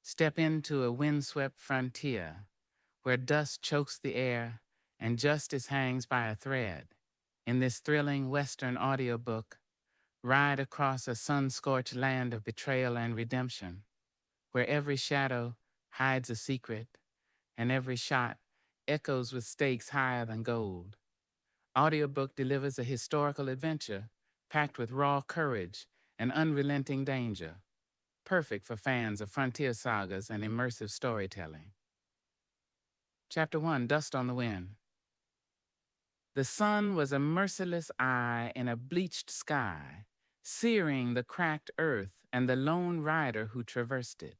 Step into a windswept frontier where dust chokes the air and justice hangs by a thread. In this thrilling Western audiobook, ride across a sun-scorched land of betrayal and redemption, where every shadow hides a secret and every shot echoes with stakes higher than gold. Audiobook delivers a historical adventure packed with raw courage and unrelenting danger, perfect for fans of frontier sagas and immersive storytelling. Chapter 1, Dust on the Wind. The sun was a merciless eye in a bleached sky, searing the cracked earth and the lone rider who traversed it.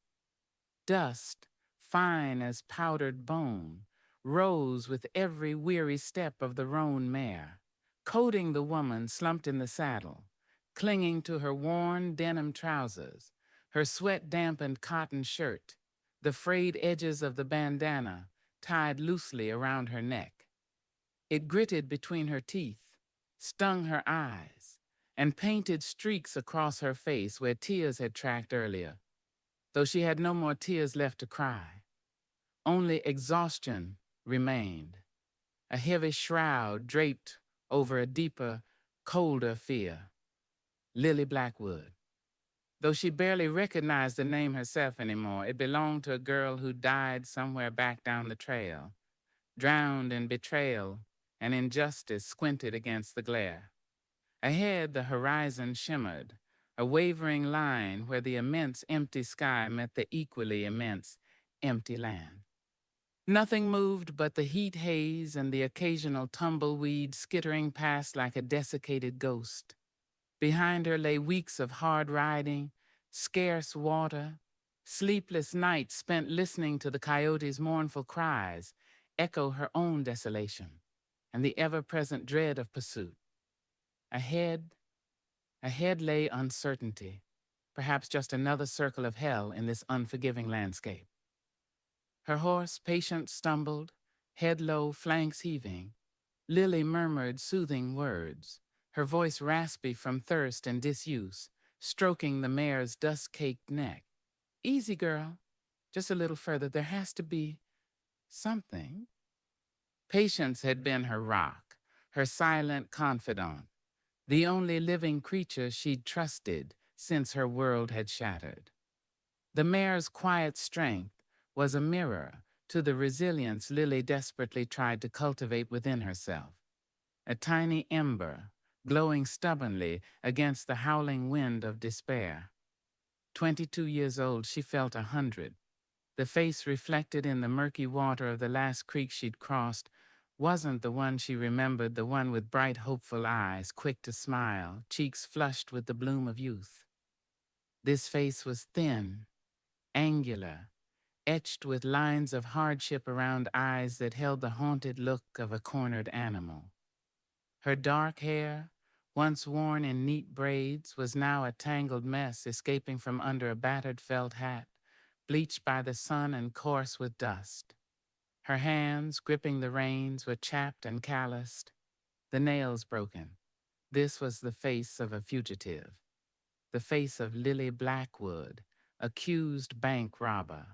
Dust, fine as powdered bone, rose with every weary step of the roan mare, coating the woman slumped in the saddle, clinging to her worn denim trousers, her sweat-dampened cotton shirt, the frayed edges of the bandana tied loosely around her neck. It gritted between her teeth, stung her eyes, and painted streaks across her face where tears had tracked earlier, though she had no more tears left to cry. Only exhaustion remained, a heavy shroud draped over a deeper, colder fear. Lily Blackwood. Though she barely recognized the name herself anymore, it belonged to a girl who died somewhere back down the trail, drowned in betrayal and injustice squinted against the glare. Ahead, the horizon shimmered, a wavering line where the immense empty sky met the equally immense empty land. Nothing moved but the heat haze and the occasional tumbleweed skittering past like a desiccated ghost. Behind her lay weeks of hard riding, scarce water, sleepless nights spent listening to the coyotes' mournful cries echo her own desolation and the ever-present dread of pursuit. Ahead lay uncertainty, perhaps just another circle of hell in this unforgiving landscape. Her horse, patient, stumbled, head low, flanks heaving. Lily murmured soothing words, her voice raspy from thirst and disuse, stroking the mare's dust-caked neck. Easy, girl. Just a little further. There has to be something. Patience had been her rock, her silent confidant, the only living creature she'd trusted since her world had shattered. The mare's quiet strength was a mirror to the resilience Lily desperately tried to cultivate within herself. A tiny ember, glowing stubbornly against the howling wind of despair. 22 years old, she felt 100. The face reflected in the murky water of the last creek she'd crossed wasn't the one she remembered, the one with bright, hopeful eyes, quick to smile, cheeks flushed with the bloom of youth. This face was thin, angular, etched with lines of hardship around eyes that held the haunted look of a cornered animal. Her dark hair, once worn in neat braids, was now a tangled mess escaping from under a battered felt hat, bleached by the sun and coarse with dust. Her hands, gripping the reins, were chapped and calloused, the nails broken. This was the face of a fugitive, the face of Lily Blackwood, accused bank robber,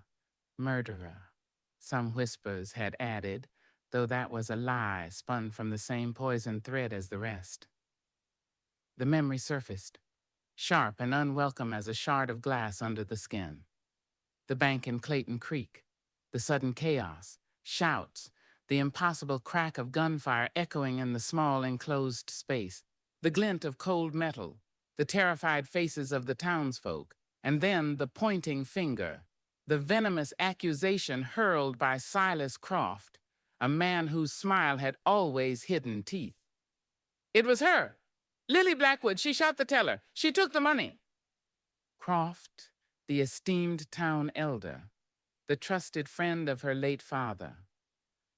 murderer. Some whispers had added, though that was a lie spun from the same poison thread as the rest. The memory surfaced, sharp and unwelcome as a shard of glass under the skin. The bank in Clayton Creek, the sudden chaos, shouts, the impossible crack of gunfire echoing in the small enclosed space, the glint of cold metal, the terrified faces of the townsfolk, and then the pointing finger, the venomous accusation hurled by Silas Croft, a man whose smile had always hidden teeth. It was her! Lily Blackwood, she shot the teller. She took the money. Croft, the esteemed town elder, the trusted friend of her late father.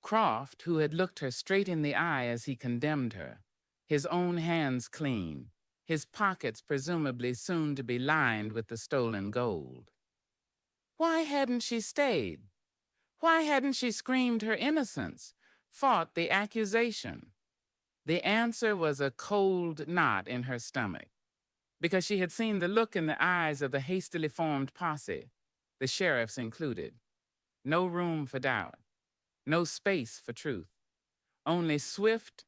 Croft, who had looked her straight in the eye as he condemned her, his own hands clean, his pockets presumably soon to be lined with the stolen gold. Why hadn't she stayed? Why hadn't she screamed her innocence, fought the accusation? The answer was a cold knot in her stomach, because she had seen the look in the eyes of the hastily formed posse. the sheriff's included. No room for doubt, no space for truth, only swift,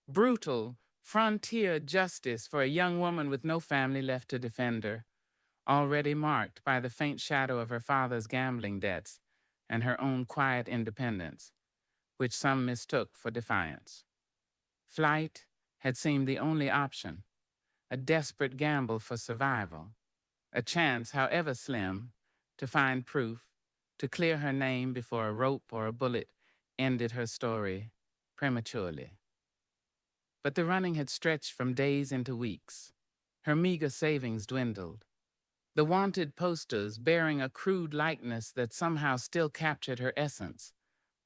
brutal, frontier justice for a young woman with no family left to defend her, already marked by the faint shadow of her father's gambling debts and her own quiet independence, which some mistook for defiance. Flight had seemed the only option, a desperate gamble for survival, a chance, however slim, to find proof, to clear her name before a rope or a bullet ended her story prematurely. But the running had stretched from days into weeks. Her meager savings dwindled. The wanted posters, bearing a crude likeness that somehow still captured her essence,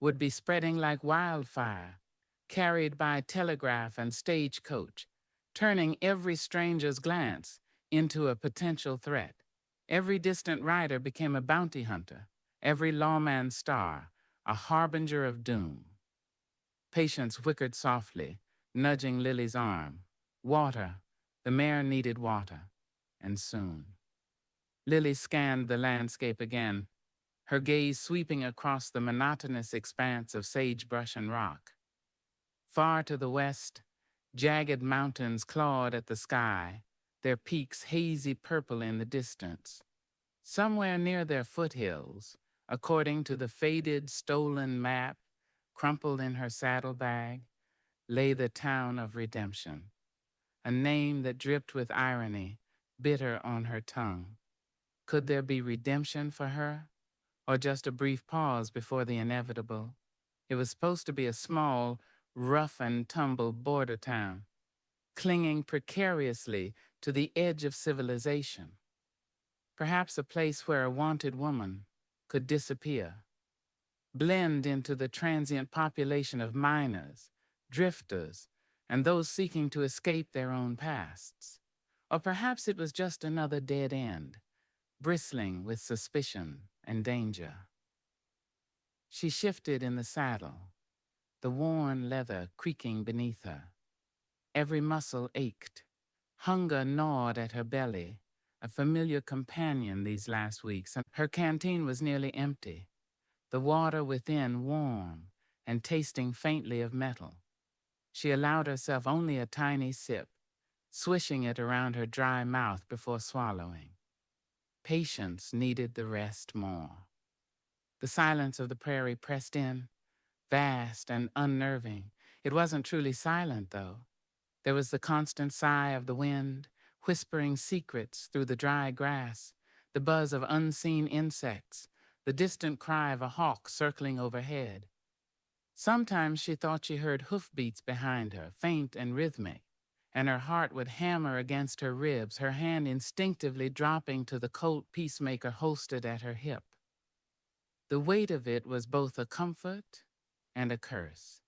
would be spreading like wildfire, carried by telegraph and stagecoach, turning every stranger's glance into a potential threat. Every distant rider became a bounty hunter, every lawman's star a harbinger of doom. Patience whickered softly, nudging Lily's arm. Water. The mare needed water, and soon. Lily scanned the landscape again, her gaze sweeping across the monotonous expanse of sagebrush and rock. Far to the west, jagged mountains clawed at the sky, their peaks hazy purple in the distance. Somewhere near their foothills, according to the faded, stolen map crumpled in her saddlebag, lay the town of Redemption, a name that dripped with irony, bitter on her tongue. Could there be redemption for her? Or just a brief pause before the inevitable? It was supposed to be a small, rough and tumble border town, clinging precariously to the edge of civilization. Perhaps a place where a wanted woman could disappear, blend into the transient population of miners, drifters, and those seeking to escape their own pasts. Or perhaps it was just another dead end, bristling with suspicion and danger. She shifted in the saddle, the worn leather creaking beneath her. Every muscle ached. Hunger gnawed at her belly, a familiar companion these last weeks, and her canteen was nearly empty, the water within warm and tasting faintly of metal. She allowed herself only a tiny sip, swishing it around her dry mouth before swallowing. Patience needed the rest more. The silence of the prairie pressed in, vast and unnerving. It wasn't truly silent, though. There was the constant sigh of the wind, whispering secrets through the dry grass, the buzz of unseen insects, the distant cry of a hawk circling overhead. Sometimes she thought she heard hoofbeats behind her, faint and rhythmic, and her heart would hammer against her ribs, her hand instinctively dropping to the Colt peacemaker holstered at her hip. The weight of it was both a comfort and a curse.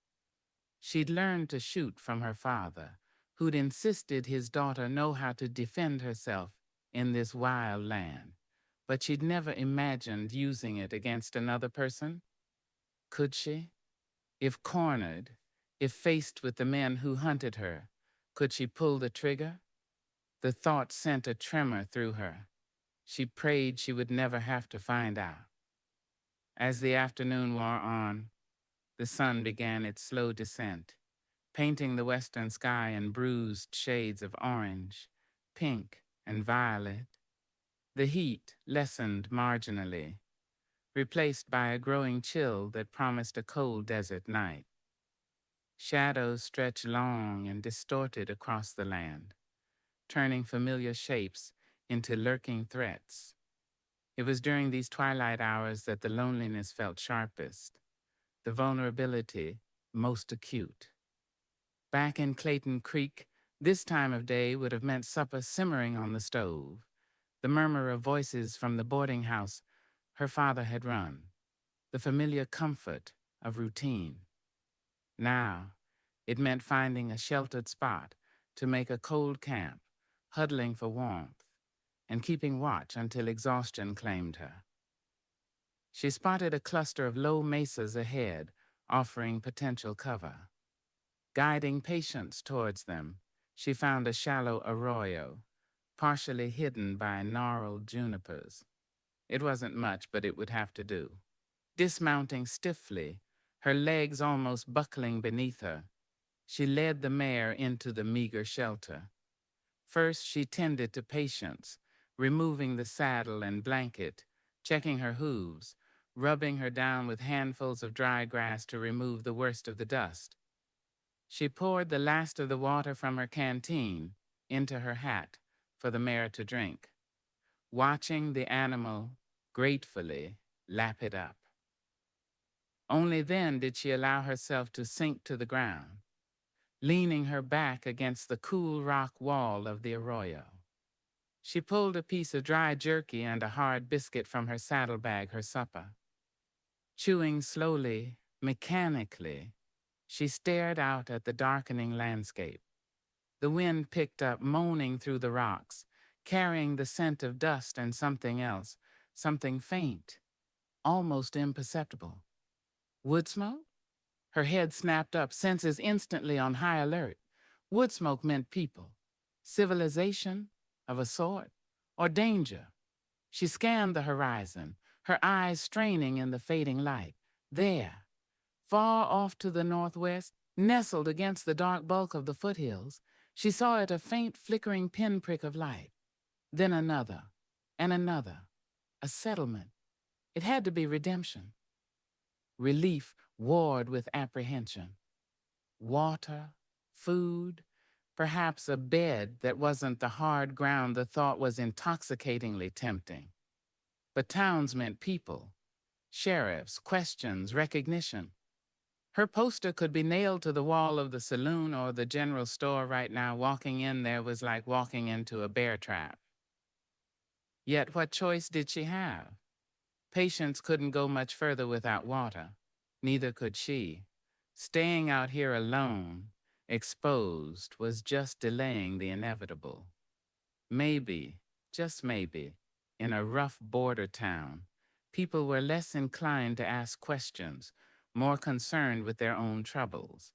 She'd learned to shoot from her father, who'd insisted his daughter know how to defend herself in this wild land, but she'd never imagined using it against another person. Could she? If cornered, if faced with the men who hunted her, could she pull the trigger? The thought sent a tremor through her. She prayed she would never have to find out. As the afternoon wore on, the sun began its slow descent, painting the western sky in bruised shades of orange, pink, and violet. The heat lessened marginally, replaced by a growing chill that promised a cold desert night. Shadows stretched long and distorted across the land, turning familiar shapes into lurking threats. It was during these twilight hours that the loneliness felt sharpest, the vulnerability most acute. Back in Clayton Creek, this time of day would have meant supper simmering on the stove, the murmur of voices from the boarding house her father had run, the familiar comfort of routine. Now, it meant finding a sheltered spot to make a cold camp, huddling for warmth, and keeping watch until exhaustion claimed her. She spotted a cluster of low mesas ahead, offering potential cover. Guiding Patience towards them, she found a shallow arroyo, partially hidden by gnarled junipers. It wasn't much, but it would have to do. Dismounting stiffly, her legs almost buckling beneath her, she led the mare into the meager shelter. First, she tended to Patience, removing the saddle and blanket, checking her hooves, rubbing her down with handfuls of dry grass to remove the worst of the dust. She poured the last of the water from her canteen into her hat for the mare to drink, watching the animal gratefully lap it up. Only then did she allow herself to sink to the ground, leaning her back against the cool rock wall of the arroyo. She pulled a piece of dry jerky and a hard biscuit from her saddlebag, her supper. Chewing slowly, mechanically, she stared out at the darkening landscape. The wind picked up, moaning through the rocks, carrying the scent of dust and something else, something faint, almost imperceptible. Wood smoke? Her head snapped up, senses instantly on high alert. Wood smoke meant people, civilization of a sort, or danger. She scanned the horizon, her eyes straining in the fading light. There, far off to the northwest, nestled against the dark bulk of the foothills, she saw it a faint flickering pinprick of light. Then another, and another. A settlement. It had to be redemption. Relief warred with apprehension. Water, food, perhaps a bed that wasn't the hard ground the thought was intoxicatingly tempting. But towns meant people, sheriffs, questions, recognition. Her poster could be nailed to the wall of the saloon or the general store right now. Walking in there was like walking into a bear trap. Yet what choice did she have? Patience couldn't go much further without water. Neither could she. Staying out here alone, exposed, was just delaying the inevitable. Maybe, just maybe, in a rough border town, people were less inclined to ask questions, more concerned with their own troubles.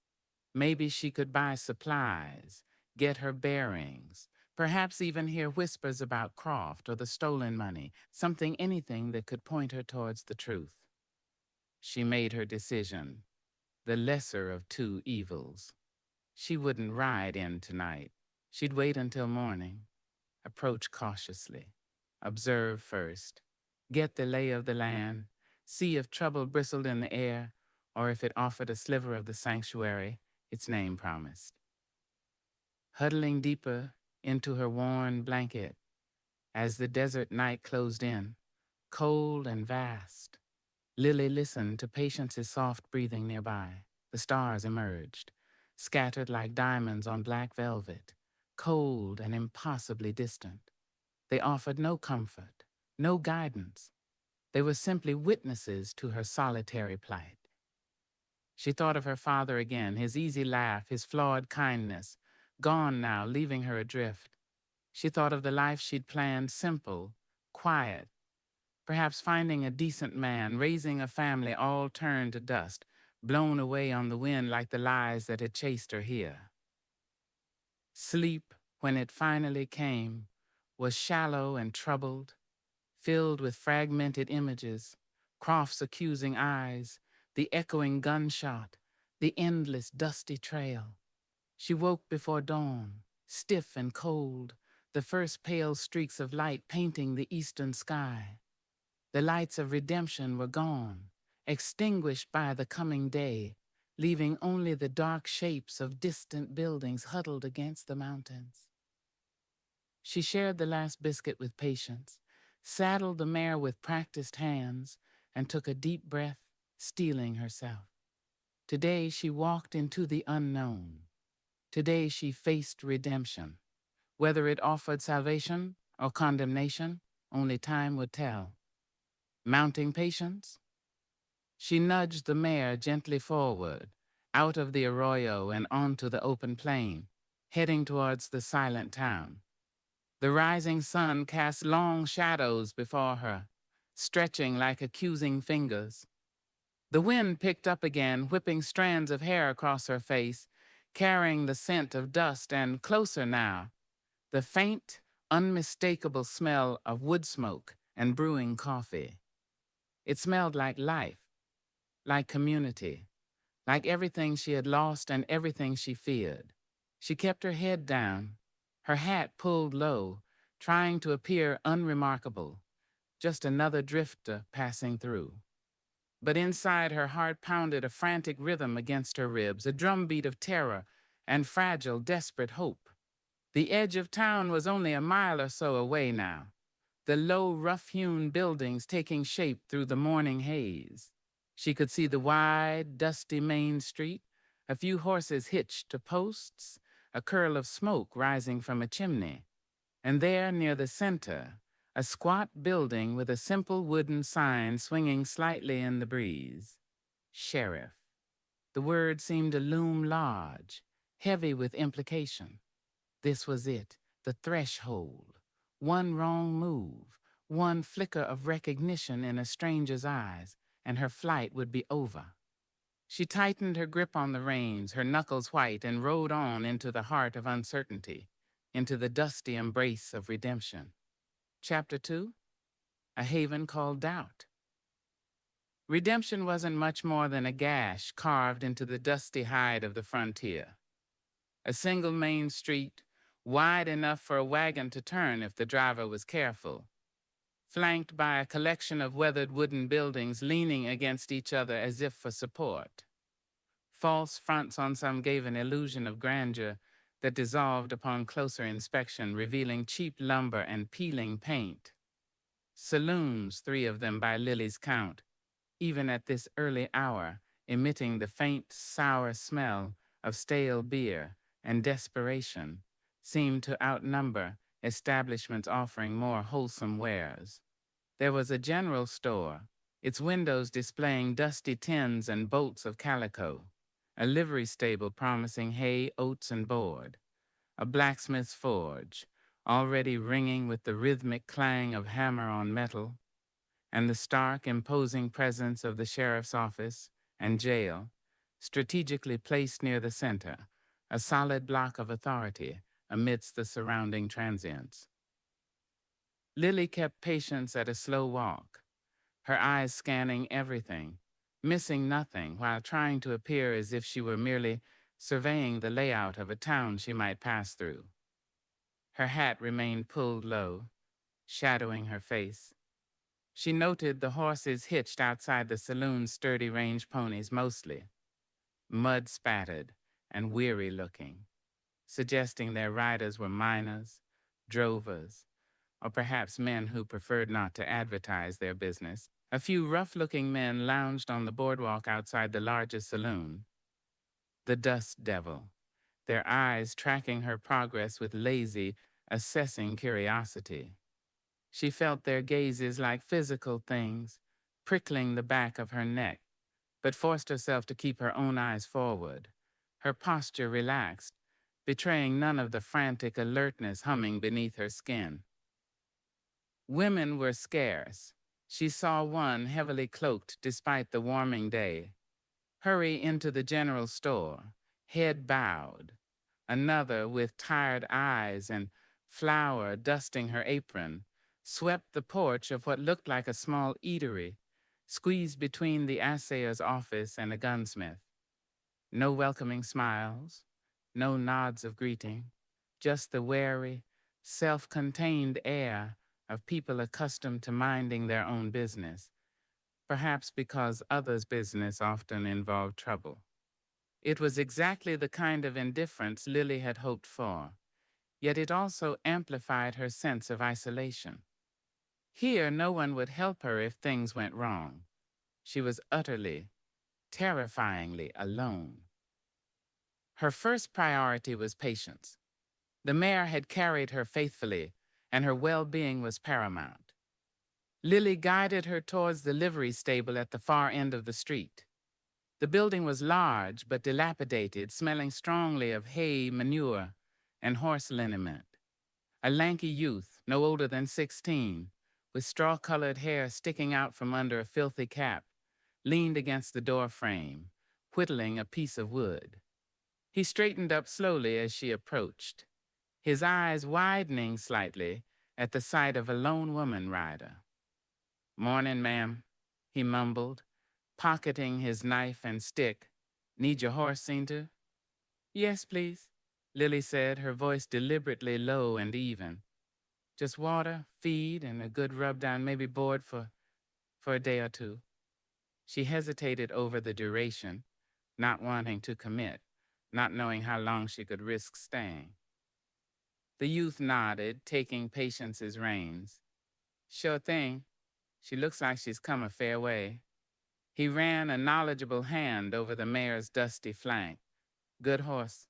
Maybe she could buy supplies, get her bearings, perhaps even hear whispers about Croft or the stolen money, anything that could point her towards the truth. She made her decision, the lesser of two evils. She wouldn't ride in tonight. She'd wait until morning, approach cautiously, observe first, get the lay of the land, see if trouble bristled in the air or if it offered a sliver of the sanctuary its name promised. Huddling deeper into her worn blanket as the desert night closed in, cold and vast, Lily listened to Patience's soft breathing nearby. The stars emerged, scattered like diamonds on black velvet, cold and impossibly distant. They offered no comfort, no guidance. They were simply witnesses to her solitary plight. She thought of her father again, his easy laugh, his flawed kindness, gone now, leaving her adrift. She thought of the life she'd planned, simple, quiet, perhaps finding a decent man, raising a family, all turned to dust, blown away on the wind like the lies that had chased her here. Sleep, when it finally came, was shallow and troubled, filled with fragmented images, Croft's accusing eyes, the echoing gunshot, the endless dusty trail. She woke before dawn, stiff and cold, the first pale streaks of light painting the eastern sky. The lights of redemption were gone, extinguished by the coming day, leaving only the dark shapes of distant buildings huddled against the mountains. She shared the last biscuit with Patience, saddled the mare with practiced hands, and took a deep breath, steeling herself. Today she walked into the unknown. Today she faced redemption. Whether it offered salvation or condemnation, only time would tell. Mounting Patience, she nudged the mare gently forward, out of the arroyo and onto the open plain, heading towards the silent town. The rising sun cast long shadows before her, stretching like accusing fingers. The wind picked up again, whipping strands of hair across her face, carrying the scent of dust, and closer now, the faint, unmistakable smell of wood smoke and brewing coffee. It smelled like life, like community, like everything she had lost and everything she feared. She kept her head down, her hat pulled low, trying to appear unremarkable, just another drifter passing through. But inside her heart pounded a frantic rhythm against her ribs, a drumbeat of terror and fragile, desperate hope. The edge of town was only a mile or so away now, the low, rough-hewn buildings taking shape through the morning haze. She could see the wide, dusty main street, a few horses hitched to posts, a curl of smoke rising from a chimney, and there, near the center, a squat building with a simple wooden sign swinging slightly in the breeze. Sheriff. The word seemed to loom large, heavy with implication. This was it, the threshold. One wrong move, one flicker of recognition in a stranger's eyes, and her flight would be over. She tightened her grip on the reins, her knuckles white, and rode on into the heart of uncertainty, into the dusty embrace of redemption. Chapter 2, A Haven Called Doubt. Redemption wasn't much more than a gash carved into the dusty hide of the frontier. A single main street, wide enough for a wagon to turn if the driver was careful, flanked by a collection of weathered wooden buildings leaning against each other as if for support. False fronts on some gave an illusion of grandeur that dissolved upon closer inspection, revealing cheap lumber and peeling paint. Saloons, 3 of them by Lily's count, even at this early hour, emitting the faint, sour smell of stale beer and desperation, seemed to outnumber establishments offering more wholesome wares. There was a general store, its windows displaying dusty tins and bolts of calico, a livery stable promising hay, oats, and board, a blacksmith's forge, already ringing with the rhythmic clang of hammer on metal, and the stark, imposing presence of the sheriff's office and jail, strategically placed near the center, a solid block of authority amidst the surrounding transients. Lily kept patience at a slow walk, her eyes scanning everything, missing nothing while trying to appear as if she were merely surveying the layout of a town she might pass through. Her hat remained pulled low, shadowing her face. She noted the horses hitched outside the saloon's sturdy range ponies mostly, mud-spattered and weary-looking, suggesting their riders were miners, drovers, or perhaps men who preferred not to advertise their business. A few rough-looking men lounged on the boardwalk outside the largest saloon, the Dust Devil, their eyes tracking her progress with lazy, assessing curiosity. She felt their gazes like physical things, prickling the back of her neck, but forced herself to keep her own eyes forward, her posture relaxed, betraying none of the frantic alertness humming beneath her skin. Women were scarce. She saw one heavily cloaked despite the warming day hurry into the general store, head bowed, another with tired eyes and flour dusting her apron, swept the porch of what looked like a small eatery, squeezed between the assayer's office and a gunsmith. No welcoming smiles, no nods of greeting, just the wary, self-contained air of people accustomed to minding their own business, perhaps because others' business often involved trouble. It was exactly the kind of indifference Lily had hoped for, yet it also amplified her sense of isolation. Here, no one would help her if things went wrong. She was utterly, terrifyingly alone. Her first priority was patience. The mare had carried her faithfully, and her well-being was paramount. Lily guided her towards the livery stable at the far end of the street. The building was large but dilapidated, smelling strongly of hay, manure, and horse liniment. A lanky youth, no older than 16, with straw-colored hair sticking out from under a filthy cap, leaned against the door frame, whittling a piece of wood. He straightened up slowly as she approached, his eyes widening slightly at the sight of a lone woman rider. "Morning, ma'am," he mumbled, pocketing his knife and stick. "Need your horse seen to?" "Yes, please," Lily said, her voice deliberately low and even. "Just water, feed, and a good rub down, maybe board for a day or two." She hesitated over the duration, not wanting to commit, not knowing how long she could risk staying. The youth nodded, taking Patience's reins. "Sure thing. She looks like she's come a fair way." He ran a knowledgeable hand over the mare's dusty flank. "Good horse."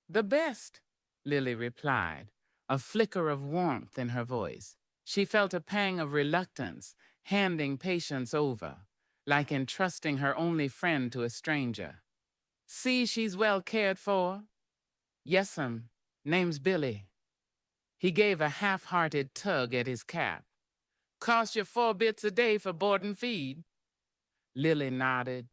"The best," Lily replied, a flicker of warmth in her voice. She felt a pang of reluctance, handing Patience over, like entrusting her only friend to a stranger. "See she's well cared for?" "Yes'm. Name's Billy." He gave a half-hearted tug at his cap. "Cost you 4 bits a day for board and feed?" Lily nodded,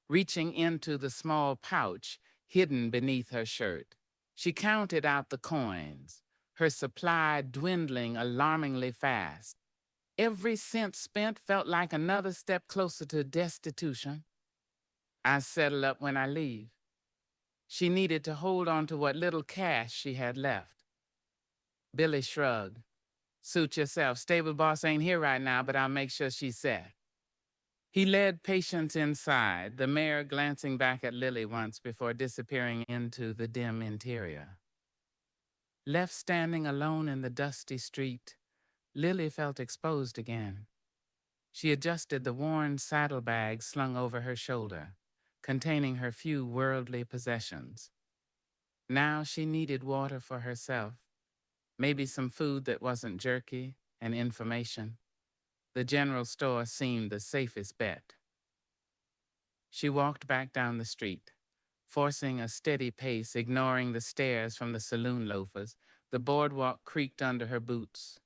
reaching into the small pouch hidden beneath her shirt. She counted out the coins, her supply dwindling alarmingly fast. Every cent spent felt like another step closer to destitution. "I settle up when I leave." She needed to hold on to what little cash she had left. Billy shrugged. "Suit yourself. Stable boss ain't here right now, but I'll make sure she's set." He led Patience inside, the mare glancing back at Lily once before disappearing into the dim interior. Left standing alone in the dusty street, Lily felt exposed again. She adjusted the worn saddlebag slung over her shoulder, containing her few worldly possessions. Now she needed water for herself, maybe some food that wasn't jerky, and information. The general store seemed the safest bet. She walked back down the street, forcing a steady pace, ignoring the stares from the saloon loafers. The boardwalk creaked under her boots.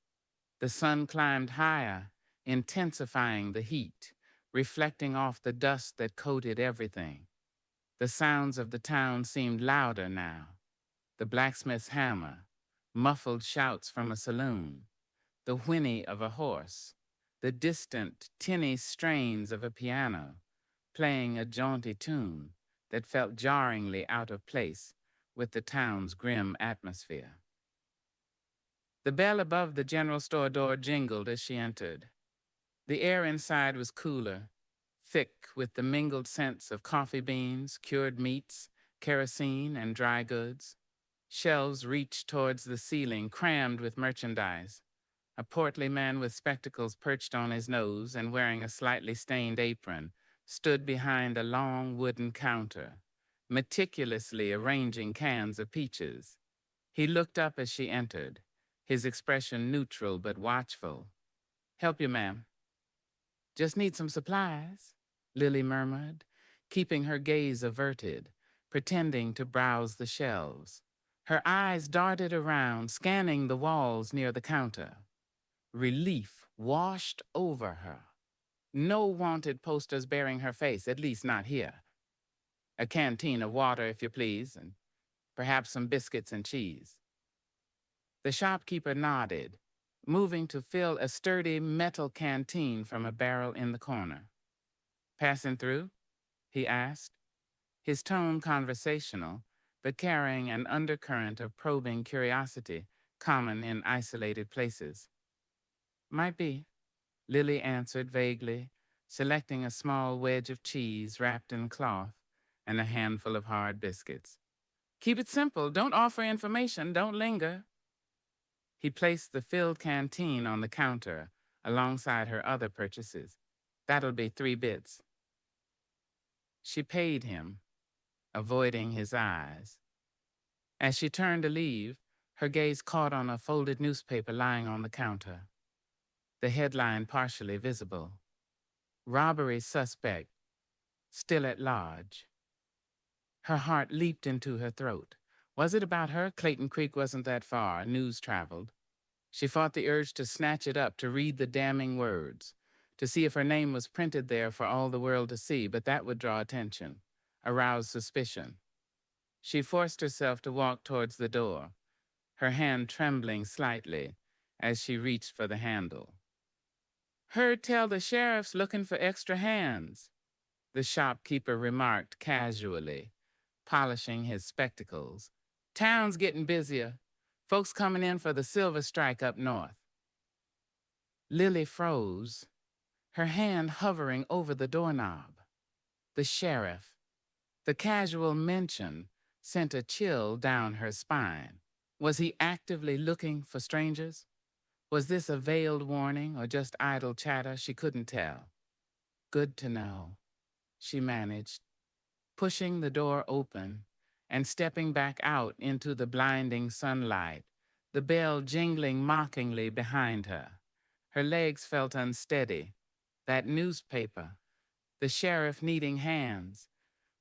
The sun climbed higher, intensifying the heat, reflecting off the dust that coated everything. The sounds of the town seemed louder now. The blacksmith's hammer, muffled shouts from a saloon, the whinny of a horse, the distant, tinny strains of a piano, playing a jaunty tune that felt jarringly out of place with the town's grim atmosphere. The bell above the general store door jingled as she entered. The air inside was cooler, thick with the mingled scents of coffee beans, cured meats, kerosene, and dry goods. Shelves reached towards the ceiling, crammed with merchandise. A portly man with spectacles perched on his nose and wearing a slightly stained apron stood behind a long wooden counter, meticulously arranging cans of peaches. He looked up as she entered, his expression neutral but watchful. "Help you, ma'am." "Just need some supplies," Lily murmured, keeping her gaze averted, pretending to browse the shelves. Her eyes darted around, scanning the walls near the counter. Relief washed over her. No wanted posters bearing her face, at least not here. A canteen of water, if you please, and perhaps some biscuits and cheese. The shopkeeper nodded, moving to fill a sturdy metal canteen from a barrel in the corner. "Passing through?" he asked, his tone conversational, but carrying an undercurrent of probing curiosity common in isolated places. "Might be," Lily answered vaguely, selecting a small wedge of cheese wrapped in cloth and a handful of hard biscuits. "Keep it simple. Don't offer information. Don't linger." He placed the filled canteen on the counter alongside her other purchases. "That'll be 3 bits." She paid him, avoiding his eyes. As she turned to leave, her gaze caught on a folded newspaper lying on the counter, the headline partially visible. "Robbery suspect, still at large." Her heart leaped into her throat. Was it about her? Clayton Creek wasn't that far. News traveled. She fought the urge to snatch it up, to read the damning words, to see if her name was printed there for all the world to see, but that would draw attention, arouse suspicion. She forced herself to walk towards the door, her hand trembling slightly as she reached for the handle. Heard tell the sheriff's looking for extra hands, the shopkeeper remarked casually, polishing his spectacles. Town's getting busier. Folks coming in for the silver strike up north. Lily froze, her hand hovering over the doorknob. The sheriff. The casual mention sent a chill down her spine. Was he actively looking for strangers? Was this a veiled warning or just idle chatter? She couldn't tell. Good to know, she managed, pushing the door open and stepping back out into the blinding sunlight, the bell jingling mockingly behind her. Her legs felt unsteady. That newspaper, the sheriff needing hands,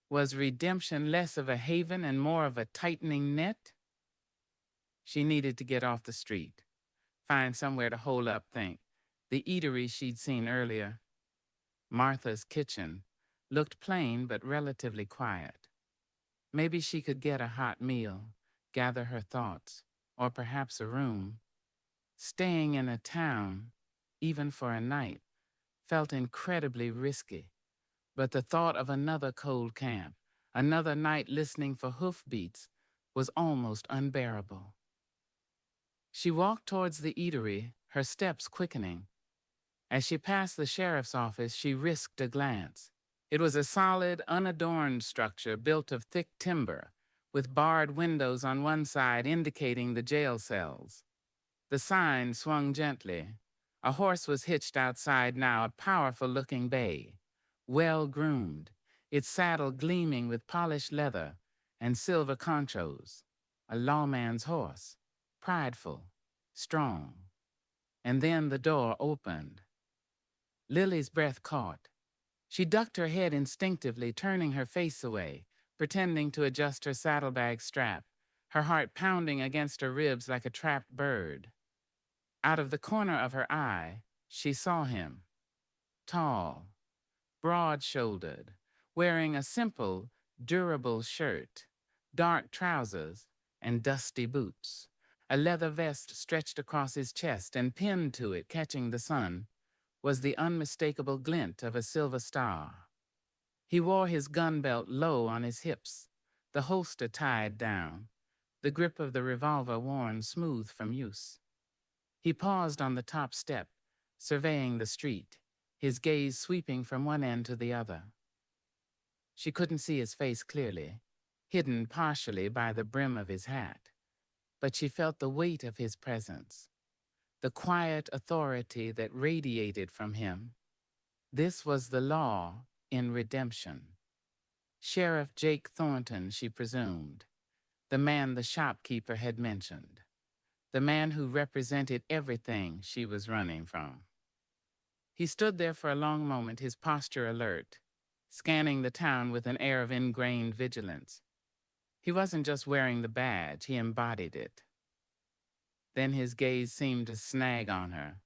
was redemption less of a haven and more of a tightening net? She needed to get off the street, find somewhere to hole up, think. The eatery she'd seen earlier, Martha's Kitchen, looked plain but relatively quiet. Maybe she could get a hot meal, gather her thoughts, or perhaps a room. Staying in a town, even for a night, felt incredibly risky. But the thought of another cold camp, another night listening for hoofbeats, was almost unbearable. She walked towards the eatery, her steps quickening. As she passed the sheriff's office, she risked a glance. It was a solid, unadorned structure built of thick timber, with barred windows on one side indicating the jail cells. The sign swung gently. A horse was hitched outside now, a powerful-looking bay, well-groomed, its saddle gleaming with polished leather and silver conchos. A lawman's horse, prideful, strong. And then the door opened. Lily's breath caught. She ducked her head instinctively, turning her face away, pretending to adjust her saddlebag strap, her heart pounding against her ribs like a trapped bird. Out of the corner of her eye, she saw him. Tall, broad-shouldered, wearing a simple, durable shirt, dark trousers, and dusty boots. A leather vest stretched across his chest and pinned to it, catching the sun, was the unmistakable glint of a silver star. He wore his gun belt low on his hips, the holster tied down, the grip of the revolver worn smooth from use. He paused on the top step, surveying the street, his gaze sweeping from one end to the other. She couldn't see his face clearly, hidden partially by the brim of his hat, but she felt the weight of his presence, the quiet authority that radiated from him. This was the law in redemption. Sheriff Jake Thornton, she presumed, the man the shopkeeper had mentioned, the man who represented everything she was running from. He stood there for a long moment, his posture alert, scanning the town with an air of ingrained vigilance. He wasn't just wearing the badge, he embodied it. Then his gaze seemed to snag on her,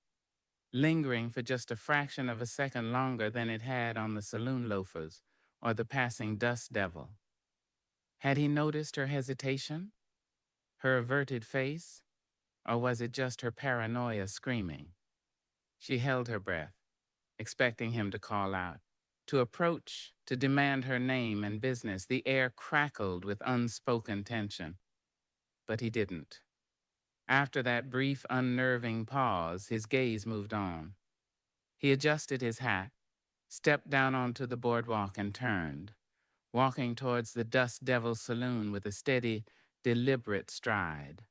lingering for just a fraction of a second longer than it had on the saloon loafers or the passing dust devil. Had he noticed her hesitation, her averted face, or was it just her paranoia screaming? She held her breath, expecting him to call out, to approach, to demand her name and business. The air crackled with unspoken tension. But he didn't. After that brief, unnerving pause, his gaze moved on. He adjusted his hat, stepped down onto the boardwalk and turned, walking towards the Dust Devil Saloon with a steady, deliberate stride.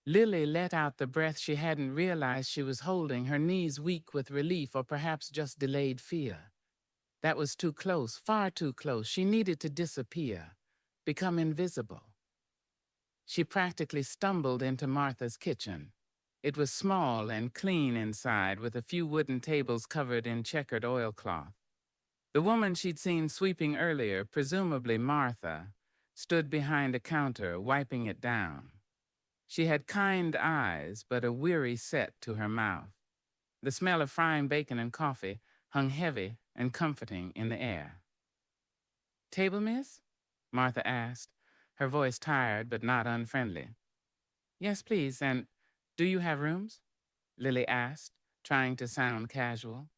Lily let out the breath she hadn't realized she was holding, her knees weak with relief or perhaps just delayed fear. That was too close, far too close. She needed to disappear, become invisible. She practically stumbled into Martha's Kitchen. It was small and clean inside, with a few wooden tables covered in checkered oilcloth. The woman she'd seen sweeping earlier, presumably Martha, stood behind a counter, wiping it down. She had kind eyes, but a weary set to her mouth. The smell of frying bacon and coffee hung heavy and comforting in the air. "Table, miss?" Martha asked, her voice tired but not unfriendly. "Yes, please, and do you have rooms?" Lily asked, trying to sound casual.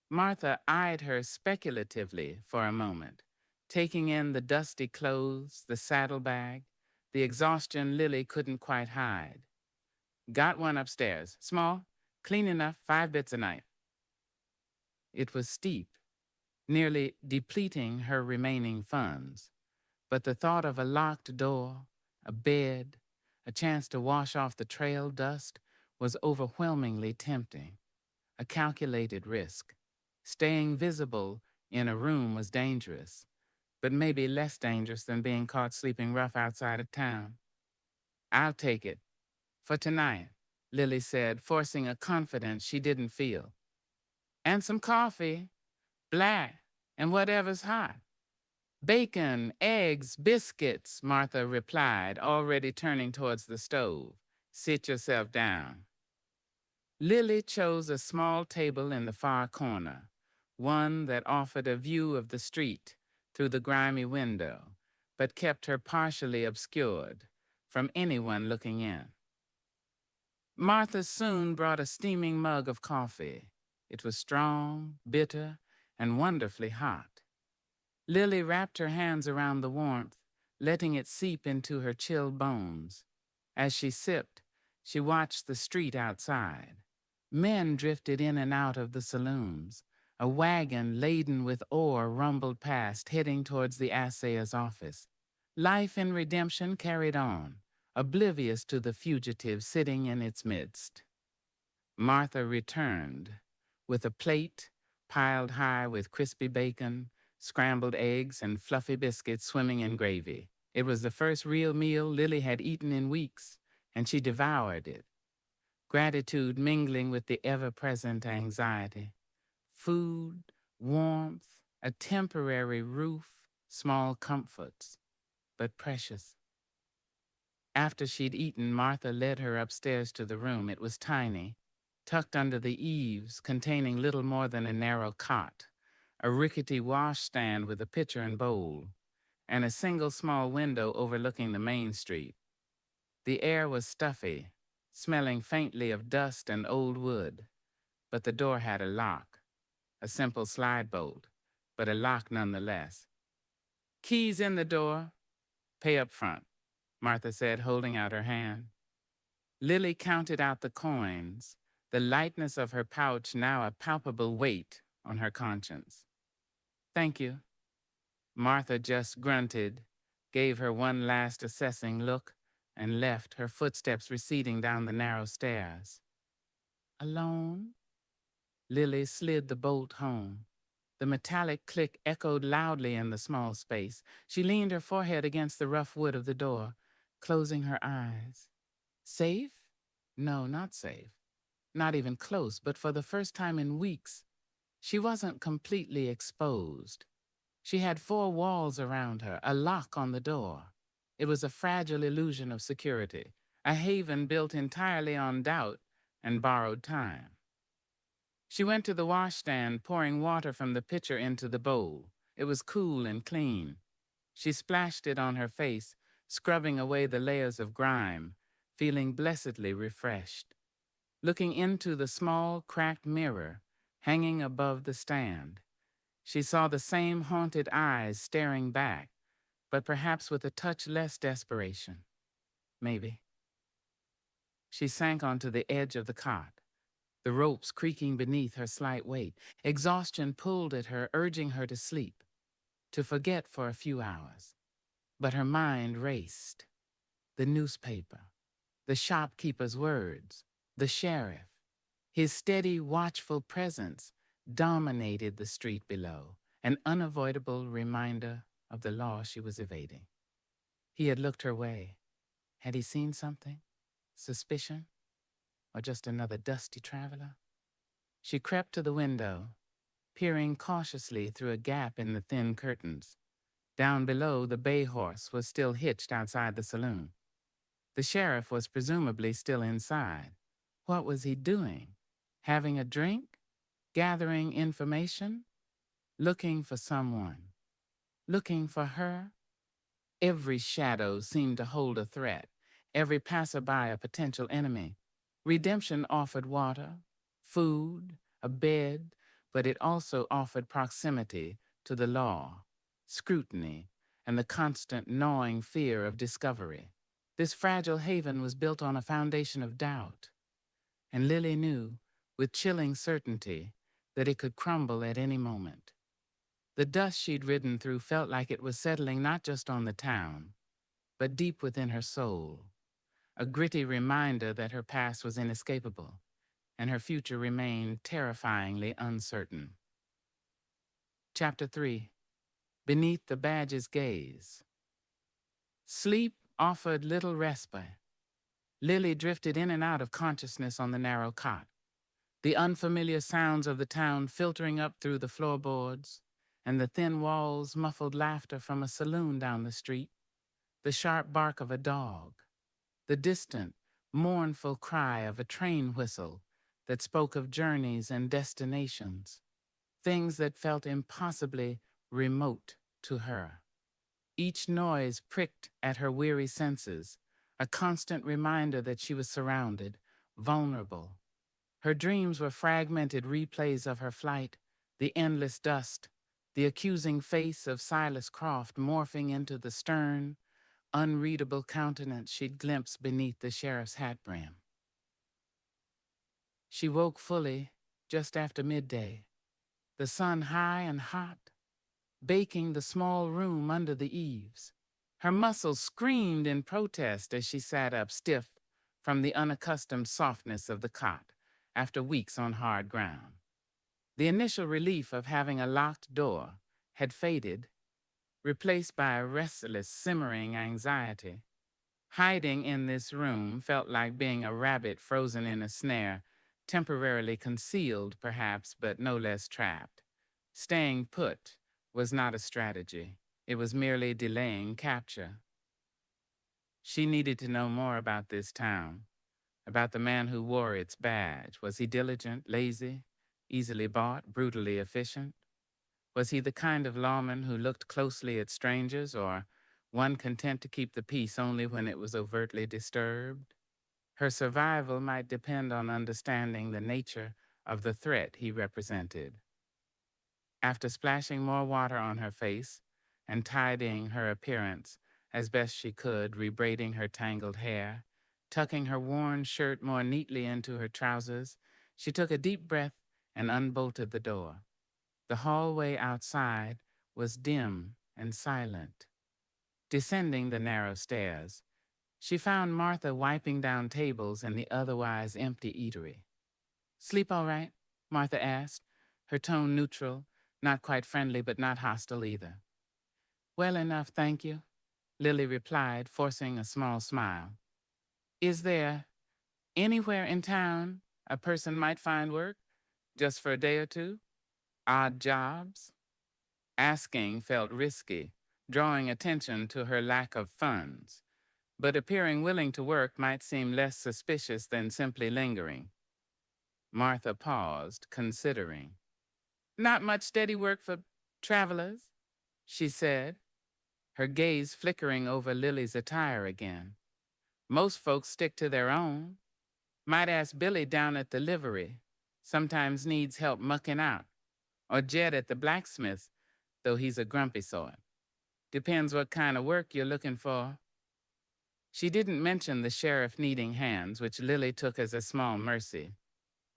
Martha eyed her speculatively for a moment, taking in the dusty clothes, the saddlebag, the exhaustion Lily couldn't quite hide. Got one upstairs. Small, clean enough, 5 bits a night. It was steep, nearly depleting her remaining funds, but the thought of a locked door, a bed, a chance to wash off the trail dust was overwhelmingly tempting, a calculated risk. Staying visible in a room was dangerous, but maybe less dangerous than being caught sleeping rough outside of town. I'll take it. For tonight, Lily said, forcing a confidence she didn't feel. And some coffee, black, and whatever's hot. Bacon, eggs, biscuits, Martha replied, already turning towards the stove. Sit yourself down. Lily chose a small table in the far corner, one that offered a view of the street through the grimy window, but kept her partially obscured from anyone looking in. Martha soon brought a steaming mug of coffee. It was strong, bitter, and wonderfully hot. Lily wrapped her hands around the warmth, letting it seep into her chilled bones. As she sipped, she watched the street outside. Men drifted in and out of the saloons. A wagon laden with ore rumbled past, heading towards the assayer's office. Life in Redemption carried on, oblivious to the fugitive sitting in its midst. Martha returned with a plate piled high with crispy bacon, scrambled eggs, and fluffy biscuits swimming in gravy. It was the first real meal Lily had eaten in weeks, and she devoured it, gratitude mingling with the ever-present anxiety. Food, warmth, a temporary roof, small comforts, but precious. After she'd eaten, Martha led her upstairs to the room. It was tiny, tucked under the eaves, containing little more than a narrow cot, a rickety washstand with a pitcher and bowl, and a single small window overlooking the main street. The air was stuffy, smelling faintly of dust and old wood, but the door had a lock, a simple slide bolt, but a lock nonetheless. Keys in the door, pay up front, Martha said, holding out her hand. Lily counted out the coins, the lightness of her pouch now a palpable weight on her conscience. Thank you. Martha just grunted, gave her one last assessing look, and left, her footsteps receding down the narrow stairs. Alone? Lily slid the bolt home. The metallic click echoed loudly in the small space. She leaned her forehead against the rough wood of the door, closing her eyes. Safe? No, not safe. Not even close, but for the first time in weeks, she wasn't completely exposed. She had 4 walls around her, a lock on the door. It was a fragile illusion of security, a haven built entirely on doubt and borrowed time. She went to the washstand, pouring water from the pitcher into the bowl. It was cool and clean. She splashed it on her face, scrubbing away the layers of grime, feeling blessedly refreshed. Looking into the small, cracked mirror hanging above the stand, she saw the same haunted eyes staring back, but perhaps with a touch less desperation. Maybe. She sank onto the edge of the cot, the ropes creaking beneath her slight weight. Exhaustion pulled at her, urging her to sleep, to forget for a few hours. But her mind raced. The newspaper, the shopkeeper's words, the sheriff. His steady, watchful presence dominated the street below, an unavoidable reminder of the law she was evading. He had looked her way. Had he seen something? Suspicion? Or just another dusty traveler? She crept to the window, peering cautiously through a gap in the thin curtains. Down below, the bay horse was still hitched outside the saloon. The sheriff was presumably still inside. What was he doing? Having a drink? Gathering information? Looking for someone? Looking for her? Every shadow seemed to hold a threat, every passerby a potential enemy. Redemption offered water, food, a bed, but it also offered proximity to the law, scrutiny, and the constant gnawing fear of discovery. This fragile haven was built on a foundation of doubt, and Lily knew, with chilling certainty, that it could crumble at any moment. The dust she'd ridden through felt like it was settling not just on the town, but deep within her soul, a gritty reminder that her past was inescapable and her future remained terrifyingly uncertain. Chapter 3. Beneath the Badge's Gaze. Sleep offered little respite. Lily drifted in and out of consciousness on the narrow cot, the unfamiliar sounds of the town filtering up through the floorboards, and the thin walls muffled laughter from a saloon down the street, the sharp bark of a dog, the distant, mournful cry of a train whistle that spoke of journeys and destinations, things that felt impossibly remote to her. Each noise pricked at her weary senses, a constant reminder that she was surrounded, vulnerable. Her dreams were fragmented replays of her flight, the endless dust, the accusing face of Silas Croft morphing into the stern, unreadable countenance she'd glimpsed beneath the sheriff's hat brim. She woke fully just after midday, the sun high and hot, baking the small room under the eaves. Her muscles screamed in protest as she sat up stiff from the unaccustomed softness of the cot after weeks on hard ground. The initial relief of having a locked door had faded, replaced by a restless, simmering anxiety. Hiding in this room felt like being a rabbit frozen in a snare, temporarily concealed, perhaps, but no less trapped. Staying put was not a strategy. It was merely delaying capture. She needed to know more about this town, about the man who wore its badge. Was he diligent, lazy, easily bought, brutally efficient? Was he the kind of lawman who looked closely at strangers, or one content to keep the peace only when it was overtly disturbed? Her survival might depend on understanding the nature of the threat he represented. After splashing more water on her face and tidying her appearance as best she could, rebraiding her tangled hair, tucking her worn shirt more neatly into her trousers, she took a deep breath and unbolted the door. The hallway outside was dim and silent. Descending the narrow stairs, she found Martha wiping down tables in the otherwise empty eatery. "Sleep all right?" Martha asked, her tone neutral, not quite friendly but not hostile either. "Well enough, thank you," Lily replied, forcing a small smile. "Is there anywhere in town a person might find work, just for a day or two? Odd jobs?" Asking felt risky, drawing attention to her lack of funds, but appearing willing to work might seem less suspicious than simply lingering. Martha paused, considering. "Not much steady work for travelers," she said, her gaze flickering over Lily's attire again. "Most folks stick to their own. Might ask Billy down at the livery. Sometimes needs help mucking out. Or Jed at the blacksmith, though he's a grumpy sort. Depends what kind of work you're looking for." She didn't mention the sheriff needing hands, which Lily took as a small mercy.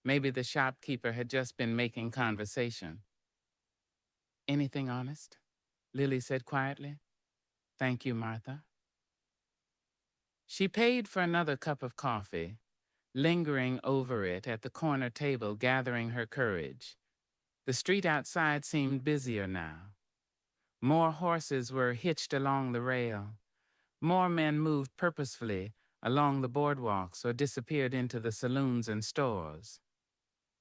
Maybe the shopkeeper had just been making conversation. "Anything honest?" Lily said quietly. "Thank you, Martha." She paid for another cup of coffee, lingering over it at the corner table, gathering her courage. The street outside seemed busier now. More horses were hitched along the rail. More men moved purposefully along the boardwalks or disappeared into the saloons and stores.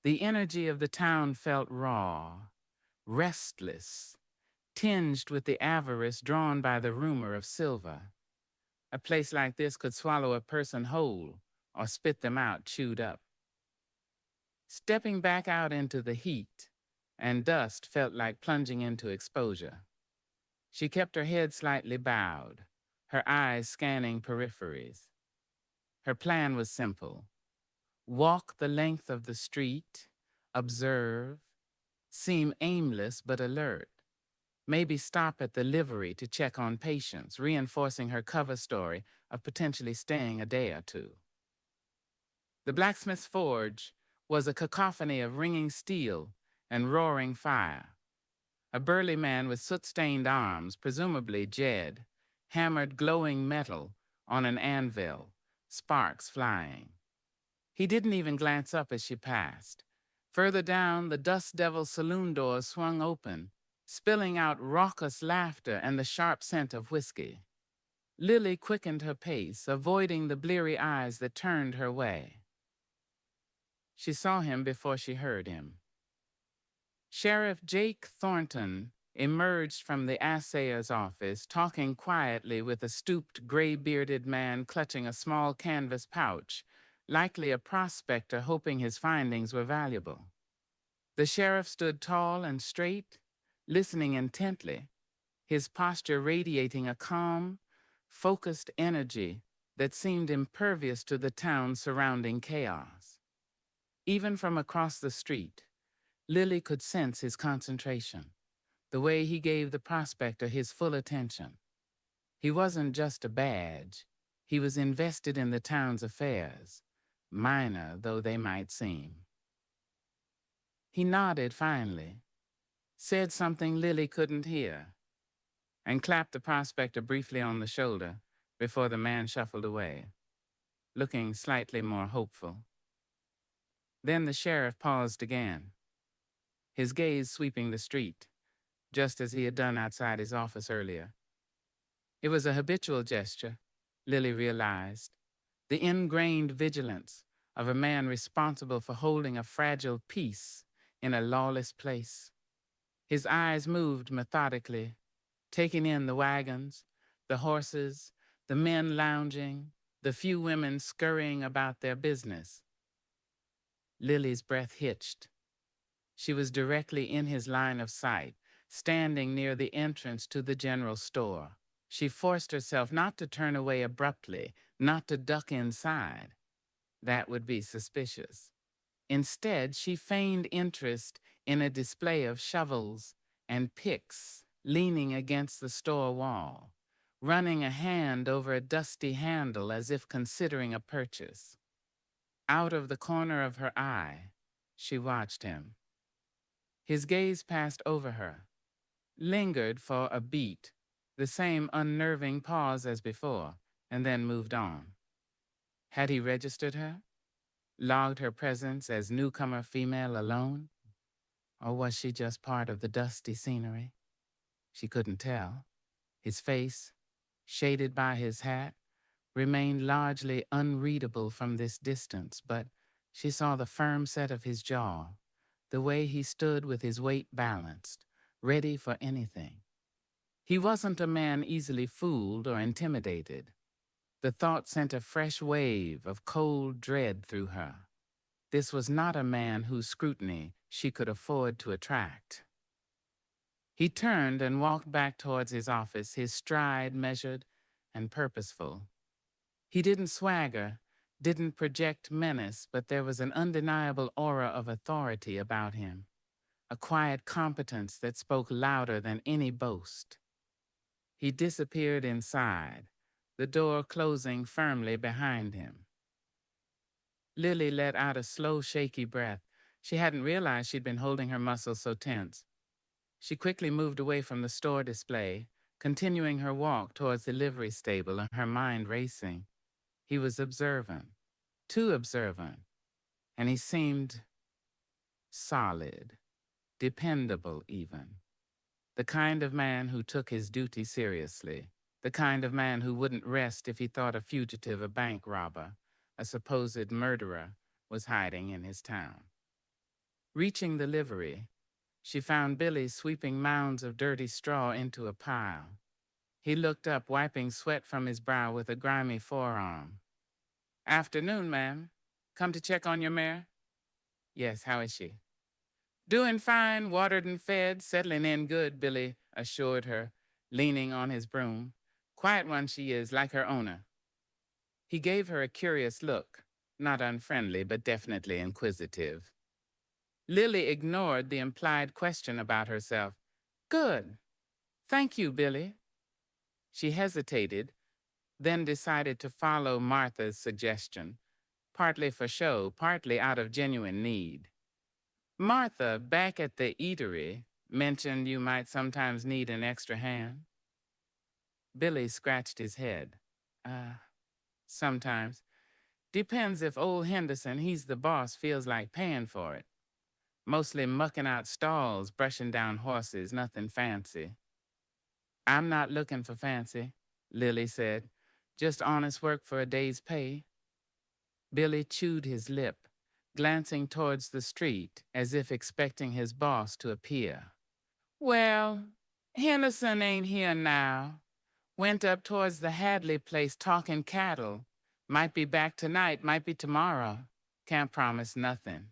The energy of the town felt raw, restless, tinged with the avarice drawn by the rumor of silver. A place like this could swallow a person whole or spit them out chewed up. Stepping back out into the heat and dust felt like plunging into exposure. She kept her head slightly bowed, her eyes scanning peripheries. Her plan was simple. walk the length of the street, observe, seem aimless but alert. Maybe stop at the livery to check on patients, reinforcing her cover story of potentially staying a day or two. The blacksmith's forge was a cacophony of ringing steel and roaring fire. A burly man with soot-stained arms, presumably Jed, hammered glowing metal on an anvil, sparks flying. He didn't even glance up as she passed. Further down, the Dust Devil's saloon doors swung open, spilling out raucous laughter and the sharp scent of whiskey. Lily quickened her pace, avoiding the bleary eyes that turned her way. She saw him before she heard him. Sheriff Jake Thornton emerged from the assayer's office, talking quietly with a stooped, gray-bearded man clutching a small canvas pouch, likely a prospector hoping his findings were valuable. The sheriff stood tall and straight, listening intently, his posture radiating a calm, focused energy that seemed impervious to the town's surrounding chaos. Even from across the street, Lily could sense his concentration, the way he gave the prospector his full attention. He wasn't just a badge. He was invested in the town's affairs, minor though they might seem. He nodded finally, said something Lily couldn't hear, and clapped the prospector briefly on the shoulder before the man shuffled away, looking slightly more hopeful. Then the sheriff paused again, his gaze sweeping the street, just as he had done outside his office earlier. It was a habitual gesture, Lily realized, the ingrained vigilance of a man responsible for holding a fragile peace in a lawless place. His eyes moved methodically, taking in the wagons, the horses, the men lounging, the few women scurrying about their business. Lily's breath hitched. She was directly in his line of sight, standing near the entrance to the general store. She forced herself not to turn away abruptly, not to duck inside. That would be suspicious. Instead, she feigned interest in a display of shovels and picks leaning against the store wall, running a hand over a dusty handle as if considering a purchase. Out of the corner of her eye, she watched him. His gaze passed over her, lingered for a beat, the same unnerving pause as before, and then moved on. Had he registered her? Logged her presence as newcomer female alone? Or was she just part of the dusty scenery? She couldn't tell. His face, shaded by his hat, remained largely unreadable from this distance, but she saw the firm set of his jaw, the way he stood with his weight balanced, ready for anything. He wasn't a man easily fooled or intimidated. The thought sent a fresh wave of cold dread through her. This was not a man whose scrutiny she could afford to attract. He turned and walked back towards his office, his stride measured and purposeful. He didn't swagger, didn't project menace, but there was an undeniable aura of authority about him, a quiet competence that spoke louder than any boast. He disappeared inside, the door closing firmly behind him. Lily let out a slow, shaky breath. She hadn't realized she'd been holding her muscles so tense. She quickly moved away from the store display, continuing her walk towards the livery stable, her mind racing. He was observant, too observant, and he seemed solid, dependable even. The kind of man who took his duty seriously, the kind of man who wouldn't rest if he thought a fugitive, a bank robber, a supposed murderer was hiding in his town. Reaching the livery, she found Billy sweeping mounds of dirty straw into a pile. He looked up, wiping sweat from his brow with a grimy forearm. "Afternoon, ma'am. Come to check on your mare?" "Yes, how is she?" "Doing fine, watered and fed, settling in good," Billy assured her, leaning on his broom. "Quiet one she is, like her owner." He gave her a curious look, not unfriendly, but definitely inquisitive. Lily ignored the implied question about herself. Good. Thank you, Billy. She hesitated, then decided to follow Martha's suggestion, partly for show, partly out of genuine need. Martha, back at the eatery, mentioned you might sometimes need an extra hand. Billy scratched his head. Sometimes. Depends if old Henderson, he's the boss, feels like paying for it. Mostly mucking out stalls, brushing down horses, nothing fancy. I'm not looking for fancy, Lily said. Just honest work for a day's pay. Billy chewed his lip, glancing towards the street as if expecting his boss to appear. Well, Henderson ain't here now. Went up towards the Hadley place talking cattle. Might be back tonight, might be tomorrow. Can't promise nothing.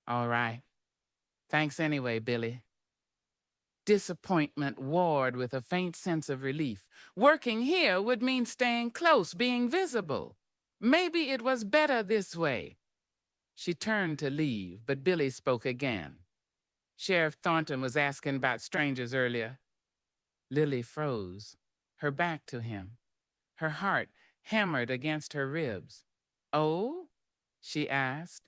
All right. Thanks anyway, Billy. Disappointment warred with a faint sense of relief. Working here would mean staying close, being visible. Maybe it was better this way. She turned to leave, but Billy spoke again. Sheriff Thornton was asking about strangers earlier. Lily froze, her back to him. Her heart hammered against her ribs. Oh? She asked,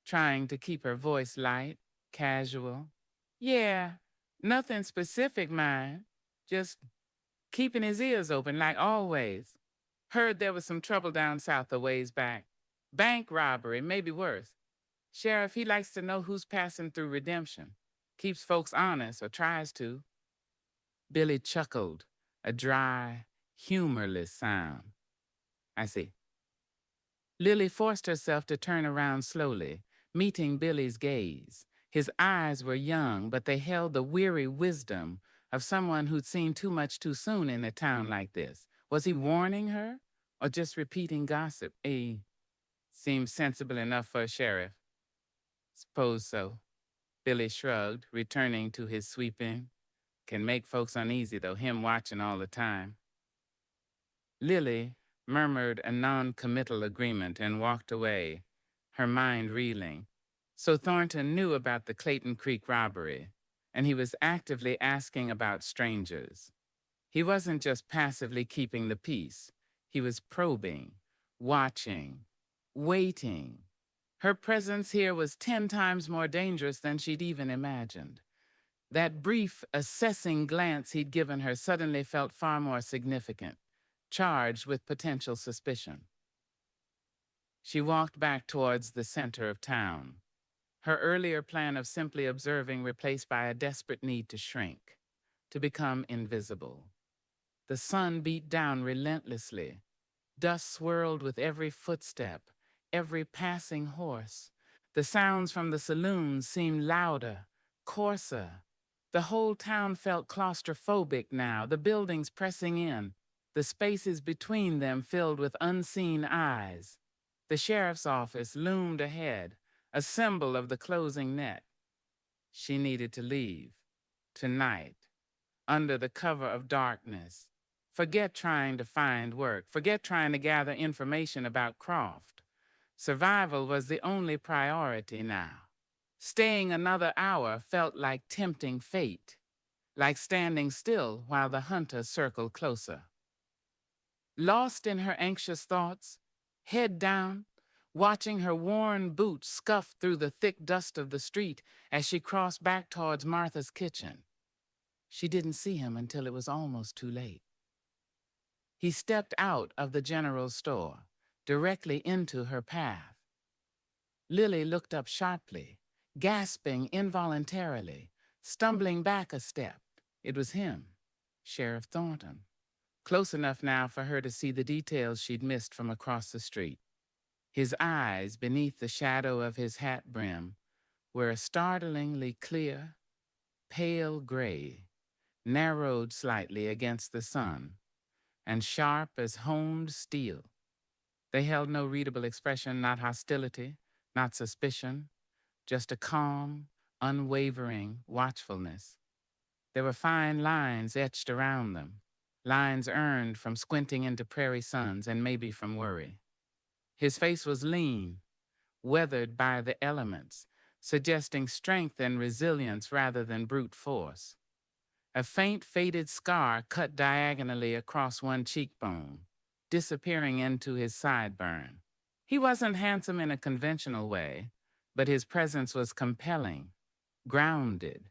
trying to keep her voice light, casual. Yeah, nothing specific, mind. Just keeping his ears open like always. Heard there was some trouble down south a ways back. Bank robbery, maybe worse. Sheriff, he likes to know who's passing through redemption. Keeps folks honest, or tries to. Billy chuckled, a dry, humorless sound. I see. Lily forced herself to turn around slowly, meeting Billy's gaze. His eyes were young, but they held the weary wisdom of someone who'd seen too much too soon in a town like this. Was he warning her, or just repeating gossip? He seemed sensible enough for a sheriff. Suppose so. Billy shrugged, returning to his sweeping. Can make folks uneasy, though, him watching all the time. Lily murmured a non-committal agreement and walked away, her mind reeling. So Thornton knew about the Clayton Creek robbery, and he was actively asking about strangers. He wasn't just passively keeping the peace. He was probing, watching, waiting. Her presence here was 10 times more dangerous than she'd even imagined. That brief, assessing glance he'd given her suddenly felt far more significant, charged with potential suspicion. She walked back towards the center of town, her earlier plan of simply observing replaced by a desperate need to shrink, to become invisible. The sun beat down relentlessly. Dust swirled with every footstep, every passing horse. The sounds from the saloons seemed louder, coarser. The whole town felt claustrophobic now, the buildings pressing in, the spaces between them filled with unseen eyes. The sheriff's office loomed ahead, a symbol of the closing net. She needed to leave, tonight, under the cover of darkness. Forget trying to find work. Forget trying to gather information about Croft. Survival was the only priority now. Staying another hour felt like tempting fate, like standing still while the hunter circled closer. Lost in her anxious thoughts, head down, watching her worn boots scuff through the thick dust of the street as she crossed back towards Martha's kitchen. She didn't see him until it was almost too late. He stepped out of the general store, directly into her path. Lily looked up sharply, gasping involuntarily, stumbling back a step. It was him, Sheriff Thornton. Close enough now for her to see the details she'd missed from across the street. His eyes, beneath the shadow of his hat brim, were startlingly clear, pale gray, narrowed slightly against the sun, and sharp as honed steel. They held no readable expression, not hostility, not suspicion, just a calm, unwavering watchfulness. There were fine lines etched around them, lines earned from squinting into prairie suns and maybe from worry. His face was lean, weathered by the elements, suggesting strength and resilience rather than brute force. A faint faded scar cut diagonally across one cheekbone, disappearing into his sideburn. He wasn't handsome in a conventional way, but his presence was compelling, grounded.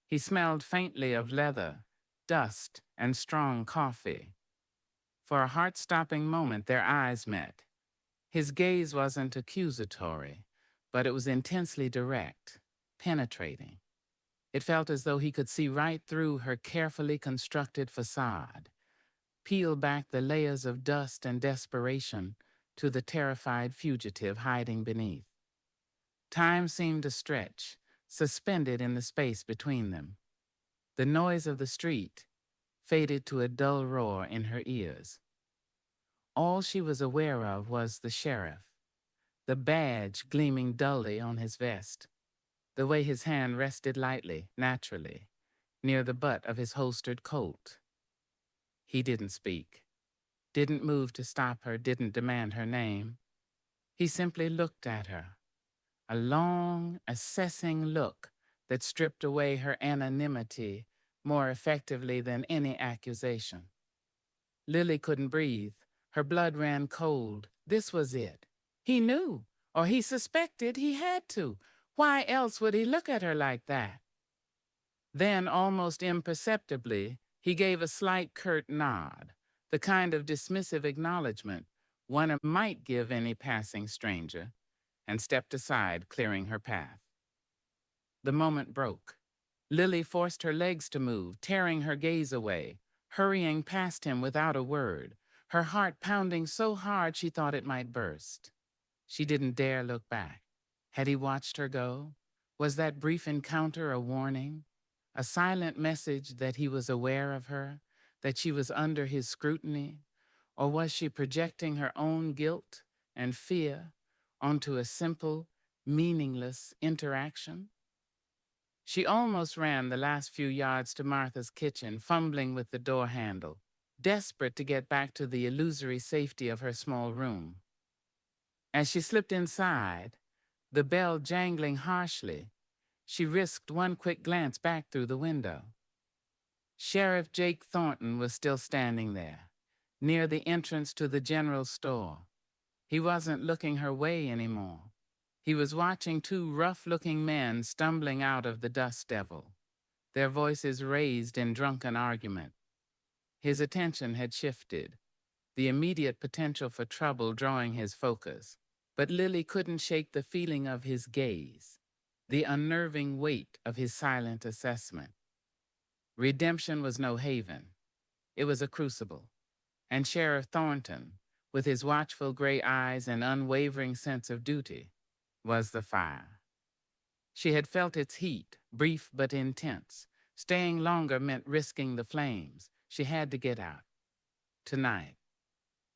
He smelled faintly of leather, dust, and strong coffee. For a heart-stopping moment, their eyes met. His gaze wasn't accusatory, but it was intensely direct, penetrating. It felt as though he could see right through her carefully constructed facade, peel back the layers of dust and desperation to the terrified fugitive hiding beneath. Time seemed to stretch, suspended in the space between them. The noise of the street faded to a dull roar in her ears. All she was aware of was the sheriff, the badge gleaming dully on his vest, the way his hand rested lightly, naturally, near the butt of his holstered Colt. He didn't speak, didn't move to stop her, didn't demand her name. He simply looked at her, a long, assessing look that stripped away her anonymity more effectively than any accusation. Lily couldn't breathe. Her blood ran cold. This was it. He knew, or he suspected he had to. Why else would he look at her like that? Then, almost imperceptibly, he gave a slight curt nod, the kind of dismissive acknowledgement one might give any passing stranger, and stepped aside, clearing her path. The moment broke. Lily forced her legs to move, tearing her gaze away, hurrying past him without a word, her heart pounding so hard she thought it might burst. She didn't dare look back. Had he watched her go? Was that brief encounter a warning? A silent message that he was aware of her, that she was under his scrutiny? Or was she projecting her own guilt and fear onto a simple, meaningless interaction? She almost ran the last few yards to Martha's kitchen, fumbling with the door handle, desperate to get back to the illusory safety of her small room. As she slipped inside, the bell jangling harshly, she risked one quick glance back through the window. Sheriff Jake Thornton was still standing there, near the entrance to the general store. He wasn't looking her way anymore. He was watching two rough-looking men stumbling out of the Dust Devil, their voices raised in drunken argument. His attention had shifted, the immediate potential for trouble drawing his focus. But Lily couldn't shake the feeling of his gaze, the unnerving weight of his silent assessment. Redemption was no haven. It was a crucible. And Sheriff Thornton, with his watchful gray eyes and unwavering sense of duty, was the fire. She had felt its heat, brief but intense. Staying longer meant risking the flames. She had to get out. Tonight.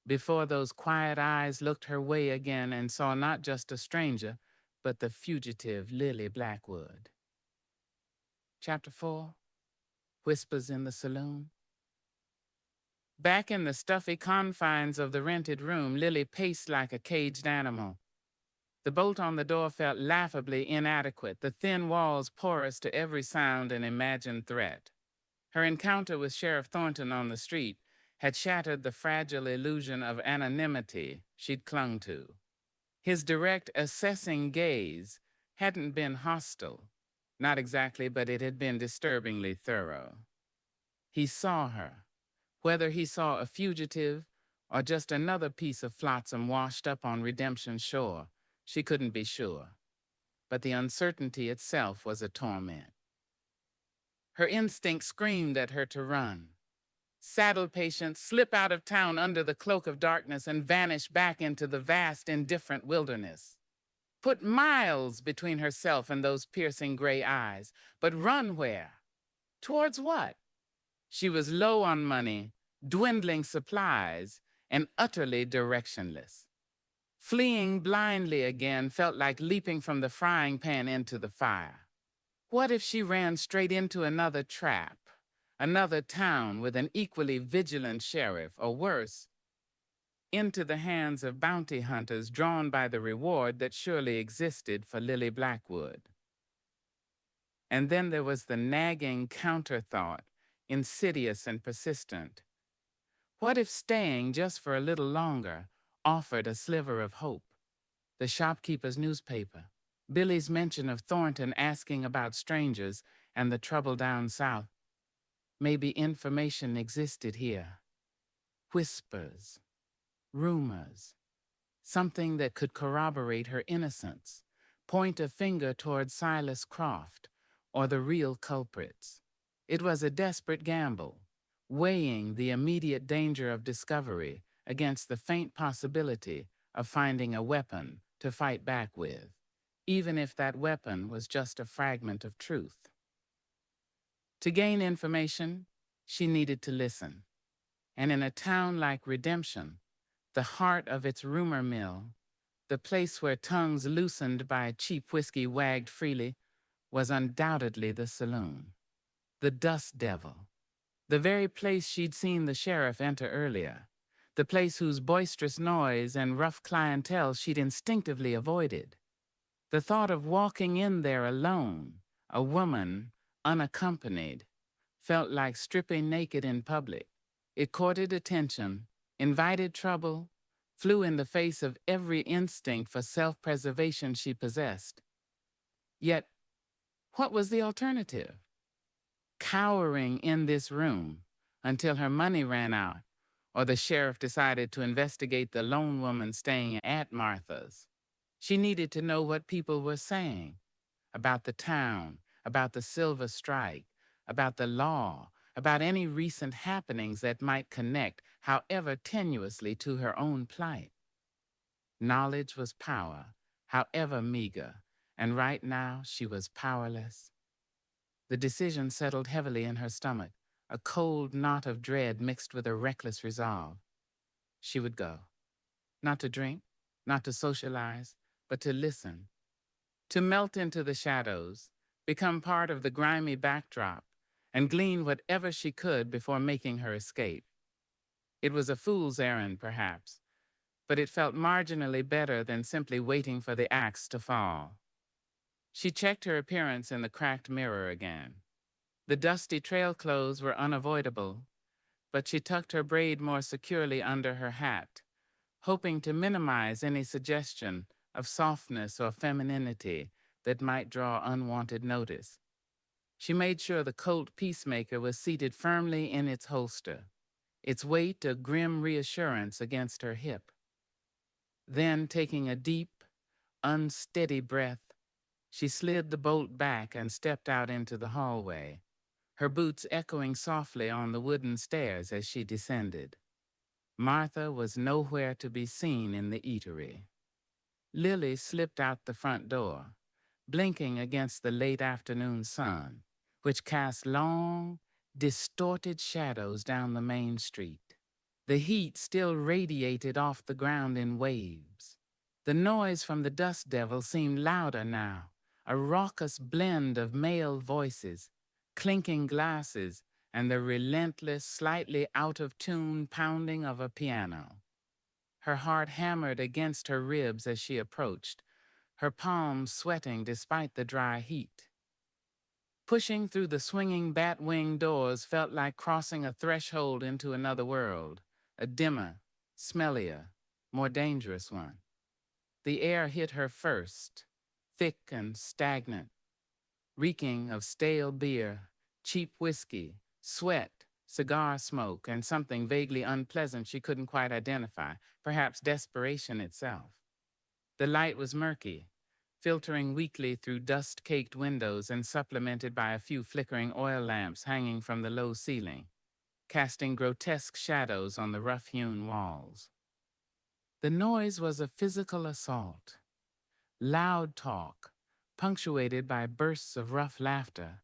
Before those quiet eyes looked her way again and saw not just a stranger, but the fugitive Lily Blackwood. Chapter 4. Whispers in the Saloon. Back in the stuffy confines of the rented room, Lily paced like a caged animal. The bolt on the door felt laughably inadequate, the thin walls porous to every sound and imagined threat. Her encounter with Sheriff Thornton on the street had shattered the fragile illusion of anonymity she'd clung to. His direct, assessing gaze hadn't been hostile. Not exactly, but it had been disturbingly thorough. He saw her. Whether he saw a fugitive or just another piece of flotsam washed up on Redemption's shore, she couldn't be sure. But the uncertainty itself was a torment. Her instinct screamed at her to run. Saddle patients slip out of town under the cloak of darkness and vanish back into the vast, indifferent wilderness. Put miles between herself and those piercing gray eyes. But run where? Towards what? She was low on money, dwindling supplies, and utterly directionless. Fleeing blindly again felt like leaping from the frying pan into the fire. What if she ran straight into another trap? Another town with an equally vigilant sheriff, or worse, into the hands of bounty hunters drawn by the reward that surely existed for Lily Blackwood. And then there was the nagging counter-thought, insidious and persistent. What if staying just for a little longer offered a sliver of hope? The shopkeeper's newspaper, Billy's mention of Thornton asking about strangers and the trouble down south. Maybe information existed here. Whispers, rumors, something that could corroborate her innocence, point a finger toward Silas Croft or the real culprits. It was a desperate gamble, weighing the immediate danger of discovery against the faint possibility of finding a weapon to fight back with, even if that weapon was just a fragment of truth. To gain information, she needed to listen. And in a town like Redemption, the heart of its rumor mill, the place where tongues loosened by cheap whiskey wagged freely, was undoubtedly the saloon. The Dust Devil, the very place she'd seen the sheriff enter earlier, the place whose boisterous noise and rough clientele she'd instinctively avoided. The thought of walking in there alone, a woman, unaccompanied, felt like stripping naked in public. It courted attention, invited trouble, flew in the face of every instinct for self-preservation she possessed. Yet, what was the alternative? Cowering in this room until her money ran out, or the sheriff decided to investigate the lone woman staying at Martha's. She needed to know what people were saying about the town, about the Silver Strike, about the law, about any recent happenings that might connect, however tenuously, to her own plight. Knowledge was power, however meager, and right now she was powerless. The decision settled heavily in her stomach, a cold knot of dread mixed with a reckless resolve. She would go. Not to drink, not to socialize, but to listen. To melt into the shadows, become part of the grimy backdrop, and glean whatever she could before making her escape. It was a fool's errand, perhaps, but it felt marginally better than simply waiting for the axe to fall. She checked her appearance in the cracked mirror again. The dusty trail clothes were unavoidable, but she tucked her braid more securely under her hat, hoping to minimize any suggestion of softness or femininity that might draw unwanted notice. She made sure the Colt Peacemaker was seated firmly in its holster, its weight a grim reassurance against her hip. Then, taking a deep, unsteady breath, she slid the bolt back and stepped out into the hallway, her boots echoing softly on the wooden stairs as she descended. Martha was nowhere to be seen in the eatery. Lily slipped out the front door, blinking against the late afternoon sun, which cast long, distorted shadows down the main street. The heat still radiated off the ground in waves. The noise from the Dust Devil seemed louder now, a raucous blend of male voices, clinking glasses, and the relentless, slightly out-of-tune pounding of a piano. Her heart hammered against her ribs as she approached, her palms sweating despite the dry heat. Pushing through the swinging bat-wing doors felt like crossing a threshold into another world, a dimmer, smellier, more dangerous one. The air hit her first, thick and stagnant, reeking of stale beer, cheap whiskey, sweat, cigar smoke, and something vaguely unpleasant she couldn't quite identify, perhaps desperation itself. The light was murky, filtering weakly through dust-caked windows and supplemented by a few flickering oil lamps hanging from the low ceiling, casting grotesque shadows on the rough-hewn walls. The noise was a physical assault. Loud talk, punctuated by bursts of rough laughter,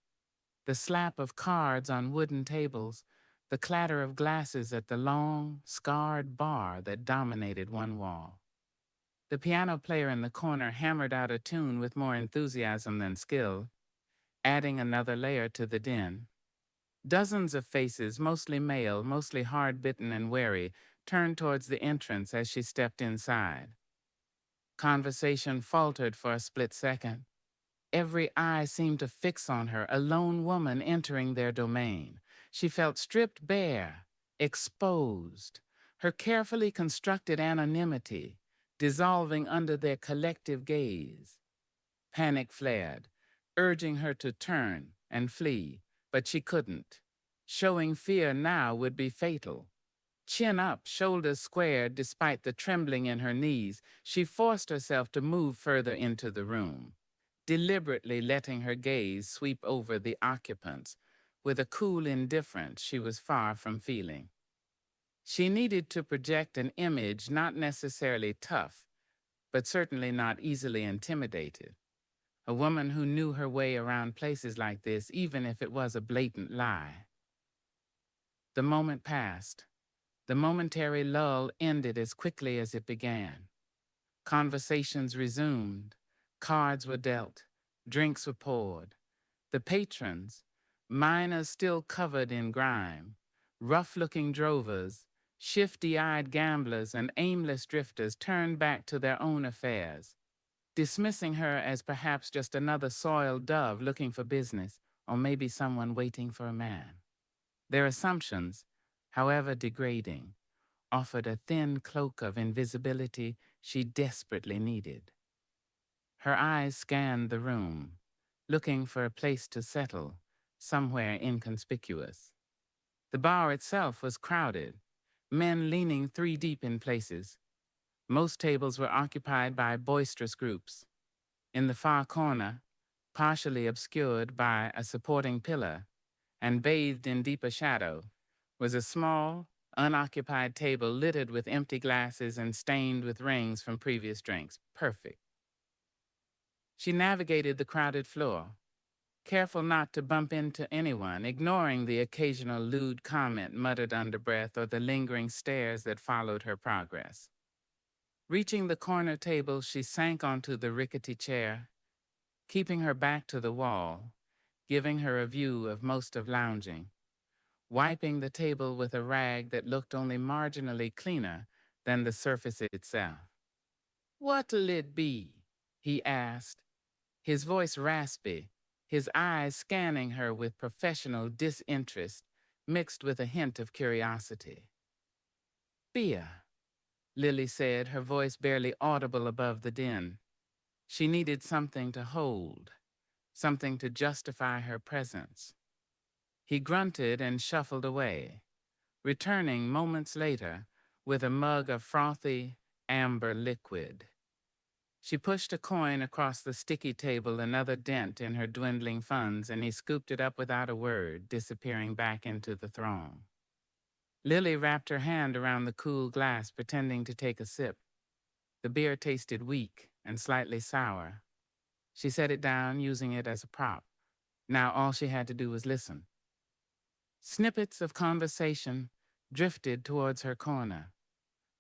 the slap of cards on wooden tables, the clatter of glasses at the long, scarred bar that dominated one wall. The piano player in the corner hammered out a tune with more enthusiasm than skill, adding another layer to the din. Dozens of faces, mostly male, mostly hard-bitten and wary, turned towards the entrance as she stepped inside. Conversation faltered for a split second. Every eye seemed to fix on her, a lone woman entering their domain. She felt stripped bare, exposed, her carefully constructed anonymity dissolving under their collective gaze. Panic flared, urging her to turn and flee, but she couldn't. Showing fear now would be fatal. Chin up, shoulders squared despite the trembling in her knees, she forced herself to move further into the room, deliberately letting her gaze sweep over the occupants with a cool indifference she was far from feeling. She needed to project an image not necessarily tough, but certainly not easily intimidated. A woman who knew her way around places like this, even if it was a blatant lie. The moment passed. The momentary lull ended as quickly as it began. Conversations resumed. Cards were dealt. Drinks were poured. The patrons, miners still covered in grime, rough-looking drovers, shifty-eyed gamblers, and aimless drifters turned back to their own affairs, dismissing her as perhaps just another soiled dove looking for business, or maybe someone waiting for a man. Their assumptions, however degrading, offered a thin cloak of invisibility she desperately needed. Her eyes scanned the room, looking for a place to settle, somewhere inconspicuous. The bar itself was crowded, men leaning 3 deep in places. Most tables were occupied by boisterous groups. In the far corner, partially obscured by a supporting pillar and bathed in deeper shadow, was a small, unoccupied table littered with empty glasses and stained with rings from previous drinks. Perfect. She navigated the crowded floor, careful not to bump into anyone, ignoring the occasional lewd comment muttered under breath or the lingering stares that followed her progress. Reaching the corner table, she sank onto the rickety chair, keeping her back to the wall, giving her a view of most of lounging, wiping the table with a rag that looked only marginally cleaner than the surface itself. "What'll it be?" he asked, his voice raspy, his eyes scanning her with professional disinterest mixed with a hint of curiosity. "Beer," Lily said, her voice barely audible above the din. She needed something to hold, something to justify her presence. He grunted and shuffled away, returning moments later with a mug of frothy, amber liquid. She pushed a coin across the sticky table, another dent in her dwindling funds, and he scooped it up without a word, disappearing back into the throng. Lily wrapped her hand around the cool glass, pretending to take a sip. The beer tasted weak and slightly sour. She set it down, using it as a prop. Now all she had to do was listen. Snippets of conversation drifted towards her corner,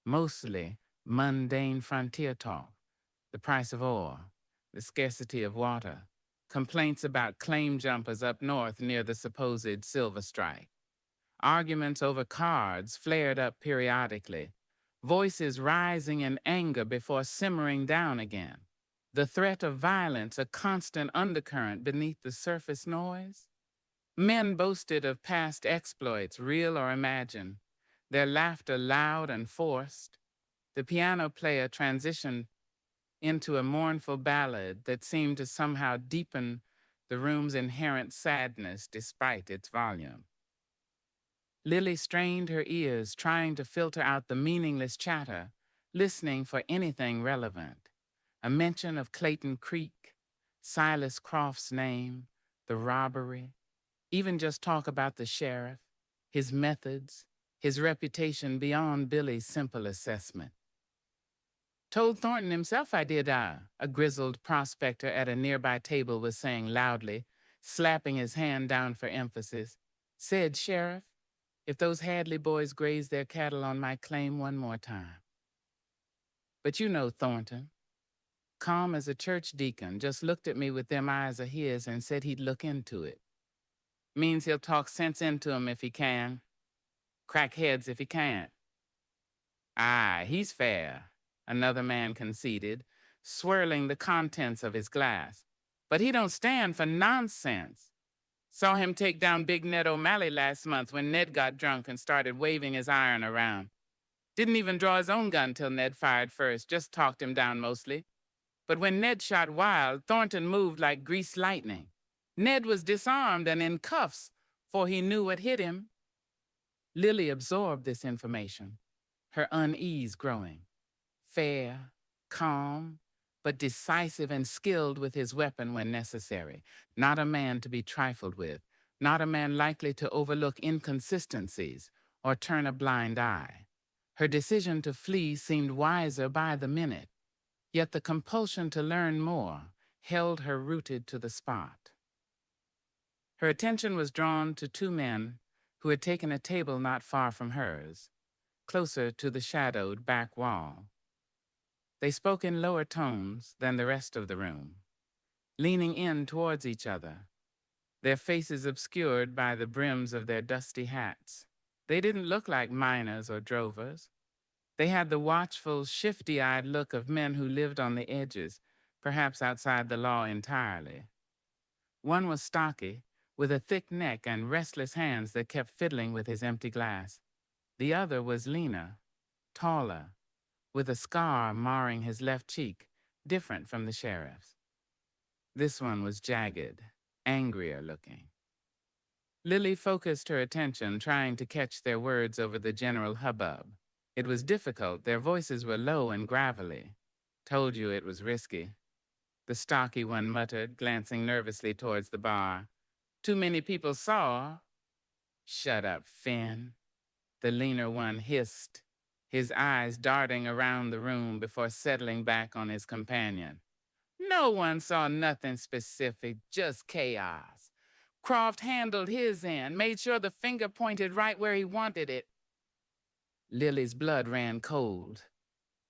mostly mundane frontier talk, the price of ore, the scarcity of water, complaints about claim jumpers up north near the supposed silver strike. Arguments over cards flared up periodically, voices rising in anger before simmering down again. The threat of violence a constant undercurrent beneath the surface noise. Men boasted of past exploits, real or imagined, their laughter loud and forced. The piano player transitioned into a mournful ballad that seemed to somehow deepen the room's inherent sadness despite its volume. Lily strained her ears, trying to filter out the meaningless chatter, listening for anything relevant. A mention of Clayton Creek, Silas Croft's name, the robbery, even just talk about the sheriff, his methods, his reputation beyond Billy's simple assessment. "Told Thornton himself I did, a grizzled prospector at a nearby table was saying loudly, slapping his hand down for emphasis. "Said, Sheriff, if those Hadley boys graze their cattle on my claim one more time." But you know Thornton, calm as a church deacon, just looked at me with them eyes of his and said he'd look into it. Means he'll talk sense into 'em if he can, crack heads if he can't. "Ah, he's fair," another man conceded, swirling the contents of his glass. "But he don't stand for nonsense. Saw him take down Big Ned O'Malley last month when Ned got drunk and started waving his iron around. Didn't even draw his own gun till Ned fired first, just talked him down mostly. But when Ned shot wild, Thornton moved like greased lightning. Ned was disarmed and in cuffs, for he knew what hit him." Lily absorbed this information, her unease growing. Fair, calm, but decisive and skilled with his weapon when necessary. Not a man to be trifled with, not a man likely to overlook inconsistencies or turn a blind eye. Her decision to flee seemed wiser by the minute, yet the compulsion to learn more held her rooted to the spot. Her attention was drawn to two men who had taken a table not far from hers, closer to the shadowed back wall. They spoke in lower tones than the rest of the room, leaning in towards each other, their faces obscured by the brims of their dusty hats. They didn't look like miners or drovers. They had the watchful, shifty-eyed look of men who lived on the edges, perhaps outside the law entirely. One was stocky, with a thick neck and restless hands that kept fiddling with his empty glass. The other was leaner, taller, with a scar marring his left cheek, different from the sheriff's. This one was jagged, angrier looking. Lily focused her attention, trying to catch their words over the general hubbub. It was difficult. Their voices were low and gravelly. "Told you it was risky," the stocky one muttered, glancing nervously towards the bar. "Too many people saw." "Shut up, Finn," the leaner one hissed, his eyes darting around the room before settling back on his companion. "No one saw nothing specific, just chaos. Croft handled his end, made sure the finger pointed right where he wanted it." Lily's blood ran cold.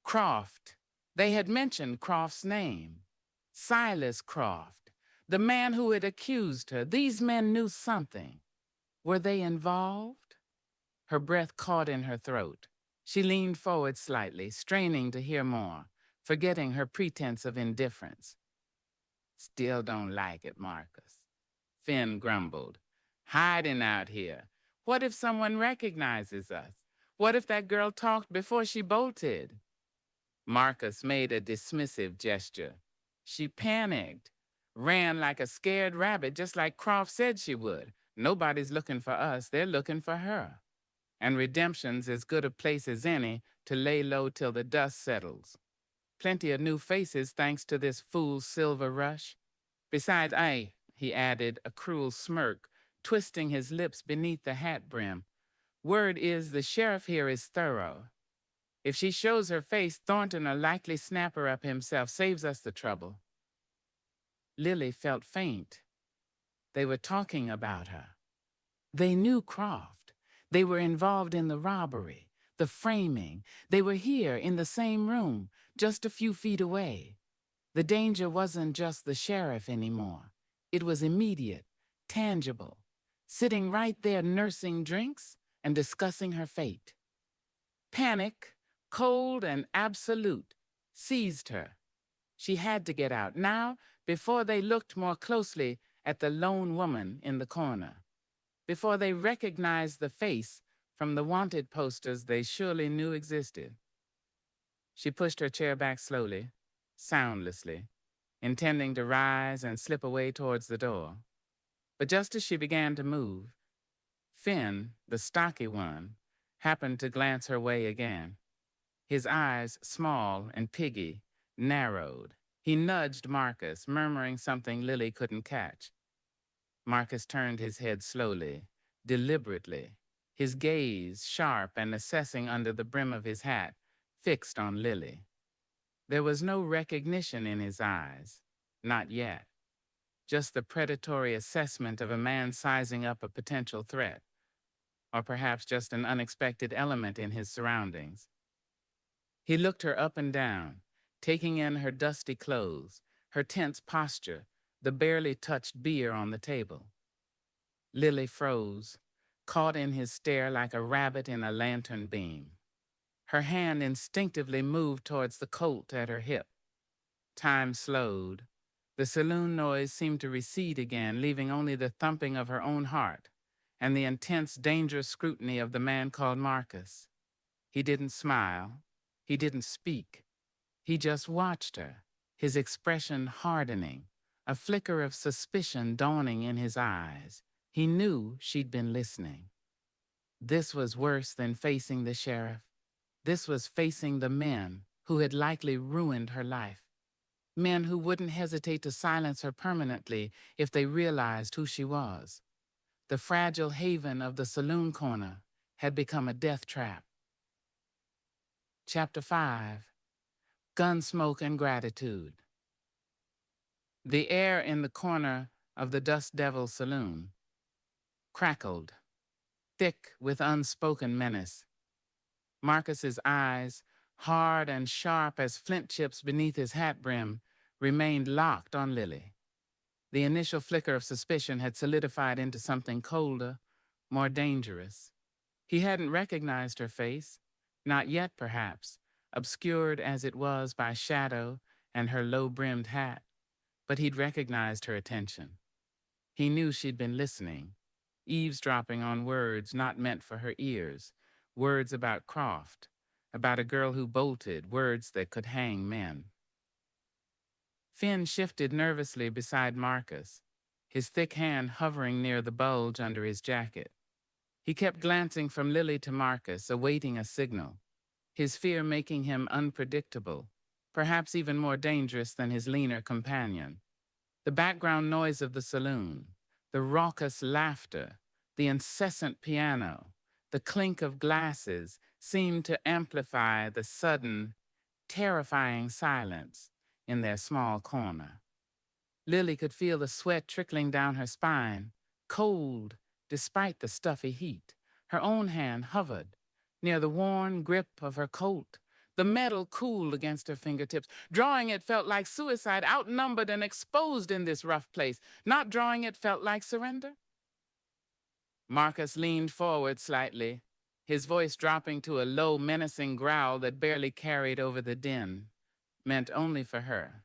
Croft. They had mentioned Croft's name. Silas Croft, the man who had accused her. These men knew something. Were they involved? Her breath caught in her throat. She leaned forward slightly, straining to hear more, forgetting her pretense of indifference. "Still don't like it, Marcus," Finn grumbled. "Hiding out here. What if someone recognizes us? What if that girl talked before she bolted?" Marcus made a dismissive gesture. "She panicked, ran like a scared rabbit, just like Croft said she would. Nobody's looking for us, they're looking for her. And Redemption's as good a place as any to lay low till the dust settles. Plenty of new faces thanks to this fool's silver rush. Besides, he added, a cruel smirk, twisting his lips beneath the hat brim. Word is the sheriff here is thorough. If she shows her face, Thornton'll likely snap her up himself, saves us the trouble." Lily felt faint. They were talking about her. They knew Croft. They were involved in the robbery, the framing. They were here in the same room, just a few feet away. The danger wasn't just the sheriff anymore. It was immediate, tangible, sitting right there nursing drinks and discussing her fate. Panic, cold and absolute, seized her. She had to get out now before they looked more closely at the lone woman in the corner, before they recognized the face from the wanted posters they surely knew existed. She pushed her chair back slowly, soundlessly, intending to rise and slip away towards the door. But just as she began to move, Finn, the stocky one, happened to glance her way again. His eyes, small and piggy, narrowed. He nudged Marcus, murmuring something Lily couldn't catch. Marcus turned his head slowly, deliberately, his gaze sharp and assessing under the brim of his hat, fixed on Lily. There was no recognition in his eyes, not yet. Just the predatory assessment of a man sizing up a potential threat, or perhaps just an unexpected element in his surroundings. He looked her up and down, taking in her dusty clothes, her tense posture, the barely touched beer on the table. Lily froze, caught in his stare like a rabbit in a lantern beam. Her hand instinctively moved towards the Colt at her hip. Time slowed. The saloon noise seemed to recede again, leaving only the thumping of her own heart and the intense, dangerous scrutiny of the man called Marcus. He didn't smile. He didn't speak. He just watched her, his expression hardening, a flicker of suspicion dawning in his eyes. He knew she'd been listening. This was worse than facing the sheriff. This was facing the men who had likely ruined her life. Men who wouldn't hesitate to silence her permanently if they realized who she was. The fragile haven of the saloon corner had become a death trap. Chapter 5. Gunsmoke and Gratitude. The air in the corner of the Dust Devil saloon crackled, thick with unspoken menace. Marcus's eyes, hard and sharp as flint chips beneath his hat brim, remained locked on Lily. The initial flicker of suspicion had solidified into something colder, more dangerous. He hadn't recognized her face, not yet perhaps, obscured as it was by shadow and her low-brimmed hat, but he'd recognized her attention. He knew she'd been listening, eavesdropping on words not meant for her ears, words about Croft, about a girl who bolted, words that could hang men. Finn shifted nervously beside Marcus, his thick hand hovering near the bulge under his jacket. He kept glancing from Lily to Marcus, awaiting a signal, his fear making him unpredictable, perhaps even more dangerous than his leaner companion. The background noise of the saloon, the raucous laughter, the incessant piano, the clink of glasses seemed to amplify the sudden, terrifying silence in their small corner. Lily could feel the sweat trickling down her spine, cold despite the stuffy heat. Her own hand hovered near the worn grip of her Colt. The metal cooled against her fingertips. Drawing it felt like suicide, outnumbered and exposed in this rough place. Not drawing it felt like surrender. Marcus leaned forward slightly, his voice dropping to a low, menacing growl that barely carried over the din, meant only for her.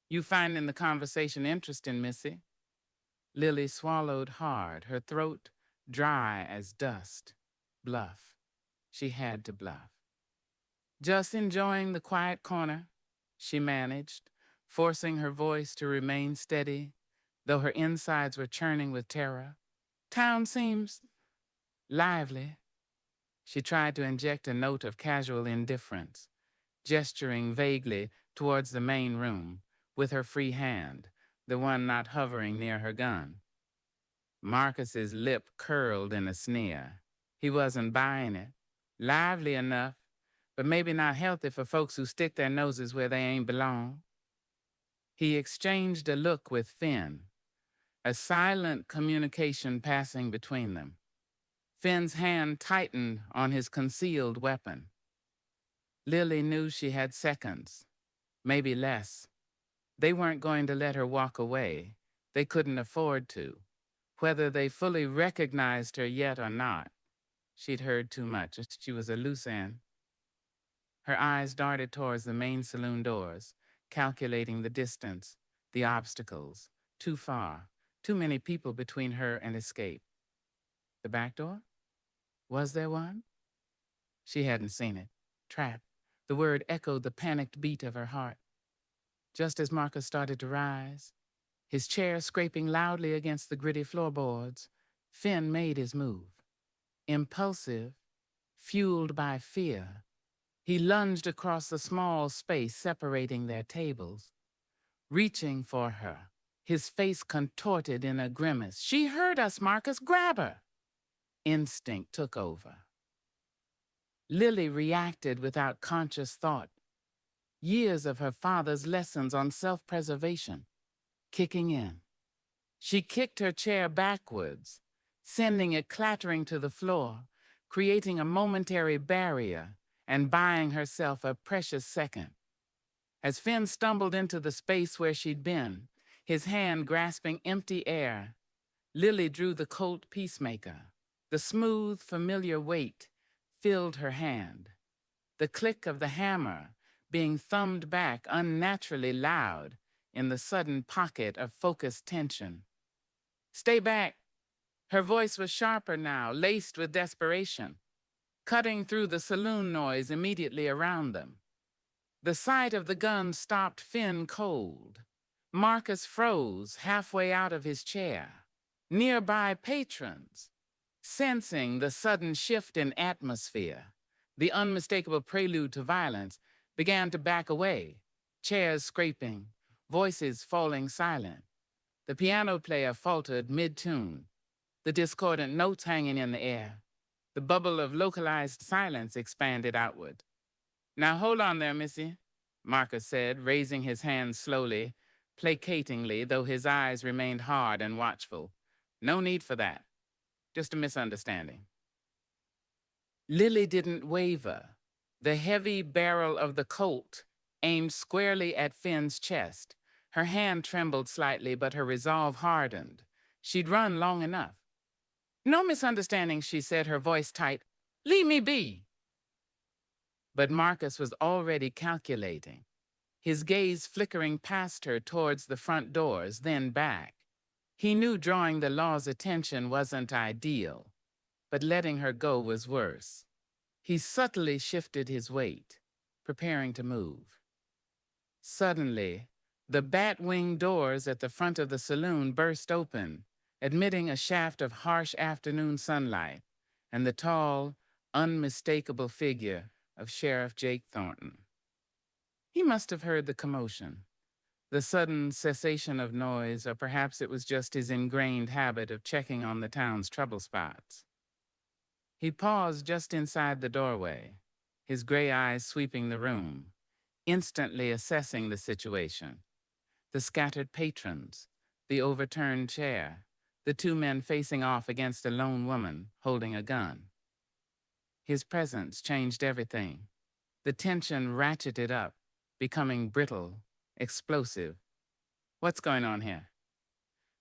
"You finding the conversation interesting, Missy?" Lily swallowed hard, her throat dry as dust. Bluff. She had to bluff. "Just enjoying the quiet corner," she managed, forcing her voice to remain steady, though her insides were churning with terror. "Town seems lively." She tried to inject a note of casual indifference, gesturing vaguely towards the main room with her free hand, the one not hovering near her gun. Marcus's lip curled in a sneer. He wasn't buying it. Lively enough, but maybe not healthy for folks who stick their noses where they ain't belong. He exchanged a look with Finn, a silent communication passing between them. Finn's hand tightened on his concealed weapon. Lily knew she had seconds, maybe less. They weren't going to let her walk away. They couldn't afford to. Whether they fully recognized her yet or not, she'd heard too much. She was a loose end. Her eyes darted towards the main saloon doors, calculating the distance, the obstacles. Too far, too many people between her and escape. The back door? Was there one? She hadn't seen it. Trap. The word echoed the panicked beat of her heart. Just as Marcus started to rise, his chair scraping loudly against the gritty floorboards, Finn made his move. Impulsive, fueled by fear, he lunged across the small space separating their tables, reaching for her, his face contorted in a grimace. "She heard us, Marcus. Grab her!" Instinct took over. Lily reacted without conscious thought. Years of her father's lessons on self-preservation kicking in. She kicked her chair backwards, sending it clattering to the floor, creating a momentary barrier and buying herself a precious second. As Finn stumbled into the space where she'd been, his hand grasping empty air, Lily drew the Colt Peacemaker. The smooth, familiar weight filled her hand. the click of the hammer being thumbed back unnaturally loud in the sudden pocket of focused tension. "Stay back!" Her voice was sharper now, laced with desperation, cutting through the saloon noise immediately around them. The sight of the gun stopped Finn cold. Marcus froze halfway out of his chair. Nearby patrons, sensing the sudden shift in atmosphere, the unmistakable prelude to violence, began to back away, chairs scraping, voices falling silent. The piano player faltered mid-tune, the discordant notes hanging in the air. The bubble of localized silence expanded outward. "Now hold on there, Missy," Marcus said, raising his hand slowly, placatingly, though his eyes remained hard and watchful. "No need for that. Just a misunderstanding." Lily didn't waver. The heavy barrel of the Colt aimed squarely at Finn's chest. Her hand trembled slightly, but her resolve hardened. She'd run long enough. "No misunderstanding," she said, her voice tight. "Leave me be." But Marcus was already calculating, his gaze flickering past her towards the front doors, then back. He knew drawing the law's attention wasn't ideal, but letting her go was worse. He subtly shifted his weight, preparing to move. Suddenly, the bat-wing doors at the front of the saloon burst open, admitting a shaft of harsh afternoon sunlight and the tall, unmistakable figure of Sheriff Jake Thornton. He must have heard the commotion, the sudden cessation of noise, or perhaps it was just his ingrained habit of checking on the town's trouble spots. He paused just inside the doorway, his gray eyes sweeping the room, instantly assessing the situation. The scattered patrons, the overturned chair, the two men facing off against a lone woman holding a gun. His presence changed everything. The tension ratcheted up, becoming brittle, explosive. "What's going on here?"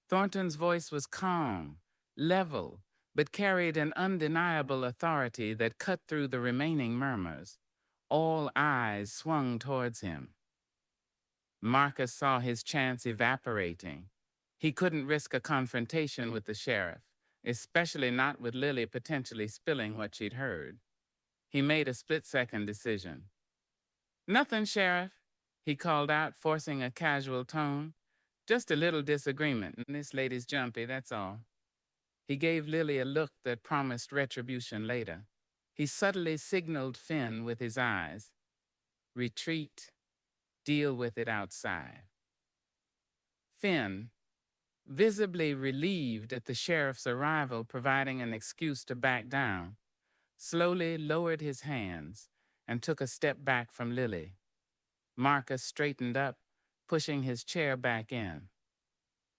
Thornton's voice was calm, level, but carried an undeniable authority that cut through the remaining murmurs. All eyes swung towards him. Marcus saw his chance evaporating. He couldn't risk a confrontation with the sheriff, especially not with Lily potentially spilling what she'd heard. He made a split-second decision. "Nothing, Sheriff," he called out, forcing a casual tone. "Just a little disagreement, and this lady's jumpy, that's all." He gave Lily a look that promised retribution later. He subtly signaled Finn with his eyes. "Retreat. Deal with it outside." Finn, visibly relieved at the sheriff's arrival providing an excuse to back down, slowly lowered his hands and took a step back from Lily. Marcus straightened up, pushing his chair back in.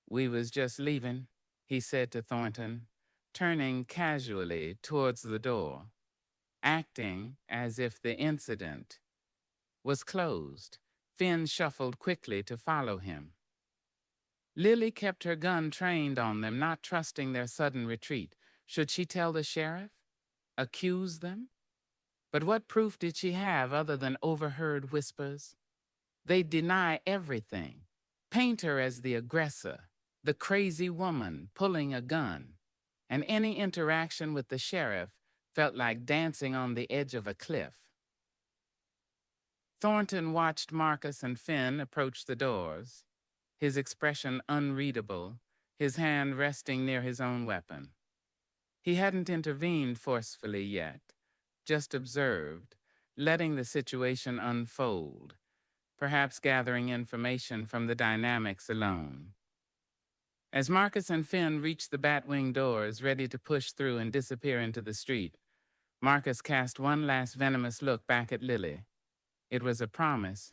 "We was just leaving," he said to Thornton, turning casually towards the door, acting as if the incident was closed. Finn shuffled quickly to follow him. Lily kept her gun trained on them, not trusting their sudden retreat. Should she tell the sheriff? Accuse them? But what proof did she have other than overheard whispers? They'd deny everything, paint her as the aggressor, the crazy woman pulling a gun, and any interaction with the sheriff felt like dancing on the edge of a cliff. Thornton watched Marcus and Finn approach the doors, his expression unreadable, his hand resting near his own weapon. He hadn't intervened forcefully yet, just observed, letting the situation unfold, perhaps gathering information from the dynamics alone. As Marcus and Finn reached the batwing doors, ready to push through and disappear into the street, Marcus cast one last venomous look back at Lily. It was a promise.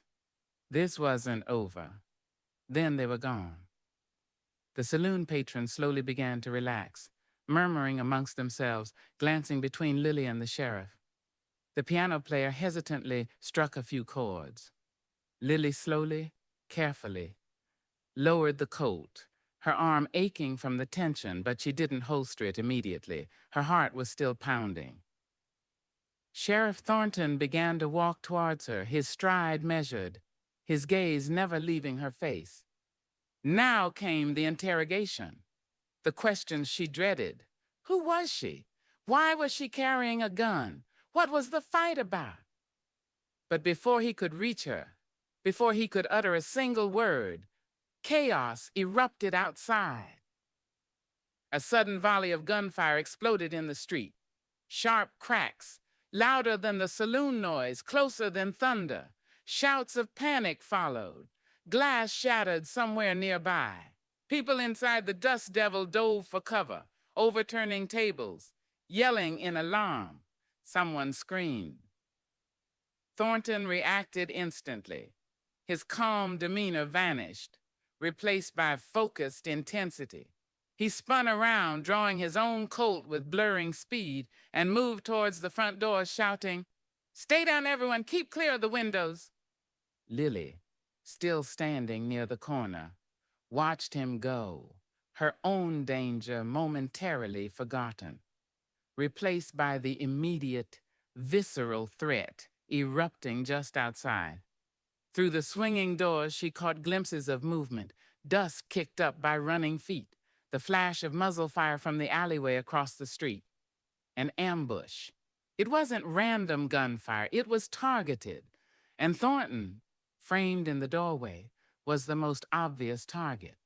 This wasn't over. Then they were gone. The saloon patrons slowly began to relax, murmuring amongst themselves, glancing between Lily and the sheriff. The piano player hesitantly struck a few chords. Lily slowly, carefully, lowered the Colt, her arm aching from the tension, but she didn't holster it immediately. Her heart was still pounding. Sheriff Thornton began to walk towards her, his stride measured, his gaze never leaving her face. Now came the interrogation, the questions she dreaded. Who was she? Why was she carrying a gun? What was the fight about? But before he could reach her, before he could utter a single word, chaos erupted outside. A sudden volley of gunfire exploded in the street. Sharp cracks, louder than the saloon noise, closer than thunder. Shouts of panic followed. Glass shattered somewhere nearby. People inside the Dust Devil dove for cover, overturning tables, yelling in alarm. Someone screamed. Thornton reacted instantly. His calm demeanor vanished, replaced by focused intensity. He spun around, drawing his own Colt with blurring speed, and moved towards the front door, shouting, "Stay down, everyone! Keep clear of the windows!" Lily, still standing near the corner, watched him go, her own danger momentarily forgotten, replaced by the immediate, visceral threat erupting just outside. Through the swinging doors, she caught glimpses of movement, dust kicked up by running feet, the flash of muzzle fire from the alleyway across the street. An ambush. It wasn't random gunfire, it was targeted. And Thornton, framed in the doorway, was the most obvious target.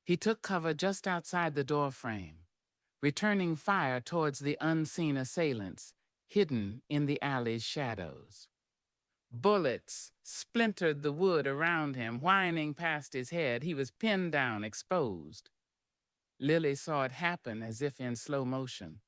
He took cover just outside the door frame, returning fire towards the unseen assailants, hidden in the alley's shadows. Bullets splintered the wood around him, whining past his head. He was pinned down, exposed. Lily saw it happen as if in slow motion.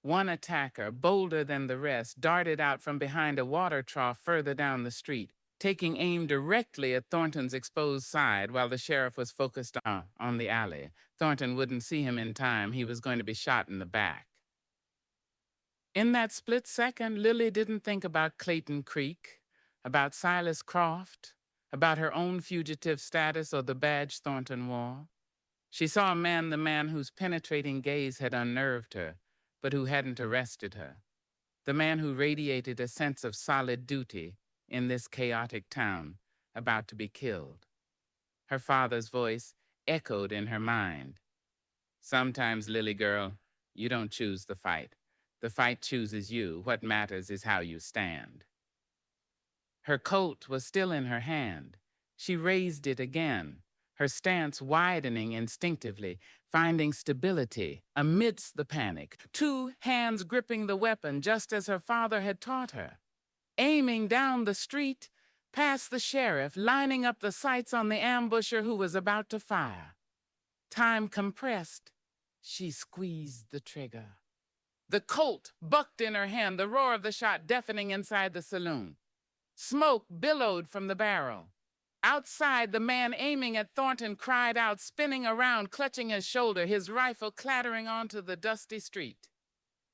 One attacker, bolder than the rest, darted out from behind a water trough further down the street, taking aim directly at Thornton's exposed side while the sheriff was focused on the alley. Thornton wouldn't see him in time. He was going to be shot in the back. In that split second, Lily didn't think about Clayton Creek, about Silas Croft, about her own fugitive status or the badge Thornton wore. She saw the man whose penetrating gaze had unnerved her, but who hadn't arrested her. The man who radiated a sense of solid duty in this chaotic town, about to be killed. Her father's voice echoed in her mind. "Sometimes, Lily girl, you don't choose the fight. The fight chooses you. What matters is how you stand." Her Colt was still in her hand. She raised it again, her stance widening instinctively, finding stability amidst the panic, two hands gripping the weapon just as her father had taught her. Aiming down the street, past the sheriff, lining up the sights on the ambusher who was about to fire. Time compressed, she squeezed the trigger. The Colt bucked in her hand, the roar of the shot deafening inside the saloon. Smoke billowed from the barrel. Outside, the man aiming at Thornton cried out, spinning around, clutching his shoulder, his rifle clattering onto the dusty street.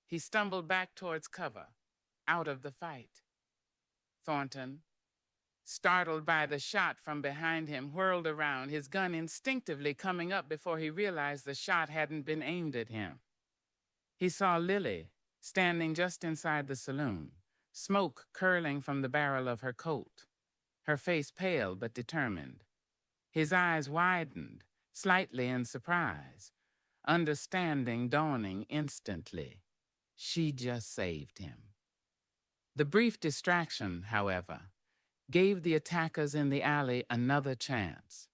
He stumbled back towards cover, out of the fight. Thornton, startled by the shot from behind him, whirled around, his gun instinctively coming up before he realized the shot hadn't been aimed at him. He saw Lily standing just inside the saloon, smoke curling from the barrel of her Colt, her face pale but determined. His eyes widened, slightly in surprise, understanding dawning instantly. She just saved him. The brief distraction, however, gave the attackers in the alley another chance.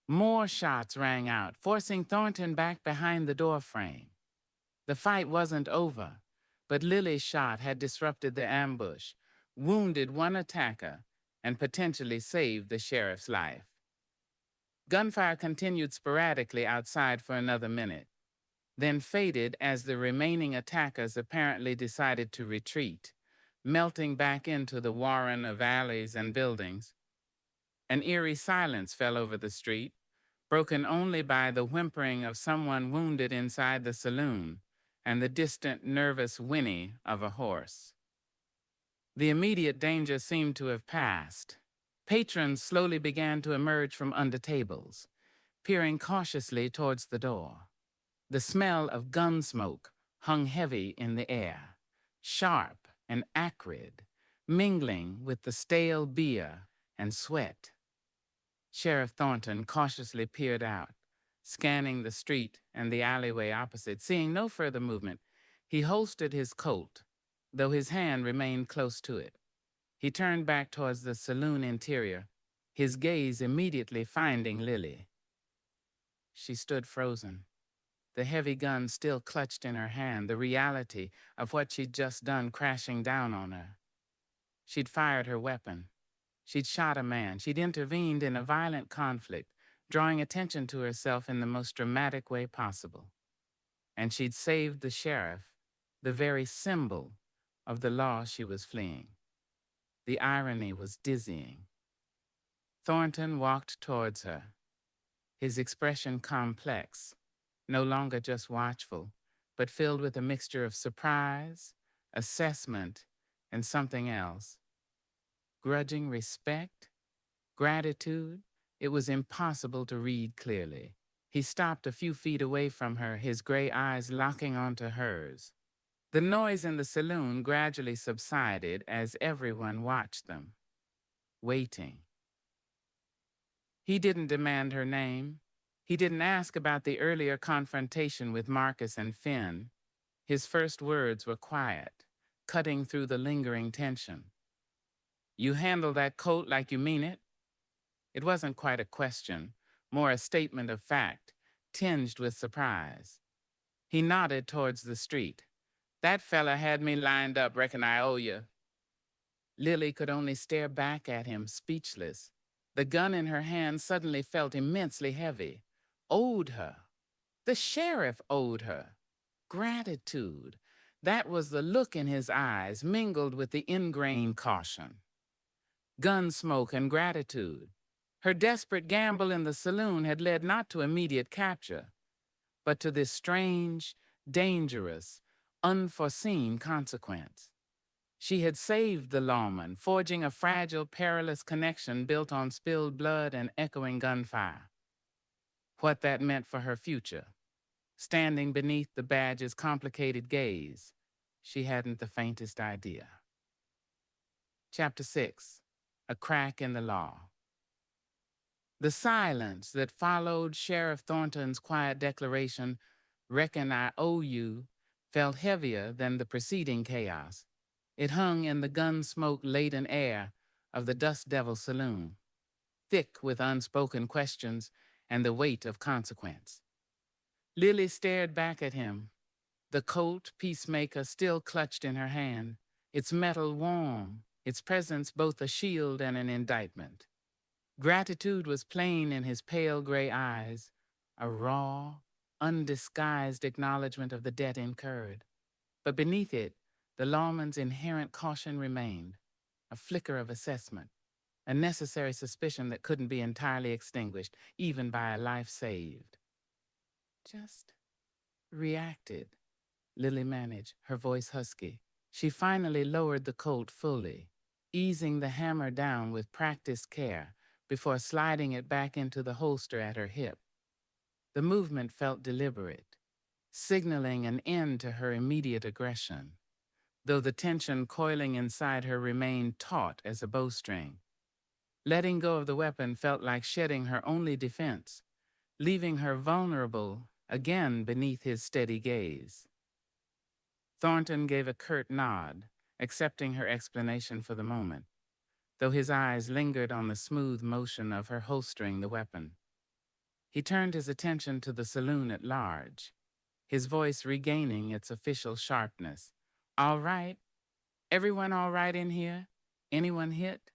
More shots rang out, forcing Thornton back behind the door frame. The fight wasn't over, but Lily's shot had disrupted the ambush, wounded one attacker, and potentially saved the sheriff's life. Gunfire continued sporadically outside for another minute, then faded as the remaining attackers apparently decided to retreat, melting back into the warren of alleys and buildings. An eerie silence fell over the street, broken only by the whimpering of someone wounded inside the saloon and the distant, nervous whinny of a horse. The immediate danger seemed to have passed. Patrons slowly began to emerge from under tables, peering cautiously towards the door. The smell of gun smoke hung heavy in the air, sharp and acrid, mingling with the stale beer and sweat. Sheriff Thornton cautiously peered out, scanning the street and the alleyway opposite. Seeing no further movement, he holstered his Colt, though his hand remained close to it. He turned back towards the saloon interior, his gaze immediately finding Lily. She stood frozen, the heavy gun still clutched in her hand, the reality of what she'd just done crashing down on her. She'd fired her weapon. She'd shot a man. She'd intervened in a violent conflict, drawing attention to herself in the most dramatic way possible. And she'd saved the sheriff, the very symbol of the law she was fleeing. The irony was dizzying. Thornton walked towards her, his expression complex, no longer just watchful, but filled with a mixture of surprise, assessment, and something else. Grudging respect? Gratitude? It was impossible to read clearly. He stopped a few feet away from her, his gray eyes locking onto hers. The noise in the saloon gradually subsided as everyone watched them, waiting. He didn't demand her name. He didn't ask about the earlier confrontation with Marcus and Finn. His first words were quiet, cutting through the lingering tension. "You handle that Colt like you mean it?" It wasn't quite a question, more a statement of fact, tinged with surprise. He nodded towards the street. "That fella had me lined up, reckon I owe you." Lily could only stare back at him, speechless. The gun in her hand suddenly felt immensely heavy. Owed her. The sheriff owed her. Gratitude. That was the look in his eyes, mingled with the ingrained caution. Gunsmoke and gratitude. Her desperate gamble in the saloon had led not to immediate capture, but to this strange, dangerous, unforeseen consequence. She had saved the lawman, forging a fragile, perilous connection built on spilled blood and echoing gunfire. What that meant for her future, standing beneath the badge's complicated gaze, she hadn't the faintest idea. Chapter 6. A Crack in the Law. The silence that followed Sheriff Thornton's quiet declaration, "Reckon I owe you," felt heavier than the preceding chaos. It hung in the gun-smoke-laden air of the Dust Devil Saloon, thick with unspoken questions and the weight of consequence. Lily stared back at him, the Colt Peacemaker still clutched in her hand, its metal warm, its presence both a shield and an indictment. Gratitude was plain in his pale gray eyes, a raw, undisguised acknowledgement of the debt incurred. But beneath it, the lawman's inherent caution remained, a flicker of assessment, a necessary suspicion that couldn't be entirely extinguished, even by a life saved. "Just reacted," Lily managed, her voice husky. She finally lowered the Colt fully, easing the hammer down with practiced care before sliding it back into the holster at her hip. The movement felt deliberate, signaling an end to her immediate aggression, though the tension coiling inside her remained taut as a bowstring. Letting go of the weapon felt like shedding her only defense, leaving her vulnerable again beneath his steady gaze. Thornton gave a curt nod, accepting her explanation for the moment, though his eyes lingered on the smooth motion of her holstering the weapon. He turned his attention to the saloon at large, his voice regaining its official sharpness. "All right? Everyone all right in here? Anyone hit?"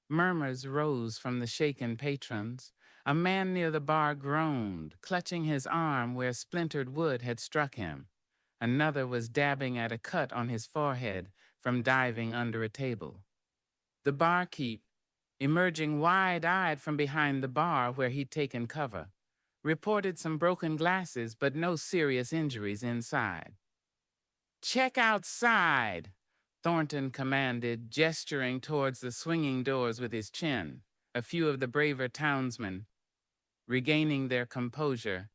Murmurs rose from the shaken patrons. A man near the bar groaned, clutching his arm where splintered wood had struck him. Another was dabbing at a cut on his forehead from diving under a table. The barkeep, emerging wide-eyed from behind the bar where he'd taken cover, reported some broken glasses but no serious injuries inside. "Check outside," Thornton commanded, gesturing towards the swinging doors with his chin. A few of the braver townsmen, regaining their composure,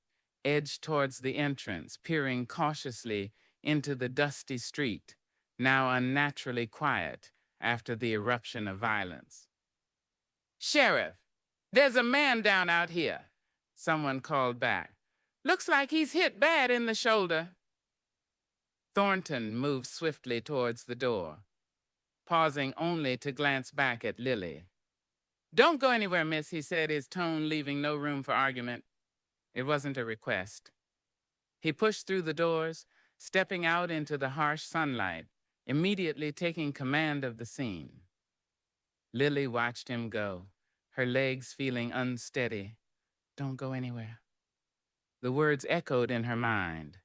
edged towards the entrance, peering cautiously into the dusty street, now unnaturally quiet after the eruption of violence. "Sheriff, there's a man down out here," someone called back. "Looks like he's hit bad in the shoulder." Thornton moved swiftly towards the door, pausing only to glance back at Lily. "Don't go anywhere, miss," he said, his tone leaving no room for argument. It wasn't a request. He pushed through the doors, stepping out into the harsh sunlight, immediately taking command of the scene. Lily watched him go, her legs feeling unsteady. "Don't go anywhere." The words echoed in her mind,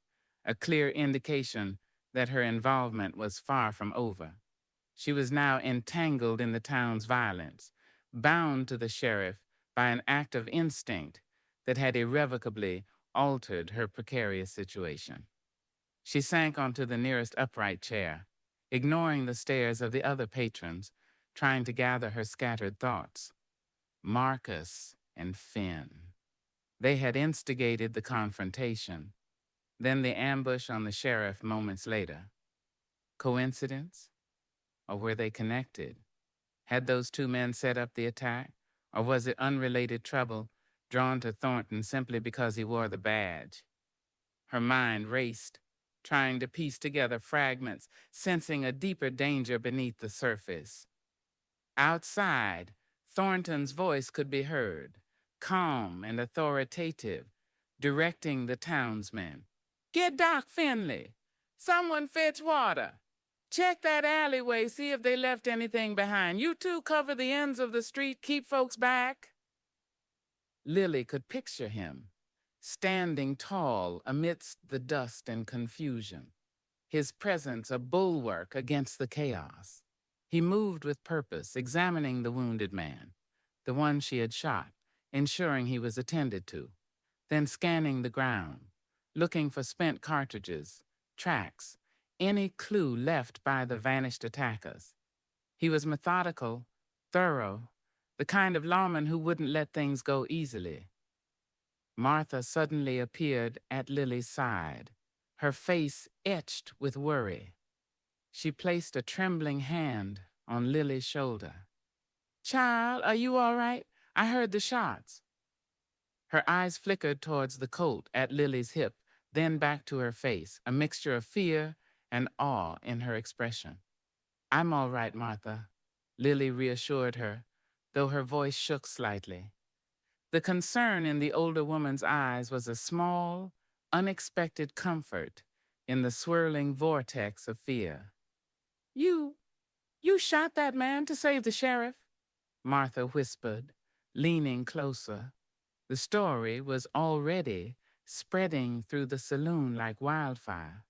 a clear indication that her involvement was far from over. She was now entangled in the town's violence, bound to the sheriff by an act of instinct that had irrevocably altered her precarious situation. She sank onto the nearest upright chair, ignoring the stares of the other patrons, trying to gather her scattered thoughts. Marcus and Finn. They had instigated the confrontation, then the ambush on the sheriff moments later. Coincidence? Or were they connected? Had those two men set up the attack? Or was it unrelated trouble drawn to Thornton simply because he wore the badge? Her mind raced, trying to piece together fragments, sensing a deeper danger beneath the surface. Outside, Thornton's voice could be heard, calm and authoritative, directing the townsmen. "Get Doc Finley. Someone fetch water. Check that alleyway, see if they left anything behind. You two cover the ends of the street, keep folks back." Lily could picture him, standing tall amidst the dust and confusion, his presence a bulwark against the chaos. He moved with purpose, examining the wounded man, the one she had shot, ensuring he was attended to, then scanning the ground, looking for spent cartridges, tracks, any clue left by the vanished attackers. He was methodical, thorough, the kind of lawman who wouldn't let things go easily. Martha suddenly appeared at Lily's side, her face etched with worry. She placed a trembling hand on Lily's shoulder. "Child, are you all right? I heard the shots." Her eyes flickered towards the colt at Lily's hip, then back to her face, a mixture of fear and awe in her expression. "I'm all right, Martha," Lily reassured her, though her voice shook slightly. The concern in the older woman's eyes was a small, unexpected comfort in the swirling vortex of fear. You shot that man to save the sheriff?" Martha whispered, leaning closer. The story was already spreading through the saloon like wildfire.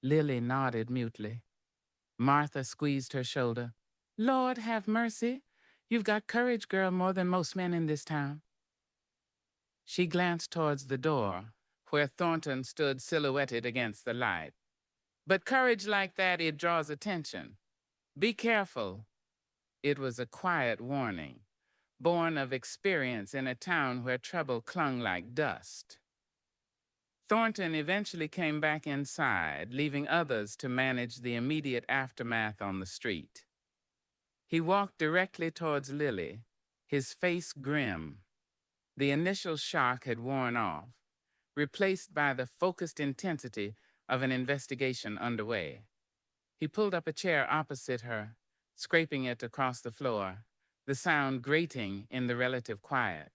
Lily nodded mutely. Martha squeezed her shoulder. "Lord have mercy. You've got courage, girl, more than most men in this town." She glanced towards the door, where Thornton stood silhouetted against the light. "But courage like that, it draws attention. Be careful." It was a quiet warning, born of experience in a town where trouble clung like dust. Thornton eventually came back inside, leaving others to manage the immediate aftermath on the street. He walked directly towards Lily, his face grim. The initial shock had worn off, replaced by the focused intensity of an investigation underway. He pulled up a chair opposite her, scraping it across the floor, the sound grating in the relative quiet.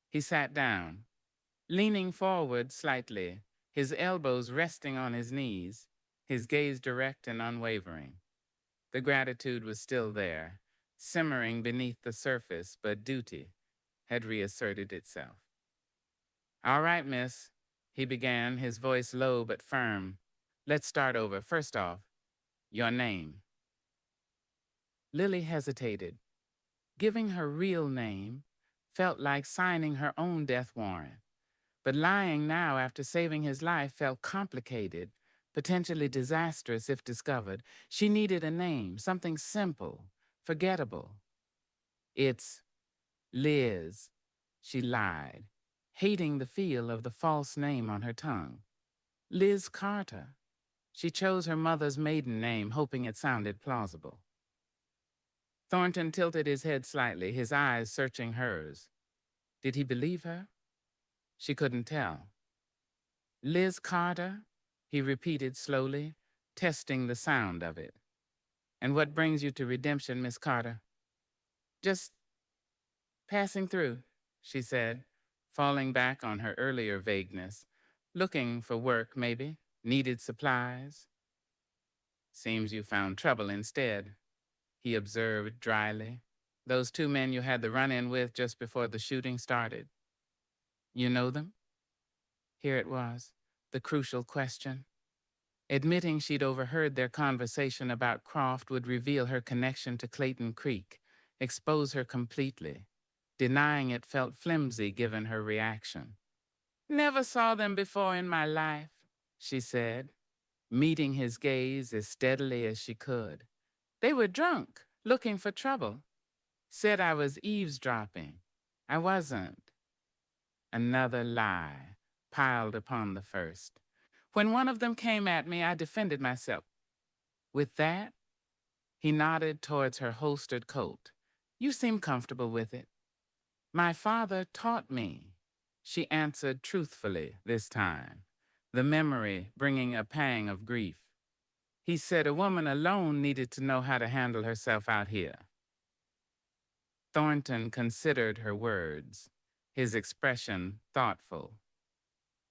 He sat down, leaning forward slightly, his elbows resting on his knees, his gaze direct and unwavering. The gratitude was still there, simmering beneath the surface, but duty had reasserted itself. "All right, miss," he began, his voice low but firm. "Let's start over. First off, your name." Lily hesitated. Giving her real name felt like signing her own death warrant. But lying now after saving his life felt complicated, potentially disastrous if discovered. She needed a name, something simple, forgettable. "It's Liz," she lied, hating the feel of the false name on her tongue. "Liz Carter." She chose her mother's maiden name, hoping it sounded plausible. Thornton tilted his head slightly, his eyes searching hers. Did he believe her? She couldn't tell. Liz Carter, he repeated slowly, testing the sound of it. And what brings you to redemption, Miss Carter? Just passing through, she said, falling back on her earlier vagueness. Looking for work, maybe. Needed supplies. Seems you found trouble instead, he observed dryly. Those two men you had the run-in with just before the shooting started. You know them? Here it was, the crucial question. Admitting she'd overheard their conversation about Croft would reveal her connection to Clayton Creek, expose her completely. Denying it felt flimsy given her reaction. Never saw them before in my life, she said, meeting his gaze as steadily as she could. They were drunk, looking for trouble. Said I was eavesdropping. I wasn't. Another lie, piled upon the first. When one of them came at me, I defended myself. With that, he nodded towards her holstered coat. You seem comfortable with it. My father taught me, she answered truthfully this time, the memory bringing a pang of grief. He said a woman alone needed to know how to handle herself out here. Thornton considered her words, his expression thoughtful.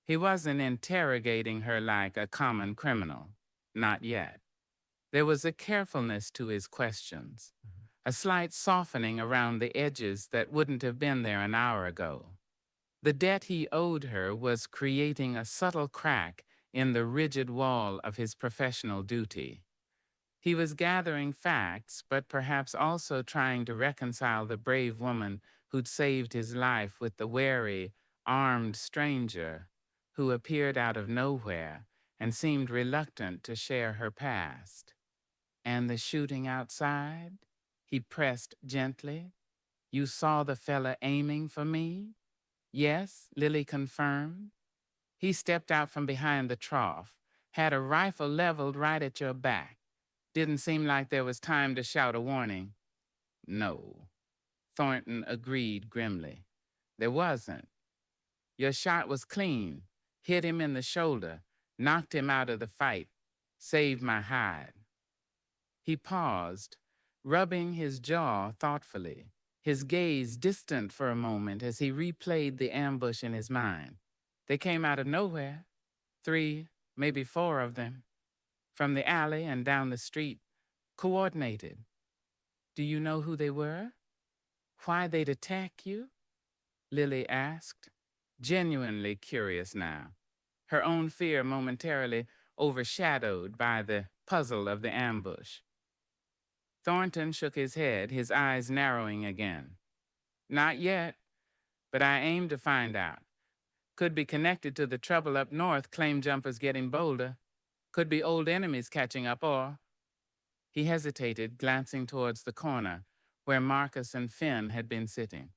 He wasn't interrogating her like a common criminal, not yet. There was a carefulness to his questions, a slight softening around the edges that wouldn't have been there an hour ago. The debt he owed her was creating a subtle crack in the rigid wall of his professional duty. He was gathering facts, but perhaps also trying to reconcile the brave woman who'd saved his life with the wary, armed stranger who appeared out of nowhere and seemed reluctant to share her past. And the shooting outside? He pressed gently. You saw the fella aiming for me? Yes, Lily confirmed. He stepped out from behind the trough, had a rifle leveled right at your back. Didn't seem like there was time to shout a warning. No, Thornton agreed grimly. There wasn't. Your shot was clean, hit him in the shoulder, knocked him out of the fight, saved my hide. He paused, rubbing his jaw thoughtfully, his gaze distant for a moment as he replayed the ambush in his mind. They came out of nowhere, 3, maybe 4 of them, from the alley and down the street, coordinated. Do you know who they were? Why they'd attack you? Lily asked, genuinely curious now, her own fear momentarily overshadowed by the puzzle of the ambush. Thornton shook his head, his eyes narrowing again. Not yet, but I aim to find out. Could be connected to the trouble up north, claim jumpers getting bolder. Could be old enemies catching up, or... He hesitated, glancing towards the corner where Marcus and Finn had been sitting.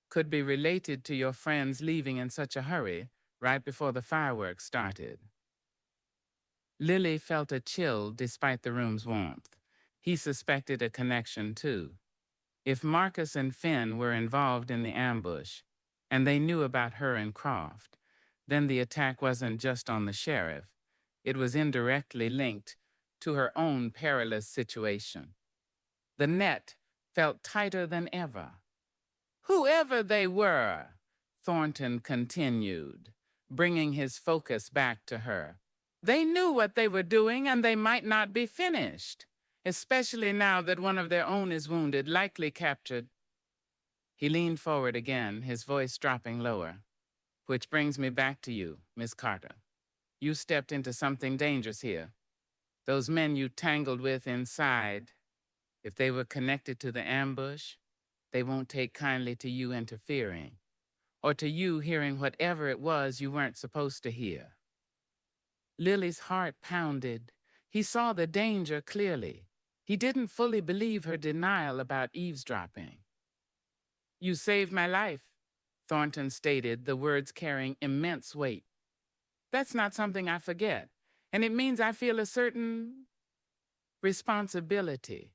Could be related to your friends leaving in such a hurry right before the fireworks started. Lily felt a chill despite the room's warmth. He suspected a connection, too. If Marcus and Finn were involved in the ambush, and they knew about her and Croft, then the attack wasn't just on the sheriff. It was indirectly linked to her own perilous situation. The net felt tighter than ever. Whoever they were, Thornton continued, bringing his focus back to her. They knew what they were doing, and they might not be finished, especially now that one of their own is wounded, likely captured. He leaned forward again, his voice dropping lower. Which brings me back to you, Miss Carter. You stepped into something dangerous here. Those men you tangled with inside, if they were connected to the ambush, they won't take kindly to you interfering, or to you hearing whatever it was you weren't supposed to hear. Lily's heart pounded. He saw the danger clearly. He didn't fully believe her denial about eavesdropping. You saved my life, Thornton stated, the words carrying immense weight. That's not something I forget, And it means I feel a certain responsibility.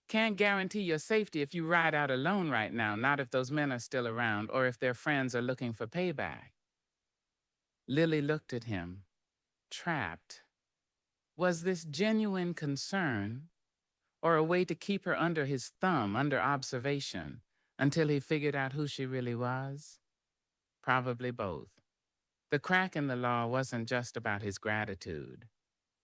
Can't guarantee your safety if you ride out alone right now, not if those men are still around or if their friends are looking for payback. Lily looked at him, trapped. Was this genuine concern or a way to keep her under his thumb, under observation, until he figured out who she really was? Probably both. The crack in the law wasn't just about his gratitude.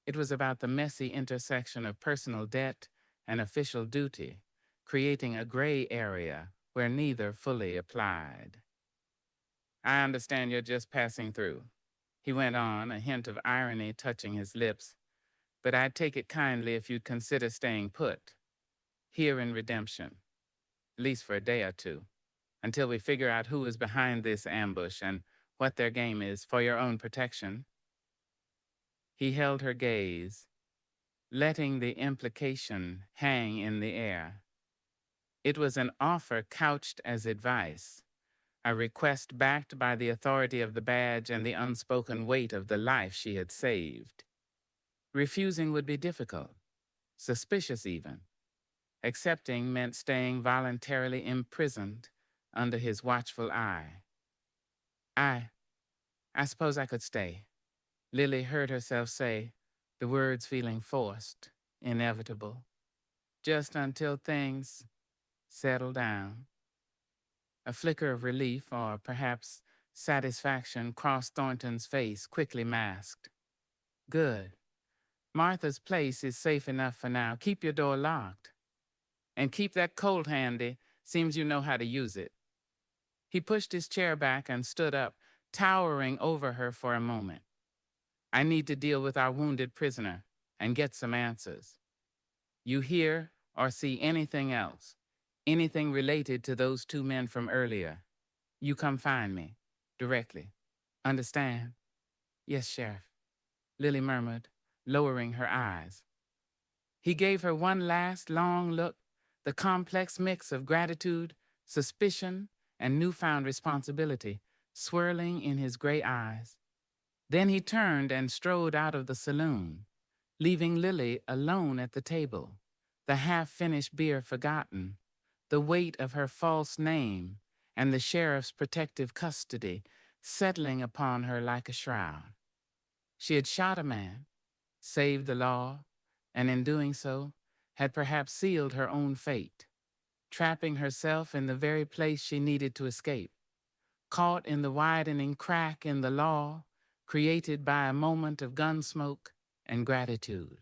It was about the messy intersection of personal debt and official duty, creating a gray area where neither fully applied. I understand you're just passing through, he went on, a hint of irony touching his lips, but I'd take it kindly if you'd consider staying put, here in Redemption, at least for a day or two, until we figure out who is behind this ambush and what their game is for your own protection. He held her gaze, letting the implication hang in the air. It was an offer couched as advice, a request backed by the authority of the badge and the unspoken weight of the life she had saved. Refusing would be difficult, suspicious even. Accepting meant staying voluntarily imprisoned under his watchful eye. I suppose I could stay, Lily heard herself say, the words feeling forced, inevitable. Just until things settle down. A flicker of relief, or perhaps satisfaction, crossed Thornton's face, quickly masked. Good. Martha's place is safe enough for now. Keep your door locked. And keep that Colt handy. Seems you know how to use it. He pushed his chair back and stood up, towering over her for a moment. I need to deal with our wounded prisoner and get some answers. You hear or see anything else, anything related to those two men from earlier, you come find me, directly. Understand? Yes, Sheriff, Lily murmured, lowering her eyes. He gave her one last long look, the complex mix of gratitude, suspicion, and newfound responsibility swirling in his gray eyes. Then he turned and strode out of the saloon, leaving Lily alone at the table, the half-finished beer forgotten, the weight of her false name and the sheriff's protective custody settling upon her like a shroud. She had shot a man, saved the law, and in doing so, had perhaps sealed her own fate, trapping herself in the very place she needed to escape, caught in the widening crack in the law created by a moment of gun smoke and gratitude.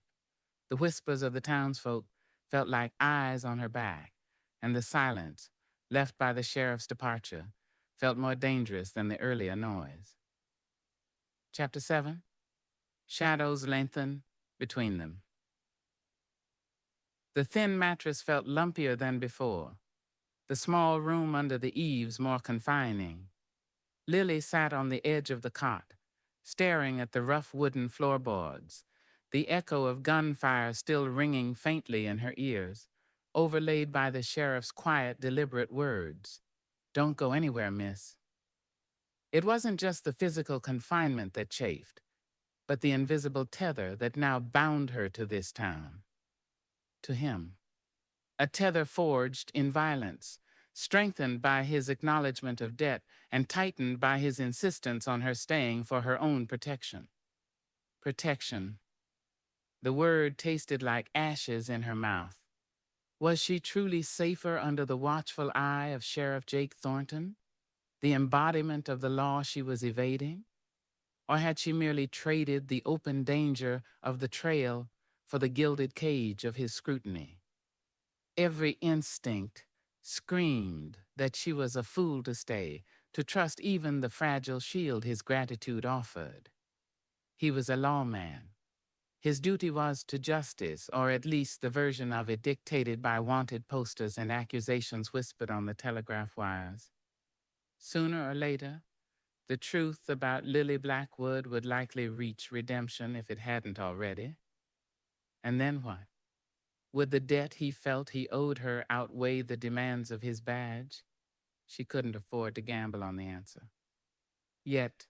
The whispers of the townsfolk felt like eyes on her back, and the silence, left by the sheriff's departure, felt more dangerous than the earlier noise. Chapter 7. Shadows lengthen between them. The thin mattress felt lumpier than before, the small room under the eaves more confining. Lily sat on the edge of the cot, staring at the rough wooden floorboards, the echo of gunfire still ringing faintly in her ears, overlaid by the sheriff's quiet, deliberate words. Don't go anywhere, miss. It wasn't just the physical confinement that chafed, but the invisible tether that now bound her to this town, to him. A tether forged in violence, strengthened by his acknowledgement of debt and tightened by his insistence on her staying for her own protection. Protection. The word tasted like ashes in her mouth. Was she truly safer under the watchful eye of Sheriff Jake Thornton, the embodiment of the law she was evading? Or had she merely traded the open danger of the trail for the gilded cage of his scrutiny? Every instinct screamed that she was a fool to stay, to trust even the fragile shield his gratitude offered. He was a lawman. His duty was to justice, or at least the version of it dictated by wanted posters and accusations whispered on the telegraph wires. Sooner or later, the truth about Lily Blackwood would likely reach redemption if it hadn't already. And then what? Would the debt he felt he owed her outweigh the demands of his badge? She couldn't afford to gamble on the answer. Yet,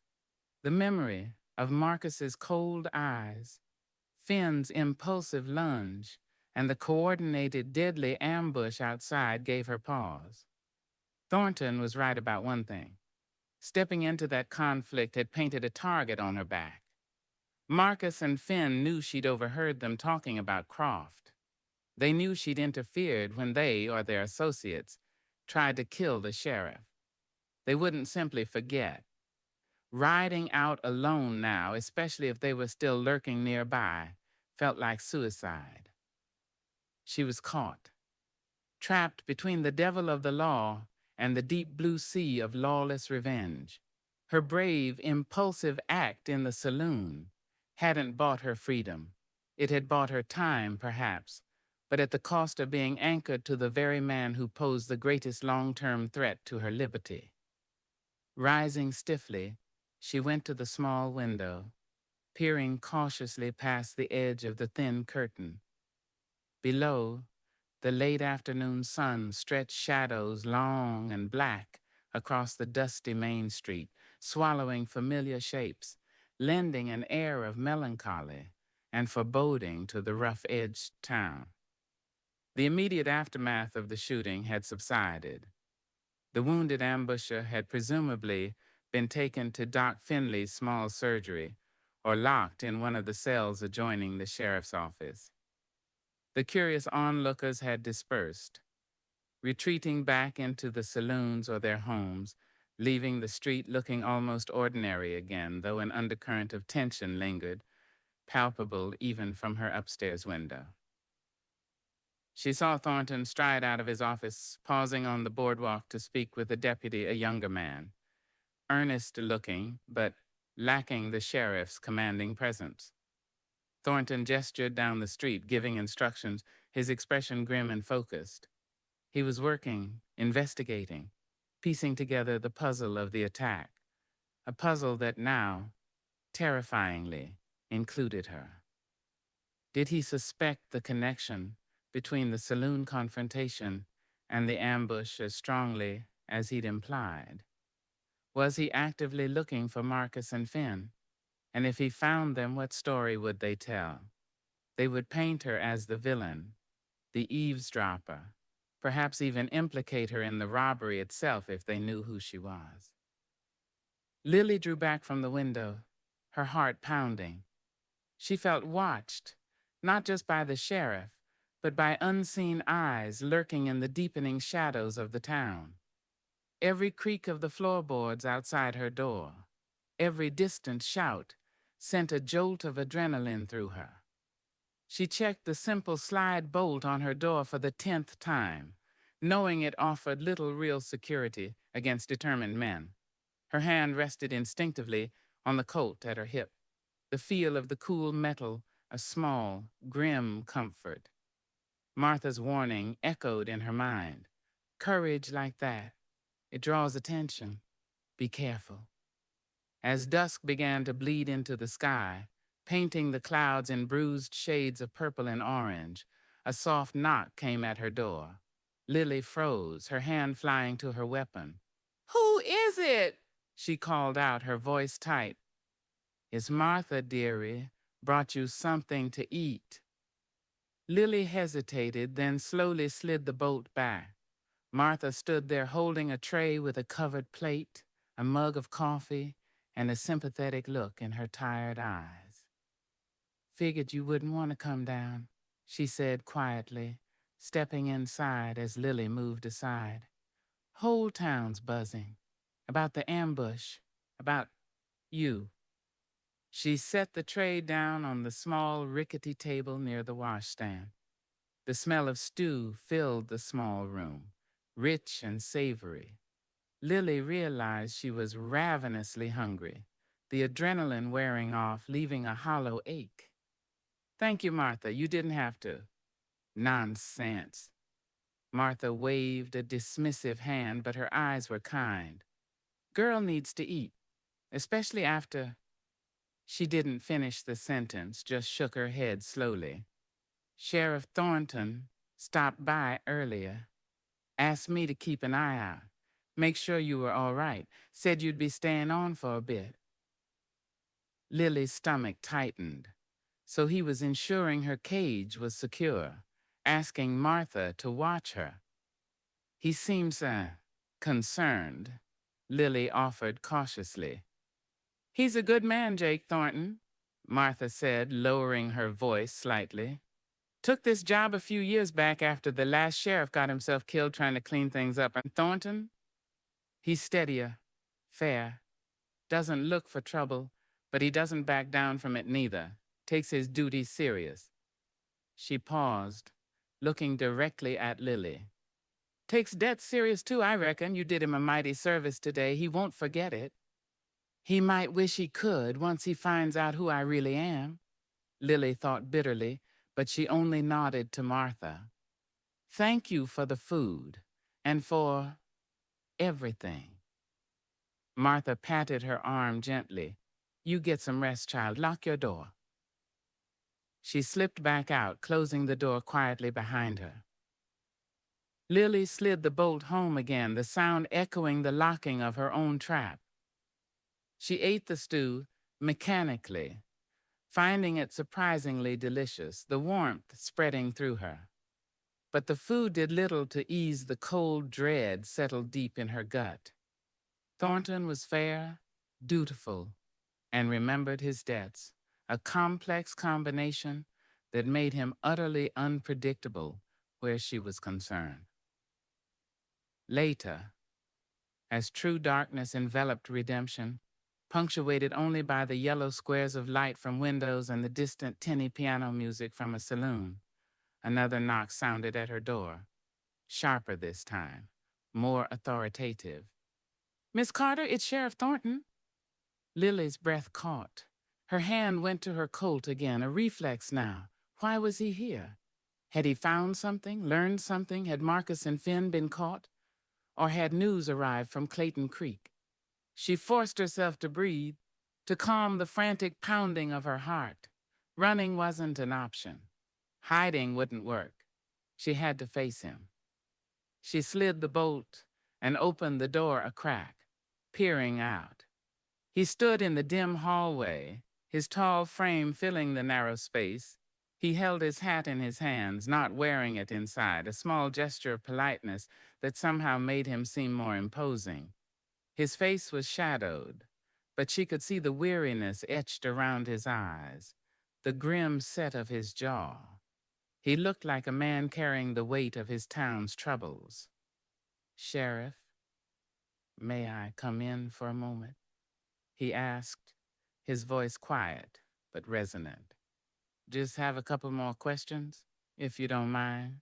the memory of Marcus's cold eyes Finn's impulsive lunge and the coordinated deadly ambush outside gave her pause. Thornton was right about one thing. Stepping into that conflict had painted a target on her back. Marcus and Finn knew she'd overheard them talking about Croft. They knew she'd interfered when they, or their associates, tried to kill the sheriff. They wouldn't simply forget. Riding out alone now, especially if they were still lurking nearby, felt like suicide. She was caught, trapped between the devil of the law and the deep blue sea of lawless revenge. Her brave, impulsive act in the saloon hadn't bought her freedom. It had bought her time, perhaps, but at the cost of being anchored to the very man who posed the greatest long-term threat to her liberty. Rising stiffly, she went to the small window, peering cautiously past the edge of the thin curtain. Below, the late afternoon sun stretched shadows long and black across the dusty main street, swallowing familiar shapes, lending an air of melancholy and foreboding to the rough-edged town. The immediate aftermath of the shooting had subsided. The wounded ambusher had presumably been taken to Doc Finley's small surgery or locked in one of the cells adjoining the sheriff's office. The curious onlookers had dispersed, retreating back into the saloons or their homes, leaving the street looking almost ordinary again, though an undercurrent of tension lingered, palpable even from her upstairs window. She saw Thornton stride out of his office, pausing on the boardwalk to speak with a deputy, a younger man, earnest-looking, but lacking the sheriff's commanding presence. Thornton gestured down the street, giving instructions, his expression grim and focused. He was working, investigating, piecing together the puzzle of the attack, a puzzle that now, terrifyingly, included her. Did he suspect the connection between the saloon confrontation and the ambush as strongly as he'd implied? Was he actively looking for Marcus and Finn? And if he found them, what story would they tell? They would paint her as the villain, the eavesdropper, perhaps even implicate her in the robbery itself if they knew who she was. Lily drew back from the window, her heart pounding. She felt watched, not just by the sheriff, but by unseen eyes lurking in the deepening shadows of the town. Every creak of the floorboards outside her door, every distant shout, sent a jolt of adrenaline through her. She checked the simple slide bolt on her door for the 10th time, knowing it offered little real security against determined men. Her hand rested instinctively on the Colt at her hip, the feel of the cool metal a small, grim comfort. Martha's warning echoed in her mind. Courage like that, it draws attention. Be careful. As dusk began to bleed into the sky, painting the clouds in bruised shades of purple and orange, a soft knock came at her door. Lily froze, her hand flying to her weapon. "Who is it?" she called out, her voice tight. "It's Martha, dearie. Brought you something to eat." Lily hesitated, then slowly slid the bolt back. Martha stood there holding a tray with a covered plate, a mug of coffee, and a sympathetic look in her tired eyes. "Figured you wouldn't want to come down," she said quietly, stepping inside as Lily moved aside. "Whole town's buzzing. About the ambush. About you." She set the tray down on the small, rickety table near the washstand. The smell of stew filled the small room, rich and savory. Lily realized she was ravenously hungry, the adrenaline wearing off, leaving a hollow ache. "Thank you, Martha. You didn't have to." "Nonsense." Martha waved a dismissive hand, but her eyes were kind. "Girl needs to eat, especially after—" She didn't finish the sentence, just shook her head slowly. "Sheriff Thornton stopped by earlier. Asked me to keep an eye out. Make sure you were all right. Said you'd be staying on for a bit." Lily's stomach tightened. So he was ensuring her cage was secure, asking Martha to watch her. He seems, concerned, Lily offered cautiously. He's a good man, Jake Thornton, Martha said, lowering her voice slightly. Took this job a few years back after the last sheriff got himself killed trying to clean things up. And Thornton? He's steadier, fair, doesn't look for trouble, but he doesn't back down from it neither. Takes his duties serious. She paused, looking directly at Lily. Takes debt serious too, I reckon. You did him a mighty service today. He won't forget it. He might wish he could once he finds out who I really am, Lily thought bitterly, but she only nodded to Martha. Thank you for the food and for everything. Martha patted her arm gently. You get some rest, child. Lock your door. She slipped back out, closing the door quietly behind her. Lily slid the bolt home again, the sound echoing the locking of her own trap. She ate the stew mechanically, finding it surprisingly delicious, the warmth spreading through her. But the food did little to ease the cold dread settled deep in her gut. Thornton was fair, dutiful, and remembered his debts, a complex combination that made him utterly unpredictable where she was concerned. Later, as true darkness enveloped redemption, punctuated only by the yellow squares of light from windows and the distant tinny piano music from a saloon, another knock sounded at her door, sharper this time, more authoritative. Miss Carter, it's Sheriff Thornton. Lily's breath caught. Her hand went to her coat again, a reflex now. Why was he here? Had he found something, learned something? Had Marcus and Finn been caught? Or had news arrived from Clayton Creek? She forced herself to breathe, to calm the frantic pounding of her heart. Running wasn't an option. Hiding wouldn't work. She had to face him. She slid the bolt and opened the door a crack, peering out. He stood in the dim hallway, his tall frame filling the narrow space. He held his hat in his hands, not wearing it inside, a small gesture of politeness that somehow made him seem more imposing. His face was shadowed, but she could see the weariness etched around his eyes, the grim set of his jaw. He looked like a man carrying the weight of his town's troubles. Sheriff, may I come in for a moment? He asked, his voice quiet but resonant. Just have a couple more questions, if you don't mind.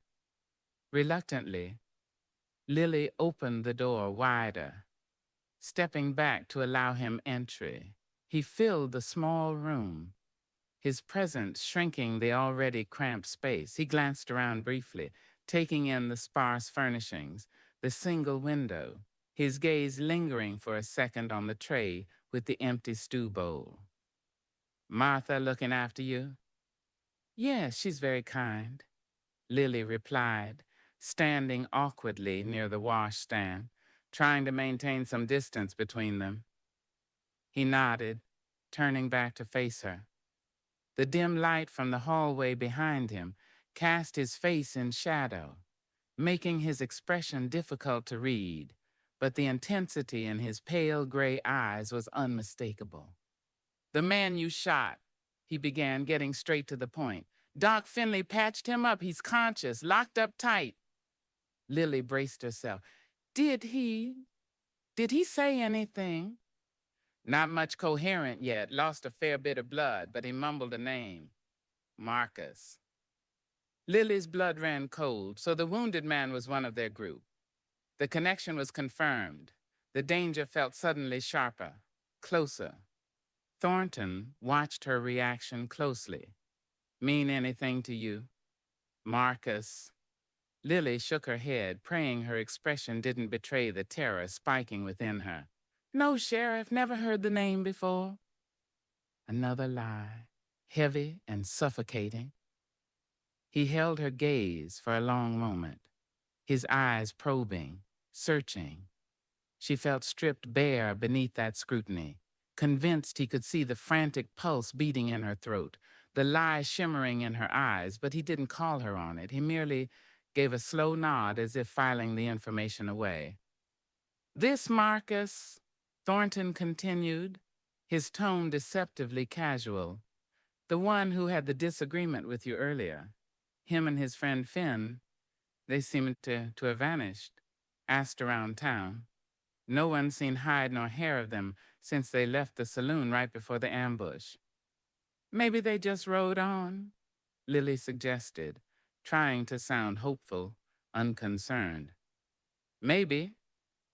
Reluctantly, Lily opened the door wider, stepping back to allow him entry. He filled the small room, his presence shrinking the already cramped space. He glanced around briefly, taking in the sparse furnishings, the single window, his gaze lingering for a second on the tray with the empty stew bowl. Martha looking after you? Yes, she's very kind, Lily replied, standing awkwardly near the washstand, trying to maintain some distance between them. He nodded, turning back to face her. The dim light from the hallway behind him cast his face in shadow, making his expression difficult to read, but the intensity in his pale gray eyes was unmistakable. The man you shot, he began, getting straight to the point. Doc Finley patched him up. He's conscious, locked up tight. Lily braced herself. Did he say anything? Not much coherent yet. Lost a fair bit of blood, but he mumbled a name. Marcus. Lily's blood ran cold, so the wounded man was one of their group. The connection was confirmed. The danger felt suddenly sharper, closer. Thornton watched her reaction closely. Mean anything to you? Marcus. Lily shook her head, praying her expression didn't betray the terror spiking within her. No, Sheriff, never heard the name before. Another lie, heavy and suffocating. He held her gaze for a long moment, his eyes probing, searching. She felt stripped bare beneath that scrutiny, convinced he could see the frantic pulse beating in her throat, the lie shimmering in her eyes, but he didn't call her on it. He merely gave a slow nod as if filing the information away. "This Marcus," Thornton continued, his tone deceptively casual, "the one who had the disagreement with you earlier. Him and his friend Finn, they seemed to have vanished, asked around town. No one seen hide nor hair of them since they left the saloon right before the ambush. Maybe they just rode on," Lily suggested, trying to sound hopeful, unconcerned. "Maybe,"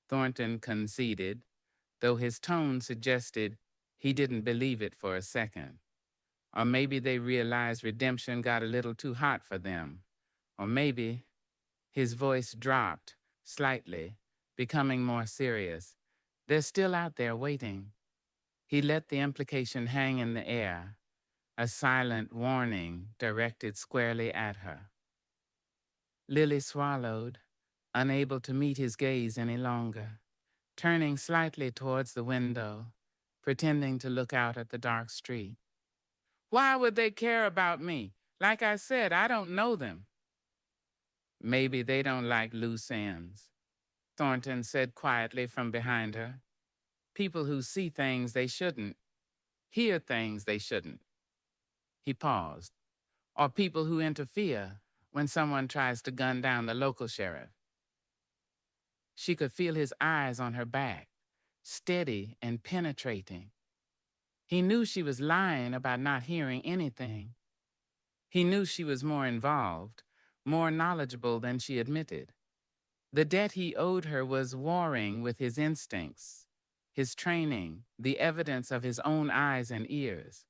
Thornton conceded, though his tone suggested he didn't believe it for a second. Or maybe they realized redemption got a little too hot for them. Or maybe his voice dropped slightly, becoming more serious. "They're still out there waiting." He let the implication hang in the air, a silent warning directed squarely at her. Lily swallowed, unable to meet his gaze any longer, turning slightly towards the window, pretending to look out at the dark street. "Why would they care about me? Like I said, I don't know them." "Maybe they don't like loose ends," Thornton said quietly from behind her. "People who see things they shouldn't, hear things they shouldn't." He paused. "Or people who interfere when someone tries to gun down the local sheriff." She could feel his eyes on her back, steady and penetrating. He knew she was lying about not hearing anything. He knew she was more involved, more knowledgeable than she admitted. The debt he owed her was warring with his instincts, his training, the evidence of his own eyes and ears.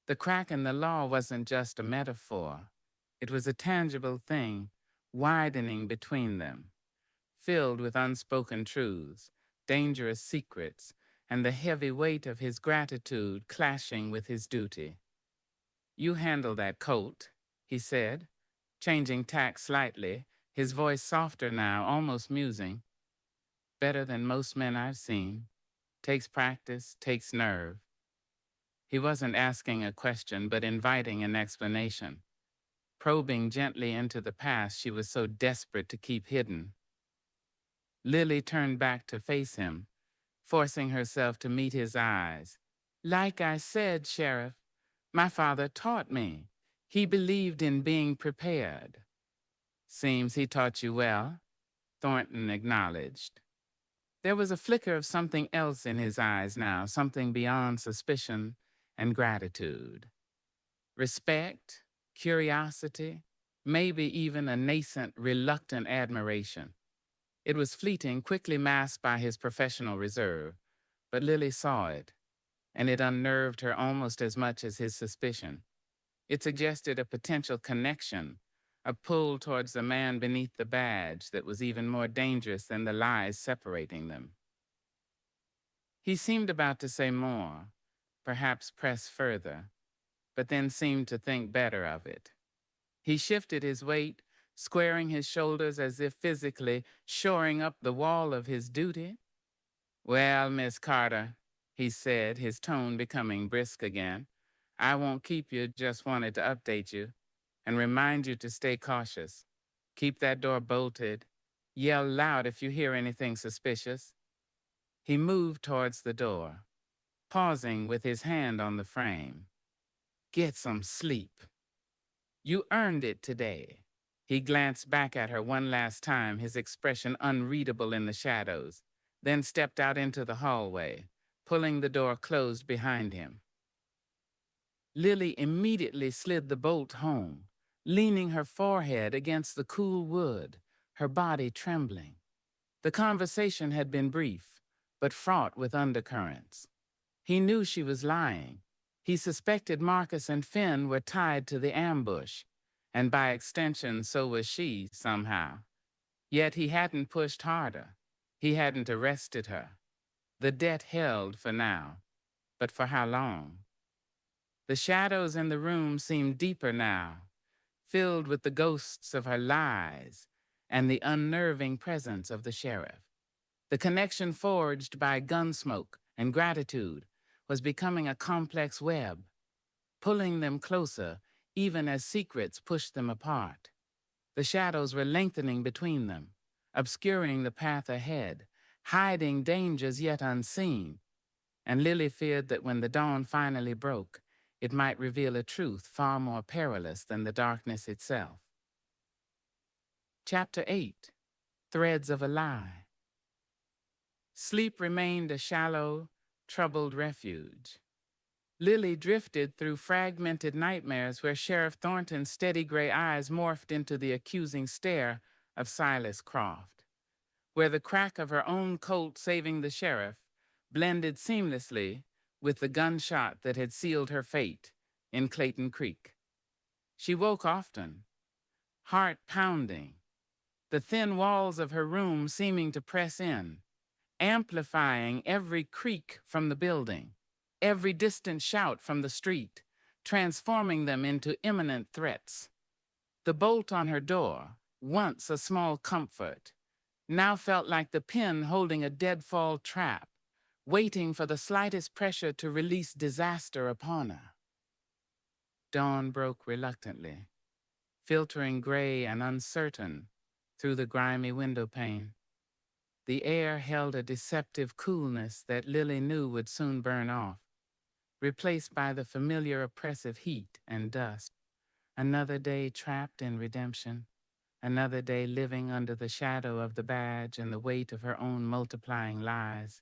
The crack in the law wasn't just a metaphor. It was a tangible thing, widening between them, filled with unspoken truths, dangerous secrets, and the heavy weight of his gratitude clashing with his duty. "You handle that colt," he said, changing tack slightly, his voice softer now, almost musing. "Better than most men I've seen. Takes practice, takes nerve." He wasn't asking a question, but inviting an explanation, probing gently into the past she was so desperate to keep hidden. Lily turned back to face him, forcing herself to meet his eyes. "Like I said, Sheriff, my father taught me. He believed in being prepared." "Seems he taught you well," Thornton acknowledged. There was a flicker of something else in his eyes now, something beyond suspicion and gratitude. Respect, curiosity, maybe even a nascent, reluctant admiration. It was fleeting, quickly masked by his professional reserve, but Lily saw it, and it unnerved her almost as much as his suspicion. It suggested a potential connection, a pull towards the man beneath the badge that was even more dangerous than the lies separating them. He seemed about to say more, perhaps press further, but then seemed to think better of it. He shifted his weight, squaring his shoulders as if physically shoring up the wall of his duty. "Well, Miss Carter," he said, his tone becoming brisk again, "I won't keep you, just wanted to update you and remind you to stay cautious. Keep that door bolted. Yell loud if you hear anything suspicious." He moved towards the door, pausing with his hand on the frame. "Get some sleep. You earned it today." He glanced back at her one last time, his expression unreadable in the shadows, then stepped out into the hallway, pulling the door closed behind him. Lily immediately slid the bolt home, leaning her forehead against the cool wood, her body trembling. The conversation had been brief, but fraught with undercurrents. He knew she was lying. He suspected Marcus and Finn were tied to the ambush, and by extension so was she, somehow. Yet he hadn't pushed harder. He hadn't arrested her. The debt held for now, but for how long? The shadows in the room seemed deeper now, filled with the ghosts of her lies and the unnerving presence of the sheriff. The connection forged by gunsmoke and gratitude was becoming a complex web, pulling them closer, even as secrets pushed them apart. The shadows were lengthening between them, obscuring the path ahead, hiding dangers yet unseen, and Lily feared that when the dawn finally broke, it might reveal a truth far more perilous than the darkness itself. Chapter 8. Threads of a Lie. Sleep remained a shallow, troubled refuge. Lily drifted through fragmented nightmares where Sheriff Thornton's steady gray eyes morphed into the accusing stare of Silas Croft, where the crack of her own Colt saving the sheriff blended seamlessly with the gunshot that had sealed her fate in Clayton Creek. She woke often, heart pounding, the thin walls of her room seeming to press in, amplifying every creak from the building, every distant shout from the street, transforming them into imminent threats. The bolt on her door, once a small comfort, now felt like the pin holding a deadfall trap, waiting for the slightest pressure to release disaster upon her. Dawn broke reluctantly, filtering gray and uncertain through the grimy window pane. The air held a deceptive coolness that Lily knew would soon burn off, replaced by the familiar oppressive heat and dust. Another day trapped in redemption, another day living under the shadow of the badge and the weight of her own multiplying lies.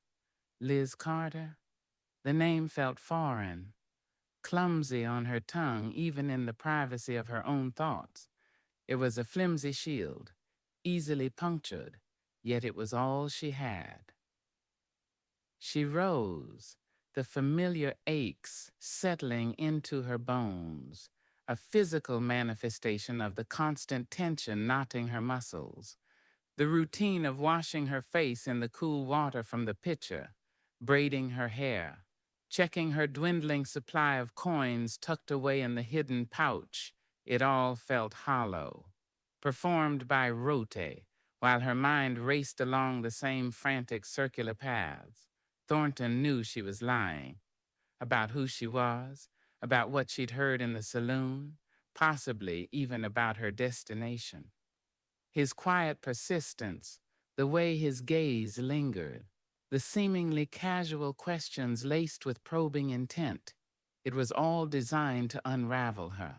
Liz Carter? The name felt foreign, clumsy on her tongue even in the privacy of her own thoughts. It was a flimsy shield, easily punctured, yet it was all she had. She rose, the familiar aches settling into her bones, a physical manifestation of the constant tension knotting her muscles, the routine of washing her face in the cool water from the pitcher, braiding her hair, checking her dwindling supply of coins tucked away in the hidden pouch. It all felt hollow, performed by rote, while her mind raced along the same frantic circular paths. Thornton knew she was lying about who she was, about what she'd heard in the saloon, possibly even about her destination. His quiet persistence, the way his gaze lingered, the seemingly casual questions laced with probing intent, it was all designed to unravel her.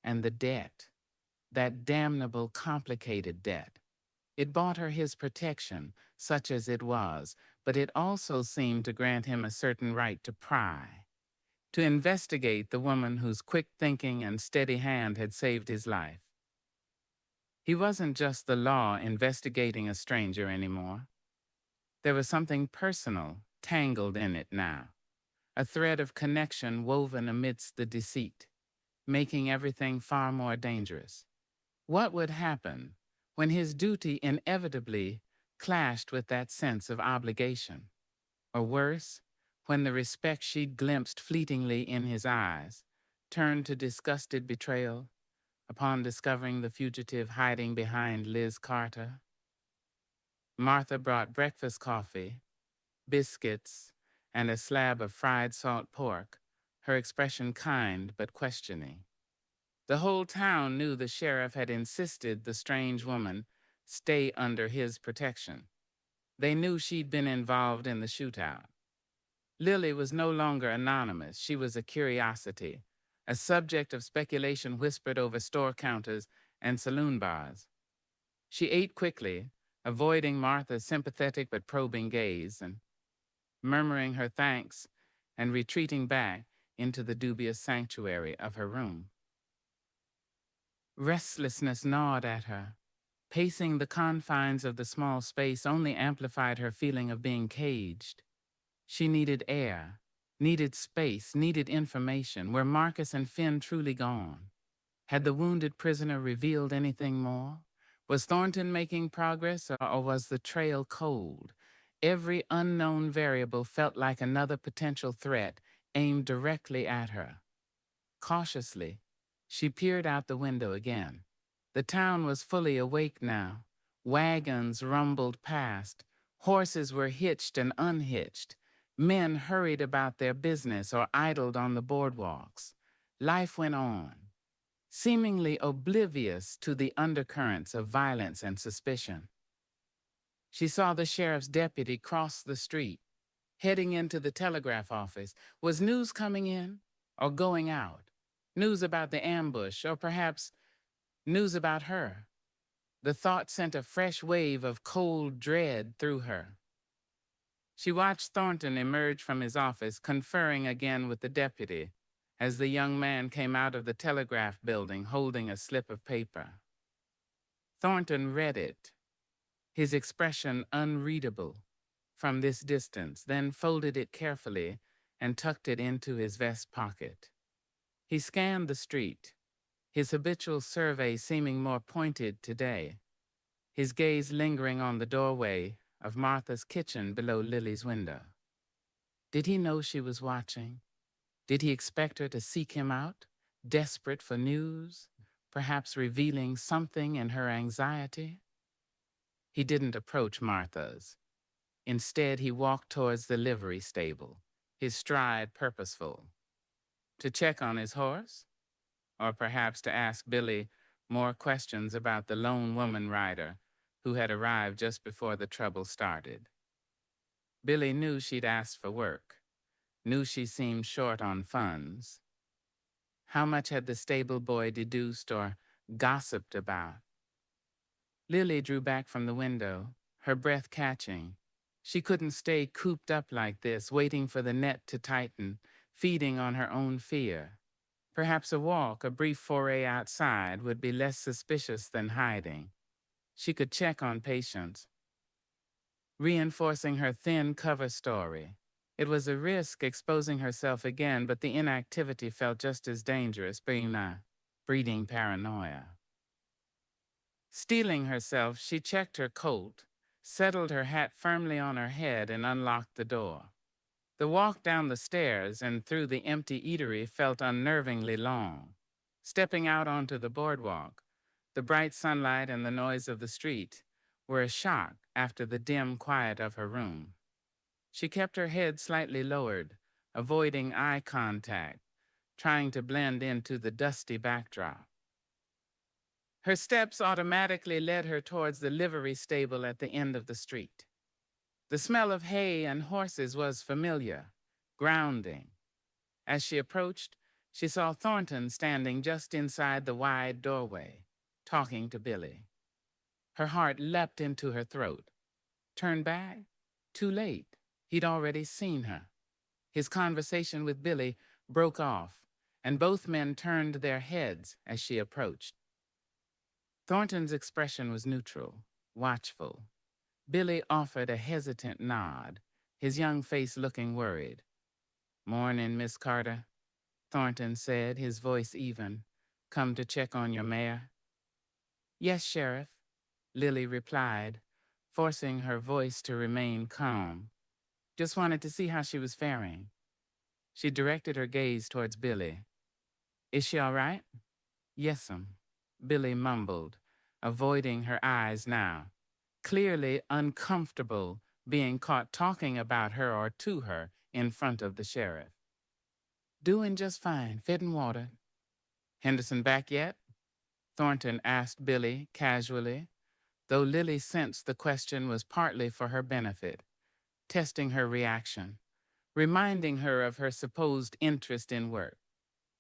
And the debt, that damnable, complicated debt. It bought her his protection, such as it was, but it also seemed to grant him a certain right to pry, to investigate the woman whose quick thinking and steady hand had saved his life. He wasn't just the law investigating a stranger anymore. There was something personal tangled in it now, a thread of connection woven amidst the deceit, making everything far more dangerous. What would happen when his duty inevitably clashed with that sense of obligation? Or worse, when the respect she'd glimpsed fleetingly in his eyes turned to disgusted betrayal upon discovering the fugitive hiding behind Liz Carter? Martha brought breakfast coffee, biscuits, and a slab of fried salt pork, her expression kind but questioning. The whole town knew the sheriff had insisted the strange woman stay under his protection. They knew she'd been involved in the shootout. Lily was no longer anonymous. She was a curiosity, a subject of speculation whispered over store counters and saloon bars. She ate quickly, avoiding Martha's sympathetic but probing gaze, and murmuring her thanks and retreating back into the dubious sanctuary of her room. Restlessness gnawed at her. Pacing the confines of the small space only amplified her feeling of being caged. She needed air, needed space, needed information. Were Marcus and Finn truly gone? Had the wounded prisoner revealed anything more? Was Thornton making progress, or was the trail cold? Every unknown variable felt like another potential threat aimed directly at her. Cautiously, she peered out the window again. The town was fully awake now. Wagons rumbled past. Horses were hitched and unhitched. Men hurried about their business or idled on the boardwalks. Life went on, seemingly oblivious to the undercurrents of violence and suspicion. She saw the sheriff's deputy cross the street, heading into the telegraph office. Was news coming in or going out? News about the ambush, or perhaps news about her? The thought sent a fresh wave of cold dread through her. She watched Thornton emerge from his office, conferring again with the deputy, as the young man came out of the telegraph building holding a slip of paper. Thornton read it, his expression unreadable from this distance, then folded it carefully and tucked it into his vest pocket. He scanned the street, his habitual survey seeming more pointed today, his gaze lingering on the doorway of Martha's kitchen below Lily's window. Did he know she was watching? Did he expect her to seek him out, desperate for news, perhaps revealing something in her anxiety? He didn't approach Martha's. Instead, he walked towards the livery stable, his stride purposeful. To check on his horse? Or perhaps to ask Billy more questions about the lone woman rider who had arrived just before the trouble started. Billy knew she'd asked for work, knew she seemed short on funds. How much had the stable boy deduced or gossiped about? Lily drew back from the window, her breath catching. She couldn't stay cooped up like this, waiting for the net to tighten, feeding on her own fear. Perhaps a walk, a brief foray outside, would be less suspicious than hiding. She could check on Patience, reinforcing her thin cover story. It was a risk exposing herself again, but the inactivity felt just as dangerous, breeding paranoia. Steeling herself, she checked her coat, settled her hat firmly on her head, and unlocked the door. The walk down the stairs and through the empty eatery felt unnervingly long. Stepping out onto the boardwalk, the bright sunlight and the noise of the street were a shock after the dim quiet of her room. She kept her head slightly lowered, avoiding eye contact, trying to blend into the dusty backdrop. Her steps automatically led her towards the livery stable at the end of the street. The smell of hay and horses was familiar, grounding. As she approached, she saw Thornton standing just inside the wide doorway, talking to Billy. Her heart leapt into her throat. Turn back? Too late. He'd already seen her. His conversation with Billy broke off, and both men turned their heads as she approached. Thornton's expression was neutral, watchful. Billy offered a hesitant nod, his young face looking worried. "Morning, Miss Carter," Thornton said, his voice even. "Come to check on your mare?" "Yes, Sheriff," Lily replied, forcing her voice to remain calm. "Just wanted to see how she was faring." She directed her gaze towards Billy. "Is she all right?" "Yes'm," Billy mumbled, avoiding her eyes now, clearly uncomfortable being caught talking about her or to her in front of the sheriff. "Doing just fine, fed and watered." "Henderson back yet?" Thornton asked Billy casually, though Lily sensed the question was partly for her benefit, testing her reaction, reminding her of her supposed interest in work.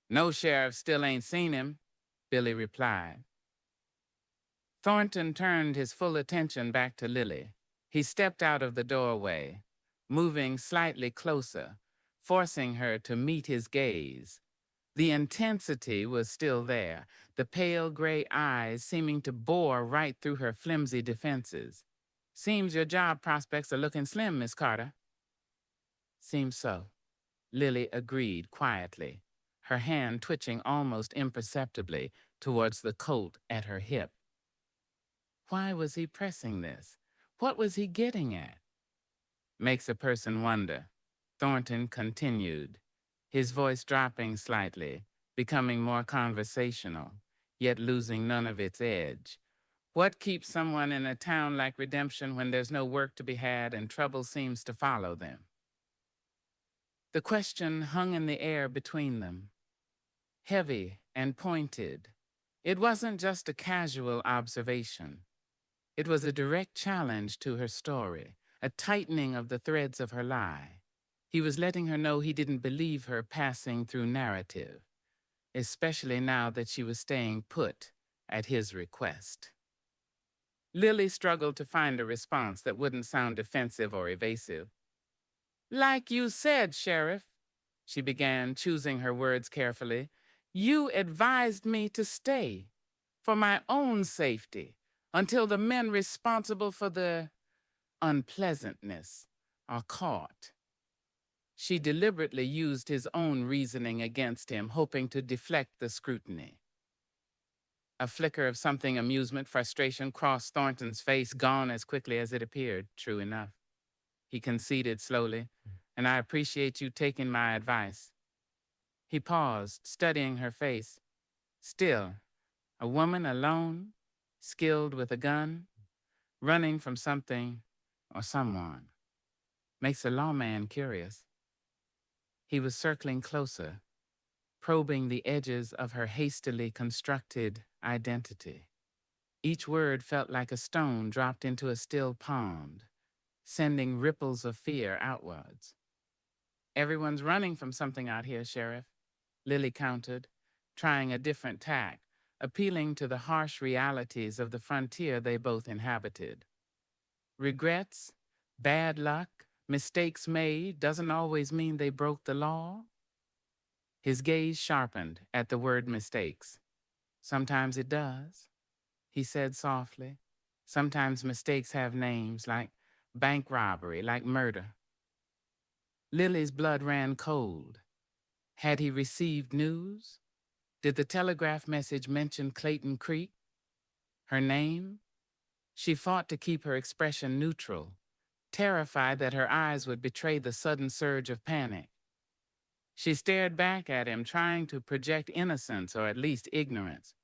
"No, Sheriff, still ain't seen him," Billy replied. Thornton turned his full attention back to Lily. He stepped out of the doorway, moving slightly closer, forcing her to meet his gaze. The intensity was still there, the pale gray eyes seeming to bore right through her flimsy defenses. "Seems your job prospects are looking slim, Miss Carter." "Seems so," Lily agreed quietly, her hand twitching almost imperceptibly towards the coat at her hip. Why was he pressing this? What was he getting at? "Makes a person wonder," Thornton continued, his voice dropping slightly, becoming more conversational, yet losing none of its edge. "What keeps someone in a town like Redemption when there's no work to be had and trouble seems to follow them?" The question hung in the air between them, heavy and pointed. It wasn't just a casual observation. It was a direct challenge to her story, a tightening of the threads of her lie. He was letting her know he didn't believe her passing through narrative, especially now that she was staying put at his request. Lily struggled to find a response that wouldn't sound defensive or evasive. Like you said, Sheriff, she began, choosing her words carefully, you advised me to stay for my own safety until the men responsible for the unpleasantness are caught. She deliberately used his own reasoning against him, hoping to deflect the scrutiny. A flicker of something amusement, frustration crossed Thornton's face, gone as quickly as it appeared, true enough. He conceded slowly, and I appreciate you taking my advice. He paused, studying her face. Still, a woman alone, skilled with a gun, running from something or someone, makes a lawman curious. He was circling closer, probing the edges of her hastily constructed identity. Each word felt like a stone dropped into a still pond, sending ripples of fear outwards. Everyone's running from something out here, Sheriff, Lily countered, trying a different tack, appealing to the harsh realities of the frontier they both inhabited. Regrets, bad luck, mistakes made doesn't always mean they broke the law. His gaze sharpened at the word mistakes. Sometimes it does, he said softly. Sometimes mistakes have names like bank robbery, like murder. Lily's blood ran cold. Had he received news? Did the telegraph message mention Clayton Creek? Her name? She fought to keep her expression neutral, terrified that her eyes would betray the sudden surge of panic. She stared back at him, trying to project innocence or at least ignorance.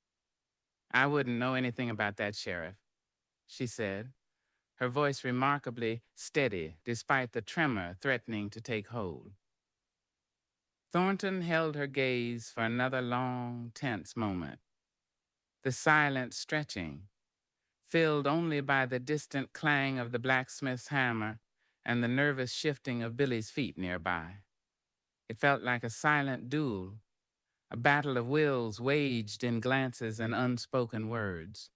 I wouldn't know anything about that, Sheriff, she said, her voice remarkably steady despite the tremor threatening to take hold. Thornton held her gaze for another long, tense moment. The silence stretching, filled only by the distant clang of the blacksmith's hammer and the nervous shifting of Billy's feet nearby. It felt like a silent duel, a battle of wills waged in glances and unspoken words.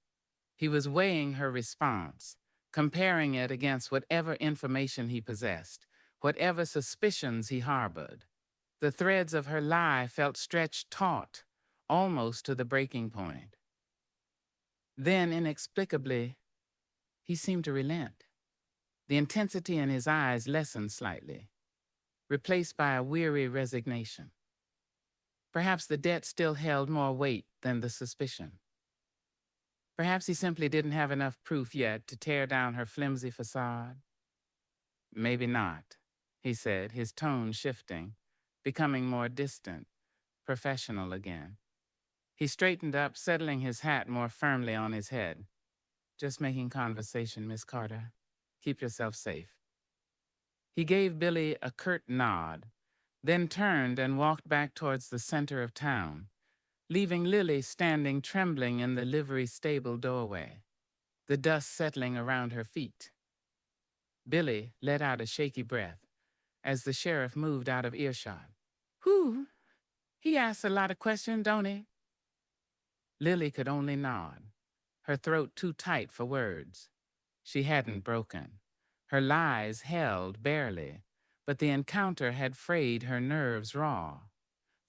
He was weighing her response, comparing it against whatever information he possessed, whatever suspicions he harbored. The threads of her lie felt stretched taut, almost to the breaking point. Then, inexplicably, he seemed to relent. The intensity in his eyes lessened slightly, replaced by a weary resignation. Perhaps the debt still held more weight than the suspicion. Perhaps he simply didn't have enough proof yet to tear down her flimsy facade. Maybe not, he said, his tone shifting, becoming more distant, professional again. He straightened up, settling his hat more firmly on his head. Just making conversation, Miss Carter. Keep yourself safe. He gave Billy a curt nod, then turned and walked back towards the center of town, leaving Lily standing trembling in the livery stable doorway, the dust settling around her feet. Billy let out a shaky breath as the sheriff moved out of earshot. Whew, he asks a lot of questions, don't he? Lily could only nod, her throat too tight for words. She hadn't broken. Her lies held barely, but the encounter had frayed her nerves raw.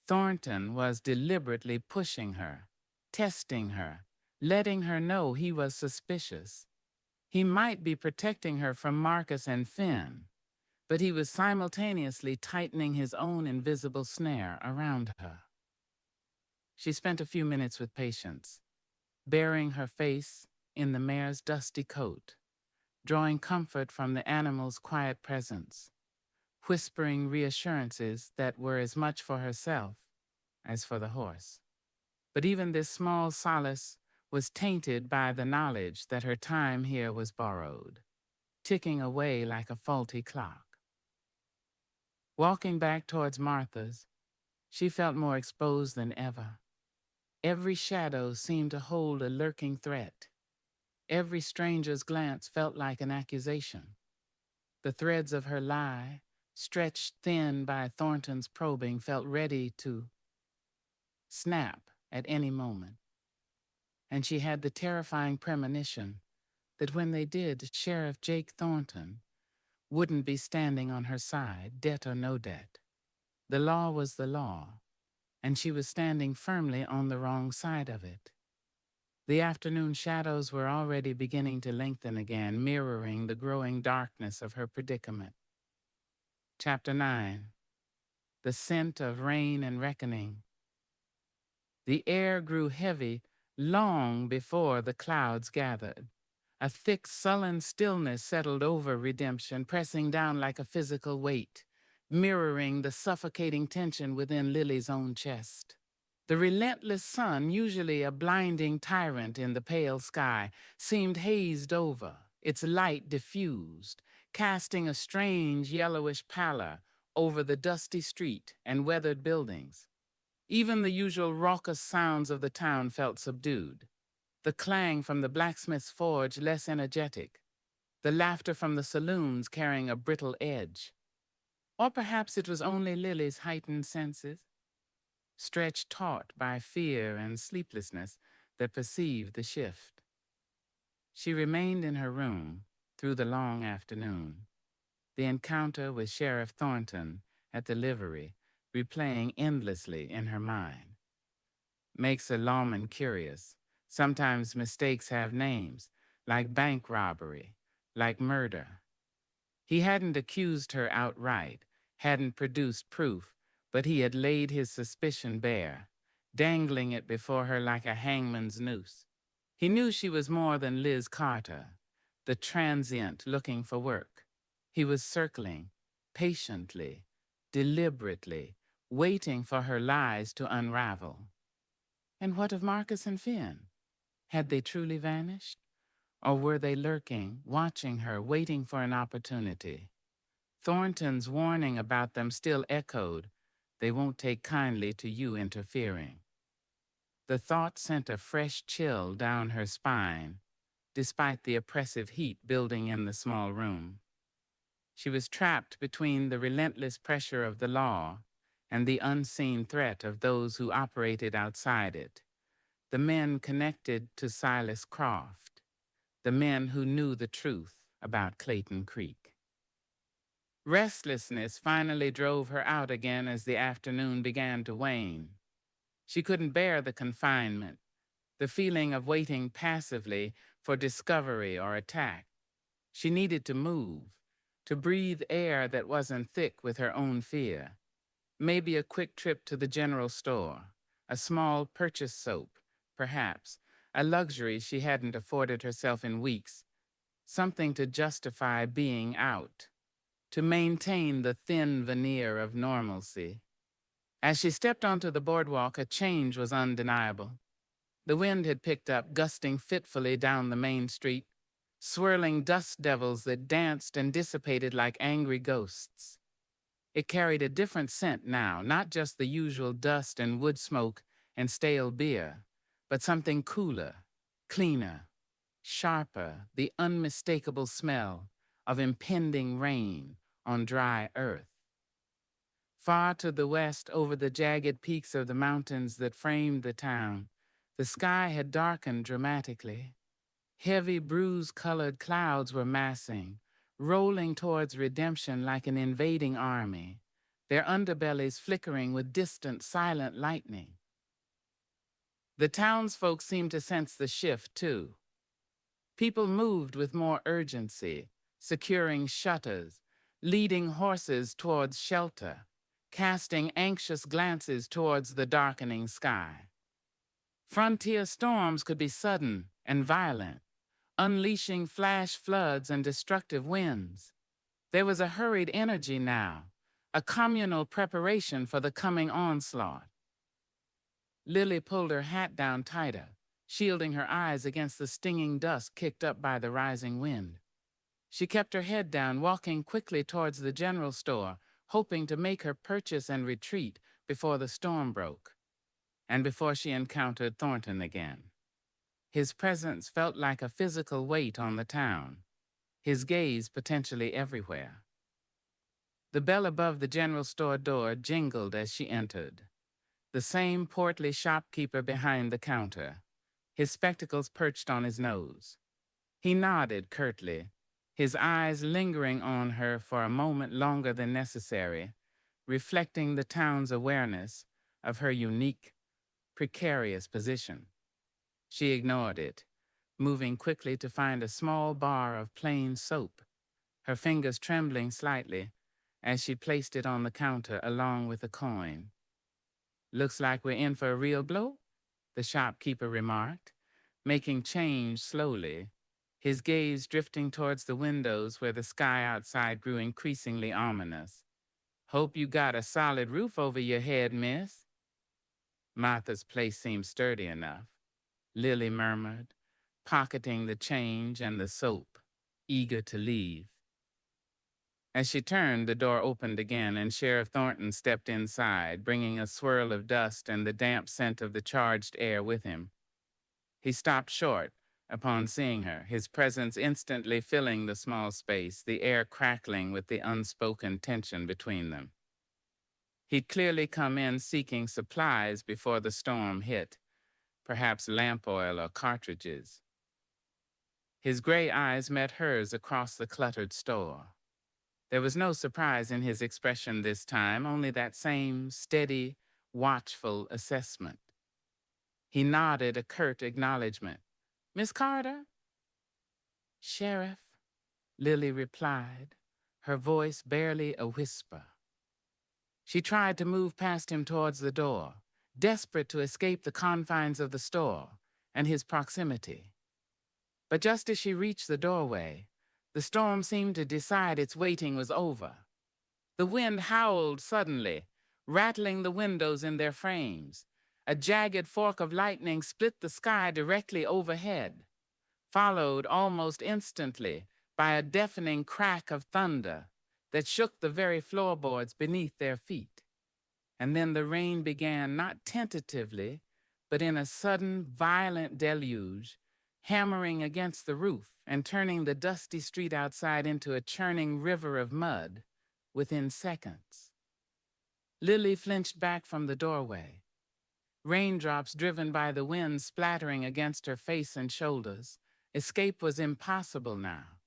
Thornton was deliberately pushing her, testing her, letting her know he was suspicious. He might be protecting her from Marcus and Finn, but he was simultaneously tightening his own invisible snare around her. She spent a few minutes with patience, burying her face in the mare's dusty coat, drawing comfort from the animal's quiet presence, whispering reassurances that were as much for herself as for the horse. But even this small solace was tainted by the knowledge that her time here was borrowed, ticking away like a faulty clock. Walking back towards Martha's, she felt more exposed than ever. Every shadow seemed to hold a lurking threat. Every stranger's glance felt like an accusation. The threads of her lie, stretched thin by Thornton's probing, felt ready to snap at any moment. And she had the terrifying premonition that when they did, Sheriff Jake Thornton wouldn't be standing on her side, debt or no debt. The law was the law, and she was standing firmly on the wrong side of it. The afternoon shadows were already beginning to lengthen again, mirroring the growing darkness of her predicament. Chapter 9. The Scent of Rain and Reckoning. The air grew heavy long before the clouds gathered. A thick, sullen stillness settled over redemption, pressing down like a physical weight, mirroring the suffocating tension within Lily's own chest. The relentless sun, usually a blinding tyrant in the pale sky, seemed hazed over, its light diffused, casting a strange yellowish pallor over the dusty street and weathered buildings. Even the usual raucous sounds of the town felt subdued. The clang from the blacksmith's forge less energetic, the laughter from the saloons carrying a brittle edge. Or perhaps it was only Lily's heightened senses, stretched taut by fear and sleeplessness, that perceived the shift. She remained in her room through the long afternoon, the encounter with Sheriff Thornton at the livery replaying endlessly in her mind. Makes a lawman curious. Sometimes mistakes have names, like bank robbery, like murder. He hadn't accused her outright, hadn't produced proof, but he had laid his suspicion bare, dangling it before her like a hangman's noose. He knew she was more than Liz Carter, the transient looking for work. He was circling, patiently, deliberately, waiting for her lies to unravel. And what of Marcus and Finn? Had they truly vanished? Or were they lurking, watching her, waiting for an opportunity? Thornton's warning about them still echoed. They won't take kindly to you interfering. The thought sent a fresh chill down her spine, despite the oppressive heat building in the small room. She was trapped between the relentless pressure of the law and the unseen threat of those who operated outside it, the men connected to Silas Croft, the men who knew the truth about Clayton Creek. Restlessness finally drove her out again as the afternoon began to wane. She couldn't bear the confinement, the feeling of waiting passively for discovery or attack. She needed to move, to breathe air that wasn't thick with her own fear. Maybe a quick trip to the general store, a small purchase soap, perhaps, a luxury she hadn't afforded herself in weeks, something to justify being out, to maintain the thin veneer of normalcy. As she stepped onto the boardwalk, a change was undeniable. The wind had picked up, gusting fitfully down the main street, swirling dust devils that danced and dissipated like angry ghosts. It carried a different scent now, not just the usual dust and wood smoke and stale beer, but something cooler, cleaner, sharper, the unmistakable smell of impending rain on dry earth. Far to the west, over the jagged peaks of the mountains that framed the town, the sky had darkened dramatically. Heavy, bruise-colored clouds were massing, rolling towards redemption like an invading army, their underbellies flickering with distant, silent lightning. The townsfolk seemed to sense the shift, too. People moved with more urgency, securing shutters, leading horses towards shelter, casting anxious glances towards the darkening sky. Frontier storms could be sudden and violent, unleashing flash floods and destructive winds. There was a hurried energy now, a communal preparation for the coming onslaught. Lily pulled her hat down tighter, shielding her eyes against the stinging dust kicked up by the rising wind. She kept her head down, walking quickly towards the general store, hoping to make her purchase and retreat before the storm broke, and before she encountered Thornton again. His presence felt like a physical weight on the town, his gaze potentially everywhere. The bell above the general store door jingled as she entered. The same portly shopkeeper behind the counter, his spectacles perched on his nose. He nodded curtly, his eyes lingering on her for a moment longer than necessary, reflecting the town's awareness of her unique, precarious position. She ignored it, moving quickly to find a small bar of plain soap, her fingers trembling slightly as she placed it on the counter along with a coin. "Looks like we're in for a real blow," the shopkeeper remarked, making change slowly, his gaze drifting towards the windows where the sky outside grew increasingly ominous. "Hope you got a solid roof over your head, miss." "Martha's place seems sturdy enough," Lily murmured, pocketing the change and the soap, eager to leave. As she turned, the door opened again, and Sheriff Thornton stepped inside, bringing a swirl of dust and the damp scent of the charged air with him. He stopped short upon seeing her, his presence instantly filling the small space, the air crackling with the unspoken tension between them. He'd clearly come in seeking supplies before the storm hit, perhaps lamp oil or cartridges. His gray eyes met hers across the cluttered store. There was no surprise in his expression this time, only that same steady, watchful assessment. He nodded a curt acknowledgement. "Miss Carter?" "Sheriff," Lily replied, her voice barely a whisper. She tried to move past him towards the door, desperate to escape the confines of the store and his proximity. But just as she reached the doorway, the storm seemed to decide its waiting was over. The wind howled suddenly, rattling the windows in their frames. A jagged fork of lightning split the sky directly overhead, followed almost instantly by a deafening crack of thunder that shook the very floorboards beneath their feet. And then the rain began not tentatively, but in a sudden, violent deluge, hammering against the roof and turning the dusty street outside into a churning river of mud within seconds. Lily flinched back from the doorway, raindrops driven by the wind splattering against her face and shoulders. Escape was impossible now.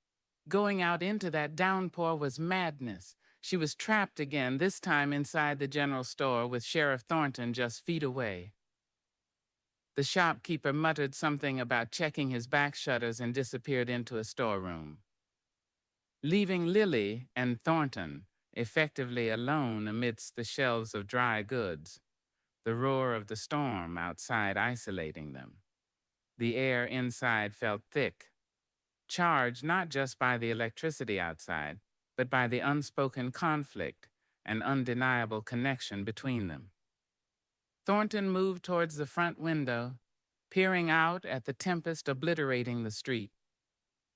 Going out into that downpour was madness. She was trapped again, this time inside the general store with Sheriff Thornton just feet away. The shopkeeper muttered something about checking his back shutters and disappeared into a storeroom, leaving Lily and Thornton effectively alone amidst the shelves of dry goods, the roar of the storm outside isolating them. The air inside felt thick, charged not just by the electricity outside, but by the unspoken conflict and undeniable connection between them. Thornton moved towards the front window, peering out at the tempest obliterating the street.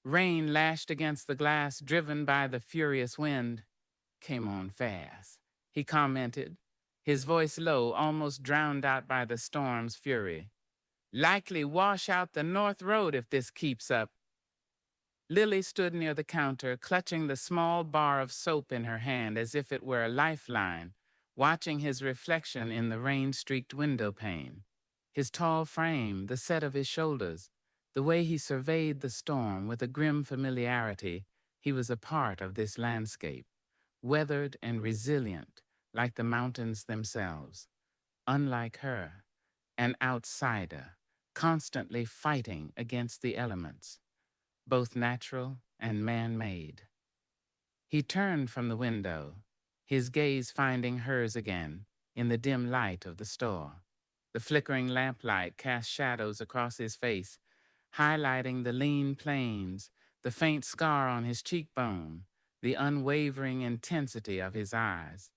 Rain lashed against the glass, driven by the furious wind. "Came on fast," he commented, his voice low, almost drowned out by the storm's fury. "Likely wash out the North Road if this keeps up." Lily stood near the counter, clutching the small bar of soap in her hand as if it were a lifeline, watching his reflection in the rain-streaked window pane. His tall frame, the set of his shoulders, the way he surveyed the storm with a grim familiarity. He was a part of this landscape, weathered and resilient like the mountains themselves. Unlike her, an outsider, constantly fighting against the elements, both natural and man-made. He turned from the window, his gaze finding hers again in the dim light of the store. The flickering lamplight cast shadows across his face, highlighting the lean planes, the faint scar on his cheekbone, the unwavering intensity of his eyes.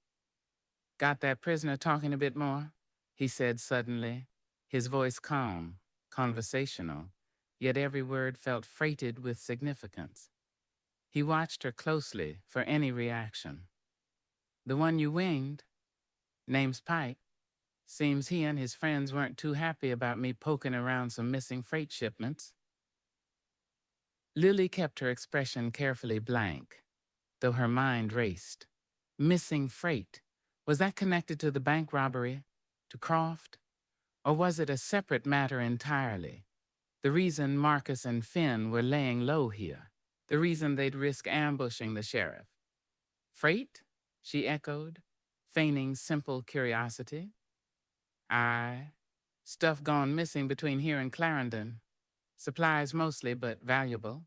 "Got that prisoner talking a bit more?" he said suddenly, his voice calm, conversational, yet every word felt freighted with significance. He watched her closely for any reaction. The one you winged, name's Pike. Seems he and his friends weren't too happy about me poking around some missing freight shipments. Lily kept her expression carefully blank, though her mind raced. Missing freight. Was that connected to the bank robbery? To Croft? Or was it a separate matter entirely? The reason Marcus and Finn were laying low here. The reason they'd risk ambushing the sheriff. Freight? She echoed, feigning simple curiosity. Aye. Stuff gone missing between here and Clarendon. Supplies mostly, but valuable.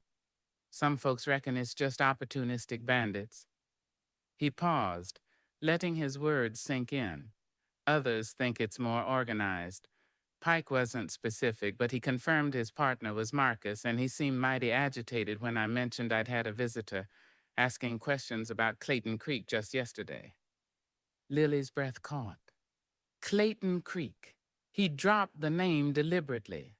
Some folks reckon it's just opportunistic bandits. He paused, letting his words sink in. Others think it's more organized. Pike wasn't specific, but he confirmed his partner was Marcus, and he seemed mighty agitated when I mentioned I'd had a visitor asking questions about Clayton Creek just yesterday. Lily's breath caught. Clayton Creek. He dropped the name deliberately.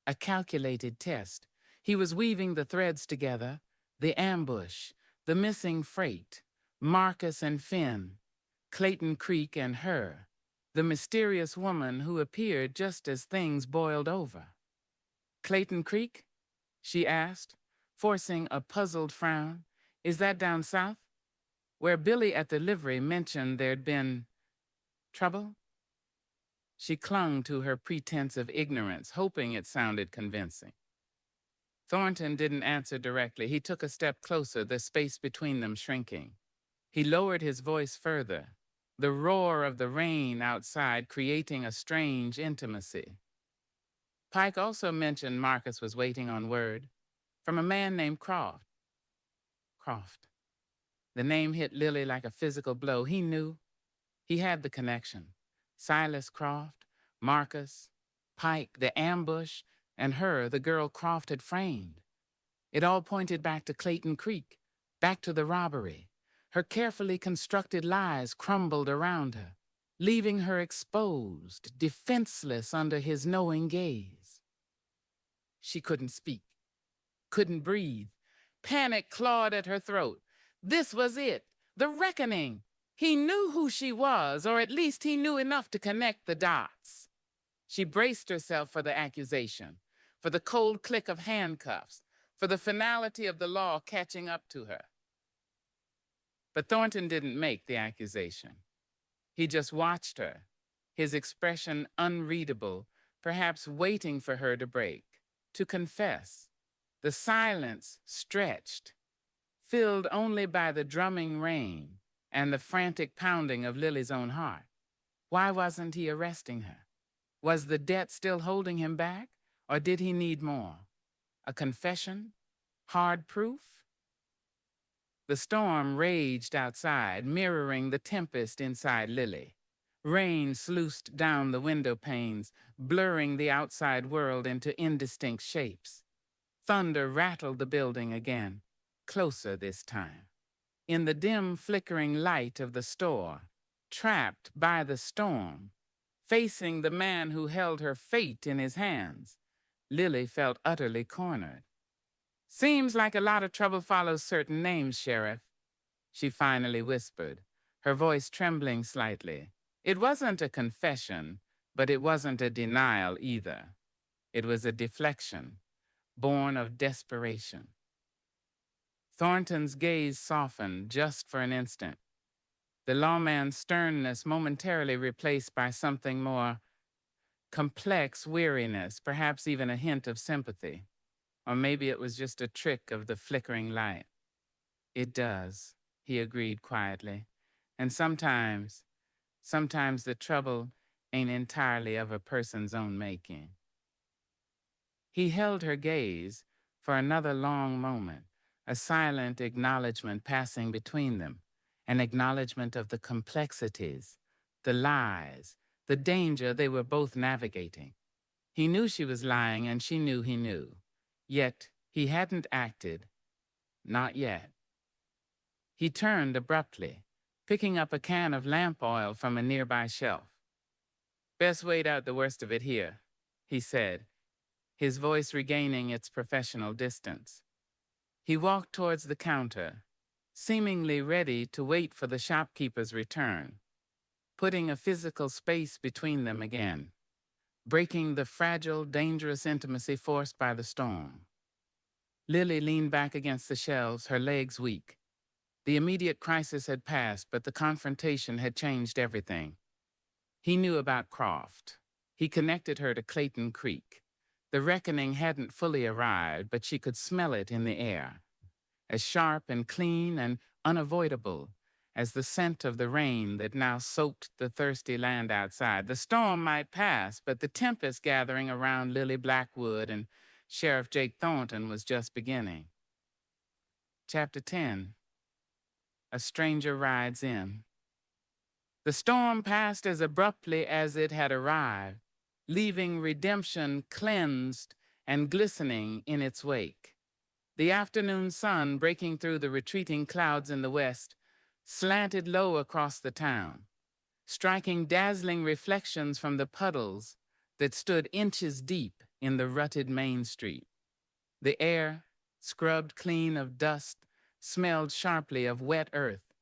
A calculated test. He was weaving the threads together, the ambush, the missing freight, Marcus and Finn, Clayton Creek and her, the mysterious woman who appeared just as things boiled over. Clayton Creek? She asked, forcing a puzzled frown. Is that down south? Where Billy at the livery mentioned there'd been trouble? She clung to her pretense of ignorance, hoping it sounded convincing. Thornton didn't answer directly. He took a step closer, the space between them shrinking. He lowered his voice further, the roar of the rain outside creating a strange intimacy. Pike also mentioned Marcus was waiting on word from a man named Croft. Croft. The name hit Lily like a physical blow. He knew. He had the connection. Silas Croft, Marcus, Pike, the ambush, and her, the girl Croft had framed. It all pointed back to Clayton Creek, back to the robbery. Her carefully constructed lies crumbled around her, leaving her exposed, defenseless under his knowing gaze. She couldn't speak, couldn't breathe. Panic clawed at her throat. This was it, the reckoning. He knew who she was, or at least he knew enough to connect the dots. She braced herself for the accusation, for the cold click of handcuffs, for the finality of the law catching up to her. But Thornton didn't make the accusation. He just watched her, his expression unreadable, perhaps waiting for her to break, to confess. The silence stretched, filled only by the drumming rain and the frantic pounding of Lily's own heart. Why wasn't he arresting her? Was the debt still holding him back, or did he need more? A confession? Hard proof? The storm raged outside, mirroring the tempest inside Lily. Rain sluiced down the window panes, blurring the outside world into indistinct shapes. Thunder rattled the building again, closer this time. In the dim, flickering light of the store, trapped by the storm, facing the man who held her fate in his hands, Lily felt utterly cornered. Seems like a lot of trouble follows certain names, Sheriff, she finally whispered, her voice trembling slightly. It wasn't a confession, but it wasn't a denial either. It was a deflection, born of desperation. Thornton's gaze softened just for an instant, the lawman's sternness momentarily replaced by something more complex weariness, perhaps even a hint of sympathy. Or maybe it was just a trick of the flickering light. It does, he agreed quietly. And sometimes the trouble ain't entirely of a person's own making. He held her gaze for another long moment, a silent acknowledgement passing between them, an acknowledgement of the complexities, the lies, the danger they were both navigating. He knew she was lying, and she knew he knew. Yet he hadn't acted. Not yet. He turned abruptly, picking up a can of lamp oil from a nearby shelf. Best wait out the worst of it here, he said, his voice regaining its professional distance. He walked towards the counter, seemingly ready to wait for the shopkeeper's return, putting a physical space between them again, breaking the fragile, dangerous intimacy forced by the storm. Lily leaned back against the shelves, her legs weak. The immediate crisis had passed, but the confrontation had changed everything. He knew about Croft. He connected her to Clayton Creek. The reckoning hadn't fully arrived, but she could smell it in the air, as sharp and clean and unavoidable as the scent of the rain that now soaked the thirsty land outside. The storm might pass, but the tempest gathering around Lily Blackwood and Sheriff Jake Thornton was just beginning. Chapter 10. A Stranger Rides In. The storm passed as abruptly as it had arrived, leaving redemption cleansed and glistening in its wake. The afternoon sun, breaking through the retreating clouds in the west, slanted low across the town, striking dazzling reflections from the puddles that stood inches deep in the rutted main street. The air, scrubbed clean of dust, smelled sharply of wet earth.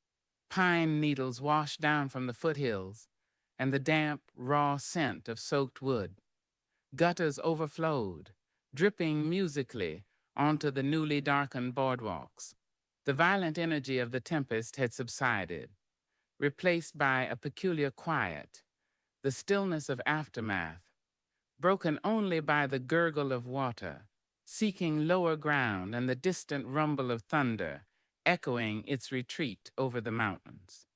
Pine needles washed down from the foothills, and the damp, raw scent of soaked wood. Gutters overflowed, dripping musically onto the newly darkened boardwalks. The violent energy of the tempest had subsided, replaced by a peculiar quiet, the stillness of aftermath, broken only by the gurgle of water, seeking lower ground, and the distant rumble of thunder, echoing its retreat over the mountains.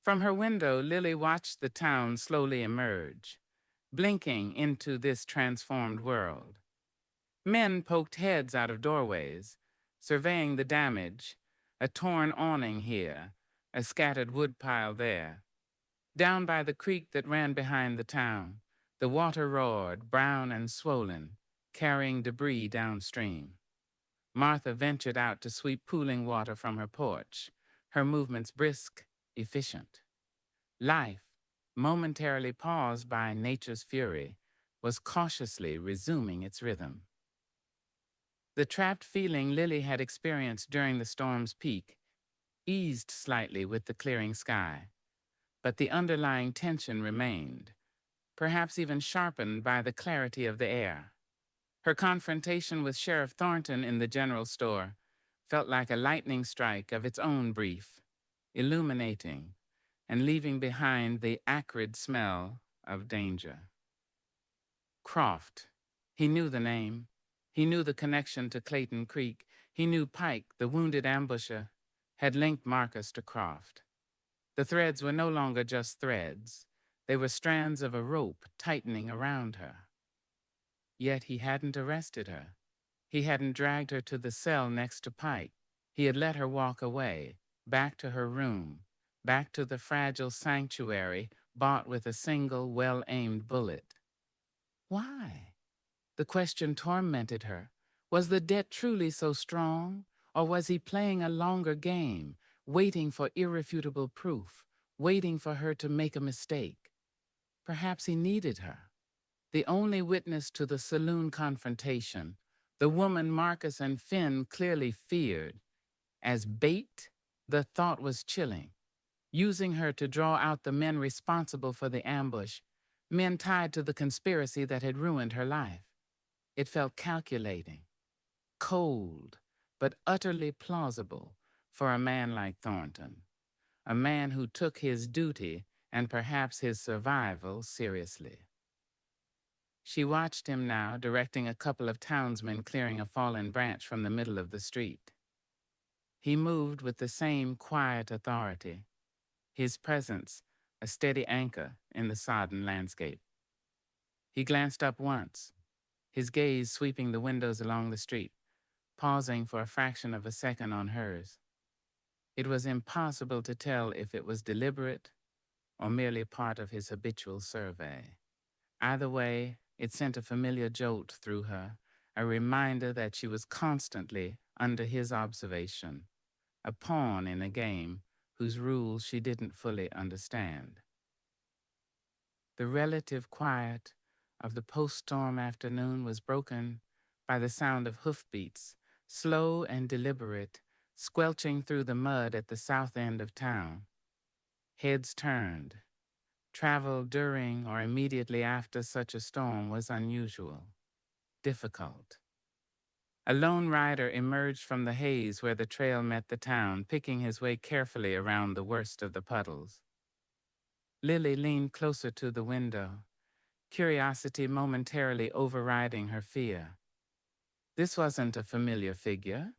From her window, Lily watched the town slowly emerge, blinking into this transformed world. Men poked heads out of doorways, surveying the damage, a torn awning here, a scattered woodpile there. Down by the creek that ran behind the town, the water roared, brown and swollen, carrying debris downstream. Martha ventured out to sweep pooling water from her porch, her movements brisk, efficient. Life, momentarily paused by nature's fury, was cautiously resuming its rhythm. The trapped feeling Lily had experienced during the storm's peak eased slightly with the clearing sky, but the underlying tension remained, perhaps even sharpened by the clarity of the air. Her confrontation with Sheriff Thornton in the general store felt like a lightning strike of its own brief, illuminating and leaving behind the acrid smell of danger. Croft. He knew the name. He knew the connection to Clayton Creek. He knew Pike, the wounded ambusher, had linked Marcus to Croft. The threads were no longer just threads. They were strands of a rope tightening around her. Yet he hadn't arrested her. He hadn't dragged her to the cell next to Pike. He had let her walk away, back to her room, back to the fragile sanctuary bought with a single well-aimed bullet. Why? The question tormented her. Was the debt truly so strong, or was he playing a longer game, waiting for irrefutable proof, waiting for her to make a mistake? Perhaps he needed her. The only witness to the saloon confrontation, the woman Marcus and Finn clearly feared. As bait, the thought was chilling, using her to draw out the men responsible for the ambush, men tied to the conspiracy that had ruined her life. It felt calculating, cold, but utterly plausible for a man like Thornton, a man who took his duty and perhaps his survival seriously. She watched him now, directing a couple of townsmen clearing a fallen branch from the middle of the street. He moved with the same quiet authority, his presence a steady anchor in the sodden landscape. He glanced up once, his gaze sweeping the windows along the street, pausing for a fraction of a second on hers. It was impossible to tell if it was deliberate or merely part of his habitual survey. Either way, it sent a familiar jolt through her, a reminder that she was constantly under his observation, a pawn in a game whose rules she didn't fully understand. The relative quiet of the post-storm afternoon was broken by the sound of hoofbeats, slow and deliberate, squelching through the mud at the south end of town. Heads turned. Travel during or immediately after such a storm was unusual, difficult. A lone rider emerged from the haze where the trail met the town, picking his way carefully around the worst of the puddles. Lily leaned closer to the window, curiosity momentarily overriding her fear. This wasn't a familiar figure,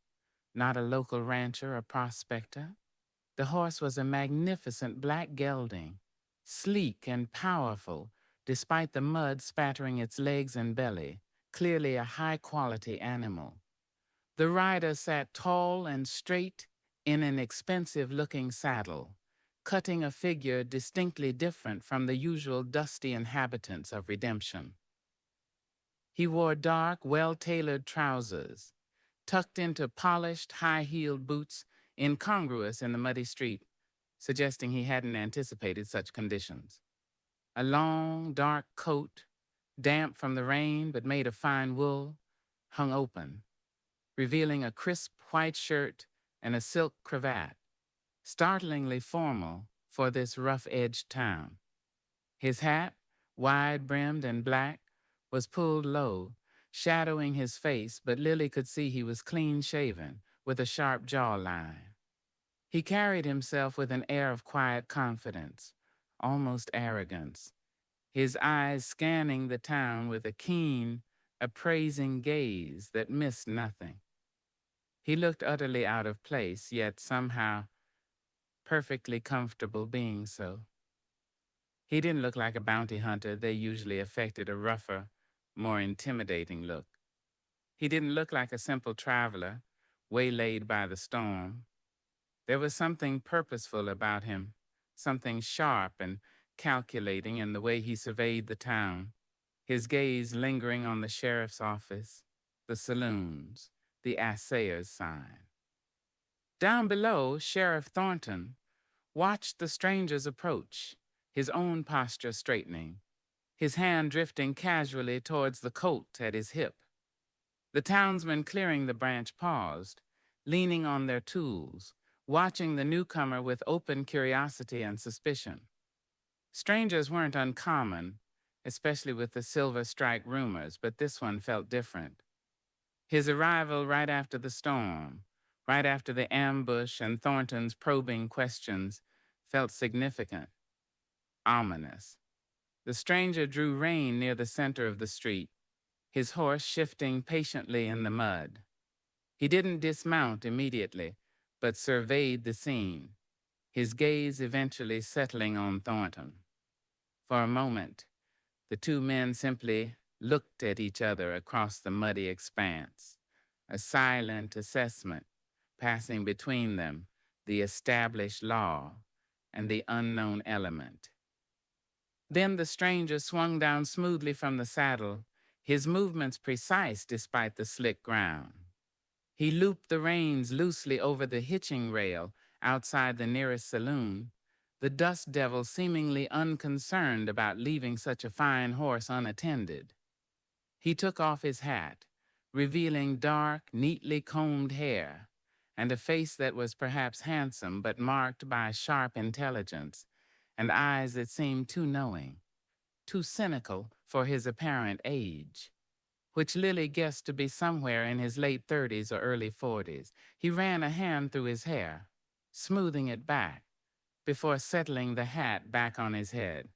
not a local rancher or prospector. The horse was a magnificent black gelding, sleek and powerful, despite the mud spattering its legs and belly, clearly a high-quality animal. The rider sat tall and straight in an expensive-looking saddle, cutting a figure distinctly different from the usual dusty inhabitants of Redemption. He wore dark, well-tailored trousers, tucked into polished, high-heeled boots incongruous in the muddy street, suggesting he hadn't anticipated such conditions. A long, dark coat, damp from the rain but made of fine wool, hung open, revealing a crisp white shirt and a silk cravat, startlingly formal for this rough-edged town. His hat, wide-brimmed and black, was pulled low, shadowing his face, but Lily could see he was clean-shaven, with a sharp jawline. He carried himself with an air of quiet confidence, almost arrogance, his eyes scanning the town with a keen, appraising gaze that missed nothing. He looked utterly out of place, yet somehow perfectly comfortable being so. He didn't look like a bounty hunter. They usually affected a rougher, more intimidating look. He didn't look like a simple traveler, waylaid by the storm. There was something purposeful about him, something sharp and calculating in the way he surveyed the town, his gaze lingering on the sheriff's office, the saloons, the assayer's sign. Down below, Sheriff Thornton watched the stranger's approach, his own posture straightening, his hand drifting casually towards the Colt at his hip. The townsmen clearing the branch paused, leaning on their tools, watching the newcomer with open curiosity and suspicion. Strangers weren't uncommon, especially with the Silver Strike rumors, but this one felt different. His arrival right after the storm, right after the ambush and Thornton's probing questions, felt significant, ominous. The stranger drew rein near the center of the street, his horse shifting patiently in the mud. He didn't dismount immediately, but surveyed the scene, his gaze eventually settling on Thornton. For a moment, the two men simply looked at each other across the muddy expanse, a silent assessment passing between them, the established law and the unknown element. Then the stranger swung down smoothly from the saddle, his movements precise despite the slick ground. He looped the reins loosely over the hitching rail outside the nearest saloon, the dust devil seemingly unconcerned about leaving such a fine horse unattended. He took off his hat, revealing dark, neatly combed hair, and a face that was perhaps handsome but marked by sharp intelligence, and eyes that seemed too knowing, too cynical for his apparent age, which Lily guessed to be somewhere in his late 30s or early 40s. He ran a hand through his hair, smoothing it back, before settling the hat back on his head.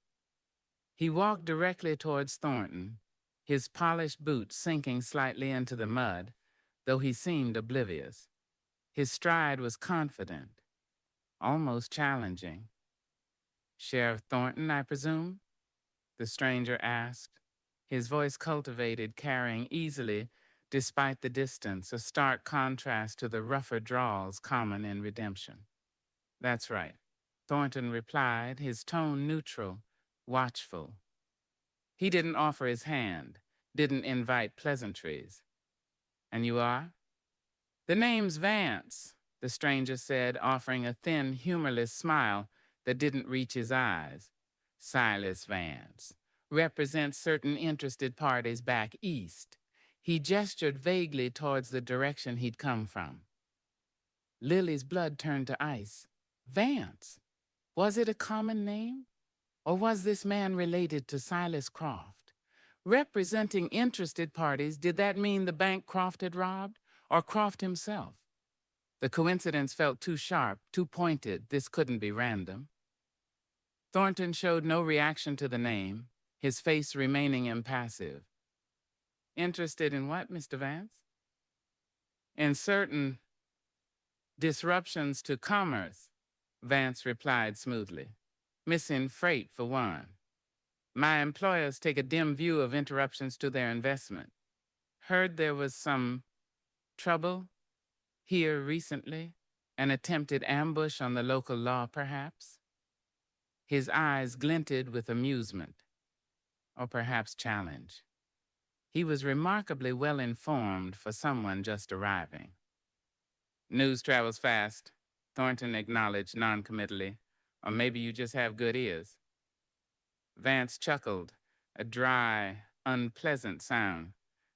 He walked directly towards Thornton, his polished boots sinking slightly into the mud, though he seemed oblivious. His stride was confident, almost challenging. "Sheriff Thornton, I presume?" the stranger asked, his voice cultivated, carrying easily despite the distance, a stark contrast to the rougher drawls common in Redemption. "That's right," Thornton replied, his tone neutral, watchful. He didn't offer his hand, didn't invite pleasantries. "And you are?" "The name's Vance," the stranger said, offering a thin, humorless smile that didn't reach his eyes. "Silas Vance. Represents certain interested parties back east." He gestured vaguely towards the direction he'd come from. Lily's blood turned to ice. Vance. Was it a common name? Or was this man related to Silas Croft? Representing interested parties, did that mean the bank Croft had robbed? Or Croft himself? The coincidence felt too sharp, too pointed. This couldn't be random. Thornton showed no reaction to the name, his face remaining impassive. Interested in what, Mr. Vance? In certain disruptions to commerce, Vance replied smoothly. Missing freight, for one. My employers take a dim view of interruptions to their investment. Heard there was some trouble here recently? An attempted ambush on the local law, perhaps? His eyes glinted with amusement, or perhaps challenge. He was remarkably well informed for someone just arriving. News travels fast, Thornton acknowledged noncommittally. Or maybe you just have good ears. Vance chuckled, a dry, unpleasant sound.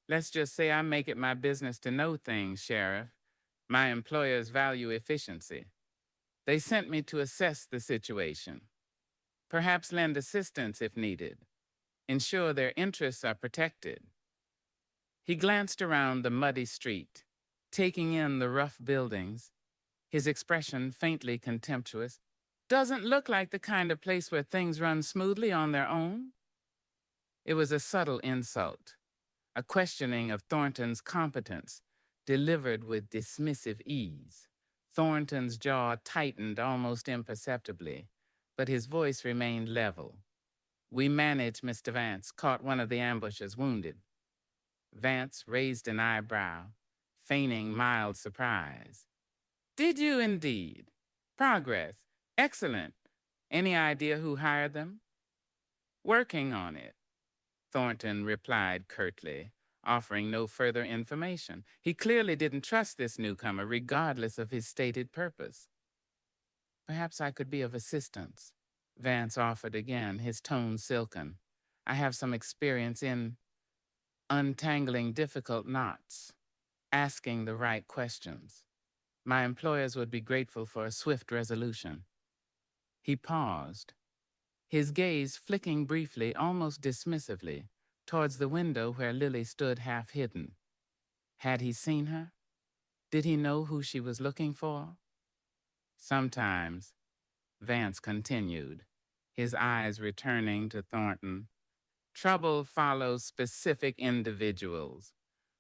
Let's just say I make it my business to know things, Sheriff. My employers value efficiency. They sent me to assess the situation. Perhaps lend assistance if needed. Ensure their interests are protected. He glanced around the muddy street, taking in the rough buildings, his expression faintly contemptuous. Doesn't look like the kind of place where things run smoothly on their own. It was a subtle insult, a questioning of Thornton's competence, delivered with dismissive ease. Thornton's jaw tightened almost imperceptibly, but his voice remained level. We managed, Mr. Vance, caught one of the ambushers wounded. Vance raised an eyebrow, feigning mild surprise. Did you indeed? Progress. Excellent. Any idea who hired them? Working on it, Thornton replied curtly, offering no further information. He clearly didn't trust this newcomer, regardless of his stated purpose. Perhaps I could be of assistance, Vance offered again, his tone silken. I have some experience in untangling difficult knots, asking the right questions. My employers would be grateful for a swift resolution. He paused, his gaze flicking briefly, almost dismissively, towards the window where Lily stood half hidden. Had he seen her? Did he know who she was looking for? Sometimes, Vance continued, his eyes returning to Thornton, trouble follows specific individuals,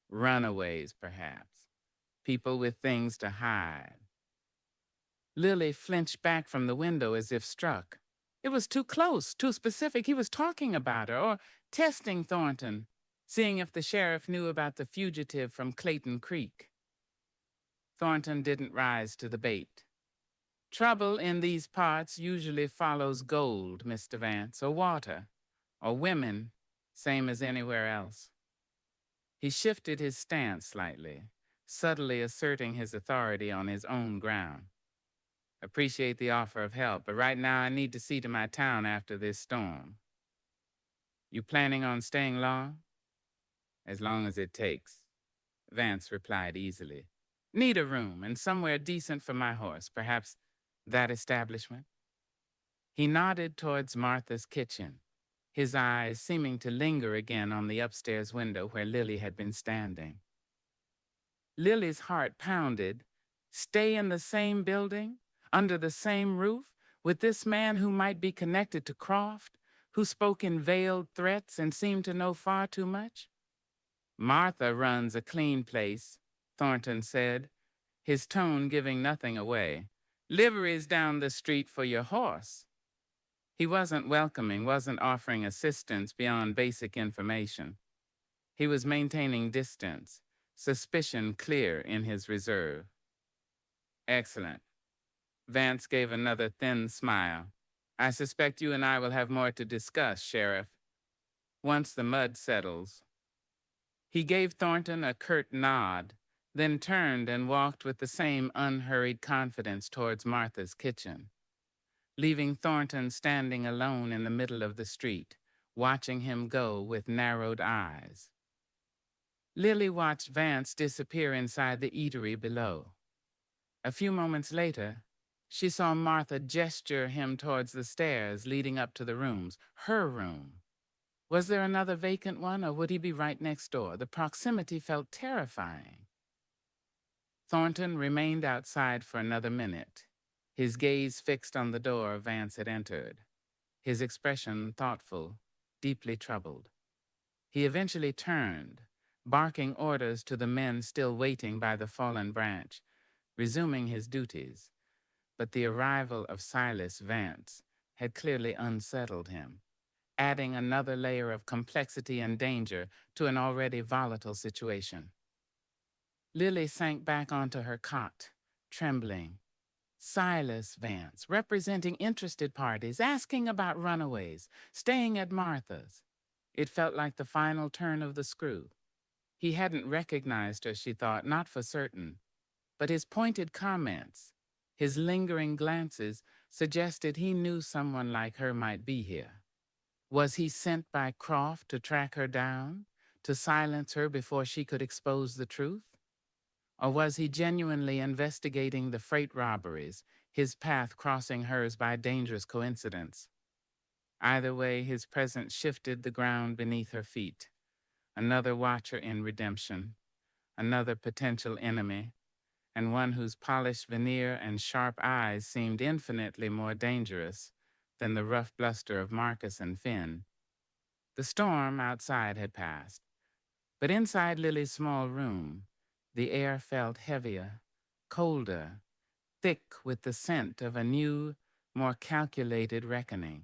runaways perhaps, people with things to hide. Lily flinched back from the window as if struck. It was too close, too specific. He was talking about her or testing Thornton, seeing if the sheriff knew about the fugitive from Clayton Creek. Thornton didn't rise to the bait. Trouble in these parts usually follows gold, Mr. Vance, or water, or women, same as anywhere else. He shifted his stance slightly, subtly asserting his authority on his own ground. Appreciate the offer of help, but right now I need to see to my town after this storm. You planning on staying long? As long as it takes, Vance replied easily. Need a room and somewhere decent for my horse, perhaps that establishment? He nodded towards Martha's kitchen, his eyes seeming to linger again on the upstairs window where Lily had been standing. Lily's heart pounded. Stay in the same building? Under the same roof, with this man who might be connected to Croft, who spoke in veiled threats and seemed to know far too much? Martha runs a clean place, Thornton said, his tone giving nothing away. Livery's down the street for your horse. He wasn't welcoming, wasn't offering assistance beyond basic information. He was maintaining distance, suspicion clear in his reserve. Excellent. Vance gave another thin smile. I suspect you and I will have more to discuss, Sheriff, once the mud settles. He gave Thornton a curt nod, then turned and walked with the same unhurried confidence towards Martha's kitchen, leaving Thornton standing alone in the middle of the street, watching him go with narrowed eyes. Lily watched Vance disappear inside the eatery below. A few moments later, she saw Martha gesture him towards the stairs leading up to the rooms, her room. Was there another vacant one, or would he be right next door? The proximity felt terrifying. Thornton remained outside for another minute, his gaze fixed on the door Vance had entered, his expression thoughtful, deeply troubled. He eventually turned, barking orders to the men still waiting by the fallen branch, resuming his duties. But the arrival of Silas Vance had clearly unsettled him, adding another layer of complexity and danger to an already volatile situation. Lily sank back onto her cot, trembling. Silas Vance, representing interested parties, asking about runaways, staying at Martha's. It felt like the final turn of the screw. He hadn't recognized her, she thought, not for certain, but his pointed comments, his lingering glances, suggested he knew someone like her might be here. Was he sent by Croft to track her down, to silence her before she could expose the truth? Or was he genuinely investigating the freight robberies, his path crossing hers by dangerous coincidence? Either way, his presence shifted the ground beneath her feet. Another watcher in redemption, another potential enemy, and one whose polished veneer and sharp eyes seemed infinitely more dangerous than the rough bluster of Marcus and Finn. The storm outside had passed, but inside Lily's small room, the air felt heavier, colder, thick with the scent of a new, more calculated reckoning.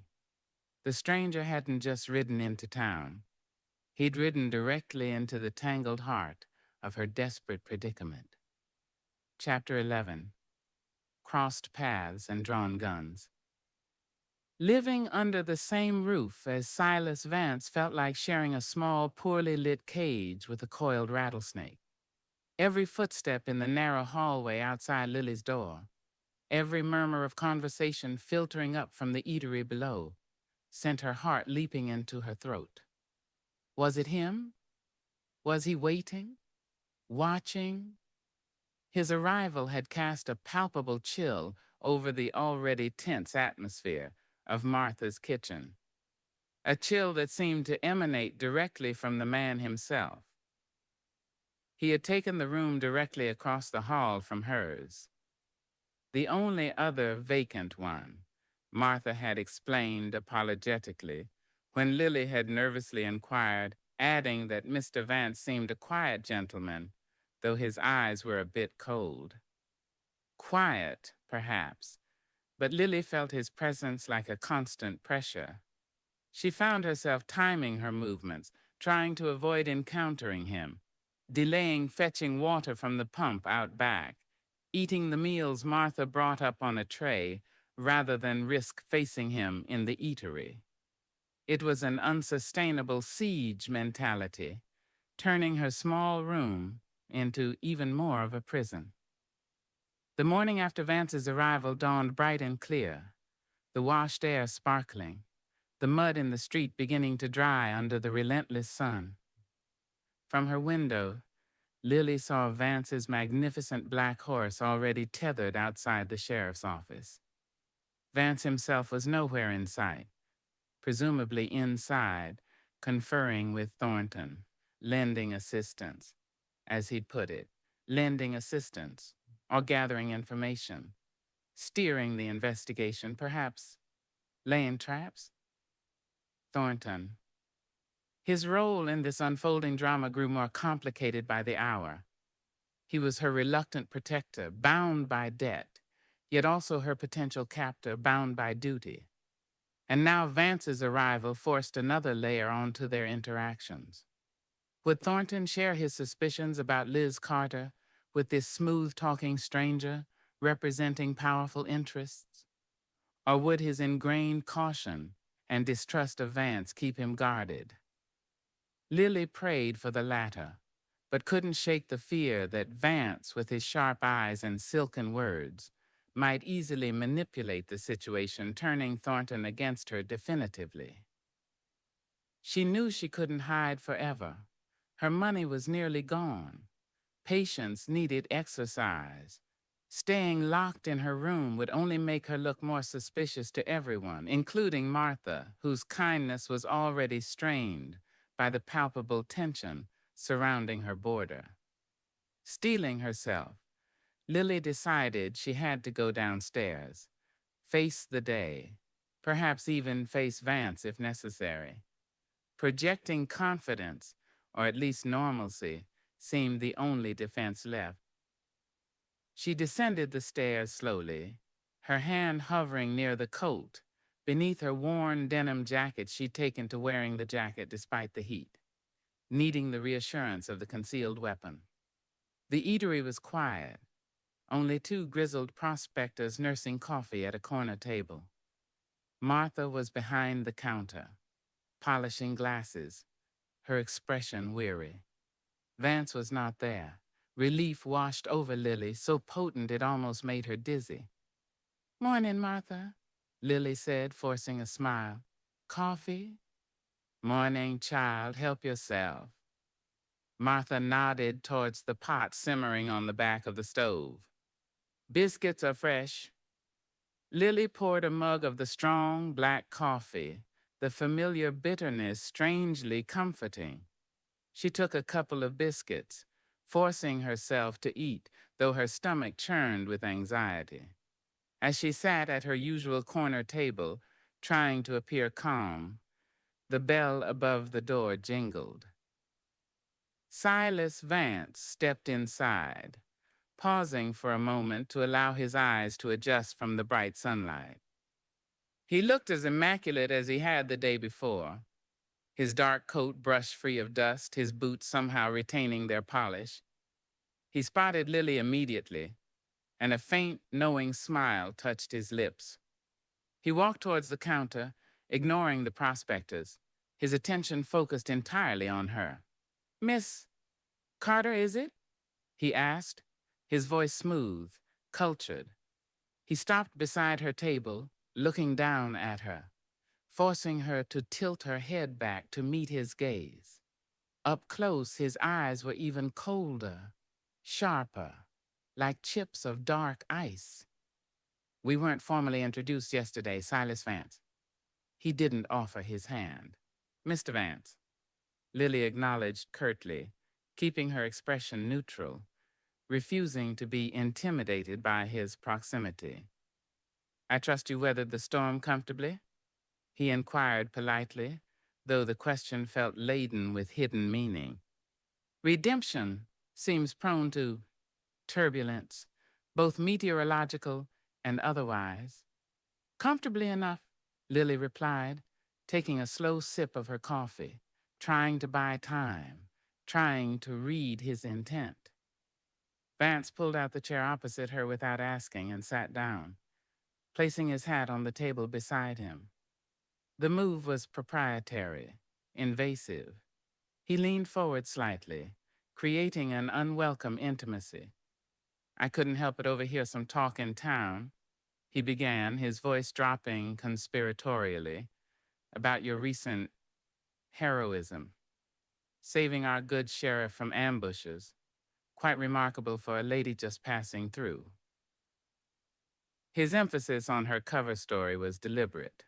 The stranger hadn't just ridden into town. He'd ridden directly into the tangled heart of her desperate predicament. Chapter 11. Crossed Paths and Drawn Guns. Living under the same roof as Silas Vance felt like sharing a small, poorly lit cage with a coiled rattlesnake. Every footstep in the narrow hallway outside Lily's door, every murmur of conversation filtering up from the eatery below, sent her heart leaping into her throat. Was it him? Was he waiting? Watching? His arrival had cast a palpable chill over the already tense atmosphere of Martha's kitchen, a chill that seemed to emanate directly from the man himself. He had taken the room directly across the hall from hers, the only other vacant one, Martha had explained apologetically when Lily had nervously inquired, adding that Mr. Vance seemed a quiet gentleman, though his eyes were a bit cold. Quiet, perhaps, but Lily felt his presence like a constant pressure. She found herself timing her movements, trying to avoid encountering him, delaying fetching water from the pump out back, eating the meals Martha brought up on a tray rather than risk facing him in the eatery. It was an unsustainable siege mentality, turning her small room into even more of a prison. The morning after Vance's arrival dawned bright and clear, the washed air sparkling, the mud in the street beginning to dry under the relentless sun. From her window, Lily saw Vance's magnificent black horse already tethered outside the sheriff's office. Vance himself was nowhere in sight, presumably inside, conferring with Thornton, lending assistance, as he'd put it, lending assistance, or gathering information, steering the investigation, perhaps laying traps. Thornton. His role in this unfolding drama grew more complicated by the hour. He was her reluctant protector, bound by debt, yet also her potential captor, bound by duty. And now Vance's arrival forced another layer onto their interactions. Would Thornton share his suspicions about Liz Carter with this smooth-talking stranger representing powerful interests? Or would his ingrained caution and distrust of Vance keep him guarded? Lily prayed for the latter, but couldn't shake the fear that Vance, with his sharp eyes and silken words, might easily manipulate the situation, turning Thornton against her definitively. She knew she couldn't hide forever. Her money was nearly gone. Patience needed exercise. Staying locked in her room would only make her look more suspicious to everyone, including Martha, whose kindness was already strained by the palpable tension surrounding her boarder. Steeling herself, Lily decided she had to go downstairs, face the day, perhaps even face Vance if necessary. Projecting confidence, or at least normalcy, seemed the only defense left. She descended the stairs slowly, her hand hovering near the coat, beneath her worn denim jacket she'd taken to wearing the jacket despite the heat, needing the reassurance of the concealed weapon. The eatery was quiet, only two grizzled prospectors nursing coffee at a corner table. Martha was behind the counter, polishing glasses, her expression weary. Vance was not there. Relief washed over Lily, so potent it almost made her dizzy. "Morning, Martha," Lily said, forcing a smile. "Coffee?" "Morning, child. Help yourself." Martha nodded towards the pot simmering on the back of the stove. "Biscuits are fresh." Lily poured a mug of the strong black coffee, the familiar bitterness strangely comforting. She took a couple of biscuits, forcing herself to eat, though her stomach churned with anxiety. As she sat at her usual corner table, trying to appear calm, the bell above the door jingled. Silas Vance stepped inside, pausing for a moment to allow his eyes to adjust from the bright sunlight. He looked as immaculate as he had the day before, his dark coat brushed free of dust, his boots somehow retaining their polish. He spotted Lily immediately, and a faint, knowing smile touched his lips. He walked towards the counter, ignoring the prospectors, his attention focused entirely on her. "Miss Carter, is it?" he asked, his voice smooth, cultured. He stopped beside her table, looking down at her, forcing her to tilt her head back to meet his gaze. Up close, his eyes were even colder, sharper, like chips of dark ice. "We weren't formally introduced yesterday, Silas Vance." He didn't offer his hand. "Mr. Vance," Lily acknowledged curtly, keeping her expression neutral, refusing to be intimidated by his proximity. "I trust you weathered the storm comfortably?" he inquired politely, though the question felt laden with hidden meaning. Redemption seems prone to turbulence, both meteorological and otherwise. "Comfortably enough," Lily replied, taking a slow sip of her coffee, trying to buy time, trying to read his intent. Vance pulled out the chair opposite her without asking and sat down, placing his hat on the table beside him. The move was proprietary, invasive. He leaned forward slightly, creating an unwelcome intimacy. "I couldn't help but overhear some talk in town," he began, his voice dropping conspiratorially, "about your recent heroism, saving our good sheriff from ambushes. Quite remarkable for a lady just passing through." His emphasis on her cover story was deliberate,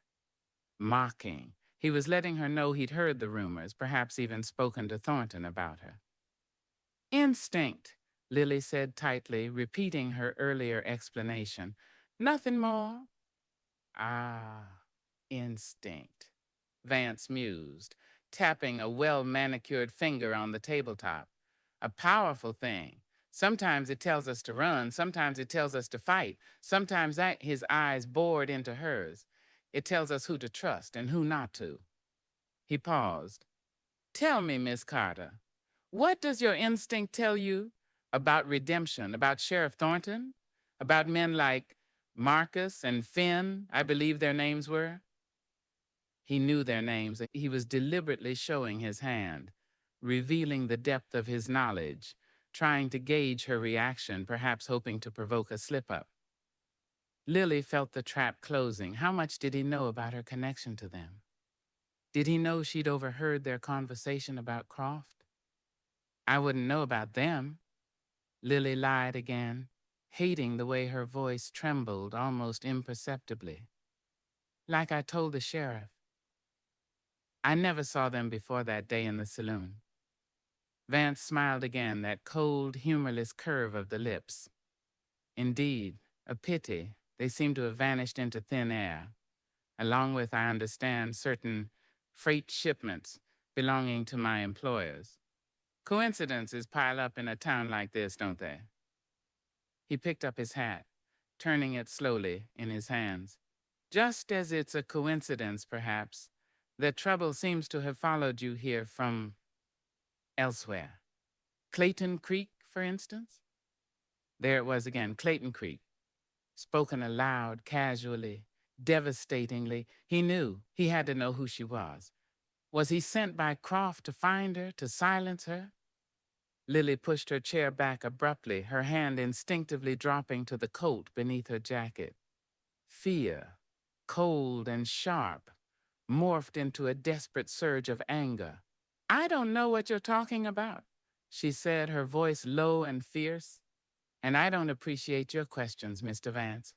mocking. He was letting her know he'd heard the rumors, perhaps even spoken to Thornton about her. "Instinct," Lily said tightly, repeating her earlier explanation. "Nothing more." "Ah, instinct," Vance mused, tapping a well-manicured finger on the tabletop. "A powerful thing. Sometimes it tells us to run, sometimes it tells us to fight, sometimes that his eyes bored into hers. It tells us who to trust and who not to." He paused. "Tell me, Miss Carter, what does your instinct tell you about redemption, about Sheriff Thornton, about men like Marcus and Finn, I believe their names were?" He knew their names. He was deliberately showing his hand, revealing the depth of his knowledge, trying to gauge her reaction, perhaps hoping to provoke a slip-up. Lily felt the trap closing. How much did he know about her connection to them? Did he know she'd overheard their conversation about Croft? "I wouldn't know about them," Lily lied again, hating the way her voice trembled almost imperceptibly. Like I told the sheriff, I never saw them before that day in the saloon. Vance smiled again, that cold, humorless curve of the lips. Indeed, a pity, they seem to have vanished into thin air, along with, I understand, certain freight shipments belonging to my employers. Coincidences pile up in a town like this, don't they? He picked up his hat, turning it slowly in his hands. Just as it's a coincidence, perhaps, that trouble seems to have followed you here from elsewhere. Clayton Creek, for instance? There it was again, Clayton Creek, spoken aloud, casually, devastatingly. He knew. He had to know who she was. Was he sent by Croft to find her, to silence her? Lily pushed her chair back abruptly, her hand instinctively dropping to the coat beneath her jacket. Fear, cold and sharp, morphed into a desperate surge of anger. I don't know what you're talking about, she said, her voice low and fierce. And I don't appreciate your questions, Mr. Vance.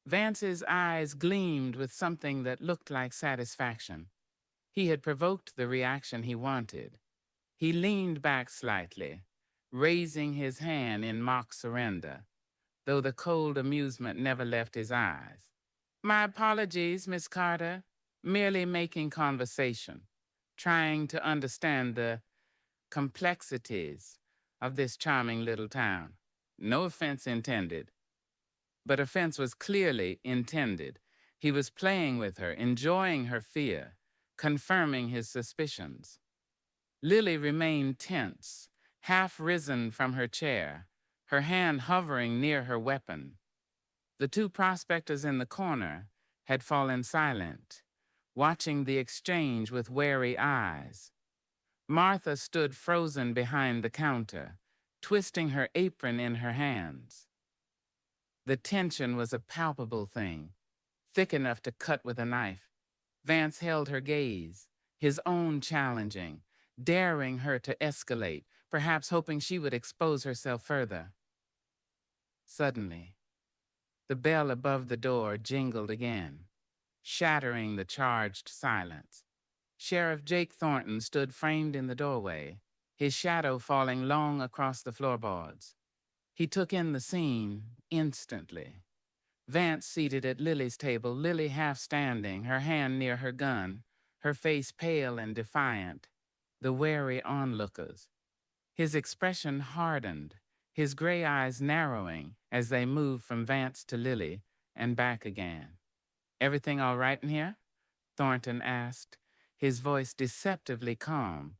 Vance's eyes gleamed with something that looked like satisfaction. He had provoked the reaction he wanted. He leaned back slightly, raising his hand in mock surrender, though the cold amusement never left his eyes. My apologies, Miss Carter. Merely making conversation, trying to understand the complexities of this charming little town. No offense intended. But offense was clearly intended. He was playing with her, enjoying her fear, confirming his suspicions. Lily remained tense, half risen from her chair, her hand hovering near her weapon. The two prospectors in the corner had fallen silent, watching the exchange with wary eyes. Martha stood frozen behind the counter, twisting her apron in her hands. The tension was a palpable thing, thick enough to cut with a knife. Vance held her gaze, his own challenging, daring her to escalate, perhaps hoping she would expose herself further. Suddenly, the bell above the door jingled again, shattering the charged silence. Sheriff Jake Thornton stood framed in the doorway, his shadow falling long across the floorboards. He took in the scene instantly. Vance seated at Lily's table, Lily half standing, her hand near her gun, her face pale and defiant, the wary onlookers. His expression hardened, his gray eyes narrowing as they moved from Vance to Lily and back again. Everything all right in here? Thornton asked, his voice deceptively calm,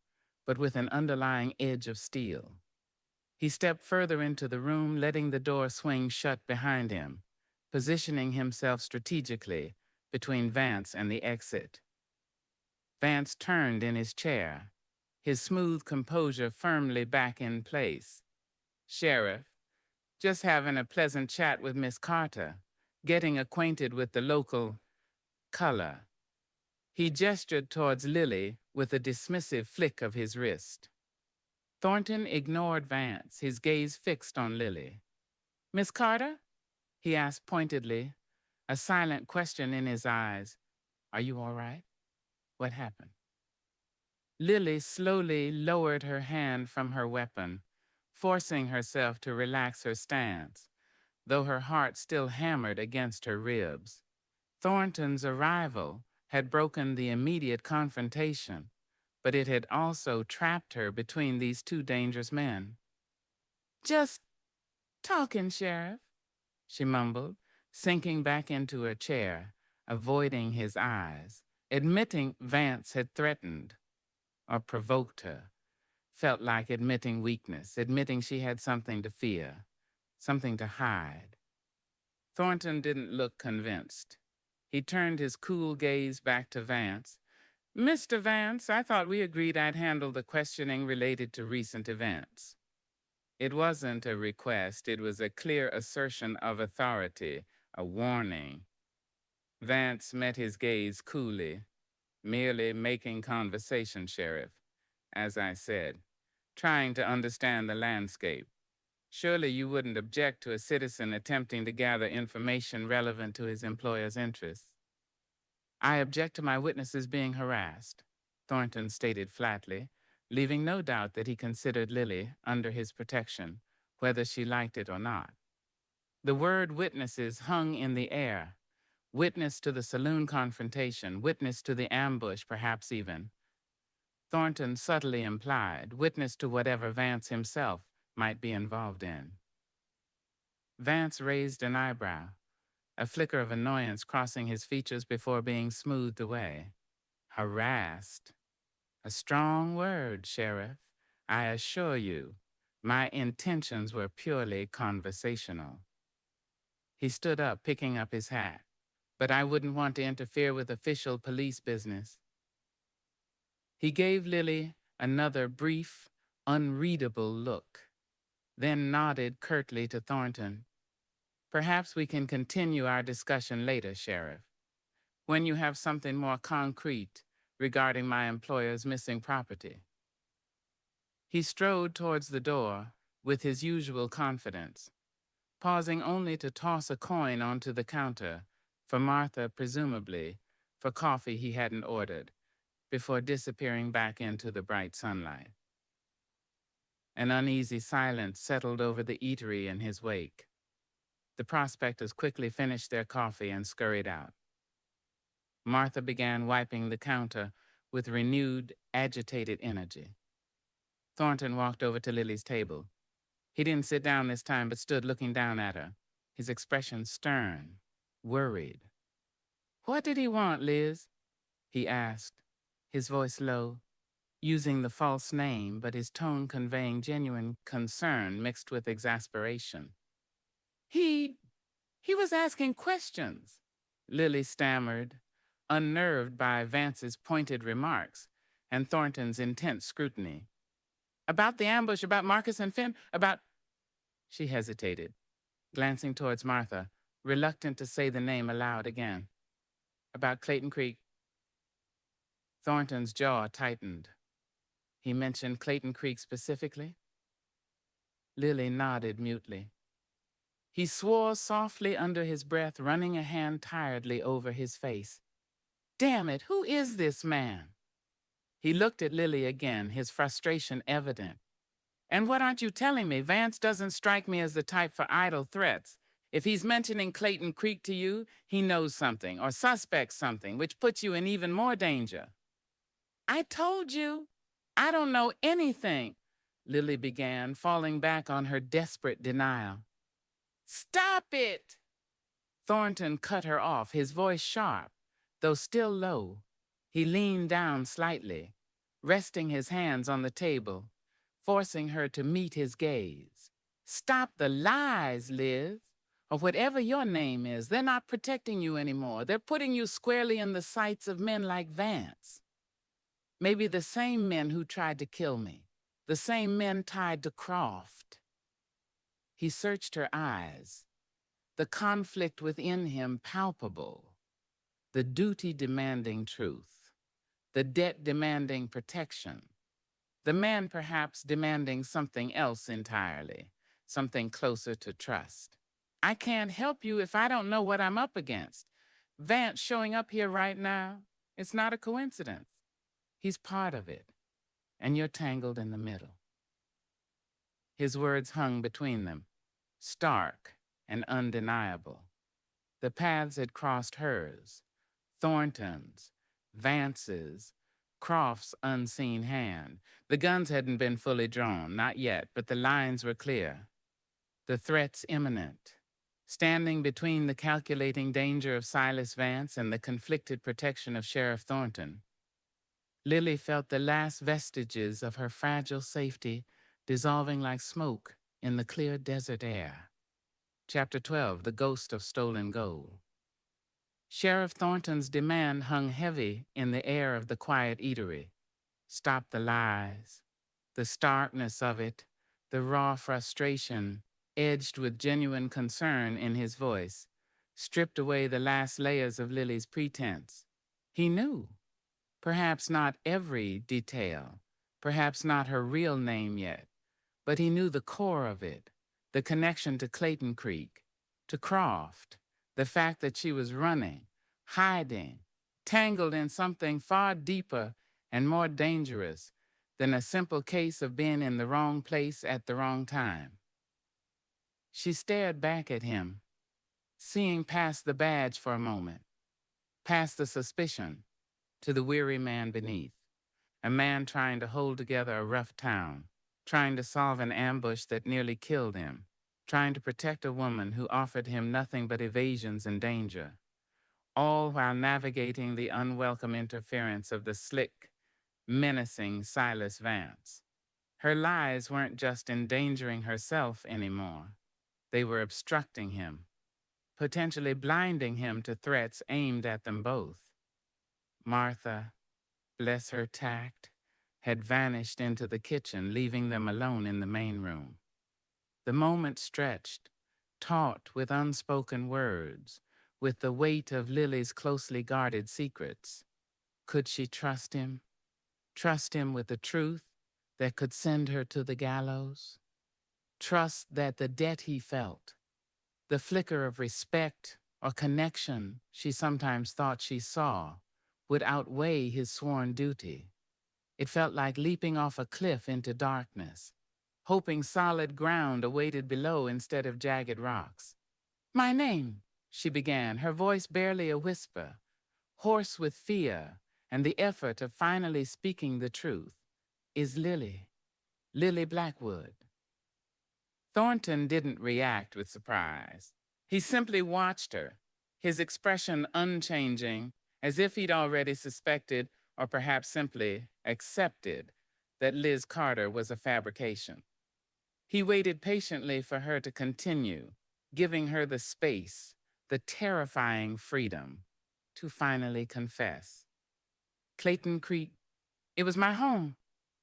but with an underlying edge of steel. He stepped further into the room, letting the door swing shut behind him, positioning himself strategically between Vance and the exit. Vance turned in his chair, his smooth composure firmly back in place. Sheriff, just having a pleasant chat with Miss Carter, getting acquainted with the local color. He gestured towards Lily with a dismissive flick of his wrist. Thornton ignored Vance, his gaze fixed on Lily. Miss Carter? He asked pointedly, a silent question in his eyes. Are you all right? What happened? Lily slowly lowered her hand from her weapon, forcing herself to relax her stance, though her heart still hammered against her ribs. Thornton's arrival had broken the immediate confrontation, but it had also trapped her between these two dangerous men. Just talking, Sheriff, she mumbled, sinking back into her chair, avoiding his eyes, admitting Vance had threatened or provoked her. Felt like admitting weakness, admitting she had something to fear, something to hide. Thornton didn't look convinced. He turned his cool gaze back to Vance. Mr. Vance, I thought we agreed I'd handle the questioning related to recent events. It wasn't a request, it was a clear assertion of authority, a warning. Vance met his gaze coolly, merely making conversation, Sheriff. As I said, trying to understand the landscape. Surely you wouldn't object to a citizen attempting to gather information relevant to his employer's interests. I object to my witnesses being harassed, Thornton stated flatly, leaving no doubt that he considered Lily under his protection, whether she liked it or not. The word witnesses hung in the air. Witness to the saloon confrontation, witness to the ambush, perhaps even. Thornton subtly implied, witness to whatever Vance himself might be involved in. Vance raised an eyebrow, a flicker of annoyance crossing his features before being smoothed away. Harassed. A strong word, Sheriff. I assure you, my intentions were purely conversational. He stood up, picking up his hat. But I wouldn't want to interfere with official police business. He gave Lily another brief, unreadable look, then nodded curtly to Thornton. Perhaps we can continue our discussion later, Sheriff, when you have something more concrete regarding my employer's missing property. He strode towards the door with his usual confidence, pausing only to toss a coin onto the counter, for Martha, presumably, for coffee he hadn't ordered, before disappearing back into the bright sunlight. An uneasy silence settled over the eatery in his wake. The prospectors quickly finished their coffee and scurried out. Martha began wiping the counter with renewed, agitated energy. Thornton walked over to Lily's table. He didn't sit down this time, but stood looking down at her, his expression stern, worried. "What did he want, Liz?" he asked, his voice low, using the false name, but his tone conveying genuine concern mixed with exasperation. He was asking questions," Lily stammered, unnerved by Vance's pointed remarks and Thornton's intense scrutiny. "About the ambush, about Marcus and Finn, about—" She hesitated, glancing towards Martha, reluctant to say the name aloud again. "About Clayton Creek." Thornton's jaw tightened. He mentioned Clayton Creek specifically? Lily nodded mutely. He swore softly under his breath, running a hand tiredly over his face. "Damn it, who is this man?" He looked at Lily again, his frustration evident. "And what aren't you telling me? Vance doesn't strike me as the type for idle threats. If he's mentioning Clayton Creek to you, he knows something or suspects something, which puts you in even more danger." "I told you, I don't know anything," Lily began, falling back on her desperate denial. "Stop it!" Thornton cut her off, his voice sharp, though still low. He leaned down slightly, resting his hands on the table, forcing her to meet his gaze. "Stop the lies, Liz, or whatever your name is. They're not protecting you anymore. They're putting you squarely in the sights of men like Vance. Maybe the same men who tried to kill me, the same men tied to Croft." He searched her eyes, the conflict within him palpable, the duty demanding truth, the debt demanding protection, the man perhaps demanding something else entirely, something closer to trust. "I can't help you if I don't know what I'm up against. Vance showing up here right now, it's not a coincidence. He's part of it, and you're tangled in the middle." His words hung between them, stark and undeniable. The paths had crossed hers, Thornton's, Vance's, Croft's unseen hand. The guns hadn't been fully drawn, not yet, but the lines were clear. The threats imminent. Standing between the calculating danger of Silas Vance and the conflicted protection of Sheriff Thornton, Lily felt the last vestiges of her fragile safety dissolving like smoke in the clear desert air. Chapter 12, The Ghost of Stolen Gold. Sheriff Thornton's demand hung heavy in the air of the quiet eatery. Stop the lies. The starkness of it, the raw frustration, edged with genuine concern in his voice, stripped away the last layers of Lily's pretense. He knew. Perhaps not every detail, perhaps not her real name yet, but he knew the core of it, The connection to Clayton Creek, to Croft, the fact that she was running, hiding, tangled in something far deeper and more dangerous than a simple case of being in the wrong place at the wrong time. She stared back at him, seeing past the badge for a moment, past the suspicion, to the weary man beneath, a man trying to hold together a rough town, trying to solve an ambush that nearly killed him, trying to protect a woman who offered him nothing but evasions and danger, all while navigating the unwelcome interference of the slick, menacing Silas Vance. Her lies weren't just endangering herself anymore. They were obstructing him, potentially blinding him to threats aimed at them both. Martha, bless her tact, had vanished into the kitchen, leaving them alone in the main room. The moment stretched, taut with unspoken words, with the weight of Lily's closely guarded secrets. Could she trust him? Trust him with the truth that could send her to the gallows? Trust that the debt he felt, the flicker of respect or connection she sometimes thought she saw, would outweigh his sworn duty. It felt like leaping off a cliff into darkness, hoping solid ground awaited below instead of jagged rocks. "My name," she began, her voice barely a whisper, hoarse with fear and the effort of finally speaking the truth, "is Lily, Lily Blackwood." Thornton didn't react with surprise. He simply watched her, his expression unchanging, as if he'd already suspected, or perhaps simply accepted, that Liz Carter was a fabrication. He waited patiently for her to continue, giving her the space, the terrifying freedom, to finally confess. "Clayton Creek, it was my home,"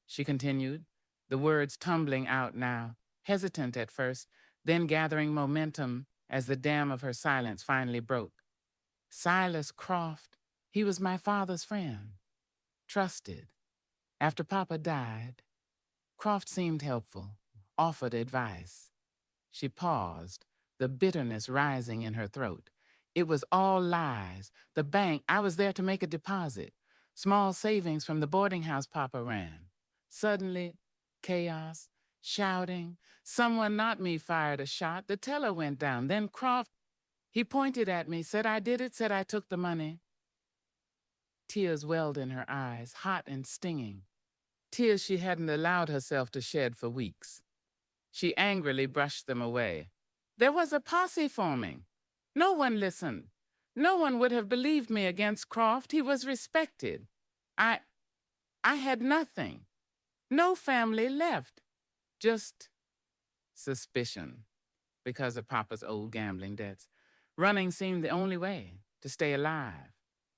she continued, the words tumbling out now, hesitant at first, then gathering momentum as the dam of her silence finally broke. "Silas Croft, he was my father's friend. Trusted. After Papa died, Croft seemed helpful, offered advice." She paused, the bitterness rising in her throat. "It was all lies. The bank, I was there to make a deposit. Small savings from the boarding house Papa ran. Suddenly, chaos, shouting. Someone, not me, fired a shot. The teller went down. Then Croft, he pointed at me, said I did it, said I took the money." Tears welled in her eyes, hot and stinging. Tears she hadn't allowed herself to shed for weeks. She angrily brushed them away. "There was a posse forming. No one listened. No one would have believed me against Croft. He was respected. I had nothing. No family left. Just suspicion because of Papa's old gambling debts. Running seemed the only way to stay alive,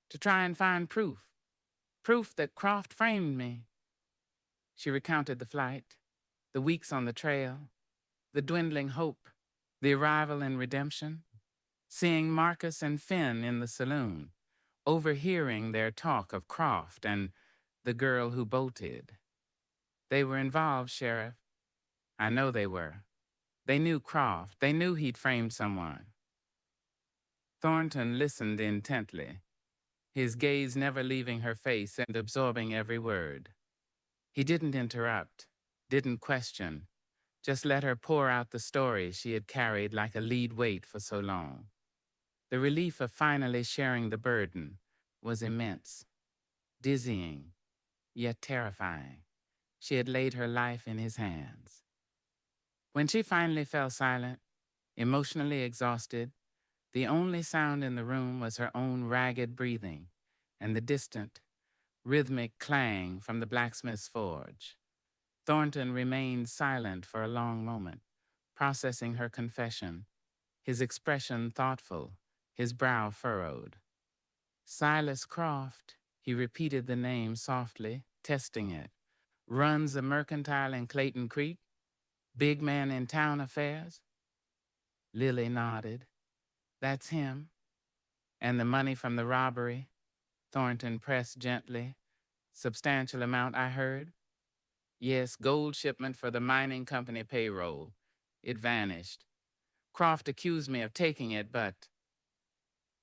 to try and find proof. Proof that Croft framed me." She recounted the flight, the weeks on the trail, the dwindling hope, the arrival and redemption, seeing Marcus and Finn in the saloon, overhearing their talk of Croft and the girl who bolted. "They were involved, Sheriff. I know they were. They knew Croft. They knew he'd framed someone." Thornton listened intently, his gaze never leaving her face and absorbing every word. He didn't interrupt, didn't question, just let her pour out the story she had carried like a lead weight for so long. The relief of finally sharing the burden was immense, dizzying, yet terrifying. She had laid her life in his hands. When she finally fell silent, emotionally exhausted, the only sound in the room was her own ragged breathing and the distant, rhythmic clang from the blacksmith's forge. Thornton remained silent for a long moment, processing her confession, his expression thoughtful, his brow furrowed. "Silas Croft," he repeated the name softly, testing it. "Runs a mercantile in Clayton Creek? Big man in town affairs?" Lily nodded. "That's him. And the money from the robbery?" Thornton pressed gently. "Substantial amount, I heard?" "Yes, gold shipment for the mining company payroll. It vanished. Croft accused me of taking it, but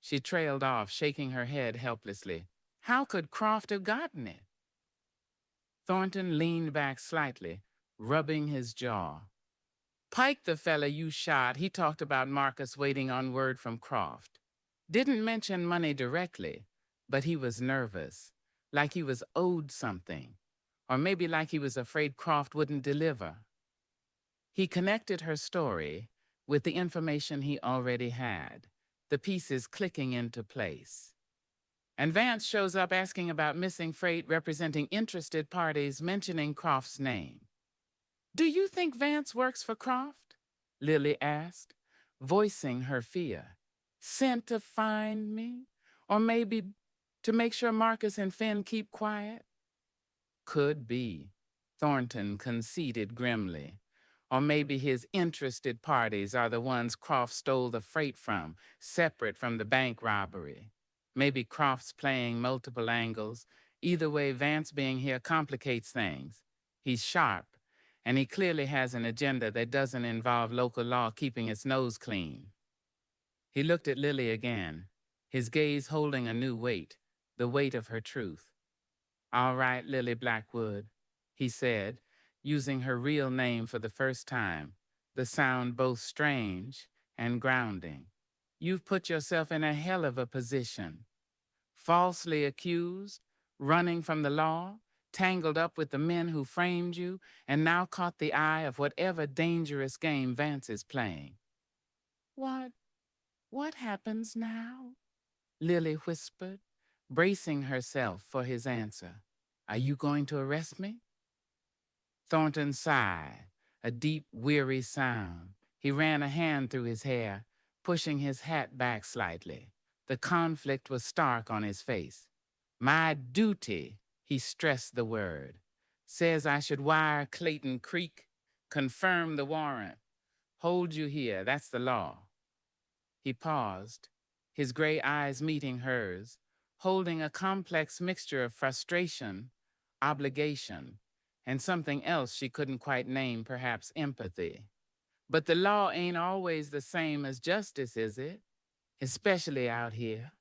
she trailed off, shaking her head helplessly. How could Croft have gotten it? Thornton leaned back slightly, rubbing his jaw. Pike, the fella you shot, he talked about Marcus waiting on word from Croft. Didn't mention money directly, but he was nervous, like he was owed something, or maybe like he was afraid Croft wouldn't deliver. He connected her story with the information he already had, the pieces clicking into place. And Vance shows up asking about missing freight representing interested parties mentioning Croft's name. Do you think Vance works for Croft? Lily asked, voicing her fear. Sent to find me? Or maybe to make sure Marcus and Finn keep quiet? Could be, Thornton conceded grimly. Or maybe his interested parties are the ones Croft stole the freight from, separate from the bank robbery. Maybe Croft's playing multiple angles. Either way, Vance being here complicates things. He's sharp, and he clearly has an agenda that doesn't involve local law keeping its nose clean. He looked at Lily again, his gaze holding a new weight, the weight of her truth. All right, Lily Blackwood, he said, using her real name for the first time, the sound both strange and grounding. You've put yourself in a hell of a position. Falsely accused, running from the law, tangled up with the men who framed you, and now caught the eye of whatever dangerous game Vance is playing. What happens now? Lily whispered, bracing herself for his answer. Are you going to arrest me? Thornton sighed, a deep, weary sound. He ran a hand through his hair, pushing his hat back slightly. The conflict was stark on his face. My duty, he stressed the word, says I should wire Clayton Creek, confirm the warrant, hold you here, that's the law. He paused, his gray eyes meeting hers, holding a complex mixture of frustration, obligation, and something else she couldn't quite name, perhaps empathy. But the law ain't always the same as justice, is it? Especially out here.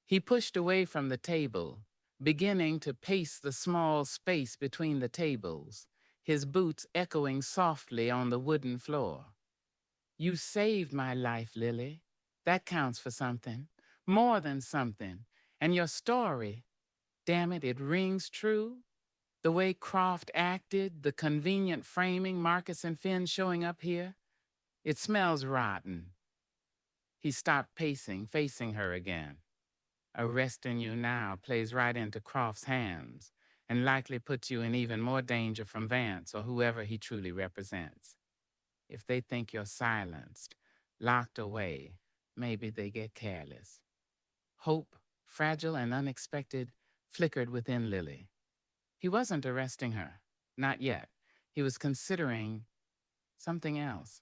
He pushed away from the table, beginning to pace the small space between the tables, his boots echoing softly on the wooden floor. You saved my life, Lily. That counts for something, more than something. And your story, damn it, it rings true. The way Croft acted, the convenient framing, Marcus and Finn showing up here, it smells rotten. He stopped pacing, facing her again. Arresting you now plays right into Croft's hands and likely puts you in even more danger from Vance or whoever he truly represents. If they think you're silenced, locked away, maybe they get careless. Hope, fragile and unexpected, flickered within Lily. He wasn't arresting her, not yet. He was considering something else.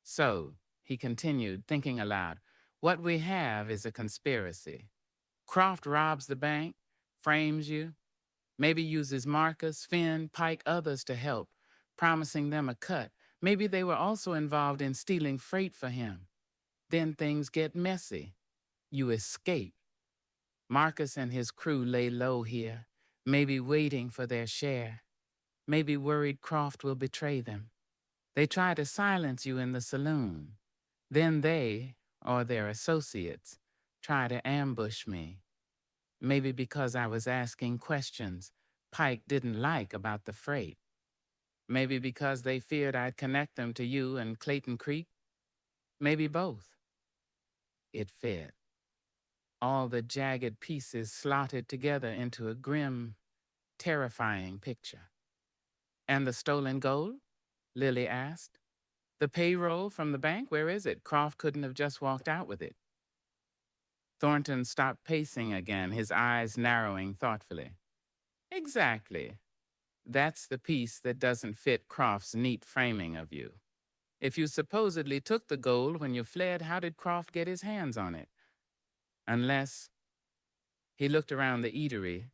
So, he continued, thinking aloud, what we have is a conspiracy. Croft robs the bank, frames you, maybe uses Marcus, Finn, Pike, others to help, promising them a cut. Maybe they were also involved in stealing freight for him. Then things get messy. You escape. Marcus and his crew lay low here, maybe waiting for their share, maybe worried Croft will betray them. They try to silence you in the saloon. Then they, or their associates, try to ambush me. Maybe because I was asking questions Pike didn't like about the freight. Maybe because they feared I'd connect them to you and Clayton Creek. Maybe both. It fit. All the jagged pieces slotted together into a grim, terrifying picture. And the stolen gold? Lily asked. The payroll from the bank, where is it? Croft couldn't have just walked out with it. Thornton stopped pacing again, his eyes narrowing thoughtfully. Exactly. That's the piece that doesn't fit Croft's neat framing of you. If you supposedly took the gold when you fled, how did Croft get his hands on it? Unless... He looked around the eatery,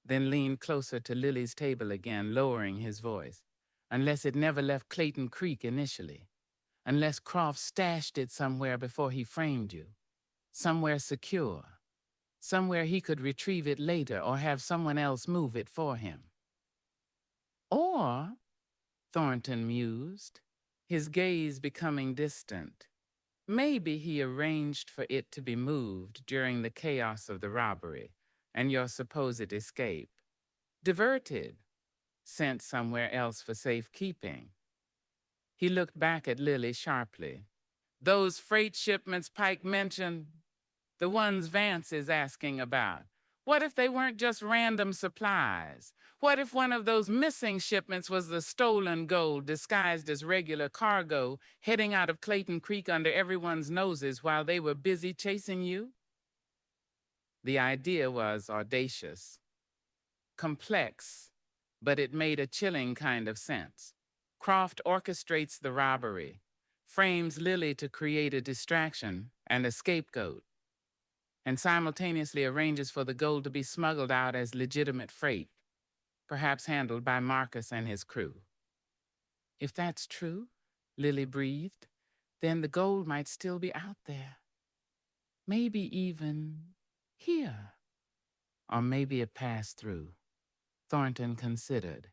then leaned closer to Lily's table again, lowering his voice. unless it never left Clayton Creek initially, unless Croft stashed it somewhere before he framed you, somewhere secure, somewhere he could retrieve it later or have someone else move it for him. Or, Thornton mused, his gaze becoming distant, maybe he arranged for it to be moved during the chaos of the robbery and your supposed escape, diverted, sent somewhere else for safekeeping. He looked back at Lily sharply. Those freight shipments Pike mentioned, the ones Vance is asking about. What if they weren't just random supplies? What if one of those missing shipments was the stolen gold disguised as regular cargo heading out of Clayton Creek under everyone's noses while they were busy chasing you? The idea was audacious, complex, but it made a chilling kind of sense. Croft orchestrates the robbery, frames Lily to create a distraction and a scapegoat, and simultaneously arranges for the gold to be smuggled out as legitimate freight, perhaps handled by Marcus and his crew. If that's true, Lily breathed, then the gold might still be out there. Maybe even here. Or maybe it passed through. Thornton considered.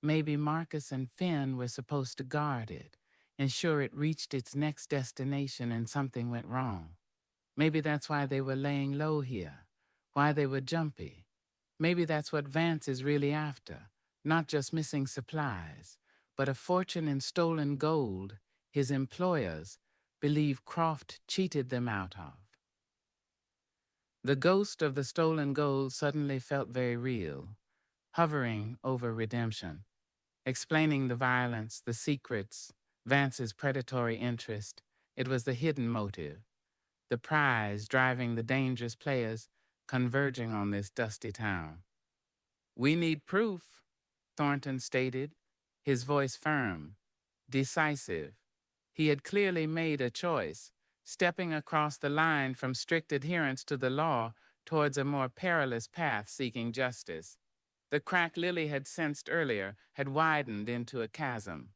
Maybe Marcus and Finn were supposed to guard it, ensure it reached its next destination and something went wrong. Maybe that's why they were laying low here, why they were jumpy. Maybe that's what Vance is really after, not just missing supplies, but a fortune in stolen gold his employers believe Croft cheated them out of. The ghost of the stolen gold suddenly felt very real, hovering over redemption, explaining the violence, the secrets, Vance's predatory interest. It was the hidden motive, the prize driving the dangerous players converging on this dusty town. We need proof, Thornton stated, his voice firm, decisive. He had clearly made a choice, stepping across the line from strict adherence to the law towards a more perilous path seeking justice. The crack Lily had sensed earlier had widened into a chasm.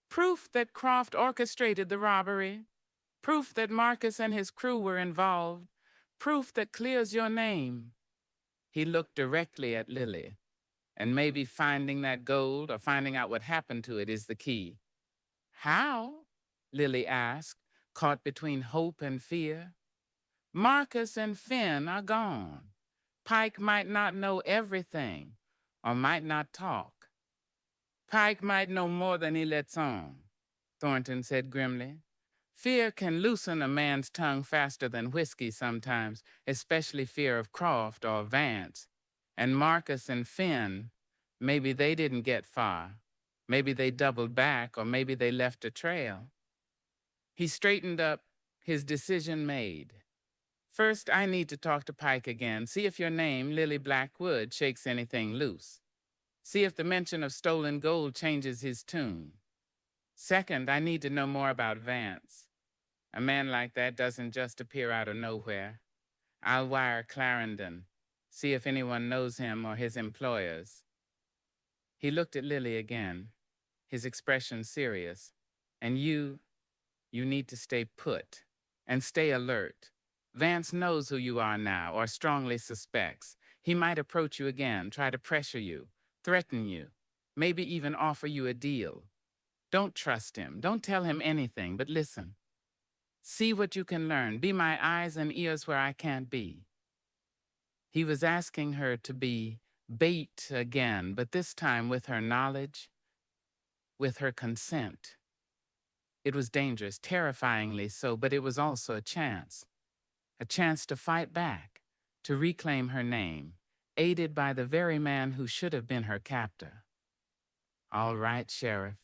Proof that Croft orchestrated the robbery, proof that Marcus and his crew were involved, proof that clears your name. He looked directly at Lily, and maybe finding that gold or finding out what happened to it is the key. How? Lily asked, caught between hope and fear. Marcus and Finn are gone. Pike might not know everything, or might not talk. Pike might know more than he lets on, Thornton said grimly. Fear can loosen a man's tongue faster than whiskey sometimes, especially fear of Croft or Vance. And Marcus and Finn, maybe they didn't get far. Maybe they doubled back, or maybe they left a trail. He straightened up, his decision made. First, I need to talk to Pike again, see if your name, Lily Blackwood, shakes anything loose. See if the mention of stolen gold changes his tune. Second, I need to know more about Vance. A man like that doesn't just appear out of nowhere. I'll wire Clarendon, see if anyone knows him or his employers. He looked at Lily again, his expression serious. And you need to stay put and stay alert. Vance knows who you are now, or strongly suspects. He might approach you again, try to pressure you, threaten you, maybe even offer you a deal. Don't trust him. Don't tell him anything, but listen. See what you can learn. Be my eyes and ears where I can't be. He was asking her to be bait again, but this time with her knowledge, with her consent. It was dangerous, terrifyingly so, but it was also a chance to fight back, to reclaim her name, aided by the very man who should have been her captor. All right, Sheriff,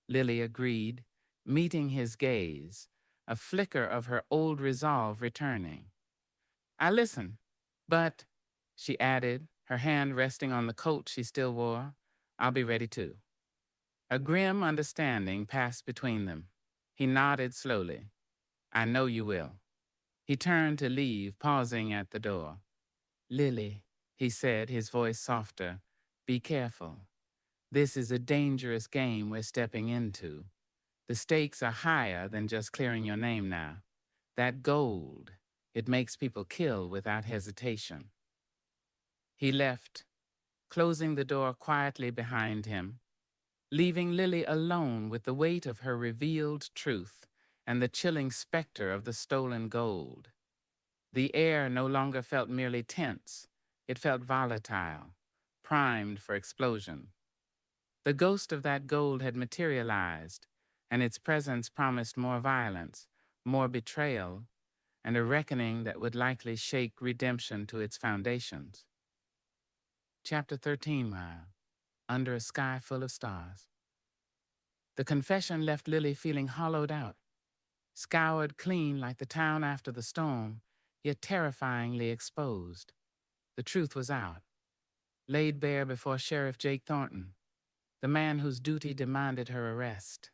Lily agreed, meeting his gaze, a flicker of her old resolve returning. I listen, but, she added, her hand resting on the coat she still wore, I'll be ready too. A grim understanding passed between them. He nodded slowly. I know you will. He turned to leave, pausing at the door. Lily, he said, his voice softer, be careful. This is a dangerous game we're stepping into. The stakes are higher than just clearing your name now. That gold, it makes people kill without hesitation. He left, closing the door quietly behind him, leaving Lily alone with the weight of her revealed truth and the chilling specter of the stolen gold. The air no longer felt merely tense, it felt volatile, primed for explosion. The ghost of that gold had materialized, and its presence promised more violence, more betrayal, and a reckoning that would likely shake redemption to its foundations. Chapter 13, Under a Sky Full of Stars. The confession left Lily feeling hollowed out, scoured clean like the town after the storm, yet terrifyingly exposed. The truth was out, laid bare before Sheriff Jake Thornton, the man whose duty demanded her arrest.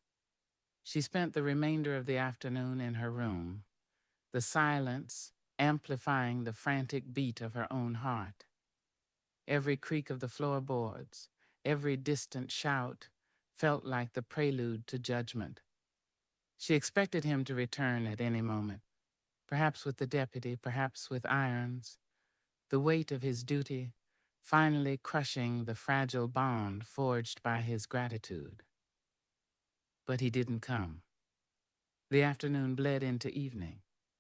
She spent the remainder of the afternoon in her room, the silence amplifying the frantic beat of her own heart. Every creak of the floorboards, every distant shout felt like the prelude to judgment. She expected him to return at any moment, perhaps with the deputy, perhaps with irons, the weight of his duty finally crushing the fragile bond forged by his gratitude. But he didn't come. The afternoon bled into evening,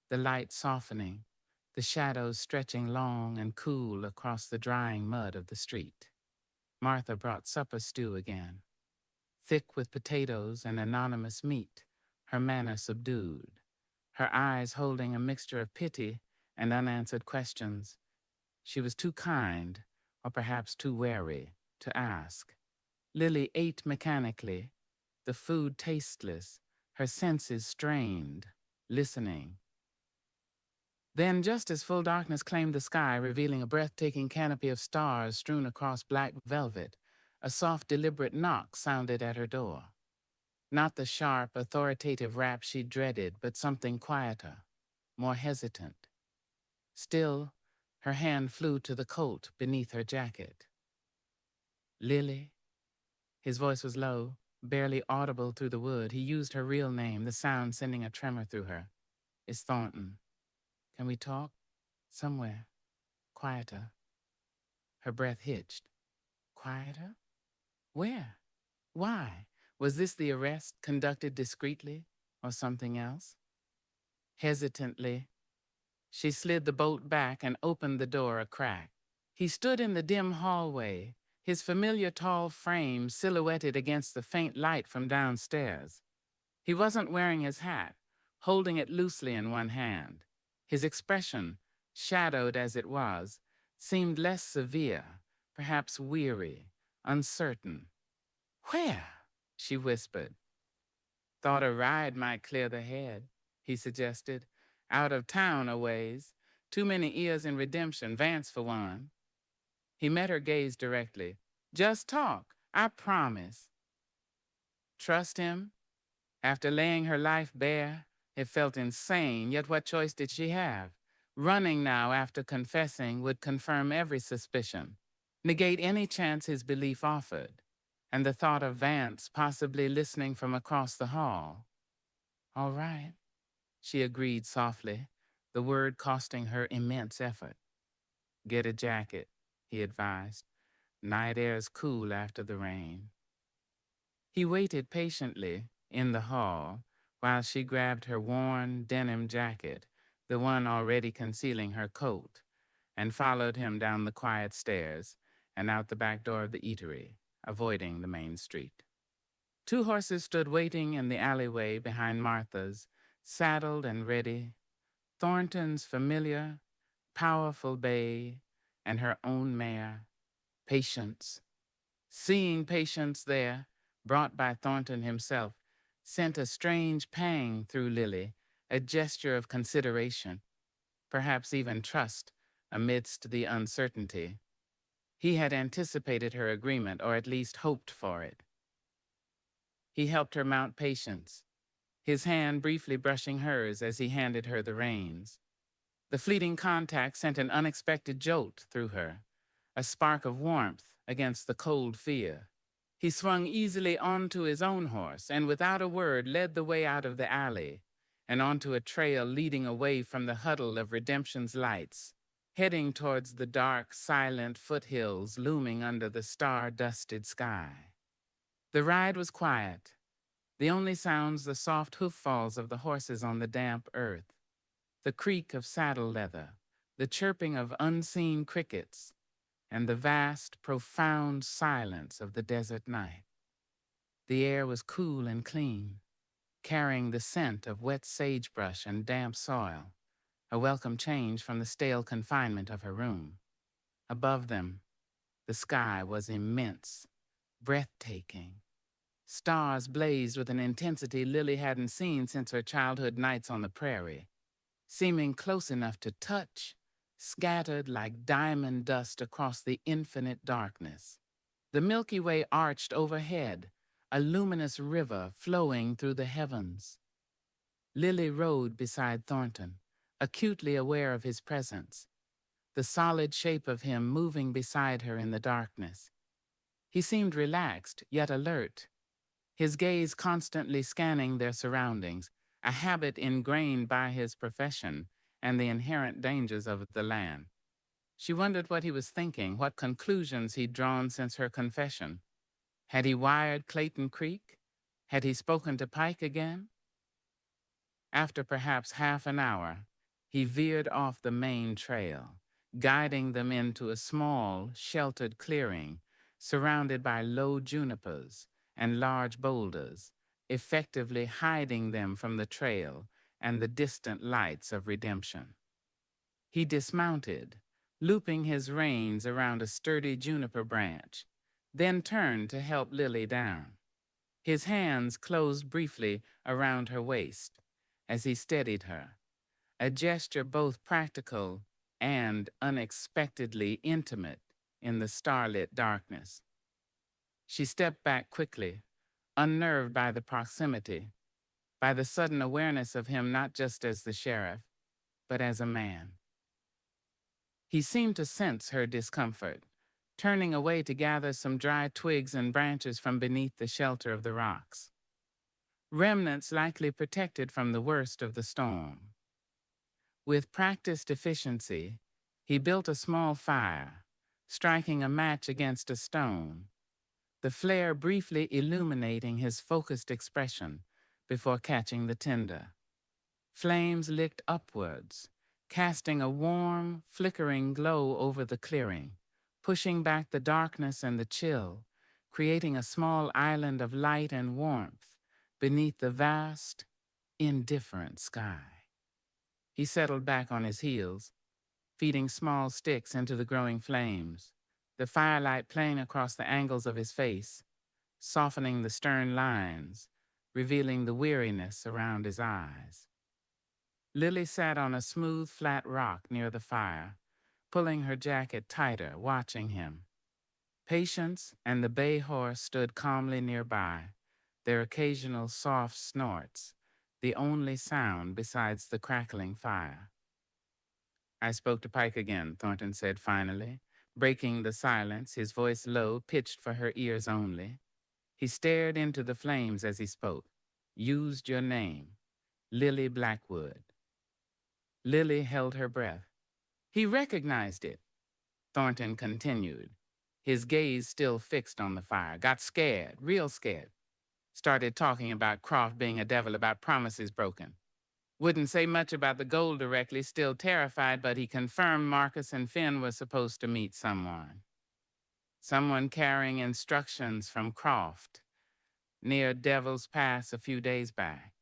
the light softening, the shadows stretching long and cool across the drying mud of the street. Martha brought supper stew again, thick with potatoes and anonymous meat, her manner subdued, her eyes holding a mixture of pity and unanswered questions. She was too kind, or perhaps too wary, to ask. Lily ate mechanically, the food tasteless, her senses strained, listening. Then, just as full darkness claimed the sky, revealing a breathtaking canopy of stars strewn across black velvet, a soft, deliberate knock sounded at her door. Not the sharp, authoritative rap she dreaded, but something quieter, more hesitant. Still, her hand flew to the colt beneath her jacket. Lily? His voice was low, barely audible through the wood. He used her real name, the sound sending a tremor through her. It's Thornton. Can we talk? Somewhere. Quieter. Her breath hitched. Quieter? Where? Why? Was this the arrest conducted discreetly, or something else? Hesitantly, she slid the bolt back and opened the door a crack. He stood in the dim hallway, his familiar tall frame silhouetted against the faint light from downstairs. He wasn't wearing his hat, holding it loosely in one hand. His expression, shadowed as it was, seemed less severe, perhaps weary, uncertain. "Where?" she whispered. "Thought a ride might clear the head," he suggested. "Out of town a ways. Too many ears in redemption, Vance for one." He met her gaze directly. "Just talk, I promise." Trust him? After laying her life bare, it felt insane, yet what choice did she have? Running now after confessing would confirm every suspicion, negate any chance his belief offered, and the thought of Vance possibly listening from across the hall. "All right," she agreed softly, the word costing her immense effort. "Get a jacket," he advised. "Night air's cool after the rain." He waited patiently in the hall while she grabbed her worn denim jacket, the one already concealing her coat, and followed him down the quiet stairs and out the back door of the eatery, avoiding the main street. Two horses stood waiting in the alleyway behind Martha's, saddled and ready, Thornton's familiar, powerful bay, and her own mare, Patience. Seeing Patience there, brought by Thornton himself, sent a strange pang through Lily, a gesture of consideration, perhaps even trust, amidst the uncertainty. He had anticipated her agreement, or at least hoped for it. He helped her mount Patience, his hand briefly brushing hers as he handed her the reins. The fleeting contact sent an unexpected jolt through her, a spark of warmth against the cold fear. He swung easily onto his own horse and without a word led the way out of the alley and onto a trail leading away from the huddle of Redemption's lights, heading towards the dark, silent foothills looming under the star-dusted sky. The ride was quiet, the only sounds the soft hoof-falls of the horses on the damp earth, the creak of saddle leather, the chirping of unseen crickets, and the vast, profound silence of the desert night. The air was cool and clean, carrying the scent of wet sagebrush and damp soil, a welcome change from the stale confinement of her room. Above them, the sky was immense, breathtaking. Stars blazed with an intensity Lily hadn't seen since her childhood nights on the prairie, seeming close enough to touch, scattered like diamond dust across the infinite darkness. The Milky Way arched overhead, a luminous river flowing through the heavens. Lily rode beside Thornton, acutely aware of his presence, the solid shape of him moving beside her in the darkness. He seemed relaxed, yet alert, his gaze constantly scanning their surroundings, a habit ingrained by his profession and the inherent dangers of the land. She wondered what he was thinking, what conclusions he'd drawn since her confession. Had he wired Clayton Creek? Had he spoken to Pike again? After perhaps half an hour, he veered off the main trail, guiding them into a small, sheltered clearing surrounded by low junipers and large boulders, effectively hiding them from the trail and the distant lights of Redemption. He dismounted, looping his reins around a sturdy juniper branch, then turned to help Lily down. His hands closed briefly around her waist as he steadied her, a gesture both practical and unexpectedly intimate in the starlit darkness. She stepped back quickly, unnerved by the proximity, by the sudden awareness of him not just as the sheriff, but as a man. He seemed to sense her discomfort, turning away to gather some dry twigs and branches from beneath the shelter of the rocks, remnants likely protected from the worst of the storm. With practiced efficiency, he built a small fire, striking a match against a stone, the flare briefly illuminating his focused expression before catching the tinder. Flames licked upwards, casting a warm, flickering glow over the clearing, pushing back the darkness and the chill, creating a small island of light and warmth beneath the vast, indifferent sky. He settled back on his heels, feeding small sticks into the growing flames, the firelight playing across the angles of his face, softening the stern lines, revealing the weariness around his eyes. Lily sat on a smooth, flat rock near the fire, pulling her jacket tighter, watching him. Patience and the bay horse stood calmly nearby, their occasional soft snorts, the only sound besides the crackling fire. I spoke to Pike again, Thornton said finally, breaking the silence, his voice low, pitched for her ears only. He stared into the flames as he spoke. Used your name, Lily Blackwood. Lily held her breath. He recognized it, Thornton continued, his gaze still fixed on the fire. Got scared, real scared. Started talking about Croft being a devil, about promises broken. Wouldn't say much about the gold directly, still terrified, but he confirmed Marcus and Finn were supposed to meet someone. Someone carrying instructions from Croft near Devil's Pass a few days back.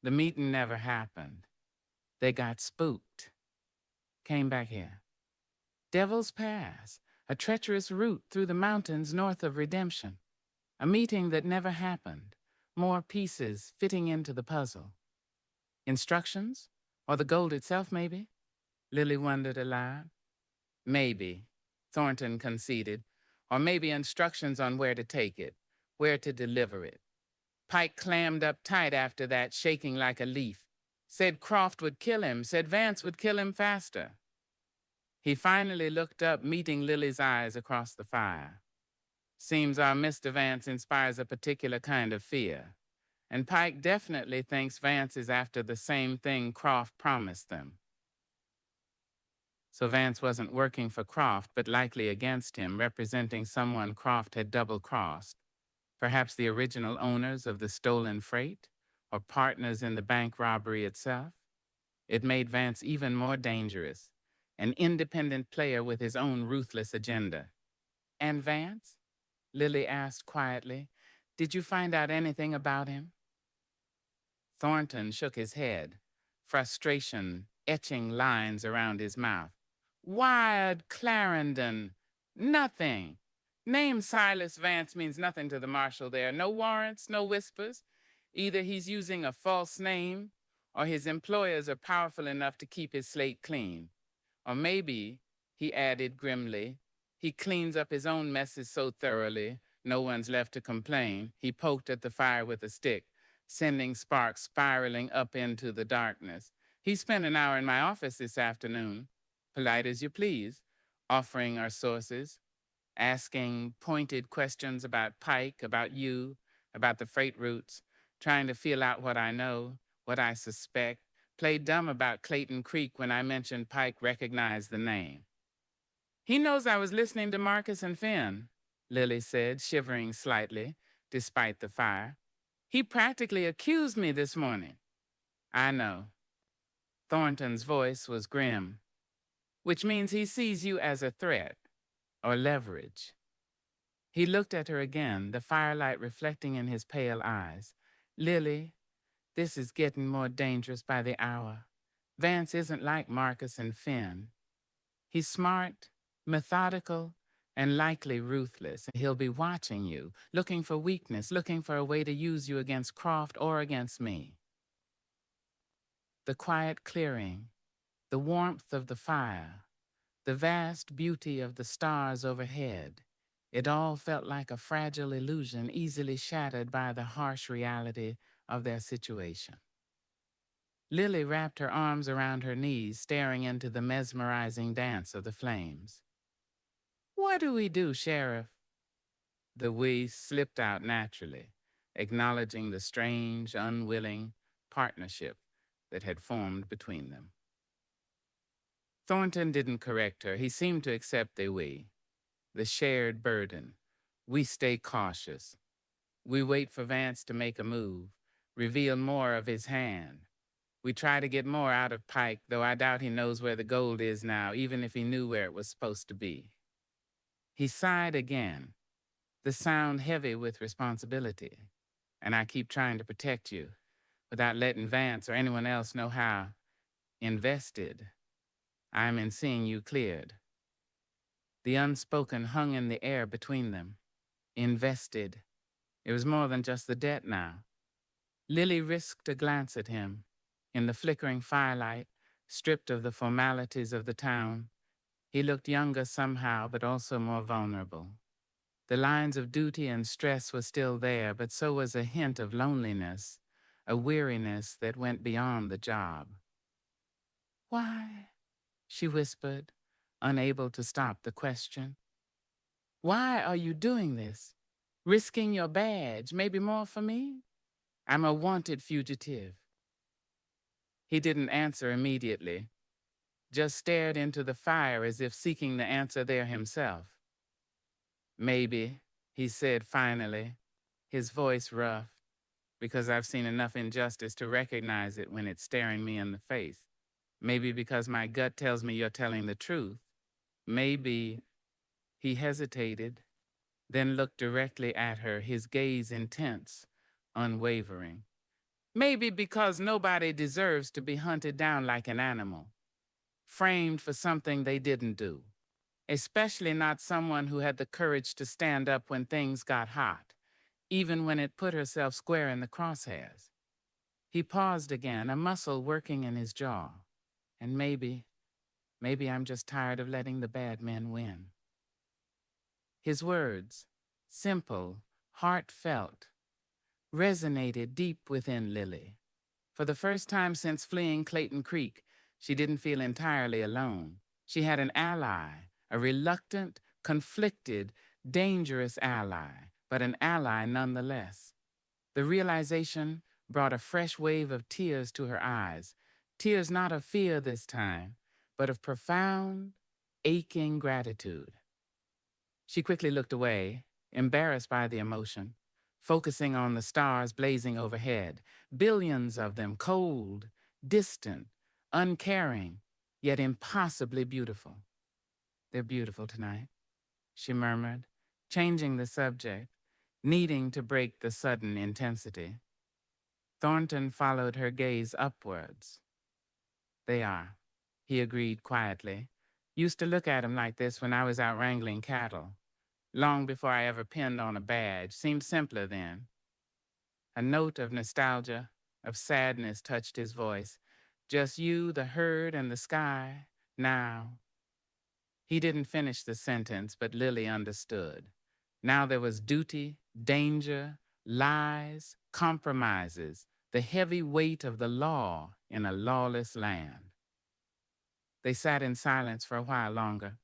The meeting never happened. They got spooked. Came back here. Devil's Pass, a treacherous route through the mountains north of Redemption. A meeting that never happened. More pieces fitting into the puzzle. Instructions? Or the gold itself, maybe? Lily wondered aloud. Maybe, Thornton conceded. Or maybe instructions on where to take it, where to deliver it. Pike clammed up tight after that, shaking like a leaf. Said Croft would kill him, said Vance would kill him faster. He finally looked up, meeting Lily's eyes across the fire. Seems our Mr. Vance inspires a particular kind of fear, and Pike definitely thinks Vance is after the same thing Croft promised them. So Vance wasn't working for Croft, but likely against him, representing someone Croft had double-crossed. Perhaps the original owners of the stolen freight, or partners in the bank robbery itself. It made Vance even more dangerous, an independent player with his own ruthless agenda. And Vance? Lily asked quietly. Did you find out anything about him? Thornton shook his head, frustration etching lines around his mouth. Wired Clarendon. Nothing. Name Silas Vance means nothing to the marshal there. No warrants, no whispers. Either he's using a false name, or his employers are powerful enough to keep his slate clean. Or maybe, he added grimly, he cleans up his own messes so thoroughly, no one's left to complain. He poked at the fire with a stick, sending sparks spiraling up into the darkness. He spent an hour in my office this afternoon, polite as you please, offering our sources, asking pointed questions about Pike, about you, about the freight routes, trying to feel out what I know, what I suspect, played dumb about Clayton Creek when I mentioned Pike recognized the name. He knows I was listening to Marcus and Finn, Lily said, shivering slightly, despite the fire. He practically accused me this morning. I know. Thornton's voice was grim, which means he sees you as a threat or leverage. He looked at her again, the firelight reflecting in his pale eyes. Lily, this is getting more dangerous by the hour. Vance isn't like Marcus and Finn. He's smart, methodical, and likely ruthless. He'll be watching you, looking for weakness, looking for a way to use you against Croft or against me. The quiet clearing, the warmth of the fire, the vast beauty of the stars overhead, it all felt like a fragile illusion easily shattered by the harsh reality of their situation. Lily wrapped her arms around her knees, staring into the mesmerizing dance of the flames. What do we do, Sheriff? The we slipped out naturally, acknowledging the strange, unwilling partnership that had formed between them. Thornton didn't correct her. He seemed to accept the we, the shared burden. We stay cautious. We wait for Vance to make a move, reveal more of his hand. We try to get more out of Pike, though I doubt he knows where the gold is now, even if he knew where it was supposed to be. He sighed again, the sound heavy with responsibility. And I keep trying to protect you, without letting Vance or anyone else know how invested I am in seeing you cleared. The unspoken hung in the air between them. Invested. It was more than just the debt now. Lily risked a glance at him. In the flickering firelight, stripped of the formalities of the town, he looked younger somehow, but also more vulnerable. The lines of duty and stress were still there, but so was a hint of loneliness, a weariness that went beyond the job. Why? She whispered, unable to stop the question. Why are you doing this? Risking your badge, maybe more for me? I'm a wanted fugitive. He didn't answer immediately, just stared into the fire as if seeking the answer there himself. Maybe, he said finally, his voice rough, because I've seen enough injustice to recognize it when it's staring me in the face. Maybe because my gut tells me you're telling the truth. Maybe, he hesitated, then looked directly at her, his gaze intense, unwavering. Maybe because nobody deserves to be hunted down like an animal, framed for something they didn't do, especially not someone who had the courage to stand up when things got hot, even when it put herself square in the crosshairs. He paused again, a muscle working in his jaw. And maybe I'm just tired of letting the bad men win. His words, simple, heartfelt, resonated deep within Lily. For the first time since fleeing Clayton Creek, she didn't feel entirely alone. She had an ally, a reluctant, conflicted, dangerous ally, but an ally nonetheless. The realization brought a fresh wave of tears to her eyes, tears not of fear this time, but of profound, aching gratitude. She quickly looked away, embarrassed by the emotion, focusing on the stars blazing overhead, billions of them, cold, distant, uncaring, yet impossibly beautiful. They're beautiful tonight, she murmured, changing the subject, needing to break the sudden intensity. Thornton followed her gaze upwards. They are, he agreed quietly. Used to look at 'em like this when I was out wrangling cattle. Long before I ever pinned on a badge. Seemed simpler then. A note of nostalgia, of sadness touched his voice. Just you, the herd, and the sky. Now. He didn't finish the sentence, but Lily understood. Now there was duty, danger, lies, compromises, the heavy weight of the law in a lawless land. They sat in silence for a while longer,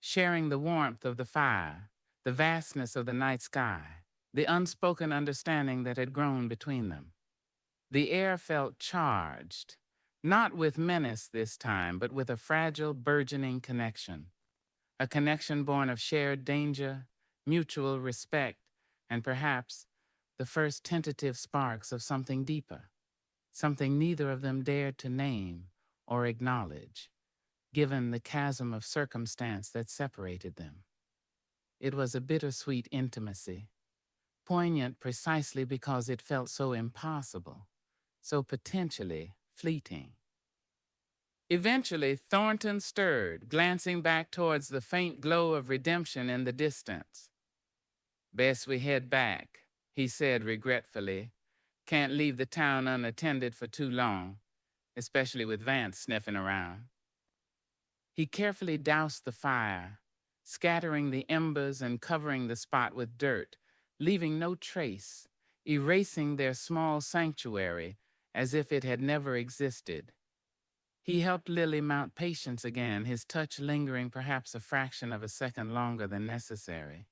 sharing the warmth of the fire, the vastness of the night sky, the unspoken understanding that had grown between them. The air felt charged, not with menace this time, but with a fragile, burgeoning connection. A connection born of shared danger, mutual respect, and perhaps the first tentative sparks of something deeper, something neither of them dared to name or acknowledge, given the chasm of circumstance that separated them. It was a bittersweet intimacy, poignant precisely because it felt so impossible, so potentially fleeting. Eventually, Thornton stirred, glancing back towards the faint glow of redemption in the distance. "Best we head back," he said regretfully. "Can't leave the town unattended for too long, especially with Vance sniffing around." He carefully doused the fire, scattering the embers and covering the spot with dirt, leaving no trace, erasing their small sanctuary as if it had never existed. He helped Lily mount patience again, his touch lingering perhaps a fraction of a second longer than necessary,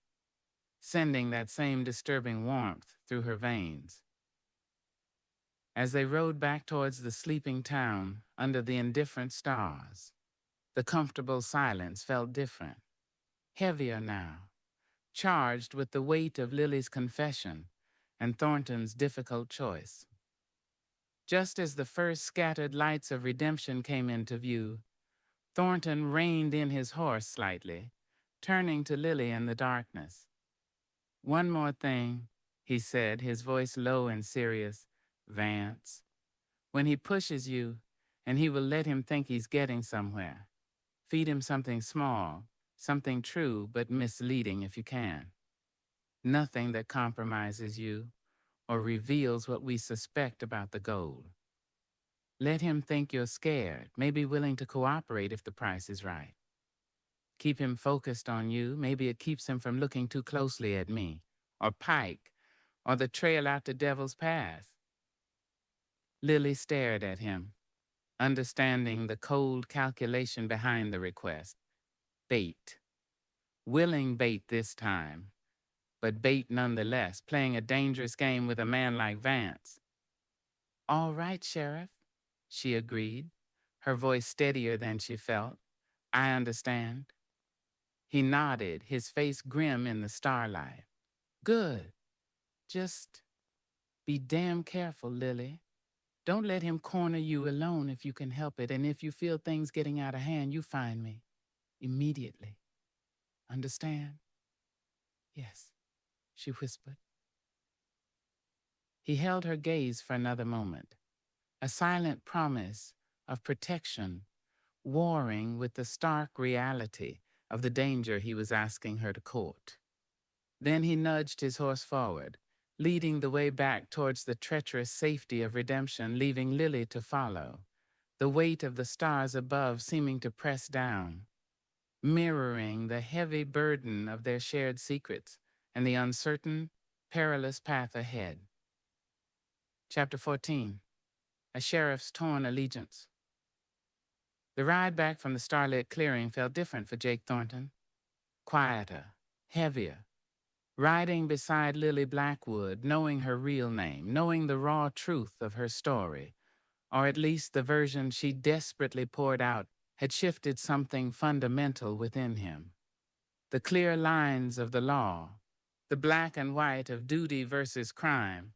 sending that same disturbing warmth through her veins. As they rode back towards the sleeping town under the indifferent stars, the comfortable silence felt different, heavier now, charged with the weight of Lily's confession and Thornton's difficult choice. Just as the first scattered lights of redemption came into view, Thornton reined in his horse slightly, turning to Lily in the darkness. "One more thing," he said, his voice low and serious. "Vance, when he pushes you, and he will let him think he's getting somewhere, feed him something small, something true but misleading if you can. Nothing that compromises you or reveals what we suspect about the gold. Let him think you're scared, maybe willing to cooperate if the price is right. Keep him focused on you, maybe it keeps him from looking too closely at me, or Pike, or the trail out to Devil's Pass." Lily stared at him, understanding the cold calculation behind the request. Bait. Willing bait this time, but bait nonetheless, playing a dangerous game with a man like Vance. "All right, Sheriff," she agreed, her voice steadier than she felt. "I understand." He nodded, his face grim in the starlight. "Good. Just be damn careful, Lily. Don't let him corner you alone if you can help it, and if you feel things getting out of hand, you find me. Immediately. Understand?" "Yes," she whispered. He held her gaze for another moment, a silent promise of protection, warring with the stark reality of the danger he was asking her to court. Then he nudged his horse forward, leading the way back towards the treacherous safety of redemption, leaving Lily to follow, the weight of the stars above seeming to press down, mirroring the heavy burden of their shared secrets and the uncertain, perilous path ahead. Chapter 14. A Sheriff's Torn Allegiance. The ride back from the starlit clearing felt different for Jake Thornton. Quieter, heavier. Riding beside Lily Blackwood, knowing her real name, knowing the raw truth of her story, or at least the version she desperately poured out, had shifted something fundamental within him. The clear lines of the law, the black and white of duty versus crime,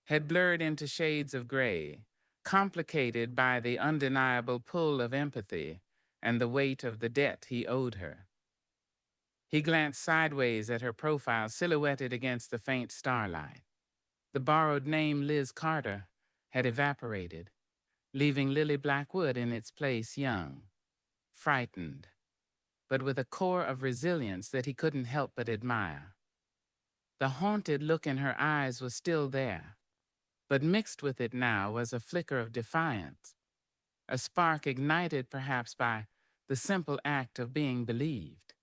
had blurred into shades of gray, complicated by the undeniable pull of empathy and the weight of the debt he owed her. He glanced sideways at her profile silhouetted against the faint starlight. The borrowed name Liz Carter had evaporated, leaving Lily Blackwood in its place young, frightened, but with a core of resilience that he couldn't help but admire. The haunted look in her eyes was still there, but mixed with it now was a flicker of defiance, a spark ignited perhaps by the simple act of being believed,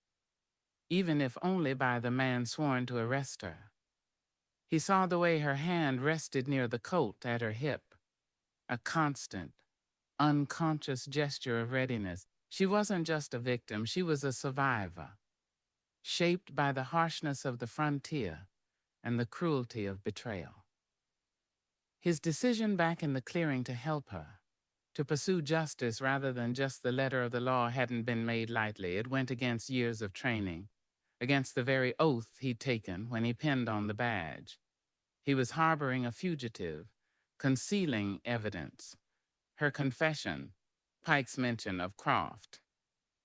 even if only by the man sworn to arrest her. He saw the way her hand rested near the colt at her hip, a constant, unconscious gesture of readiness. She wasn't just a victim, she was a survivor, shaped by the harshness of the frontier and the cruelty of betrayal. His decision back in the clearing to help her, to pursue justice rather than just the letter of the law, hadn't been made lightly. It went against years of training, against the very oath he'd taken when he pinned on the badge. He was harboring a fugitive, concealing evidence, her confession, Pike's mention of Croft,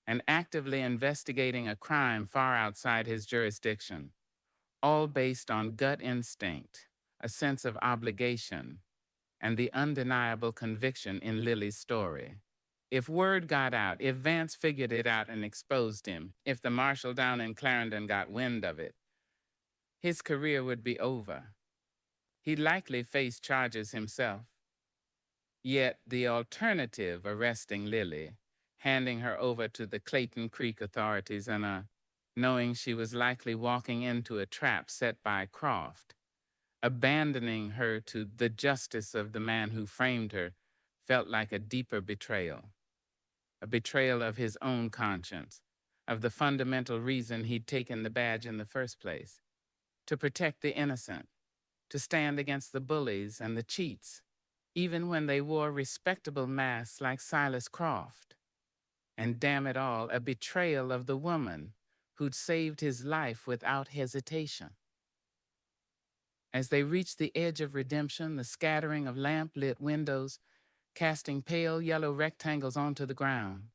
and actively investigating a crime far outside his jurisdiction, all based on gut instinct, a sense of obligation, and the undeniable conviction in Lily's story. If word got out, if Vance figured it out and exposed him, if the marshal down in Clarendon got wind of it, his career would be over. He'd likely face charges himself. Yet the alternative, arresting Lily, handing her over to the Clayton Creek authorities and knowing she was likely walking into a trap set by Croft, abandoning her to the justice of the man who framed her, felt like a deeper betrayal. A betrayal of his own conscience, of the fundamental reason he'd taken the badge in the first place, to protect the innocent, to stand against the bullies and the cheats, even when they wore respectable masks like Silas Croft. And damn it all, a betrayal of the woman who'd saved his life without hesitation. As they reached the edge of redemption, the scattering of lamp-lit windows casting pale yellow rectangles onto the ground,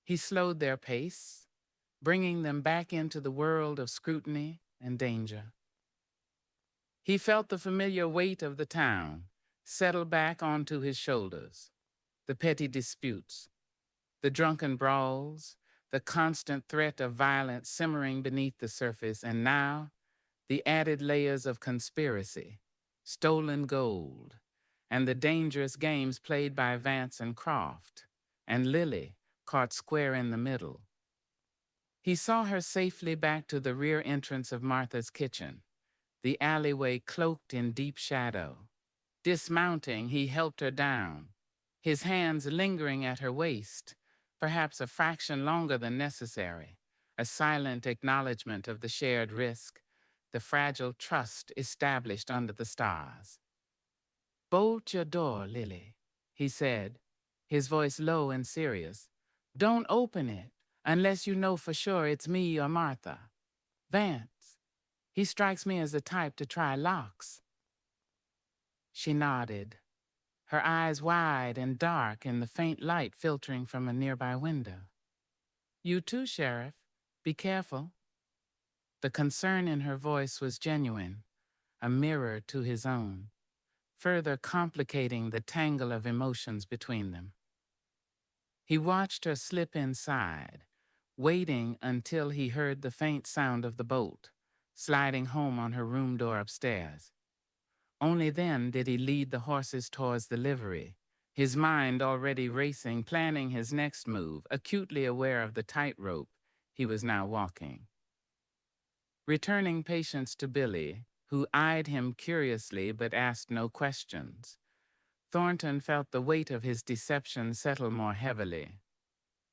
he slowed their pace, bringing them back into the world of scrutiny and danger. He felt the familiar weight of the town settle back onto his shoulders, the petty disputes, the drunken brawls, the constant threat of violence simmering beneath the surface, and now the added layers of conspiracy, stolen gold, and the dangerous games played by Vance and Croft, and Lily caught square in the middle. He saw her safely back to the rear entrance of Martha's kitchen, the alleyway cloaked in deep shadow. Dismounting, he helped her down, his hands lingering at her waist, perhaps a fraction longer than necessary, a silent acknowledgement of the shared risk, the fragile trust established under the stars. "Bolt your door, Lily," he said, his voice low and serious. "Don't open it unless you know for sure it's me or Martha. Vance, he strikes me as the type to try locks." She nodded, her eyes wide and dark in the faint light filtering from a nearby window. "You too, Sheriff. Be careful." The concern in her voice was genuine, a mirror to his own, further complicating the tangle of emotions between them. He watched her slip inside, waiting until he heard the faint sound of the bolt, sliding home on her room door upstairs. Only then did he lead the horses towards the livery, his mind already racing, planning his next move, acutely aware of the tightrope he was now walking. Returning patience to Billy, who eyed him curiously but asked no questions, Thornton felt the weight of his deception settle more heavily.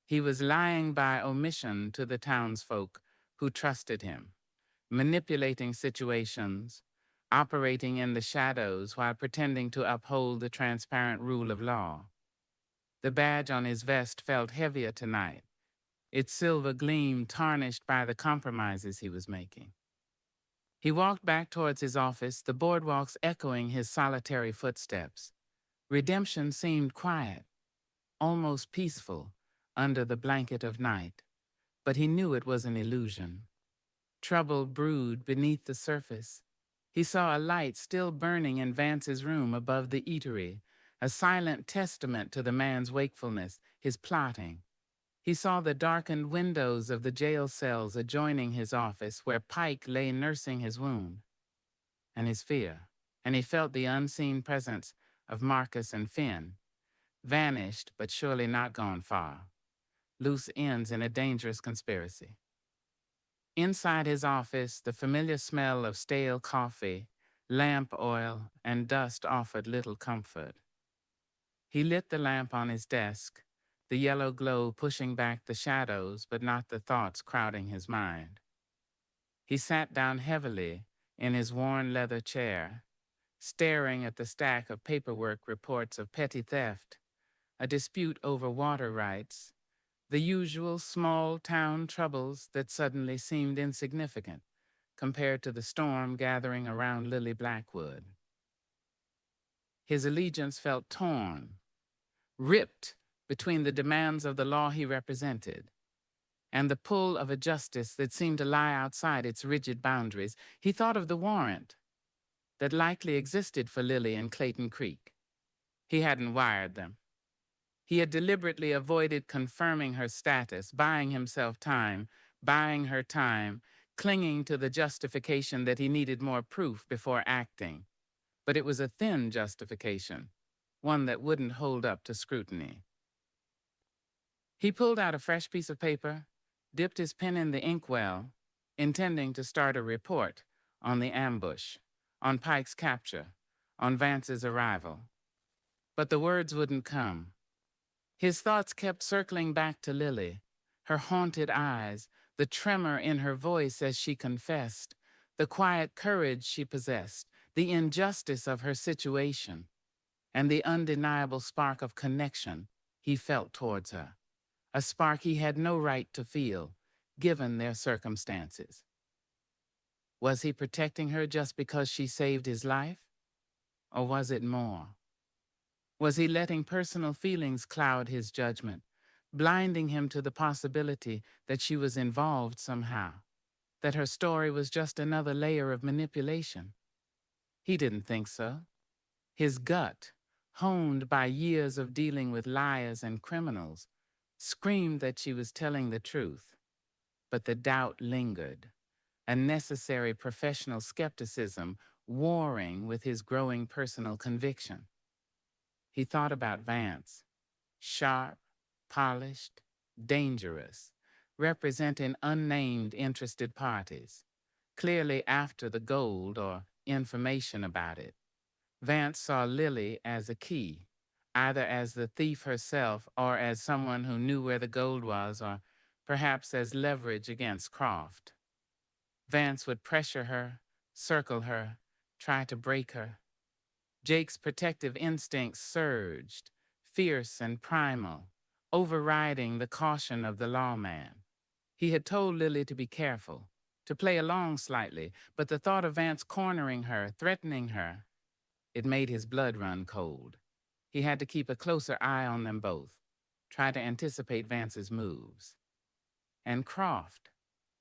He was lying by omission to the townsfolk who trusted him, manipulating situations, operating in the shadows while pretending to uphold the transparent rule of law. The badge on his vest felt heavier tonight, its silver gleam tarnished by the compromises he was making. He walked back towards his office, the boardwalks echoing his solitary footsteps. Redemption seemed quiet, almost peaceful, under the blanket of night, but he knew it was an illusion. Trouble brewed beneath the surface. He saw a light still burning in Vance's room above the eatery, a silent testament to the man's wakefulness, his plotting. He saw the darkened windows of the jail cells adjoining his office where Pike lay nursing his wound, and his fear, and he felt the unseen presence of Marcus and Finn, vanished but surely not gone far, loose ends in a dangerous conspiracy. Inside his office, the familiar smell of stale coffee, lamp oil, and dust offered little comfort. He lit the lamp on his desk, the yellow glow pushing back the shadows but not the thoughts crowding his mind. He sat down heavily in his worn leather chair, staring at the stack of paperwork reports of petty theft, a dispute over water rights, the usual small-town troubles that suddenly seemed insignificant compared to the storm gathering around Lily Blackwood. His allegiance felt torn, ripped between the demands of the law he represented and the pull of a justice that seemed to lie outside its rigid boundaries. He thought of the warrant that likely existed for Lily in Clayton Creek. He hadn't wired them. He had deliberately avoided confirming her status, buying himself time, buying her time, clinging to the justification that he needed more proof before acting. But it was a thin justification, one that wouldn't hold up to scrutiny. He pulled out a fresh piece of paper, dipped his pen in the inkwell, intending to start a report on the ambush, on Pike's capture, on Vance's arrival. But the words wouldn't come. His thoughts kept circling back to Lily, her haunted eyes, the tremor in her voice as she confessed, the quiet courage she possessed, the injustice of her situation, and the undeniable spark of connection he felt towards her, a spark he had no right to feel, given their circumstances. Was he protecting her just because she saved his life? Or was it more? Was he letting personal feelings cloud his judgment, blinding him to the possibility that she was involved somehow, that her story was just another layer of manipulation? He didn't think so. His gut, honed by years of dealing with liars and criminals, screamed that she was telling the truth. But the doubt lingered, a necessary professional skepticism warring with his growing personal conviction. He thought about Vance, sharp, polished, dangerous, representing unnamed interested parties, clearly after the gold or information about it. Vance saw Lily as a key, either as the thief herself or as someone who knew where the gold was, or perhaps as leverage against Croft. Vance would pressure her, circle her, try to break her. Jake's protective instincts surged, fierce and primal, overriding the caution of the lawman. He had told Lily to be careful, to play along slightly, but the thought of Vance cornering her, threatening her, it made his blood run cold. He had to keep a closer eye on them both, try to anticipate Vance's moves. And Croft,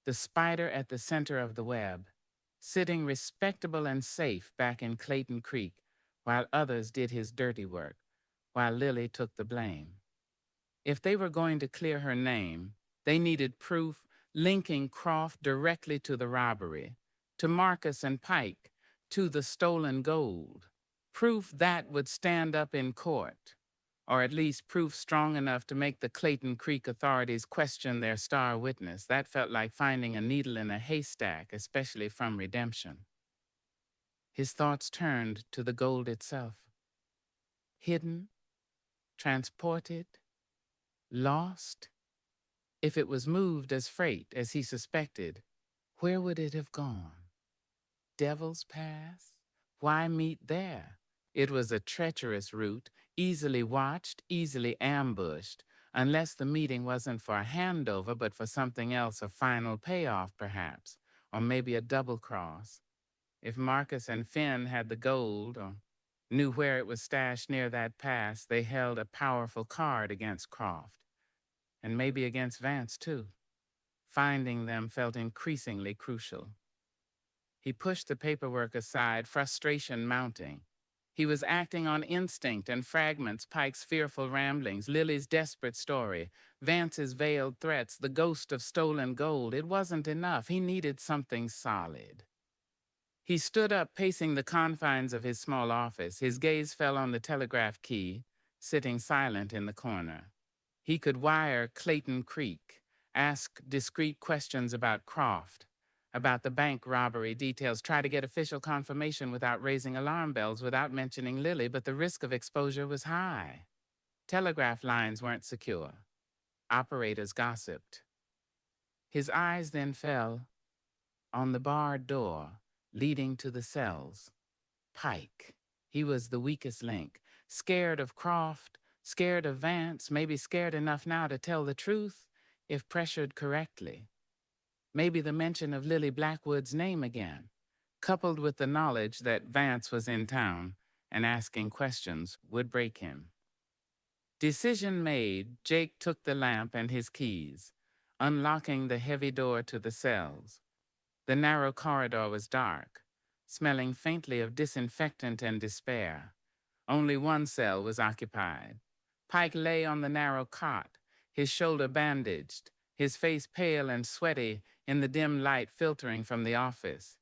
the spider at the center of the web, sitting respectable and safe back in Clayton Creek, while others did his dirty work, while Lily took the blame. If they were going to clear her name, they needed proof linking Croft directly to the robbery, to Marcus and Pike, to the stolen gold. Proof that would stand up in court, or at least proof strong enough to make the Clayton Creek authorities question their star witness. That felt like finding a needle in a haystack, especially from Redemption. His thoughts turned to the gold itself. Hidden, transported, lost. If it was moved as freight, as he suspected, Where would it have gone? Devil's Pass? Why meet there? It was a treacherous route, easily watched, easily ambushed, unless the meeting wasn't for a handover but for something else, a final payoff perhaps, or maybe a double cross. If Marcus and Finn had the gold or knew where it was stashed near that pass, they held a powerful card against Croft, and maybe against Vance too. Finding them felt increasingly crucial. He pushed the paperwork aside, frustration mounting. He was acting on instinct and fragments, Pike's fearful ramblings, Lily's desperate story, Vance's veiled threats, the ghost of stolen gold. It wasn't enough. He needed something solid. He stood up, pacing the confines of his small office. His gaze fell on the telegraph key, sitting silent in the corner. He could wire Clayton Creek, ask discreet questions about Croft, about the bank robbery details, try to get official confirmation without raising alarm bells, without mentioning Lily, but the risk of exposure was high. Telegraph lines weren't secure. Operators gossiped. His eyes then fell on the barred door leading to the cells. Pike. He was the weakest link. Scared of Croft, scared of Vance, maybe scared enough now to tell the truth if pressured correctly. Maybe the mention of Lily Blackwood's name again, coupled with the knowledge that Vance was in town and asking questions, would break him. Decision made, Jake took the lamp and his keys, unlocking the heavy door to the cells. The narrow corridor was dark, smelling faintly of disinfectant and despair. Only one cell was occupied. Pike lay on the narrow cot, his shoulder bandaged, his face pale and sweaty in the dim light filtering from the office.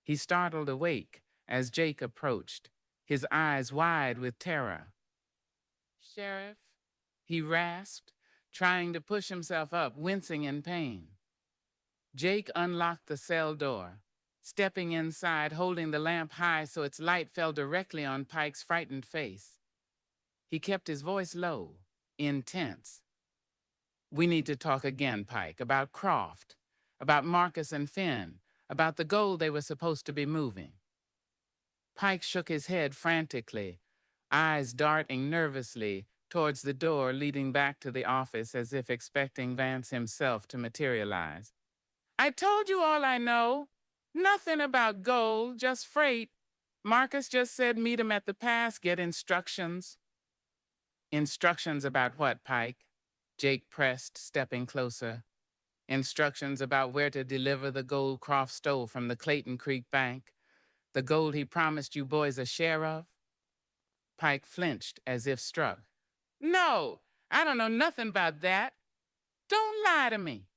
He startled awake as Jake approached, his eyes wide with terror. "Sheriff," he rasped, trying to push himself up, wincing in pain. Jake unlocked the cell door, stepping inside, holding the lamp high so its light fell directly on Pike's frightened face. He kept his voice low, intense. "We need to talk again, Pike, about Croft, about Marcus and Finn, about the gold they were supposed to be moving." Pike shook his head frantically, eyes darting nervously towards the door leading back to the office as if expecting Vance himself to materialize. "I told you all I know. Nothing about gold, just freight. Marcus just said meet him at the pass, get instructions." "Instructions about what, Pike?" Jake pressed, stepping closer. "Instructions about where to deliver the gold Croft stole from the Clayton Creek Bank? The gold he promised you boys a share of?" Pike flinched as if struck. "No, I don't know nothing about that. Don't lie to me."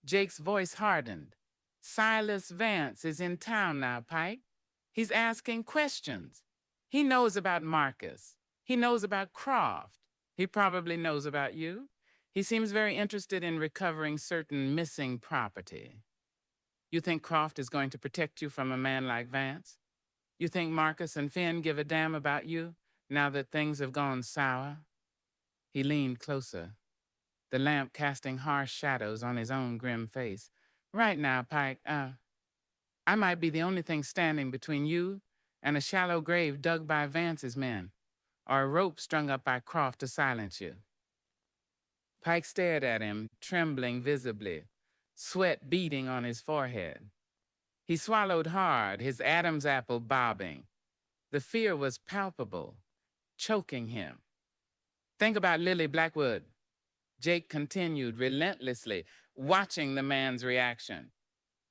Jake's voice hardened. "Silas Vance is in town now, Pike. He's asking questions. He knows about Marcus. He knows about Croft. He probably knows about you. He seems very interested in recovering certain missing property. You think Croft is going to protect you from a man like Vance? You think Marcus and Finn give a damn about you now that things have gone sour?" He leaned closer, the lamp casting harsh shadows on his own grim face. "Right now, Pike, I might be the only thing standing between you and a shallow grave dug by Vance's men, or a rope strung up by Croft to silence you." Pike stared at him, trembling visibly, sweat beading on his forehead. He swallowed hard, his Adam's apple bobbing. The fear was palpable, choking him. "Think about Lily Blackwood," Jake continued relentlessly, watching the man's reaction.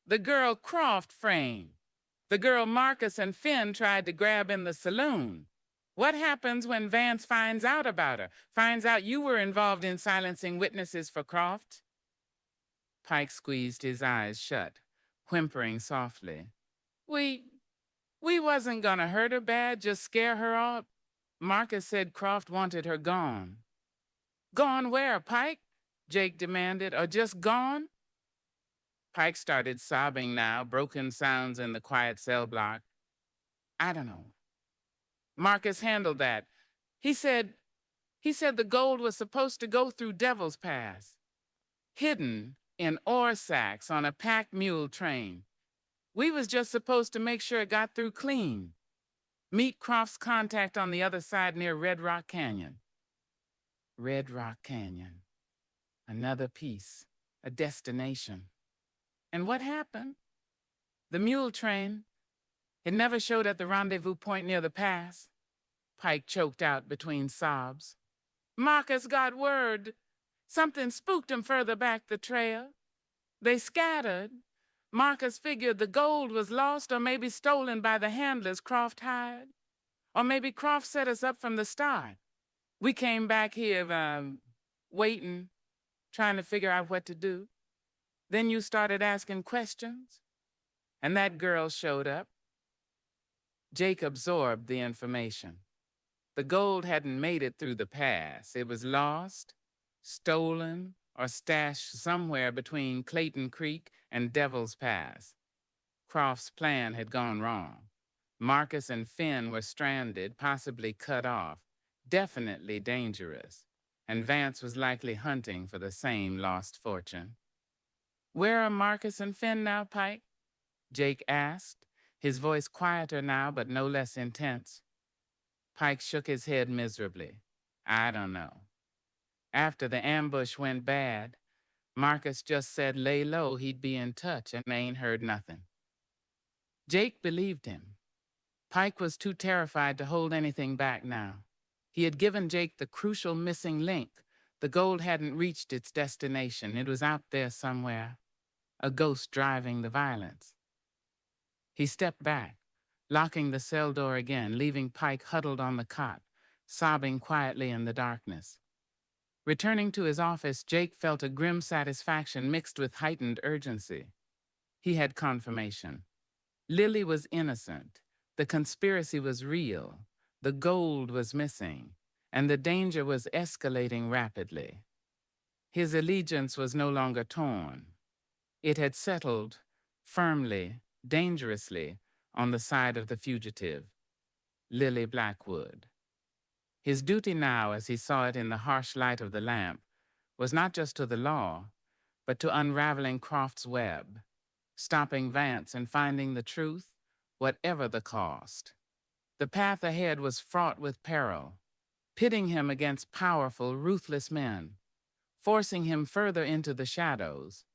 "The girl Croft framed. The girl Marcus and Finn tried to grab in the saloon. What happens when Vance finds out about her, finds out you were involved in silencing witnesses for Croft?" Pike squeezed his eyes shut, whimpering softly. We wasn't gonna hurt her bad, just scare her off. Marcus said Croft wanted her gone." "Gone where, Pike?" Jake demanded. "Or just gone?" Pike started sobbing now, broken sounds in the quiet cell block. "I don't know. Marcus handled that. He said the gold was supposed to go through Devil's Pass. Hidden in ore sacks on a packed mule train. We was just supposed to make sure it got through clean. Meet Croft's contact on the other side near Red Rock Canyon. Red Rock Canyon. Another piece. A destination. And what happened? The mule train. It never showed at the rendezvous point near the pass. Pike choked out between sobs. Marcus got word. Something spooked him further back the trail. They scattered. Marcus figured the gold was lost or maybe stolen by the handlers Croft hired. Or maybe Croft set us up from the start. We came back here, waiting, trying to figure out what to do. Then you started asking questions, and that girl showed up. Jake absorbed the information. The gold hadn't made it through the pass. It was lost, stolen, or stashed somewhere between Clayton Creek and Devil's Pass. Croft's plan had gone wrong. Marcus and Finn were stranded, possibly cut off, definitely dangerous, and Vance was likely hunting for the same lost fortune. Where are Marcus and Finn now, Pike? Jake asked, his voice quieter now but no less intense. Pike shook his head miserably. I don't know. After the ambush went bad, Marcus just said lay low, he'd be in touch, and ain't heard nothing. Jake believed him. Pike was too terrified to hold anything back now. He had given Jake the crucial missing link. The gold hadn't reached its destination. It was out there somewhere, a ghost driving the violence. He stepped back, locking the cell door again, leaving Pike huddled on the cot, sobbing quietly in the darkness. Returning to his office, Jake felt a grim satisfaction mixed with heightened urgency. He had confirmation. Lily was innocent. The conspiracy was real. The gold was missing, and the danger was escalating rapidly. His allegiance was no longer torn. It had settled firmly, dangerously, on the side of the fugitive, Lily Blackwood. His duty now, as he saw it in the harsh light of the lamp, was not just to the law, but to unraveling Croft's web, stopping Vance and finding the truth, whatever the cost. The path ahead was fraught with peril, pitting him against powerful, ruthless men, forcing him further into the shadows.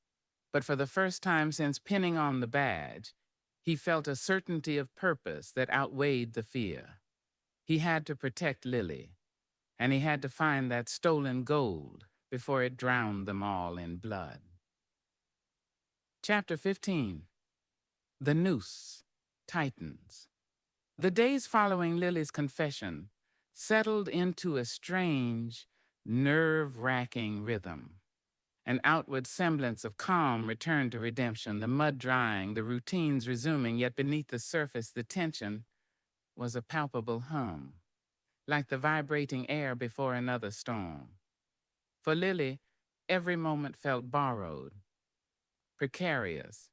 But for the first time since pinning on the badge, he felt a certainty of purpose that outweighed the fear. He had to protect Lily, and he had to find that stolen gold before it drowned them all in blood. Chapter 15. The Noose tightens. The days following Lily's confession settled into a strange, nerve-wracking rhythm. An outward semblance of calm returned to redemption, the mud drying, the routines resuming, yet beneath the surface the tension was a palpable hum, like the vibrating air before another storm. For Lily, every moment felt borrowed, precarious,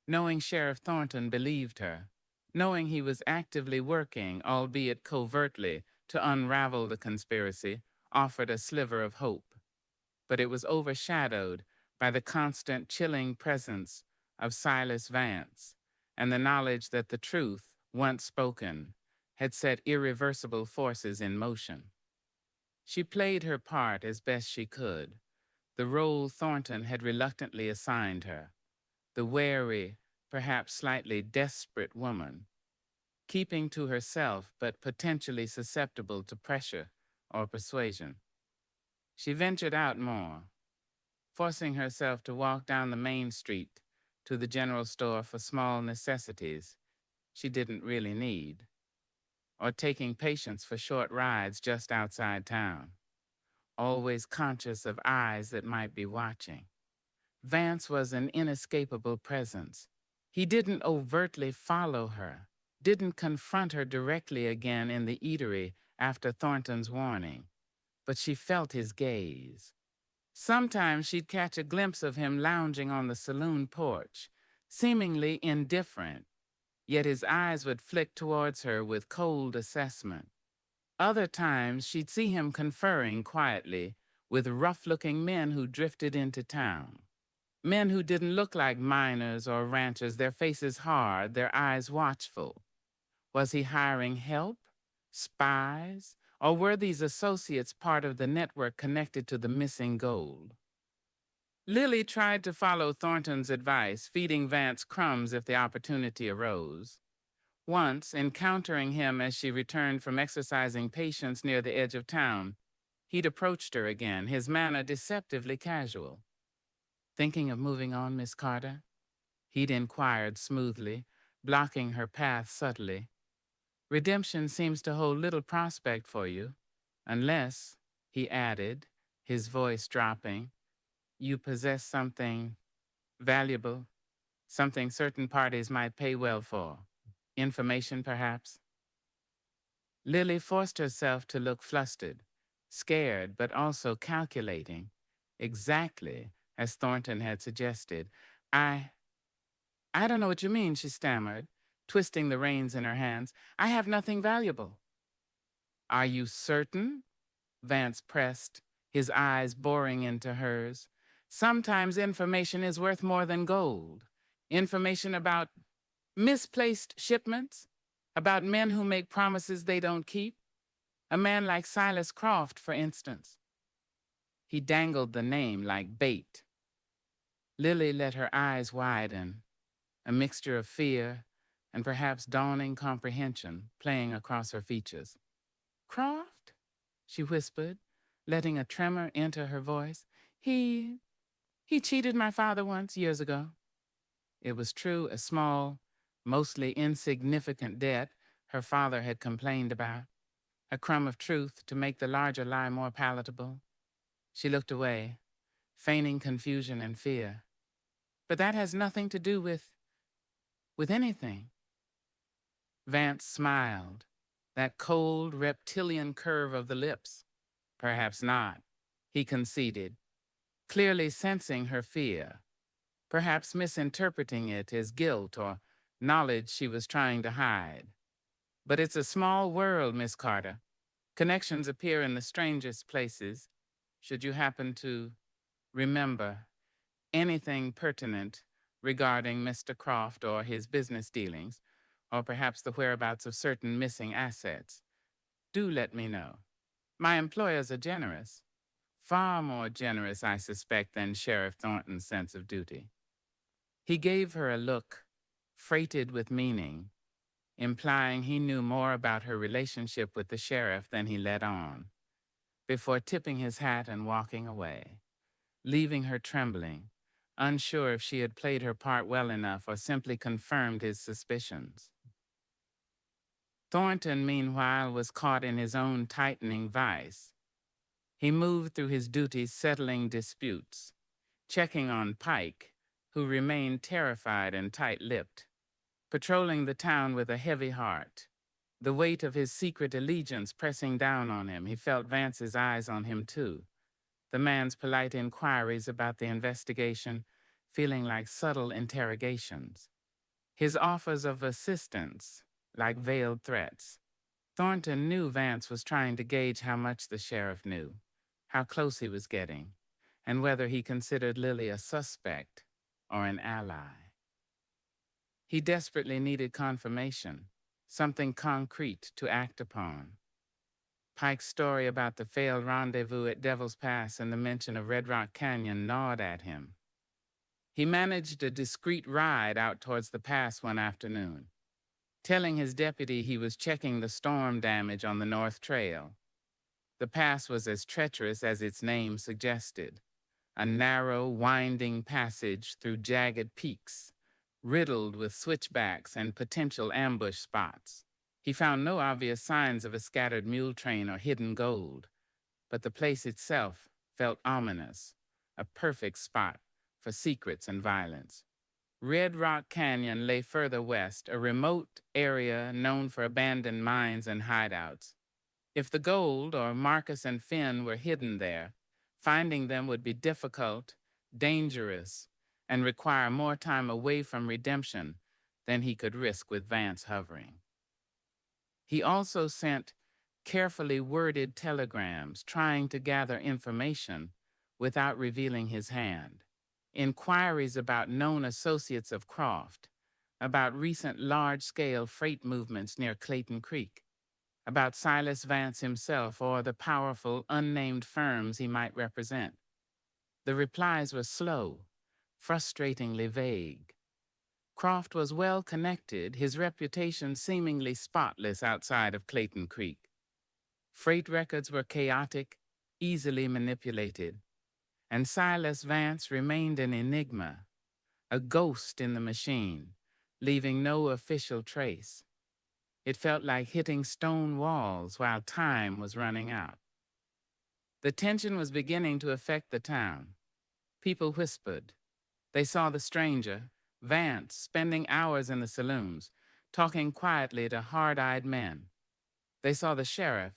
knowing Sheriff Thornton believed her, knowing he was actively working, albeit covertly, to unravel the conspiracy, offered a sliver of hope. But it was overshadowed by the constant chilling presence of Silas Vance and the knowledge that the truth, once spoken, had set irreversible forces in motion. She played her part as best she could, the role Thornton had reluctantly assigned her, the wary, perhaps slightly desperate woman, keeping to herself but potentially susceptible to pressure or persuasion. She ventured out more, forcing herself to walk down the main street to the general store for small necessities she didn't really need, or taking Patience for short rides just outside town, always conscious of eyes that might be watching. Vance was an inescapable presence. He didn't overtly follow her, didn't confront her directly again in the eatery after Thornton's warning, but she felt his gaze. Sometimes she'd catch a glimpse of him lounging on the saloon porch, seemingly indifferent, yet his eyes would flick towards her with cold assessment. Other times she'd see him conferring quietly with rough-looking men who drifted into town. Men who didn't look like miners or ranchers, their faces hard, their eyes watchful. Was he hiring help, spies, or were these associates part of the network connected to the missing gold? Lily tried to follow Thornton's advice, feeding Vance crumbs if the opportunity arose. Once, encountering him as she returned from exercising patience near the edge of town, he'd approached her again, his manner deceptively casual. "Thinking of moving on, Miss Carter?" He'd inquired smoothly, blocking her path subtly. "Redemption seems to hold little prospect for you, unless," he added, his voice dropping, "you possess something valuable, something certain parties might pay well for. Information, perhaps?" Lily forced herself to look flustered, scared, but also calculating, exactly as Thornton had suggested. I don't know what you mean," she stammered, twisting the reins in her hands. "I have nothing valuable." "Are you certain?" Vance pressed, his eyes boring into hers. "Sometimes information is worth more than gold. Information about misplaced shipments, about men who make promises they don't keep. A man like Silas Croft, for instance." He dangled the name like bait. Lily let her eyes widen, a mixture of fear and perhaps dawning comprehension playing across her features. "Croft?" she whispered, letting a tremor enter her voice. He cheated my father once, years ago." It was true, a small, mostly insignificant debt her father had complained about, a crumb of truth to make the larger lie more palatable. She looked away, feigning confusion and fear. "But that has nothing to do with anything." Vance smiled, that cold reptilian curve of the lips. "Perhaps not," he conceded, clearly sensing her fear, perhaps misinterpreting it as guilt or knowledge she was trying to hide. "But it's a small world, Miss Carter. Connections appear in the strangest places. Should you happen to remember anything pertinent regarding Mr. Croft or his business dealings, or perhaps the whereabouts of certain missing assets, do let me know. My employers are generous, far more generous, I suspect, than Sheriff Thornton's sense of duty." He gave her a look freighted with meaning, implying he knew more about her relationship with the sheriff than he let on, before tipping his hat and walking away, leaving her trembling, unsure if she had played her part well enough or simply confirmed his suspicions. Thornton, meanwhile, was caught in his own tightening vice. He moved through his duties settling disputes, checking on Pike, who remained terrified and tight-lipped, patrolling the town with a heavy heart. The weight of his secret allegiance pressing down on him, he felt Vance's eyes on him too, the man's polite inquiries about the investigation feeling like subtle interrogations, his offers of assistance like veiled threats. Thornton knew Vance was trying to gauge how much the sheriff knew, how close he was getting, and whether he considered Lily a suspect or an ally. He desperately needed confirmation, something concrete to act upon. Pike's story about the failed rendezvous at Devil's Pass and the mention of Red Rock Canyon gnawed at him. He managed a discreet ride out towards the pass one afternoon, telling his deputy he was checking the storm damage on the North Trail. The pass was as treacherous as its name suggested, a narrow, winding passage through jagged peaks, riddled with switchbacks and potential ambush spots. He found no obvious signs of a scattered mule train or hidden gold, but the place itself felt ominous, a perfect spot for secrets and violence. Red Rock Canyon lay further west, a remote area known for abandoned mines and hideouts. If the gold, or Marcus and Finn, were hidden there, finding them would be difficult, dangerous, and require more time away from redemption than he could risk with Vance hovering. He also sent carefully worded telegrams trying to gather information without revealing his hand. Inquiries about known associates of Croft, about recent large-scale freight movements near Clayton Creek, about Silas Vance himself or the powerful, unnamed firms he might represent. The replies were slow, frustratingly vague. Croft was well connected, his reputation seemingly spotless outside of Clayton Creek. Freight records were chaotic, easily manipulated, and Silas Vance remained an enigma, a ghost in the machine, leaving no official trace. It felt like hitting stone walls while time was running out. The tension was beginning to affect the town. People whispered. They saw the stranger, Vance, spending hours in the saloons, talking quietly to hard-eyed men. They saw the sheriff,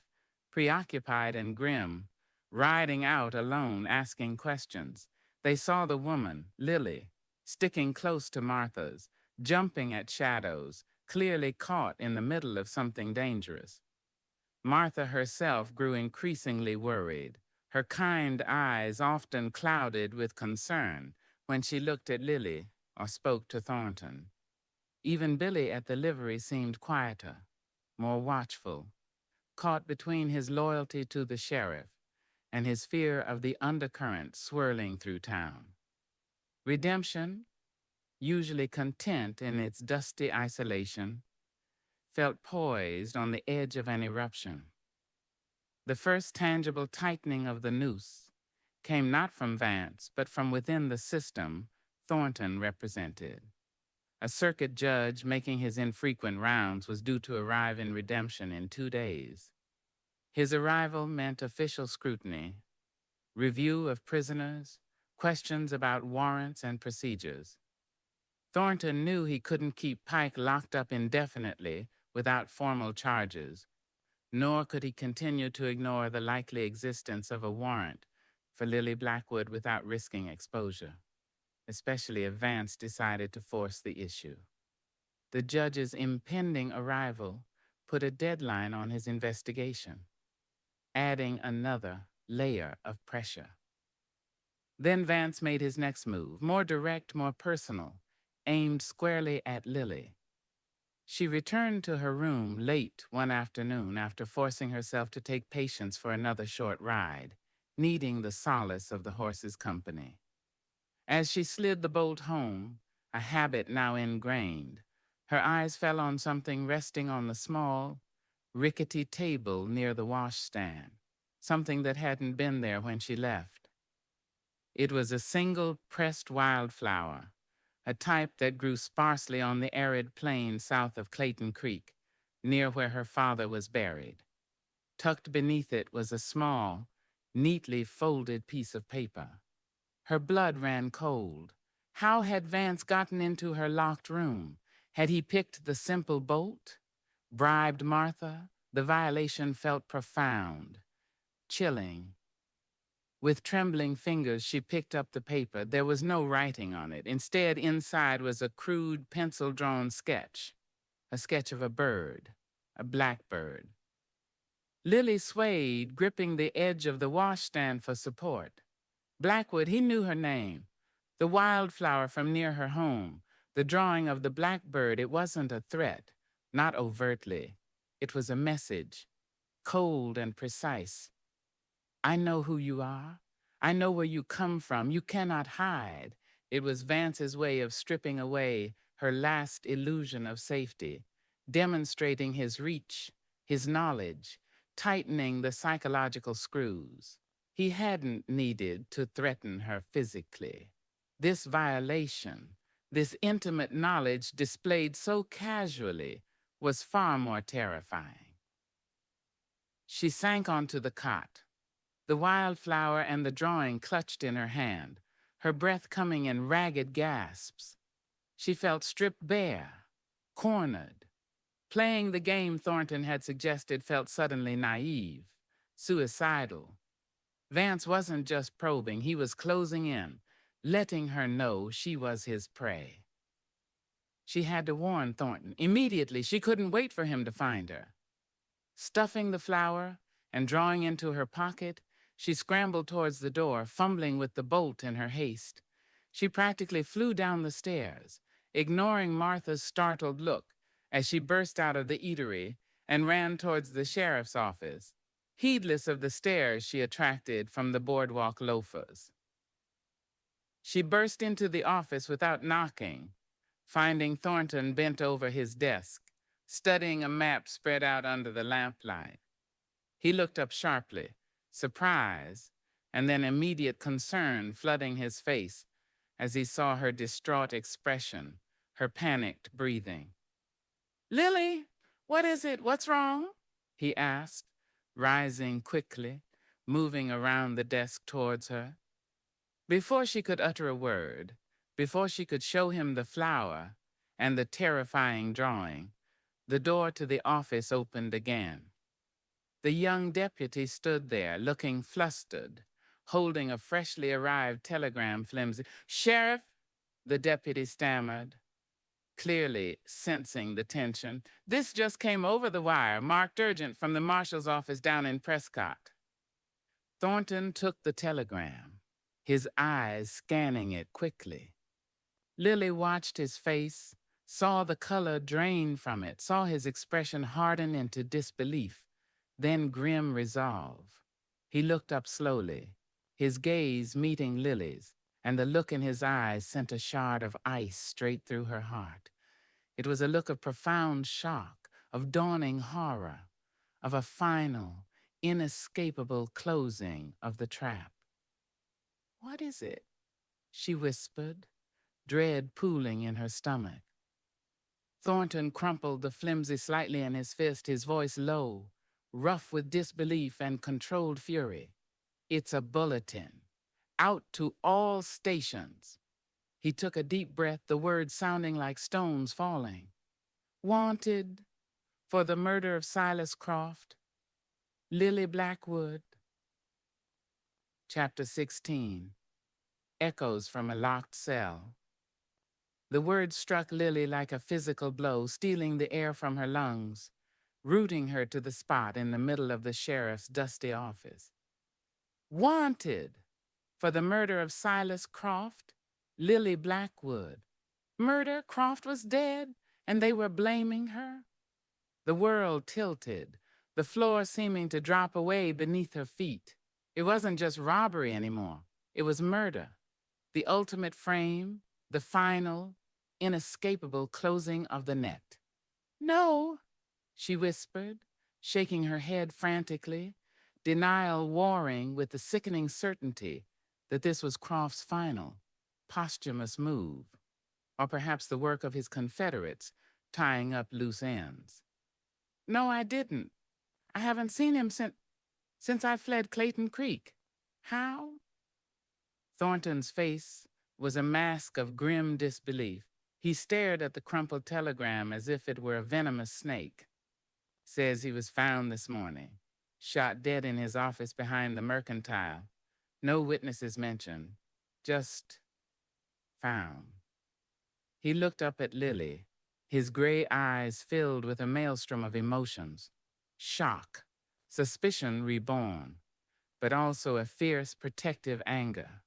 preoccupied and grim, riding out alone asking questions. They saw the woman, Lily, sticking close to Martha's, jumping at shadows, clearly caught in the middle of something dangerous. Martha herself grew increasingly worried, her kind eyes often clouded with concern when she looked at Lily or spoke to Thornton. Even Billy at the livery seemed quieter, more watchful, caught between his loyalty to the sheriff and his fear of the undercurrent swirling through town. Redemption, usually content in its dusty isolation, felt poised on the edge of an eruption. The first tangible tightening of the noose came not from Vance, but from within the system Thornton represented. A circuit judge making his infrequent rounds was due to arrive in Redemption in 2 days. His arrival meant official scrutiny, review of prisoners, questions about warrants and procedures. Thornton knew he couldn't keep Pike locked up indefinitely without formal charges, nor could he continue to ignore the likely existence of a warrant for Lily Blackwood without risking exposure, especially if Vance decided to force the issue. The judge's impending arrival put a deadline on his investigation, adding another layer of pressure. Then Vance made his next move, more direct, more personal, aimed squarely at Lily. She returned to her room late one afternoon after forcing herself to take Patience for another short ride, needing the solace of the horse's company. As she slid the bolt home, a habit now ingrained, her eyes fell on something resting on the small, rickety table near the washstand, something that hadn't been there when she left. It was a single pressed wildflower, a type that grew sparsely on the arid plain south of Clayton Creek, near where her father was buried. Tucked beneath it was a small, neatly folded piece of paper. Her blood ran cold. How had Vance gotten into her locked room? Had he picked the simple bolt? Bribed Martha? The violation felt profound, chilling. With trembling fingers, she picked up the paper. There was no writing on it. Instead, inside was a crude, pencil-drawn sketch, a sketch of a bird, a blackbird. Lily swayed, gripping the edge of the washstand for support. Blackwood, he knew her name. The wildflower from near her home. The drawing of the blackbird, it wasn't a threat, not overtly. It was a message, cold and precise. I know who you are. I know where you come from. You cannot hide. It was Vance's way of stripping away her last illusion of safety, demonstrating his reach, his knowledge, tightening the psychological screws. He hadn't needed to threaten her physically. This violation, this intimate knowledge displayed so casually, was far more terrifying. She sank onto the cot, the wildflower and the drawing clutched in her hand, her breath coming in ragged gasps. She felt stripped bare, cornered. Playing the game Thornton had suggested felt suddenly naive, suicidal. Vance wasn't just probing, he was closing in, letting her know she was his prey. She had to warn Thornton immediately. She couldn't wait for him to find her. Stuffing the flower and drawing into her pocket, she scrambled towards the door, fumbling with the bolt in her haste. She practically flew down the stairs, ignoring Martha's startled look as she burst out of the eatery and ran towards the sheriff's office, heedless of the stares she attracted from the boardwalk loafers. She burst into the office without knocking, finding Thornton bent over his desk, studying a map spread out under the lamplight. He looked up sharply, surprise, and then immediate concern flooding his face as he saw her distraught expression, her panicked breathing. "Lily, what is it? What's wrong?" he asked, rising quickly, moving around the desk towards her. Before she could utter a word, before she could show him the flower and the terrifying drawing, the door to the office opened again. The young deputy stood there, looking flustered, holding a freshly arrived telegram flimsy. "Sheriff," the deputy stammered, clearly sensing the tension. "This just came over the wire, marked urgent from the marshal's office down in Prescott." Thornton took the telegram, his eyes scanning it quickly. Lily watched his face, saw the color drain from it, saw his expression harden into disbelief, then grim resolve. He looked up slowly, his gaze meeting Lily's, and the look in his eyes sent a shard of ice straight through her heart. It was a look of profound shock, of dawning horror, of a final, inescapable closing of the trap. "What is it?" she whispered, dread pooling in her stomach. Thornton crumpled the flimsy slightly in his fist, his voice low, rough with disbelief and controlled fury. "It's a bulletin. Out to all stations." He took a deep breath, the words sounding like stones falling. "Wanted for the murder of Silas Croft, Lily Blackwood." Chapter 16. Echoes from a locked cell. The words struck Lily like a physical blow, stealing the air from her lungs, rooting her to the spot in the middle of the sheriff's dusty office. "Wanted for the murder of Silas Croft, Lily Blackwood." Murder? Croft was dead, and they were blaming her? The world tilted, the floor seeming to drop away beneath her feet. It wasn't just robbery anymore. It was murder. The ultimate frame, the final, inescapable closing of the net. "No," she whispered, shaking her head frantically, denial warring with the sickening certainty that this was Croft's final, posthumous move, or perhaps the work of his confederates tying up loose ends. "No, I didn't. I haven't seen him since I fled Clayton Creek." "How?" Thornton's face was a mask of grim disbelief. He stared at the crumpled telegram as if it were a venomous snake. "Says he was found this morning, shot dead in his office behind the Mercantile. No witnesses mentioned. Just found." He looked up at Lily, his gray eyes filled with a maelstrom of emotions. Shock, suspicion reborn, but also a fierce, protective anger.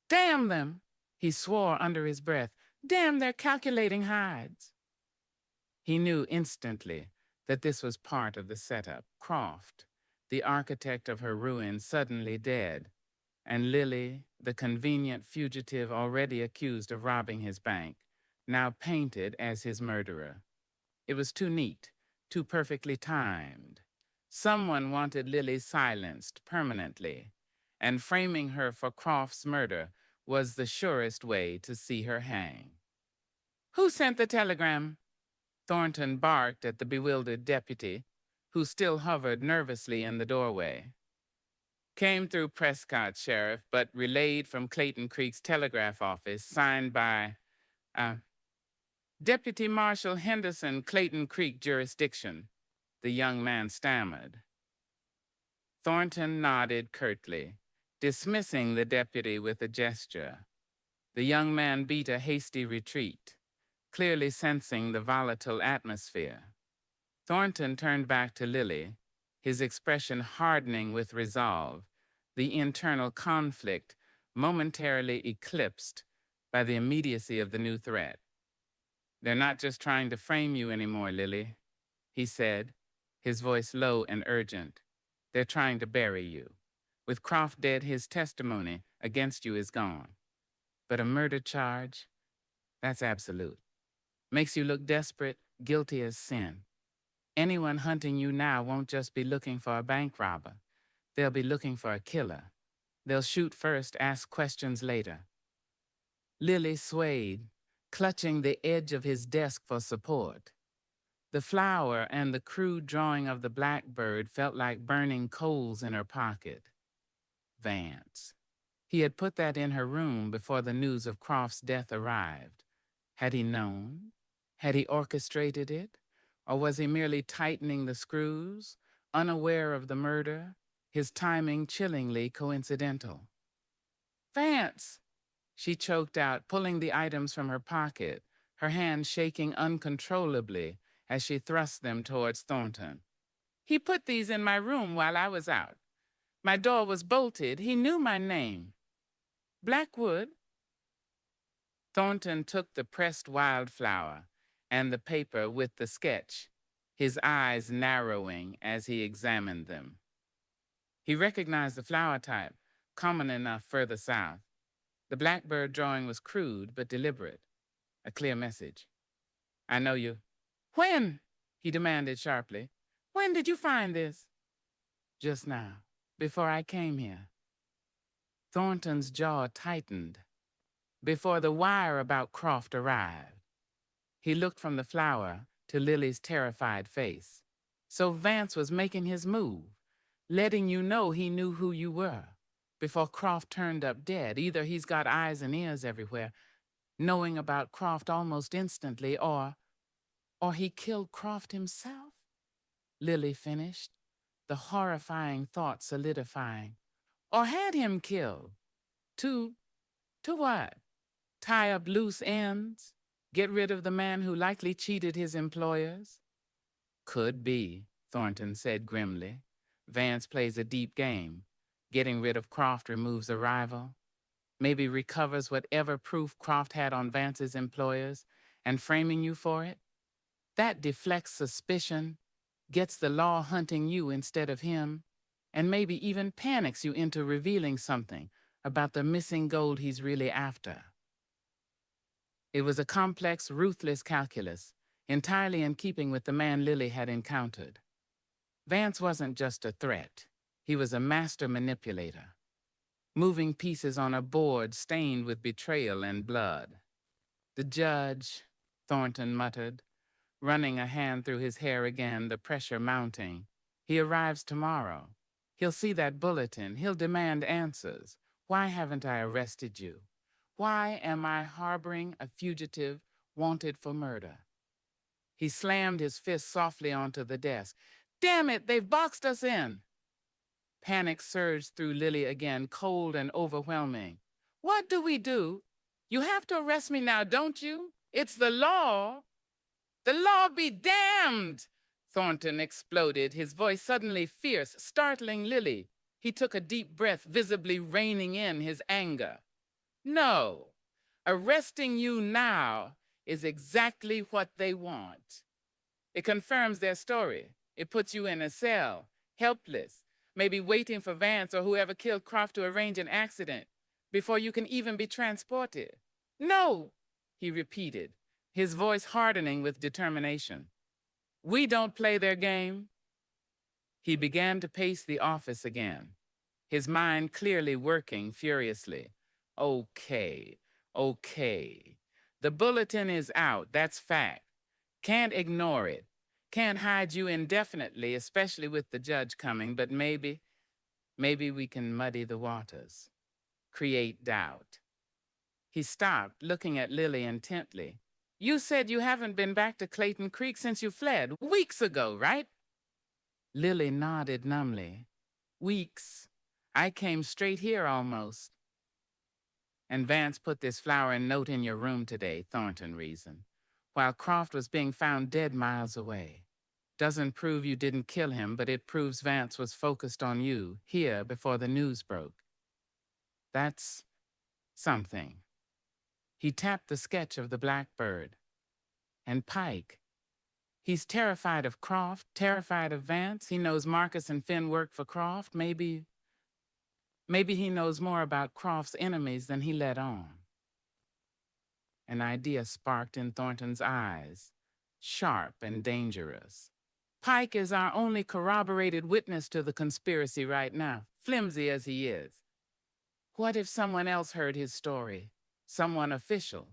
"Damn them!" he swore under his breath. "Damn their calculating hides!" He knew instantly that this was part of the setup. Croft, the architect of her ruin, suddenly dead, and Lily, the convenient fugitive already accused of robbing his bank, now painted as his murderer. It was too neat, too perfectly timed. Someone wanted Lily silenced permanently, and framing her for Croft's murder was the surest way to see her hang. "Who sent the telegram?" Thornton barked at the bewildered deputy, who still hovered nervously in the doorway. "Came through Prescott, Sheriff, but relayed from Clayton Creek's telegraph office, signed by, Deputy Marshal Henderson, Clayton Creek jurisdiction," the young man stammered. Thornton nodded curtly, dismissing the deputy with a gesture. The young man beat a hasty retreat, clearly sensing the volatile atmosphere. Thornton turned back to Lily, his expression hardening with resolve, the internal conflict momentarily eclipsed by the immediacy of the new threat. "They're not just trying to frame you anymore, Lily," he said, his voice low and urgent. "They're trying to bury you. With Croft dead, his testimony against you is gone. But a murder charge, that's absolute. Makes you look desperate, guilty as sin. Anyone hunting you now won't just be looking for a bank robber. They'll be looking for a killer. They'll shoot first, ask questions later." Lily swayed, clutching the edge of his desk for support. The flower and the crude drawing of the blackbird felt like burning coals in her pocket. Vance. He had put that in her room before the news of Croft's death arrived. Had he known? Had he orchestrated it? Or was he merely tightening the screws, unaware of the murder, his timing chillingly coincidental? "Vance!" she choked out, pulling the items from her pocket, her hand shaking uncontrollably as she thrust them towards Thornton. "He put these in my room while I was out. My door was bolted. He knew my name. Blackwood." Thornton took the pressed wildflower and the paper with the sketch, his eyes narrowing as he examined them. He recognized the flower type, common enough further south. The blackbird drawing was crude but deliberate, a clear message. "I know you." "When?" he demanded sharply. "When did you find this?" "Just now, before I came here." Thornton's jaw tightened. "Before the wire about Croft arrived." He looked from the flower to Lily's terrified face. So Vance was making his move, letting you know he knew who you were. Before Croft turned up dead, either he's got eyes and ears everywhere, knowing about Croft almost instantly, or he killed Croft himself? Lily finished, the horrifying thought solidifying. Or had him killed. To what? Tie up loose ends? Get rid of the man who likely cheated his employers? "Could be," Thornton said grimly. "Vance plays a deep game. Getting rid of Croft removes a rival. Maybe recovers whatever proof Croft had on Vance's employers, and framing you for it? That deflects suspicion, gets the law hunting you instead of him, and maybe even panics you into revealing something about the missing gold he's really after." It was a complex, ruthless calculus, entirely in keeping with the man Lily had encountered. Vance wasn't just a threat. He was a master manipulator, moving pieces on a board stained with betrayal and blood. "The judge," Thornton muttered, running a hand through his hair again, the pressure mounting. "He arrives tomorrow. He'll see that bulletin. He'll demand answers. Why haven't I arrested you? Why am I harboring a fugitive wanted for murder?" He slammed his fist softly onto the desk. "Damn it, they've boxed us in." Panic surged through Lily again, cold and overwhelming. "What do we do? You have to arrest me now, don't you? It's the law." "The law be damned!" Thornton exploded, his voice suddenly fierce, startling Lily. He took a deep breath, visibly reining in his anger. "No, arresting you now is exactly what they want. It confirms their story. It puts you in a cell, helpless, maybe waiting for Vance or whoever killed Croft to arrange an accident before you can even be transported." "No," he repeated, his voice hardening with determination. "We don't play their game." He began to pace the office again, his mind clearly working furiously. Okay. The bulletin is out, that's fact. Can't ignore it. Can't hide you indefinitely, especially with the judge coming, but maybe we can muddy the waters, create doubt. He stopped, looking at Lily intently. "You said you haven't been back to Clayton Creek since you fled, weeks ago, right?" Lily nodded numbly. "Weeks. I came straight here almost." "And Vance put this flower and note in your room today," Thornton reasoned, "while Croft was being found dead miles away. Doesn't prove you didn't kill him, but it proves Vance was focused on you here before the news broke. That's something." He tapped the sketch of the blackbird. And Pike. He's terrified of Croft, terrified of Vance. He knows Marcus and Finn work for Croft. Maybe he knows more about Croft's enemies than he let on. An idea sparked in Thornton's eyes, sharp and dangerous. Pike is our only corroborated witness to the conspiracy right now, flimsy as he is. What if someone else heard his story? Someone official?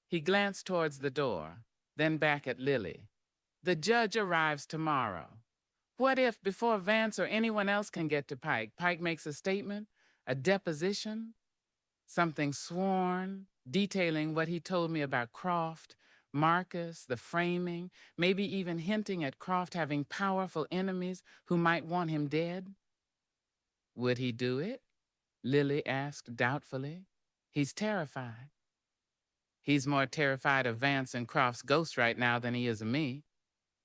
He glanced towards the door, then back at Lily. The judge arrives tomorrow. What if, before Vance or anyone else can get to Pike, Pike makes a statement, a deposition, something sworn, detailing what he told me about Croft, Marcus, the framing, maybe even hinting at Croft having powerful enemies who might want him dead? Would he do it? Lily asked doubtfully. He's terrified. He's more terrified of Vance and Croft's ghost right now than he is of me,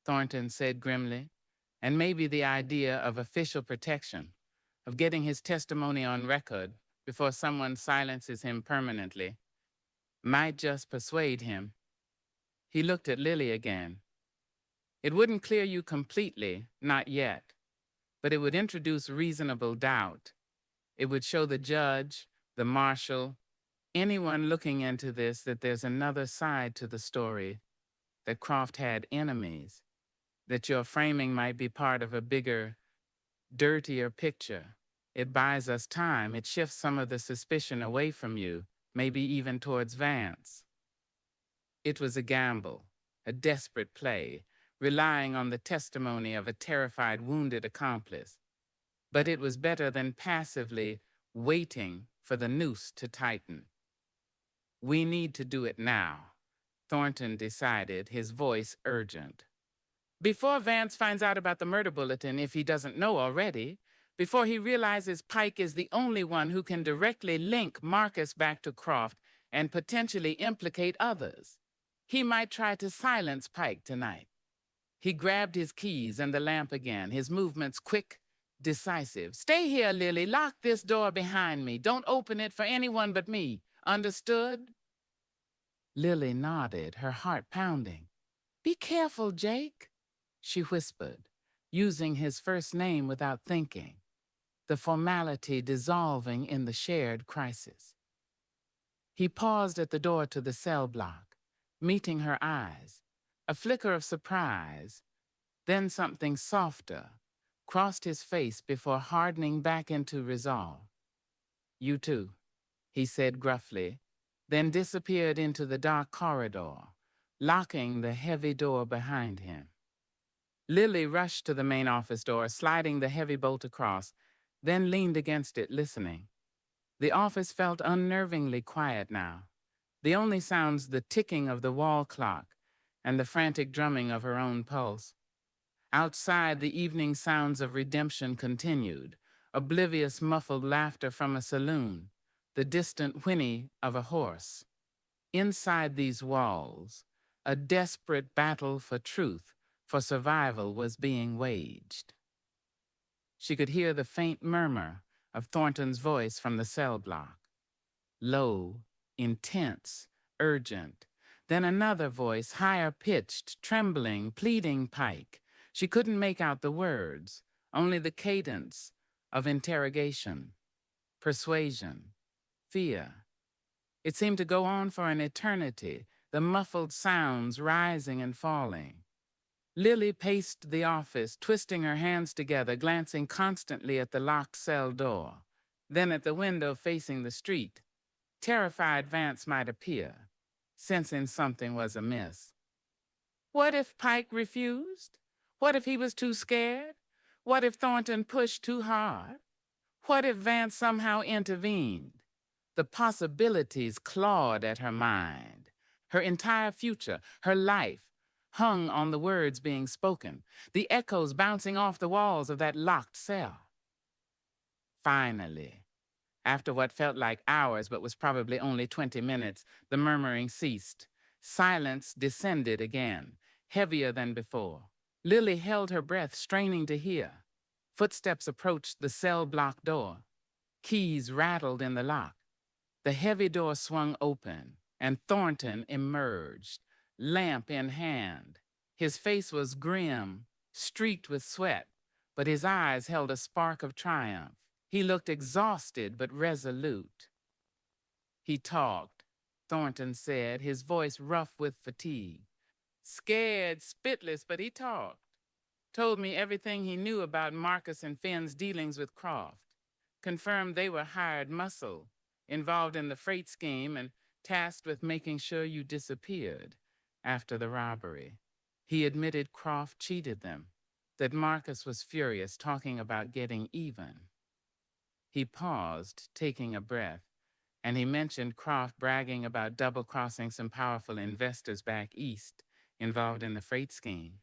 Thornton said grimly, and maybe the idea of official protection, of getting his testimony on record before someone silences him permanently, might just persuade him. He looked at Lily again. It wouldn't clear you completely, not yet, but it would introduce reasonable doubt. It would show the judge, the marshal, anyone looking into this that there's another side to the story, that Croft had enemies, that your framing might be part of a bigger, dirtier picture. It buys us time. It shifts some of the suspicion away from you, maybe even towards Vance. It was a gamble, a desperate play, relying on the testimony of a terrified, wounded accomplice. But it was better than passively waiting for the noose to tighten. We need to do it now, Thornton decided, his voice urgent. Before Vance finds out about the murder bulletin, if he doesn't know already, before he realizes Pike is the only one who can directly link Marcus back to Croft and potentially implicate others, he might try to silence Pike tonight. He grabbed his keys and the lamp again, his movements quick, decisive. Stay here, Lily. Lock this door behind me. Don't open it for anyone but me. Understood? Lily nodded, her heart pounding. Be careful, Jake, she whispered, using his first name without thinking, the formality dissolving in the shared crisis. He paused at the door to the cell block, meeting her eyes. A flicker of surprise, then something softer, crossed his face before hardening back into resolve. You too, he said gruffly, then disappeared into the dark corridor, locking the heavy door behind him. Lily rushed to the main office door, sliding the heavy bolt across, then leaned against it, listening. The office felt unnervingly quiet now. The only sounds the ticking of the wall clock and the frantic drumming of her own pulse. Outside, the evening sounds of redemption continued, oblivious muffled laughter from a saloon, the distant whinny of a horse. Inside these walls, a desperate battle for truth, for survival was being waged. She could hear the faint murmur of Thornton's voice from the cell block. Low, intense, urgent. Then another voice, higher pitched, trembling, pleading Pike. She couldn't make out the words, only the cadence of interrogation, persuasion, fear. It seemed to go on for an eternity, the muffled sounds rising and falling. Lily paced the office, twisting her hands together, glancing constantly at the locked cell door, then at the window facing the street. Terrified Vance might appear, sensing something was amiss. What if Pike refused? What if he was too scared? What if Thornton pushed too hard? What if Vance somehow intervened? The possibilities clawed at her mind. Her entire future, her life, hung on the words being spoken, the echoes bouncing off the walls of that locked cell. Finally, after what felt like hours but was probably only 20 minutes, the murmuring ceased. Silence descended again, heavier than before. Lily held her breath, straining to hear. Footsteps approached the cell block door. Keys rattled in the lock. The heavy door swung open. and Thornton emerged, lamp in hand. His face was grim, streaked with sweat, but his eyes held a spark of triumph. He looked exhausted but resolute. He talked, Thornton said, his voice rough with fatigue. Scared, spitless, but he talked. Told me everything he knew about Marcus and Finn's dealings with Croft. Confirmed they were hired muscle, involved in the freight scheme and tasked with making sure you disappeared after the robbery. He admitted Croft cheated them, that Marcus was furious, talking about getting even. He paused, taking a breath, and he mentioned Croft bragging about double-crossing some powerful investors back east involved in the freight scheme.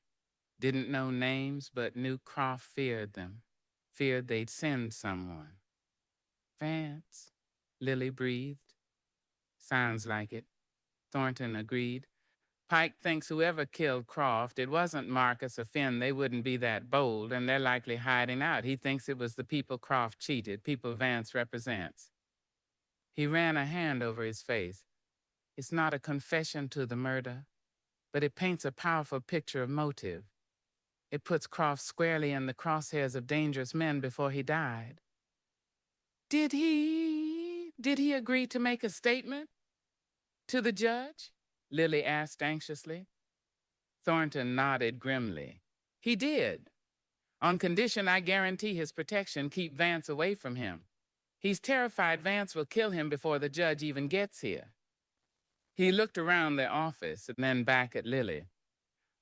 Didn't know names, but knew Croft feared them, feared they'd send someone. Vance, Lily breathed. Sounds like it, Thornton agreed. Pike thinks whoever killed Croft, it wasn't Marcus or Finn. They wouldn't be that bold, and they're likely hiding out. He thinks it was the people Croft cheated, people Vance represents. He ran a hand over his face. It's not a confession to the murder, but it paints a powerful picture of motive. It puts Croft squarely in the crosshairs of dangerous men before he died. Did he agree to make a statement? To the judge? Lily asked anxiously. Thornton nodded grimly. He did. On condition I guarantee his protection, keep Vance away from him. He's terrified Vance will kill him before the judge even gets here. He looked around the office and then back at Lily.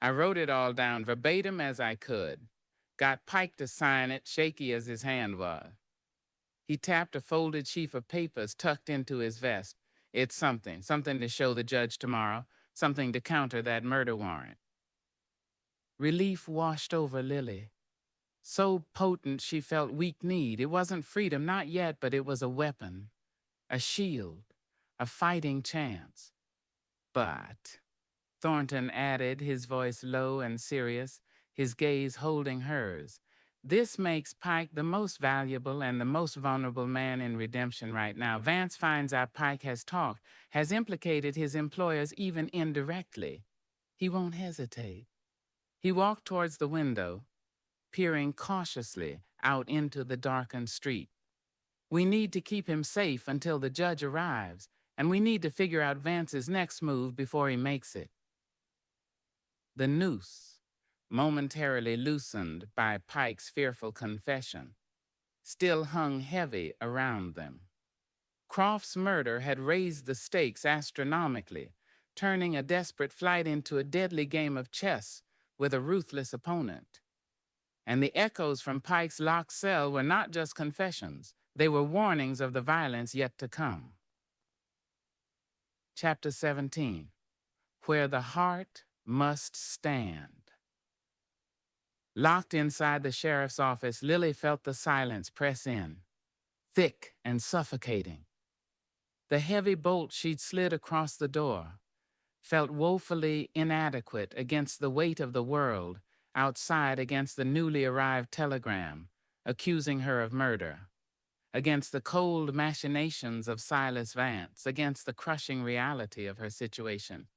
I wrote it all down verbatim as I could. Got Pike to sign it, shaky as his hand was. He tapped a folded sheaf of papers tucked into his vest. It's something to show the judge tomorrow, something to counter that murder warrant. Relief washed over Lily. So potent she felt weak-kneed. It wasn't freedom, not yet, but it was a weapon, a shield, a fighting chance. But, Thornton added, his voice low and serious, his gaze holding hers, this makes Pike the most valuable and the most vulnerable man in redemption right now. Vance finds out Pike has talked, has implicated his employers even indirectly. He won't hesitate. He walked towards the window, peering cautiously out into the darkened street. We need to keep him safe until the judge arrives, and we need to figure out Vance's next move before he makes it. The noose, momentarily loosened by Pike's fearful confession, still hung heavy around them. Croft's murder had raised the stakes astronomically, turning a desperate flight into a deadly game of chess with a ruthless opponent. And the echoes from Pike's locked cell were not just confessions, they were warnings of the violence yet to come. Chapter 17, Where the Heart Must Stand. Locked inside the sheriff's office, Lily felt the silence press in, thick and suffocating. The heavy bolt she'd slid across the door felt woefully inadequate against the weight of the world outside, against the newly arrived telegram accusing her of murder, against the cold machinations of Silas Vance, against the crushing reality of her situation.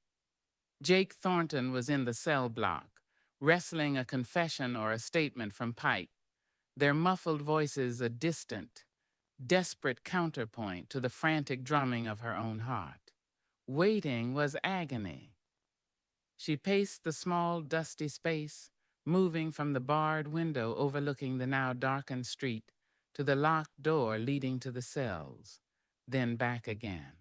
Jake Thornton was in the cell block, wrestling a confession or a statement from Pike, their muffled voices a distant, desperate counterpoint to the frantic drumming of her own heart. Waiting was agony. She paced the small, dusty space, moving from the barred window overlooking the now darkened street to the locked door leading to the cells, then back again.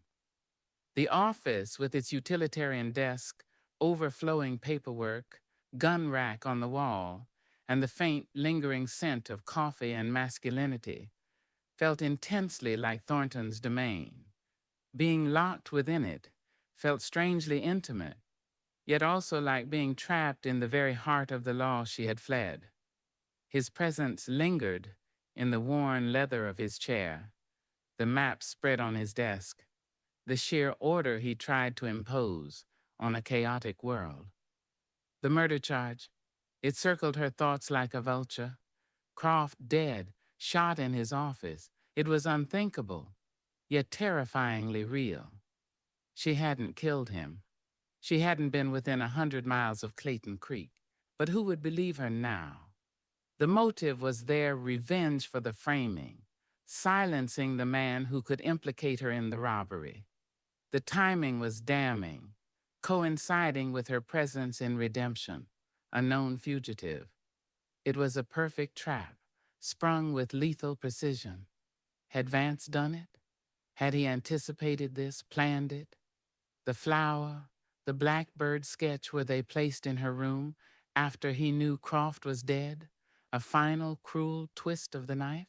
The office, with its utilitarian desk, overflowing paperwork, gun rack on the wall, and the faint, lingering scent of coffee and masculinity, felt intensely like Thornton's domain. Being locked within it felt strangely intimate, yet also like being trapped in the very heart of the law she had fled. His presence lingered in the worn leather of his chair, the map spread on his desk, the sheer order he tried to impose on a chaotic world. The murder charge, it circled her thoughts like a vulture. Croft dead, shot in his office. It was unthinkable, yet terrifyingly real. She hadn't killed him. She hadn't been within 100 miles of Clayton Creek. But who would believe her now? The motive was their revenge for the framing, silencing the man who could implicate her in the robbery. The timing was damning, coinciding with her presence in Redemption, a known fugitive. It was a perfect trap, sprung with lethal precision. Had Vance done it? Had he anticipated this, planned it? The flower, the blackbird sketch were they placed in her room after he knew Croft was dead? A final cruel twist of the knife?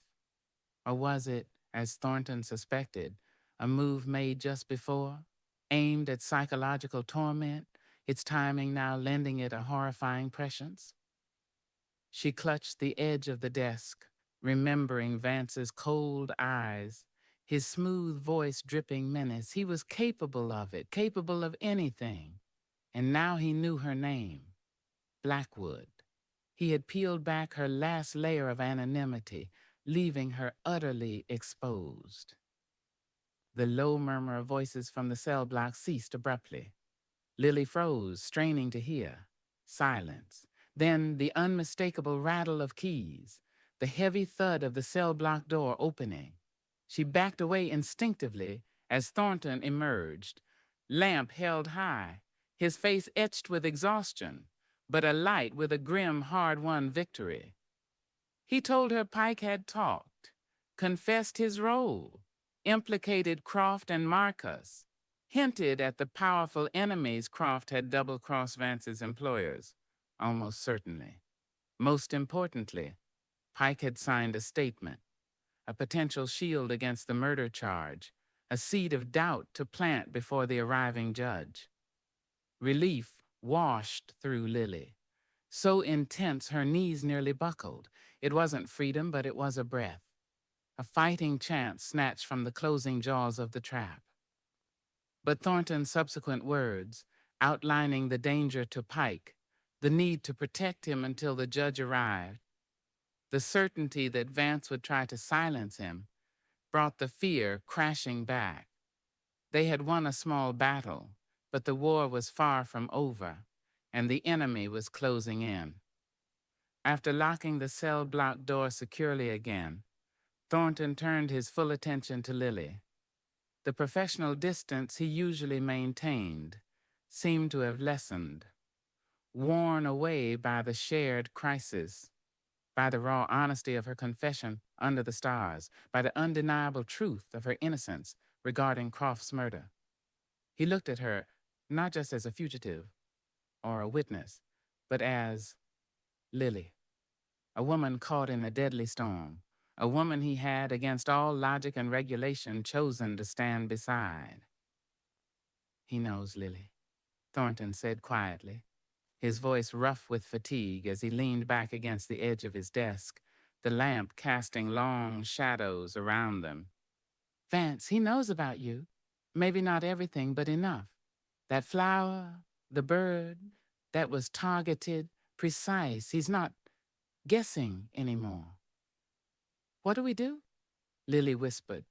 Or was it, as Thornton suspected, a move made just before, aimed at psychological torment, its timing now lending it a horrifying prescience? She clutched the edge of the desk, remembering Vance's cold eyes, his smooth voice dripping menace. He was capable of it, capable of anything. And now he knew her name, Blackwood. He had peeled back her last layer of anonymity, leaving her utterly exposed. The low murmur of voices from the cell block ceased abruptly. Lily froze, straining to hear. Silence. Then the unmistakable rattle of keys, the heavy thud of the cell block door opening. She backed away instinctively as Thornton emerged, lamp held high, his face etched with exhaustion, but alight with a grim, hard-won victory. He told her Pike had talked, confessed his role, implicated Croft and Marcus, hinted at the powerful enemies Croft had double-crossed Vance's employers, almost certainly. Most importantly, Pike had signed a statement, a potential shield against the murder charge, a seed of doubt to plant before the arriving judge. Relief washed through Lily, so intense her knees nearly buckled. It wasn't freedom, but it was a breath, a fighting chance snatched from the closing jaws of the trap. But Thornton's subsequent words, outlining the danger to Pike, the need to protect him until the judge arrived, the certainty that Vance would try to silence him, brought the fear crashing back. They had won a small battle, but the war was far from over, and the enemy was closing in. After locking the cell block door securely again, Thornton turned his full attention to Lily. The professional distance he usually maintained seemed to have lessened, worn away by the shared crisis, by the raw honesty of her confession under the stars, by the undeniable truth of her innocence regarding Croft's murder. He looked at her not just as a fugitive or a witness, but as Lily, a woman caught in a deadly storm, a woman he had, against all logic and regulation, chosen to stand beside. He knows, Lily, Thornton said quietly, his voice rough with fatigue as he leaned back against the edge of his desk, the lamp casting long shadows around them. Vance, he knows about you. Maybe not everything, but enough. That flower, the bird, that was targeted, precise. He's not guessing anymore. What do we do? Lily whispered,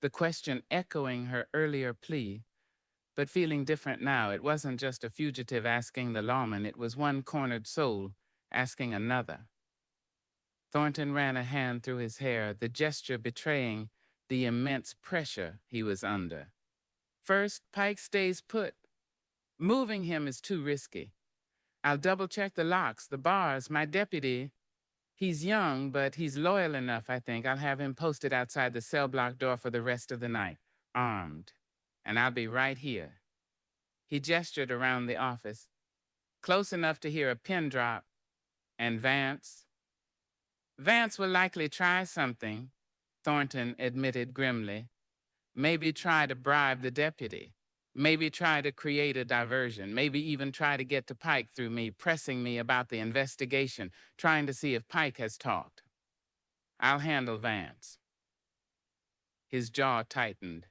the question echoing her earlier plea, but feeling different now. It wasn't just a fugitive asking the lawman, it was one cornered soul asking another. Thornton ran a hand through his hair, the gesture betraying the immense pressure he was under. First, Pike stays put. Moving him is too risky. I'll double-check the locks, the bars, my deputy. He's young, but he's loyal enough, I think. I'll have him posted outside the cell block door for the rest of the night, armed. And I'll be right here. He gestured around the office, close enough to hear a pin drop. And Vance? Vance will likely try something, Thornton admitted grimly. Maybe try to bribe the deputy. Maybe try to create a diversion. Maybe even try to get to Pike through me, pressing me about the investigation, trying to see if Pike has talked. I'll handle Vance. His jaw tightened.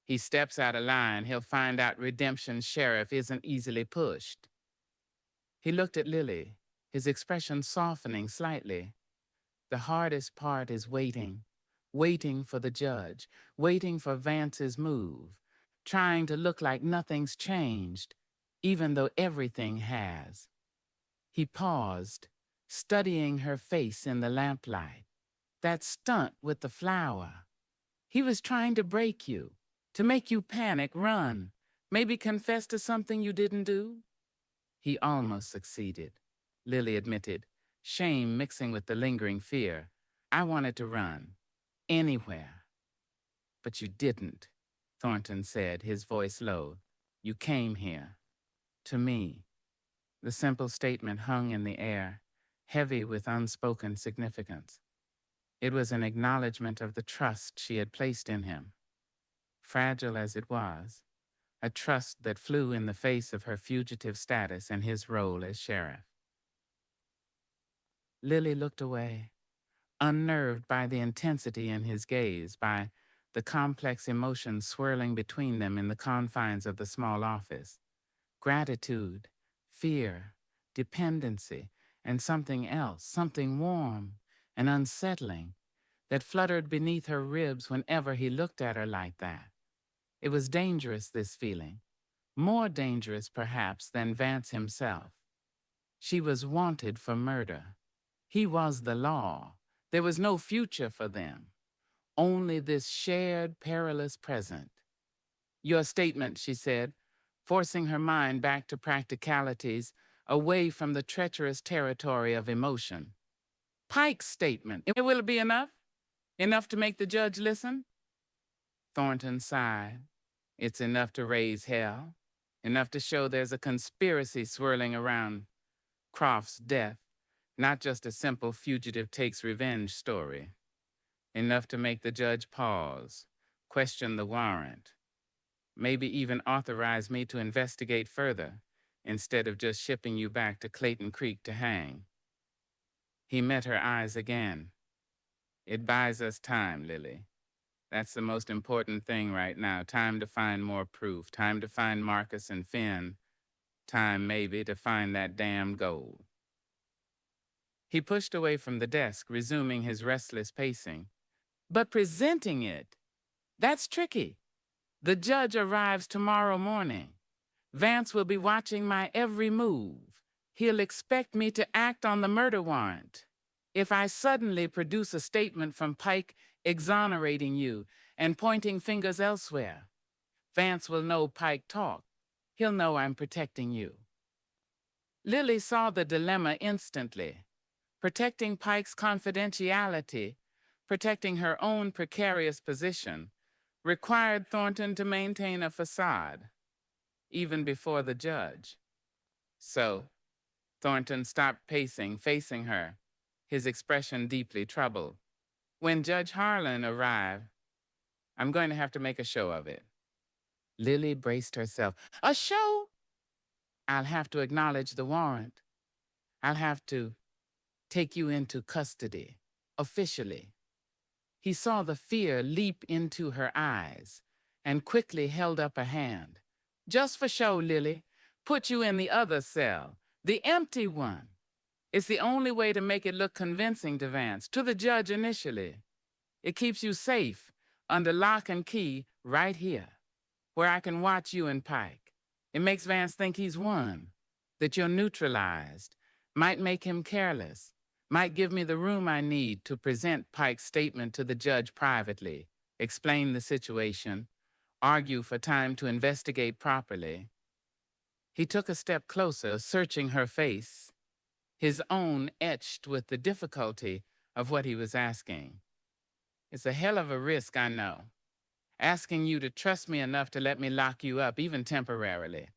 He steps out of line, he'll find out Redemption's sheriff isn't easily pushed. He looked at Lily, his expression softening slightly. The hardest part is waiting, waiting for the judge, waiting for Vance's move. trying to look like nothing's changed, even though everything has. He paused, studying her face in the lamplight. That stunt with the flower. He was trying to break you, to make you panic, run, maybe confess to something you didn't do. He almost succeeded, Lily admitted, shame mixing with the lingering fear. I wanted to run, anywhere. But you didn't, Thornton said, his voice low. You came here. To me. The simple statement hung in the air, heavy with unspoken significance. It was an acknowledgement of the trust she had placed in him. Fragile as it was, a trust that flew in the face of her fugitive status and his role as sheriff. Lily looked away, unnerved by the intensity in his gaze, by the complex emotions swirling between them in the confines of the small office. Gratitude, fear, dependency, and something else, something warm and unsettling, that fluttered beneath her ribs whenever he looked at her like that. It was dangerous, this feeling, more dangerous perhaps than Vance himself. She was wanted for murder. He was the law. There was no future for them, only this shared perilous present. Your statement, she said, forcing her mind back to practicalities, away from the treacherous territory of emotion. Pike's statement. Will it be enough? Enough to make the judge listen? Thornton sighed. It's enough to raise hell. Enough to show there's a conspiracy swirling around Croft's death, not just a simple fugitive takes revenge story. Enough to make the judge pause, question the warrant, maybe even authorize me to investigate further, instead of just shipping you back to Clayton Creek to hang. He met her eyes again. It buys us time, Lily. That's the most important thing right now. Time to find more proof. Time to find Marcus and Finn. Time, maybe, to find that damn gold. He pushed away from the desk, resuming his restless pacing. But presenting it, that's tricky. The judge arrives tomorrow morning. Vance will be watching my every move. He'll expect me to act on the murder warrant. If I suddenly produce a statement from Pike exonerating you and pointing fingers elsewhere, Vance will know Pike talked. He'll know I'm protecting you. Lily saw the dilemma instantly. Protecting Pike's confidentiality, protecting her own precarious position, required Thornton to maintain a facade, even before the judge. So, Thornton stopped pacing, facing her, his expression deeply troubled. When Judge Harlan arrived, I'm going to have to make a show of it. Lily braced herself. A show? I'll have to acknowledge the warrant. I'll have to take you into custody, officially. He saw the fear leap into her eyes and quickly held up a hand. Just for show, Lily. Put you in the other cell, the empty one. It's the only way to make it look convincing to Vance, to the judge initially. It keeps you safe, under lock and key, right here, where I can watch you and Pike. It makes Vance think he's won, that you're neutralized, might make him careless, might give me the room I need to present Pike's statement to the judge privately, explain the situation, argue for time to investigate properly. He took a step closer, searching her face, his own etched with the difficulty of what he was asking. It's a hell of a risk, I know. Asking you to trust me enough to let me lock you up, even temporarily.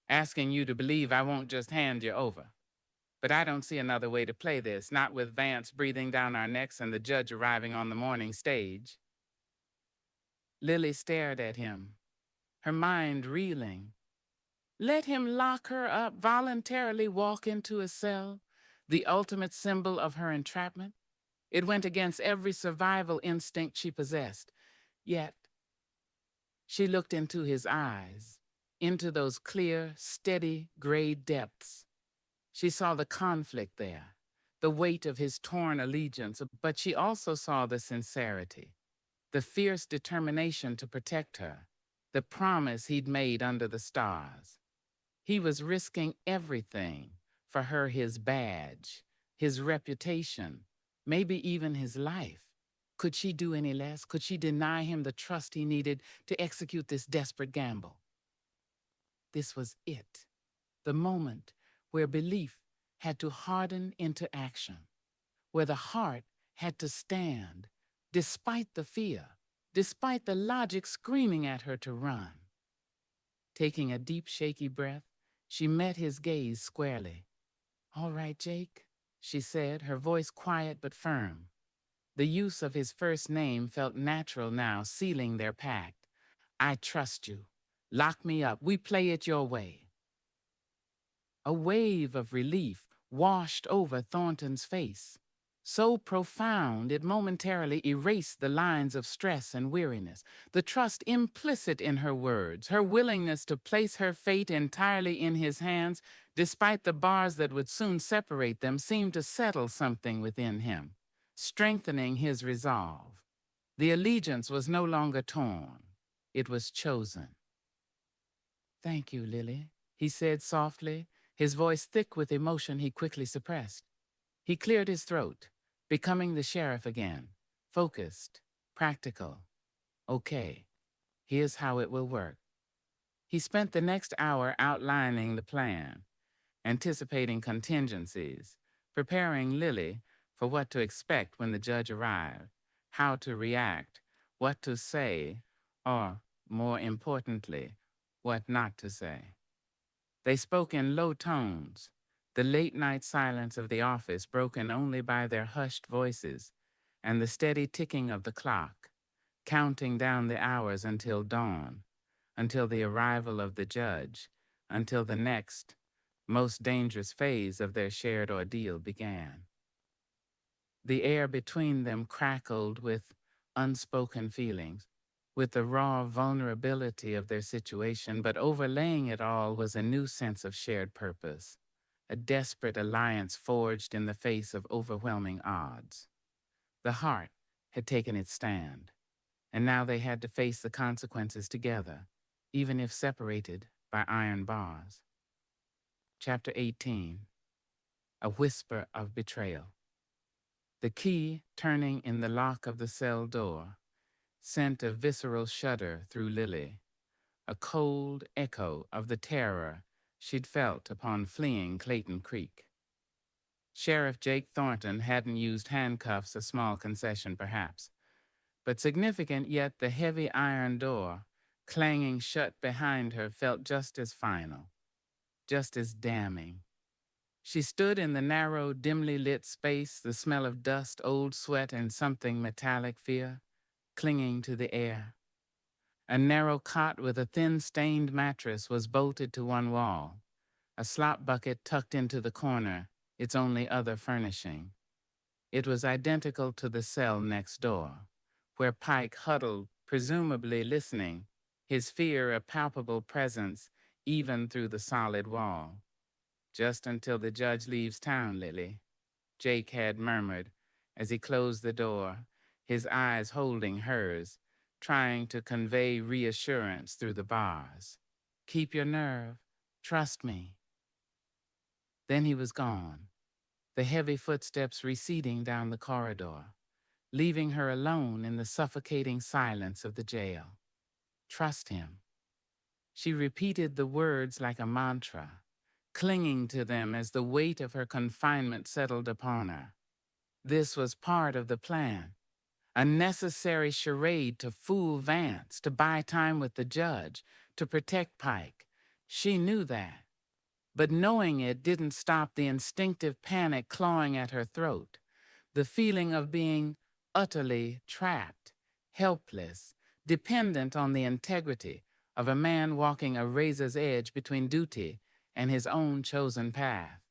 Asking you to believe I won't just hand you over. But I don't see another way to play this, not with Vance breathing down our necks and the judge arriving on the morning stage. Lily stared at him, her mind reeling. Let him lock her up, voluntarily walk into a cell, the ultimate symbol of her entrapment. It went against every survival instinct she possessed. Yet, she looked into his eyes, into those clear, steady, gray depths. She saw the conflict there, the weight of his torn allegiance, but she also saw the sincerity, the fierce determination to protect her. the promise he'd made under the stars. He was risking everything for her, his badge, his reputation, maybe even his life. Could she do any less? Could she deny him the trust he needed to execute this desperate gamble? This was it, the moment where belief had to harden into action, where the heart had to stand, despite the fear, despite the logic screaming at her to run. Taking a deep, shaky breath, she met his gaze squarely. "All right, Jake," she said, her voice quiet but firm. The use of his first name felt natural now, sealing their pact. "I trust you. Lock me up. We play it your way." A wave of relief washed over Thornton's face, so profound it momentarily erased the lines of stress and weariness. The trust implicit in her words, her willingness to place her fate entirely in his hands, despite the bars that would soon separate them, seemed to settle something within him, strengthening his resolve. The allegiance was no longer torn. It was chosen. "Thank you, Lily," he said softly, his voice thick with emotion he quickly suppressed. He cleared his throat, becoming the sheriff again, focused, practical. "Okay, here's how it will work." He spent the next hour outlining the plan, anticipating contingencies, preparing Lily for what to expect when the judge arrived, how to react, what to say, or, more importantly, what not to say. They spoke in low tones, the late-night silence of the office broken only by their hushed voices and the steady ticking of the clock, counting down the hours until dawn, until the arrival of the judge, until the next, most dangerous phase of their shared ordeal began. The air between them crackled with unspoken feelings, with the raw vulnerability of their situation, but overlaying it all was a new sense of shared purpose, a desperate alliance forged in the face of overwhelming odds. The heart had taken its stand, and now they had to face the consequences together, even if separated by iron bars. Chapter 18. A Whisper of Betrayal. The key turning in the lock of the cell door sent a visceral shudder through Lily, a cold echo of the terror she'd felt upon fleeing Clayton Creek. Sheriff Jake Thornton hadn't used handcuffs, a small concession perhaps, but significant yet the heavy iron door, clanging shut behind her, felt just as final, just as damning. She stood in the narrow, dimly lit space, the smell of dust, old sweat, and something metallic fear clinging to the air. A narrow cot with a thin, stained mattress was bolted to one wall, a slop bucket tucked into the corner, its only other furnishing. It was identical to the cell next door, where Pike huddled, presumably listening, his fear a palpable presence even through the solid wall. "Just until the judge leaves town, Lily," Jake had murmured as he closed the door, his eyes holding hers, trying to convey reassurance through the bars. "Keep your nerve. Trust me." Then he was gone, the heavy footsteps receding down the corridor, leaving her alone in the suffocating silence of the jail. Trust him. She repeated the words like a mantra, clinging to them as the weight of her confinement settled upon her. This was part of the plan, a necessary charade to fool Vance, to buy time with the judge, to protect Pike. She knew that. But knowing it didn't stop the instinctive panic clawing at her throat, the feeling of being utterly trapped, helpless, dependent on the integrity of a man walking a razor's edge between duty and his own chosen path.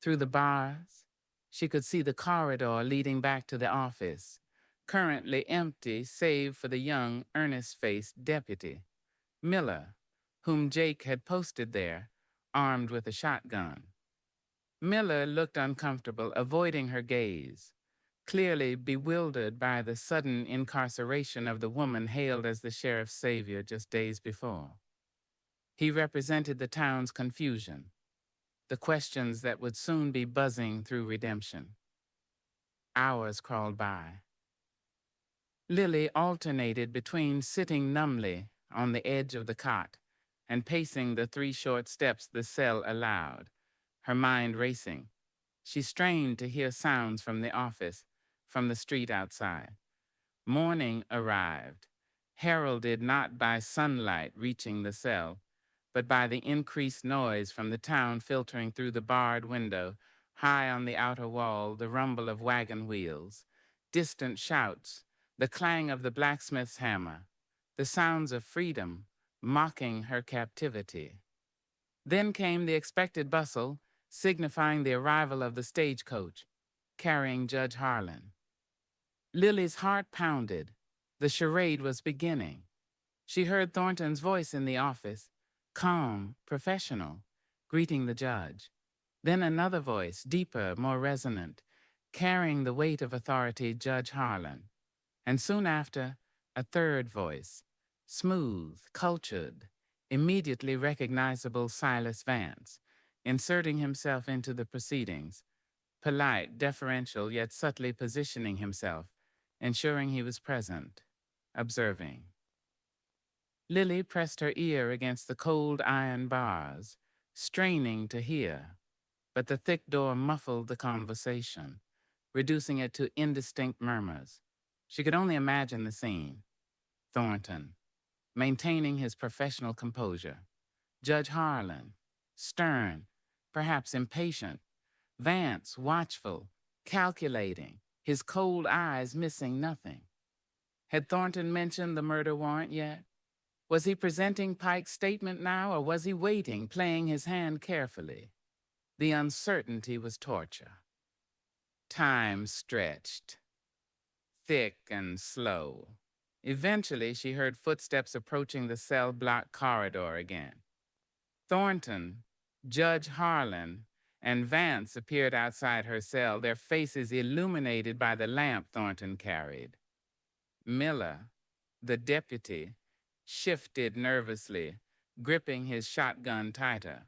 Through the bars, she could see the corridor leading back to the office, currently empty save for the young, earnest-faced deputy, Miller, whom Jake had posted there, armed with a shotgun. Miller looked uncomfortable, avoiding her gaze, clearly bewildered by the sudden incarceration of the woman hailed as the sheriff's savior just days before. He represented the town's confusion, the questions that would soon be buzzing through redemption. Hours crawled by. Lily alternated between sitting numbly on the edge of the cot and pacing the 3 short steps the cell allowed, her mind racing. She strained to hear sounds from the office, from the street outside. Morning arrived, heralded not by sunlight reaching the cell, but by the increased noise from the town filtering through the barred window. High on the outer wall, the rumble of wagon wheels, distant shouts, the clang of the blacksmith's hammer, the sounds of freedom mocking her captivity. Then came the expected bustle, signifying the arrival of the stagecoach, carrying Judge Harlan. Lily's heart pounded. The charade was beginning. She heard Thornton's voice in the office, calm, professional, greeting the judge. Then another voice, deeper, more resonant, carrying the weight of authority, Judge Harlan. And soon after, a third voice, smooth, cultured, immediately recognizable Silas Vance, inserting himself into the proceedings, polite, deferential, yet subtly positioning himself, ensuring he was present, observing. Lily pressed her ear against the cold iron bars, straining to hear, but the thick door muffled the conversation, reducing it to indistinct murmurs. She could only imagine the scene. Thornton, maintaining his professional composure. Judge Harlan, stern, perhaps impatient. Vance, watchful, calculating, his cold eyes missing nothing. Had Thornton mentioned the murder warrant yet? Was he presenting Pike's statement now, or was he waiting, playing his hand carefully? The uncertainty was torture. Time stretched, thick and slow. Eventually, she heard footsteps approaching the cell-block corridor again. Thornton, Judge Harlan, and Vance appeared outside her cell, their faces illuminated by the lamp Thornton carried. Miller, the deputy, shifted nervously, gripping his shotgun tighter.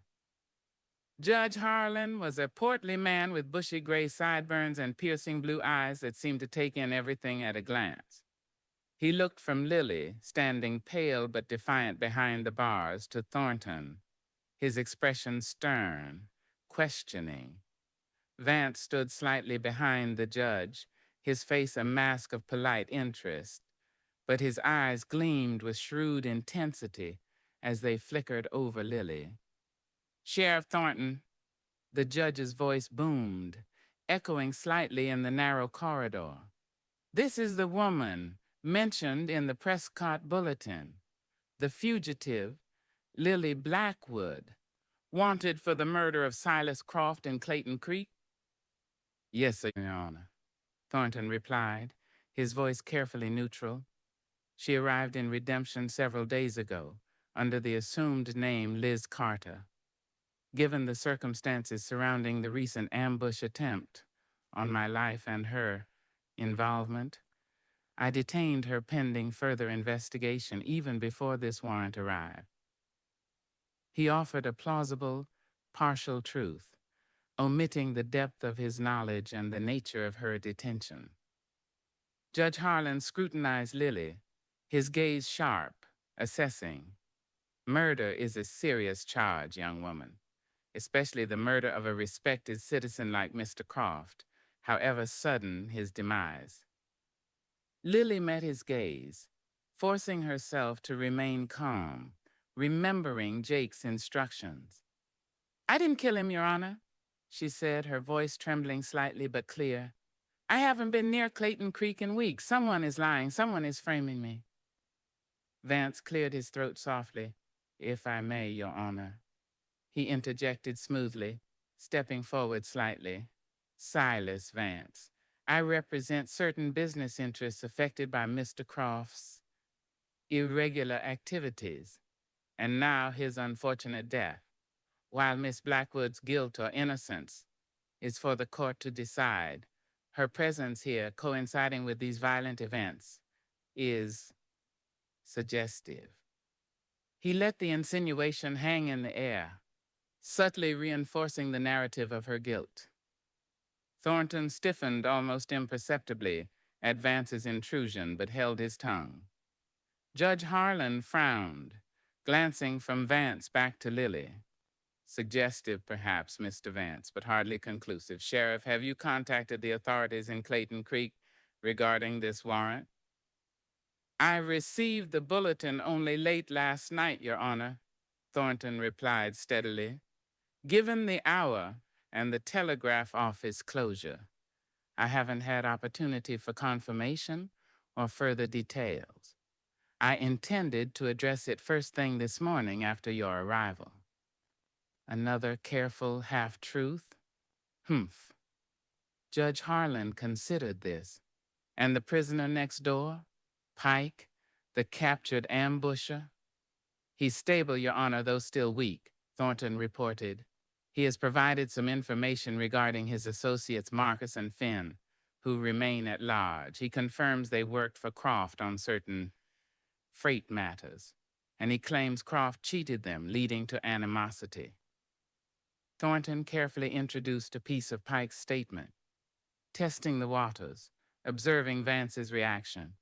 Judge Harlan was a portly man with bushy gray sideburns and piercing blue eyes that seemed to take in everything at a glance. He looked from Lily, standing pale but defiant behind the bars, to Thornton, his expression stern, questioning. Vance stood slightly behind the judge, his face a mask of polite interest, but his eyes gleamed with shrewd intensity as they flickered over Lily. Sheriff Thornton, the judge's voice boomed, echoing slightly in the narrow corridor. This is the woman mentioned in the Prescott Bulletin, the fugitive, Lily Blackwood, wanted for the murder of Silas Croft in Clayton Creek? Yes, sir, Your Honor, Thornton replied, his voice carefully neutral. She arrived in Redemption several days ago, under the assumed name Liz Carter. Given the circumstances surrounding the recent ambush attempt on my life and her involvement, I detained her pending further investigation even before this warrant arrived. He offered a plausible, partial truth, omitting the depth of his knowledge and the nature of her detention. Judge Harlan scrutinized Lily, his gaze sharp, assessing. Murder is a serious charge, young woman, especially the murder of a respected citizen like Mr. Croft, however sudden his demise. Lily met his gaze, forcing herself to remain calm, remembering Jake's instructions. I didn't kill him, Your Honor, she said, her voice trembling slightly but clear. I haven't been near Clayton Creek in weeks. Someone is lying. Someone is framing me. Vance cleared his throat softly. If I may, Your Honor. He interjected smoothly, stepping forward slightly. Silas Vance, I represent certain business interests affected by Mr. Croft's irregular activities, and now his unfortunate death. While Miss Blackwood's guilt or innocence is for the court to decide, Her presence here, coinciding with these violent events, is suggestive. He let the insinuation hang in the air, subtly reinforcing the narrative of her guilt. Thornton stiffened almost imperceptibly at Vance's intrusion, but held his tongue. Judge Harlan frowned, glancing from Vance back to Lily. Suggestive, perhaps, Mr. Vance, but hardly conclusive. Sheriff, have you contacted the authorities in Clayton Creek regarding this warrant? I received the bulletin only late last night, Your Honor, Thornton replied steadily. Given the hour and the telegraph office closure, I haven't had opportunity for confirmation or further details. I intended to address it first thing this morning after your arrival. Another careful half-truth? Humph. Judge Harlan considered this. And the prisoner next door? Pike, the captured ambusher? He's stable, Your Honor, though still weak, Thornton reported. He has provided some information regarding his associates Marcus and Finn, who remain at large. He confirms they worked for Croft on certain freight matters, and he claims Croft cheated them, leading to animosity. Thornton carefully introduced a piece of Pike's statement, testing the waters, observing Vance's reaction.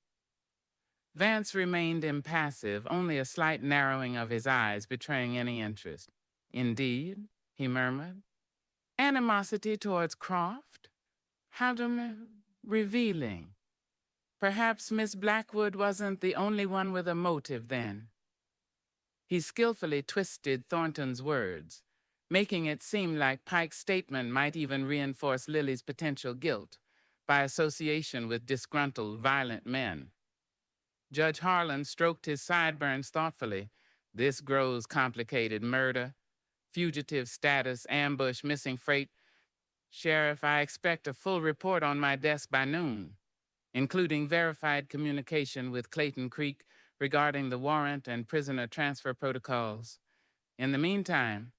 Vance remained impassive, only a slight narrowing of his eyes betraying any interest. Indeed, he murmured. Animosity towards Croft? How revealing. Perhaps Miss Blackwood wasn't the only one with a motive then. He skillfully twisted Thornton's words, making it seem like Pike's statement might even reinforce Lily's potential guilt by association with disgruntled, violent men. Judge Harlan stroked his sideburns thoughtfully. This grows complicated. Murder, fugitive status, ambush, missing freight. Sheriff, I expect a full report on my desk by noon, including verified communication with Clayton Creek regarding the warrant and prisoner transfer protocols. In the meantime,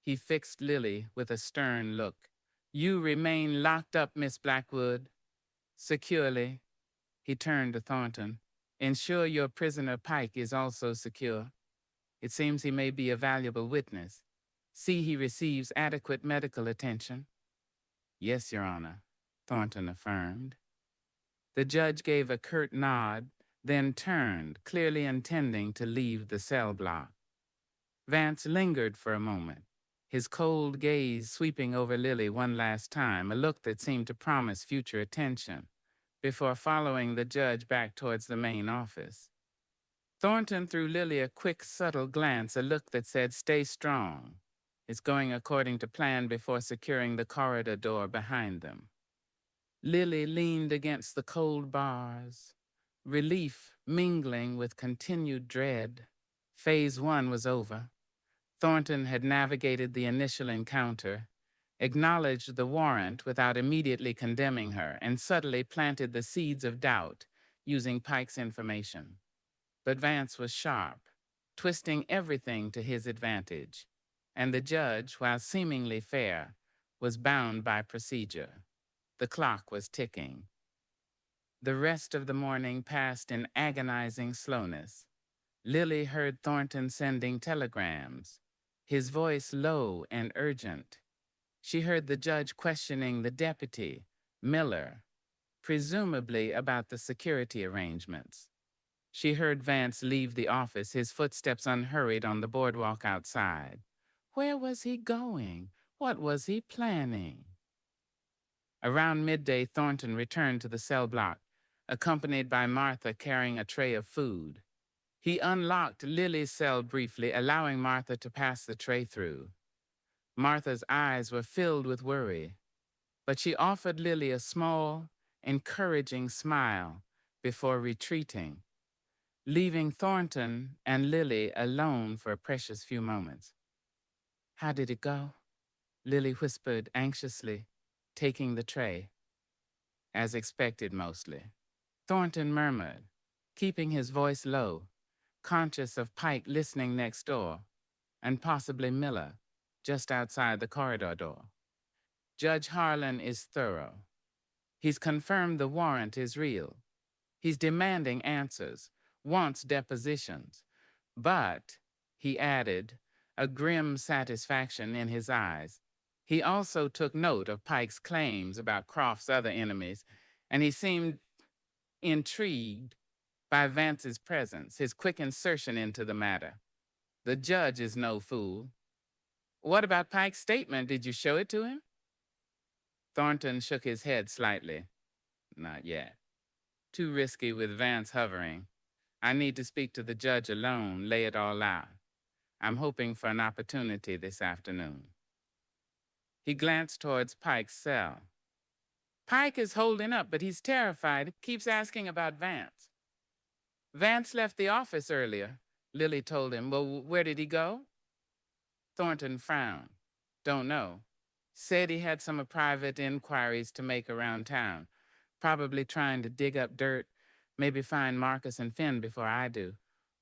he fixed Lily with a stern look. You remain locked up, Miss Blackwood. Securely. He turned to Thornton. Ensure your prisoner Pike is also secure. It seems he may be a valuable witness. See he receives adequate medical attention. Yes, Your Honor, Thornton affirmed. The judge gave a curt nod, then turned, clearly intending to leave the cell block. Vance lingered for a moment, his cold gaze sweeping over Lily one last time, a look that seemed to promise future attention, before following the judge back towards the main office. Thornton threw Lily a quick, subtle glance, a look that said, stay strong. It's going according to plan before securing the corridor door behind them. Lily leaned against the cold bars, relief mingling with continued dread. Phase 1 was over. Thornton had navigated the initial encounter, acknowledged the warrant without immediately condemning her, and subtly planted the seeds of doubt using Pike's information. But Vance was sharp, twisting everything to his advantage, and the judge, while seemingly fair, was bound by procedure. The clock was ticking. The rest of the morning passed in agonizing slowness. Lily heard Thornton sending telegrams, his voice low and urgent. She heard the judge questioning the deputy, Miller, presumably about the security arrangements. She heard Vance leave the office, his footsteps unhurried on the boardwalk outside. Where was he going? What was he planning? Around midday, Thornton returned to the cell block, accompanied by Martha carrying a tray of food. He unlocked Lily's cell briefly, allowing Martha to pass the tray through. Martha's eyes were filled with worry, but she offered Lily a small, encouraging smile before retreating, leaving Thornton and Lily alone for a precious few moments. How did it go? Lily whispered anxiously, taking the tray. As expected, mostly. Thornton murmured, keeping his voice low, conscious of Pike listening next door, and possibly Miller, just outside the corridor door. Judge Harlan is thorough. He's confirmed the warrant is real. He's demanding answers, wants depositions. But, he added, a grim satisfaction in his eyes, he also took note of Pike's claims about Croft's other enemies, and he seemed intrigued by Vance's presence, his quick insertion into the matter. The judge is no fool. What about Pike's statement? Did you show it to him? Thornton shook his head slightly. Not yet. Too risky with Vance hovering. I need to speak to the judge alone, lay it all out. I'm hoping for an opportunity this afternoon. He glanced towards Pike's cell. Pike is holding up, but he's terrified, keeps asking about Vance. Vance left the office earlier, Lily told him. Well, where did he go? Thornton frowned. Don't know. Said he had some private inquiries to make around town. Probably trying to dig up dirt, maybe find Marcus and Finn before I do,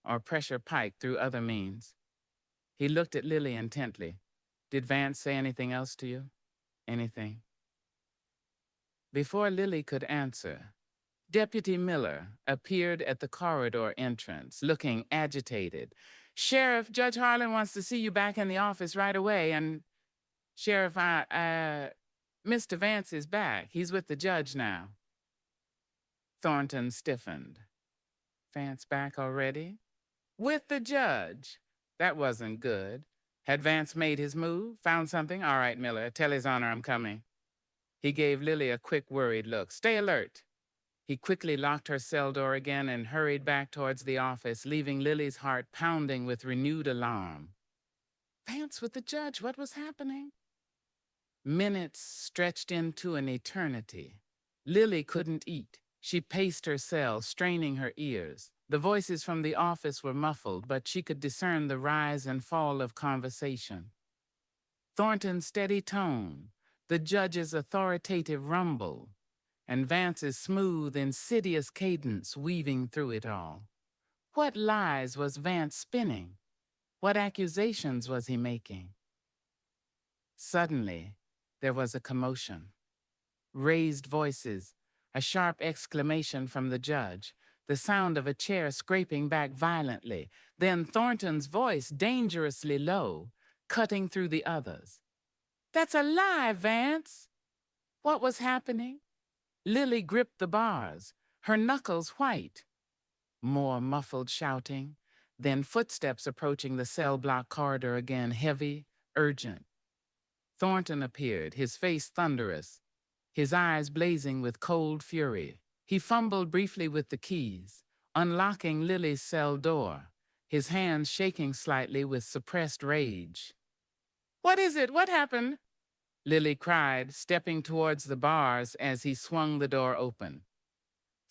or pressure Pike through other means. He looked at Lily intently. Did Vance say anything else to you? Anything? Before Lily could answer, Deputy Miller appeared at the corridor entrance, looking agitated. Sheriff, Judge Harlan wants to see you back in the office right away, and Sheriff, Mr. Vance is back. He's with the judge now. Thornton stiffened. Vance back already? With the judge. That wasn't good. Had Vance made his move? Found something? All right, Miller, tell his honor I'm coming. He gave Lily a quick, worried look. Stay alert. He quickly locked her cell door again and hurried back towards the office, leaving Lily's heart pounding with renewed alarm. Vance with the judge, what was happening? Minutes stretched into an eternity. Lily couldn't eat. She paced her cell, straining her ears. The voices from the office were muffled, but she could discern the rise and fall of conversation. Thornton's steady tone, the judge's authoritative rumble, and Vance's smooth, insidious cadence weaving through it all. What lies was Vance spinning? What accusations was he making? Suddenly, there was a commotion. Raised voices, a sharp exclamation from the judge, the sound of a chair scraping back violently, then Thornton's voice dangerously low, cutting through the others. That's a lie, Vance! What was happening? Lily gripped the bars, her knuckles white. More muffled shouting, then footsteps approaching the cell block corridor again, heavy, urgent. Thornton appeared, his face thunderous, his eyes blazing with cold fury. He fumbled briefly with the keys, unlocking Lily's cell door, his hands shaking slightly with suppressed rage. What is it? What happened? Lily cried, stepping towards the bars as he swung the door open.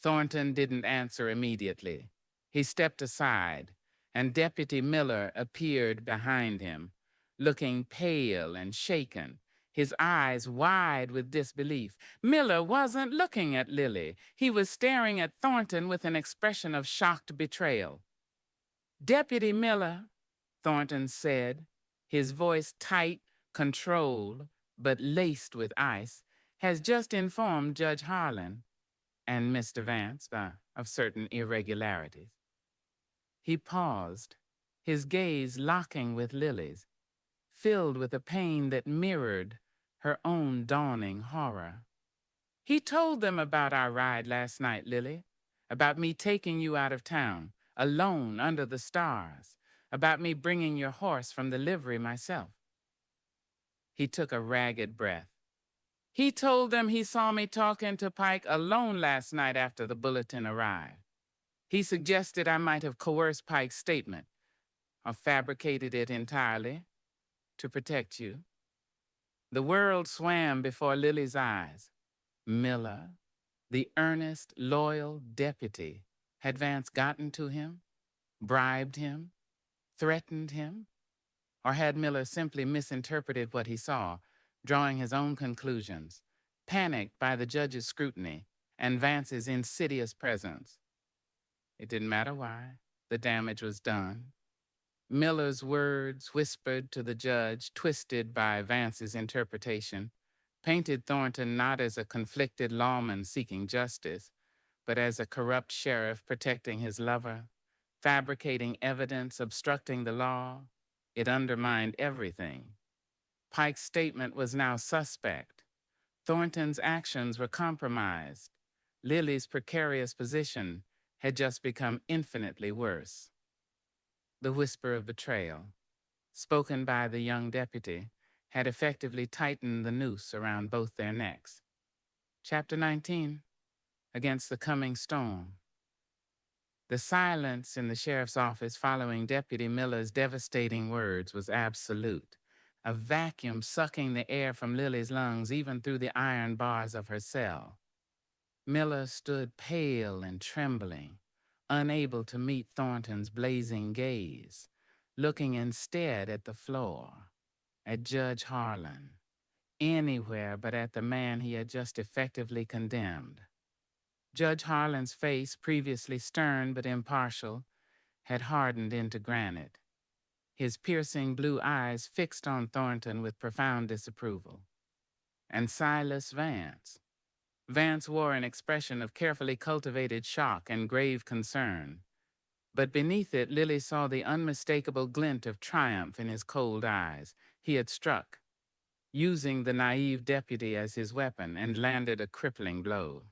Thornton didn't answer immediately. He stepped aside, and Deputy Miller appeared behind him, looking pale and shaken, his eyes wide with disbelief. Miller wasn't looking at Lily. He was staring at Thornton with an expression of shocked betrayal. Deputy Miller, Thornton said, his voice tight, controlled, but laced with ice, has just informed Judge Harlan and Mr. Vance of certain irregularities. He paused, his gaze locking with Lily's, filled with a pain that mirrored her own dawning horror. He told them about our ride last night, Lily, about me taking you out of town, alone under the stars, about me bringing your horse from the livery myself. He took a ragged breath. He told them he saw me talking to Pike alone last night after the bulletin arrived. He suggested I might have coerced Pike's statement, or fabricated it entirely, to protect you. The world swam before Lily's eyes. Miller, the earnest, loyal deputy, had Vance gotten to him, bribed him, threatened him? Or had Miller simply misinterpreted what he saw, drawing his own conclusions, panicked by the judge's scrutiny and Vance's insidious presence? It didn't matter why. The damage was done. Miller's words, whispered to the judge, twisted by Vance's interpretation, painted Thornton not as a conflicted lawman seeking justice, but as a corrupt sheriff protecting his lover, fabricating evidence, obstructing the law. It undermined everything. Pike's statement was now suspect. Thornton's actions were compromised. Lily's precarious position had just become infinitely worse. The whisper of betrayal, spoken by the young deputy, had effectively tightened the noose around both their necks. Chapter 19. Against the Coming Storm. The silence in the sheriff's office following Deputy Miller's devastating words was absolute, a vacuum sucking the air from Lily's lungs even through the iron bars of her cell. Miller stood pale and trembling, unable to meet Thornton's blazing gaze, looking instead at the floor, at Judge Harlan, anywhere but at the man he had just effectively condemned. Judge Harlan's face, previously stern but impartial, had hardened into granite, his piercing blue eyes fixed on Thornton with profound disapproval. And Silas Vance. Vance wore an expression of carefully cultivated shock and grave concern, but beneath it Lily saw the unmistakable glint of triumph in his cold eyes. He had struck, using the naive deputy as his weapon, and landed a crippling blow.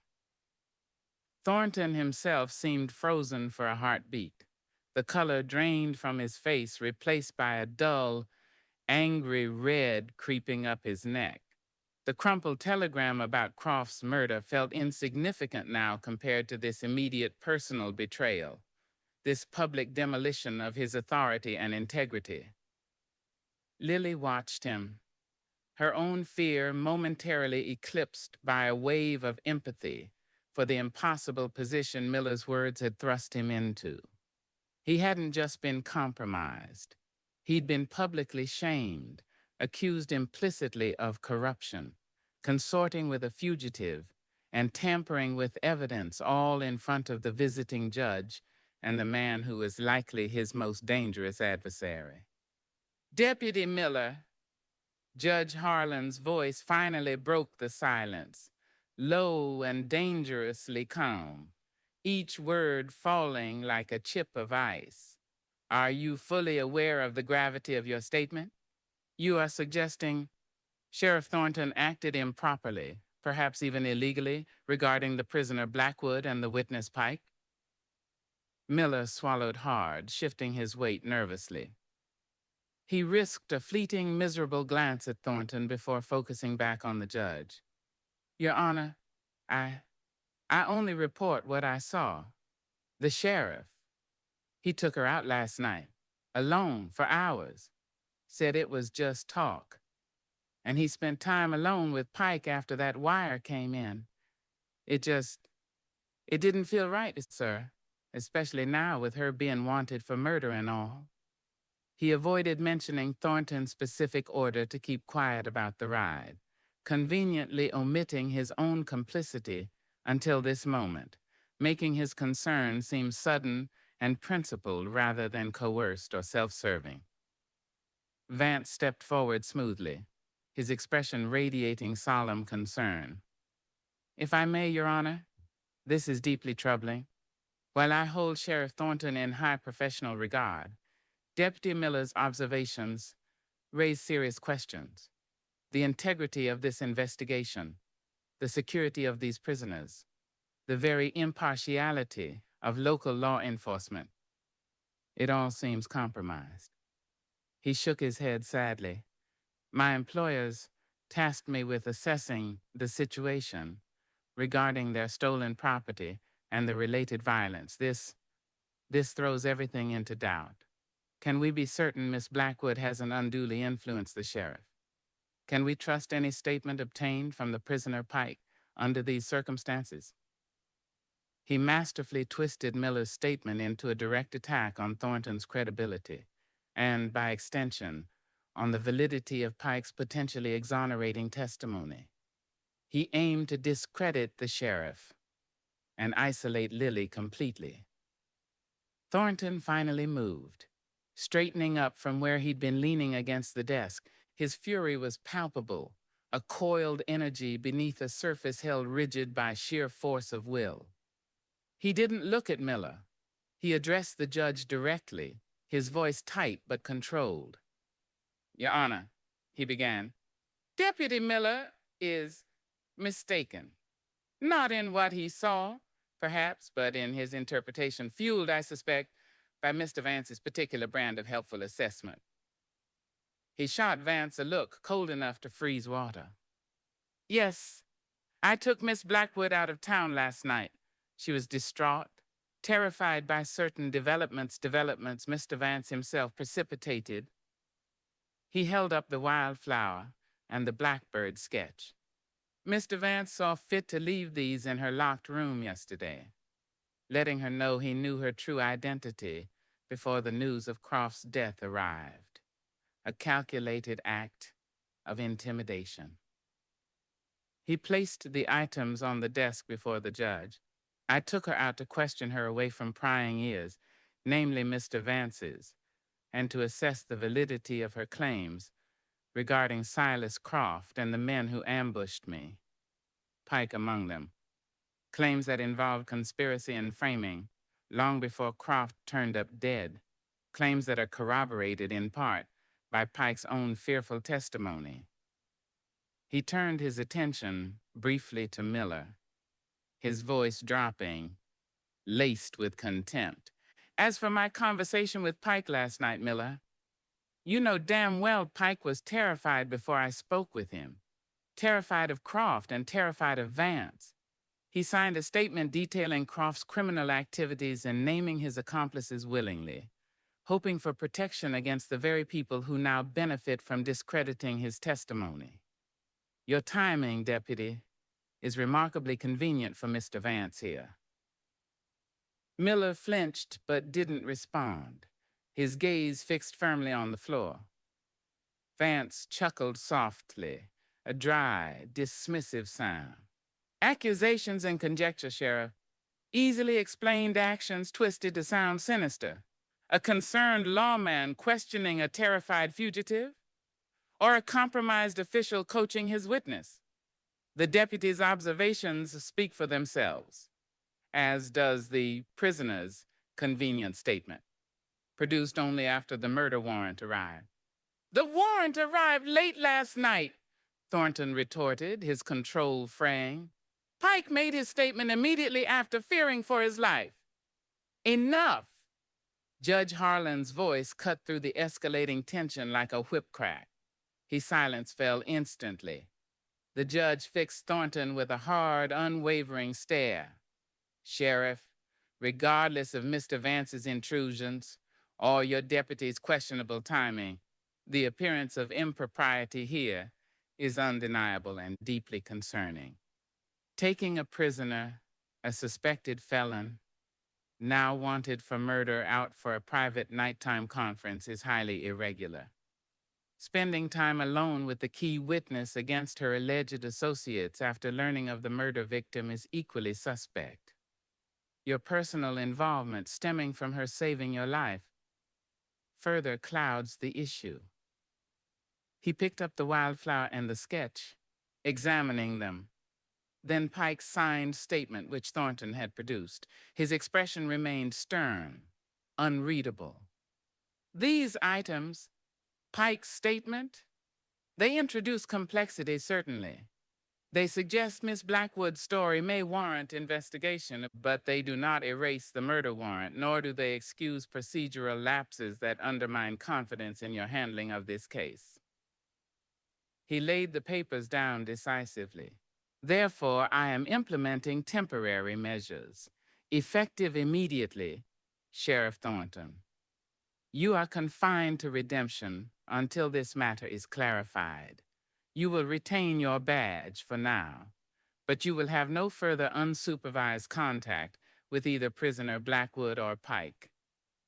Thornton himself seemed frozen for a heartbeat, the color drained from his face, replaced by a dull, angry red creeping up his neck. The crumpled telegram about Croft's murder felt insignificant now compared to this immediate personal betrayal, this public demolition of his authority and integrity. Lily watched him, her own fear momentarily eclipsed by a wave of empathy for the impossible position Miller's words had thrust him into. He hadn't just been compromised. He'd been publicly shamed, accused implicitly of corruption, consorting with a fugitive, and tampering with evidence, all in front of the visiting judge and the man who was likely his most dangerous adversary. Deputy Miller, Judge Harlan's voice finally broke the silence, low and dangerously calm, each word falling like a chip of ice. Are you fully aware of the gravity of your statement? You are suggesting Sheriff Thornton acted improperly, perhaps even illegally, regarding the prisoner Blackwood and the witness Pike? Miller swallowed hard, shifting his weight nervously. He risked a fleeting, miserable glance at Thornton before focusing back on the judge. Your Honor, I only report what I saw. The sheriff. He took her out last night, alone for hours. Said it was just talk. And he spent time alone with Pike after that wire came in. It didn't feel right, sir, especially now with her being wanted for murder and all. He avoided mentioning Thornton's specific order to keep quiet about the ride, conveniently omitting his own complicity until this moment, making his concern seem sudden and principled rather than coerced or self-serving. Vance stepped forward smoothly, his expression radiating solemn concern. If I may, Your Honor, this is deeply troubling. While I hold Sheriff Thornton in high professional regard, Deputy Miller's observations raise serious questions. The integrity of this investigation, the security of these prisoners, the very impartiality of local law enforcement. It all seems compromised. He shook his head sadly. My employers tasked me with assessing the situation regarding their stolen property and the related violence. This throws everything into doubt. Can we be certain Miss Blackwood hasn't unduly influenced the sheriff? Can we trust any statement obtained from the prisoner Pike under these circumstances? He masterfully twisted Miller's statement into a direct attack on Thornton's credibility, and, by extension, on the validity of Pike's potentially exonerating testimony. He aimed to discredit the sheriff and isolate Lily completely. Thornton finally moved, straightening up from where he'd been leaning against the desk. His fury was palpable, a coiled energy beneath a surface held rigid by sheer force of will. He didn't look at Miller. He addressed the judge directly, his voice tight but controlled. "Your Honor," he began, "Deputy Miller is mistaken. Not in what he saw, perhaps, but in his interpretation, fueled, I suspect, by Mr. Vance's particular brand of helpful assessment." He shot Vance a look cold enough to freeze water. "Yes, I took Miss Blackwood out of town last night. She was distraught, terrified by certain developments Mr. Vance himself precipitated." He held up the wildflower and the blackbird sketch. "Mr. Vance saw fit to leave these in her locked room yesterday, letting her know he knew her true identity before the news of Croft's death arrived. A calculated act of intimidation." He placed the items on the desk before the judge. "I took her out to question her away from prying ears, namely Mr. Vance's, and to assess the validity of her claims regarding Silas Croft and the men who ambushed me, Pike among them. Claims that involved conspiracy and framing long before Croft turned up dead. Claims that are corroborated in part by Pike's own fearful testimony." He turned his attention briefly to Miller, his voice dropping, laced with contempt. "As for my conversation with Pike last night, Miller, you know damn well Pike was terrified before I spoke with him. Terrified of Croft and terrified of Vance. He signed a statement detailing Croft's criminal activities and naming his accomplices willingly, hoping for protection against the very people who now benefit from discrediting his testimony. Your timing, Deputy, is remarkably convenient for Mr. Vance here." Miller flinched but didn't respond, his gaze fixed firmly on the floor. Vance chuckled softly, a dry, dismissive sound. "Accusations and conjecture, Sheriff. Easily explained actions twisted to sound sinister. A concerned lawman questioning a terrified fugitive? Or a compromised official coaching his witness? The deputy's observations speak for themselves, as does the prisoner's convenient statement, produced only after the murder warrant arrived." "The warrant arrived late last night," Thornton retorted, his control fraying. "Pike made his statement immediately after, fearing for his life." "Enough!" Judge Harlan's voice cut through the escalating tension like a whip crack. His silence fell instantly. The judge fixed Thornton with a hard, unwavering stare. "Sheriff, regardless of Mr. Vance's intrusions or your deputy's questionable timing, the appearance of impropriety here is undeniable and deeply concerning. Taking a prisoner, a suspected felon, now wanted for murder, out for a private nighttime conference is highly irregular. Spending time alone with the key witness against her alleged associates after learning of the murder victim is equally suspect. Your personal involvement stemming from her saving your life further clouds the issue." He picked up the wildflower and the sketch, examining them. Then Pike's signed statement, which Thornton had produced. His expression remained stern, unreadable. "These items, Pike's statement, they introduce complexity, certainly. They suggest Miss Blackwood's story may warrant investigation, but they do not erase the murder warrant, nor do they excuse procedural lapses that undermine confidence in your handling of this case." He laid the papers down decisively. "Therefore, I am implementing temporary measures, effective immediately, Sheriff Thornton. You are confined to redemption until this matter is clarified. You will retain your badge for now, but you will have no further unsupervised contact with either prisoner Blackwood or Pike.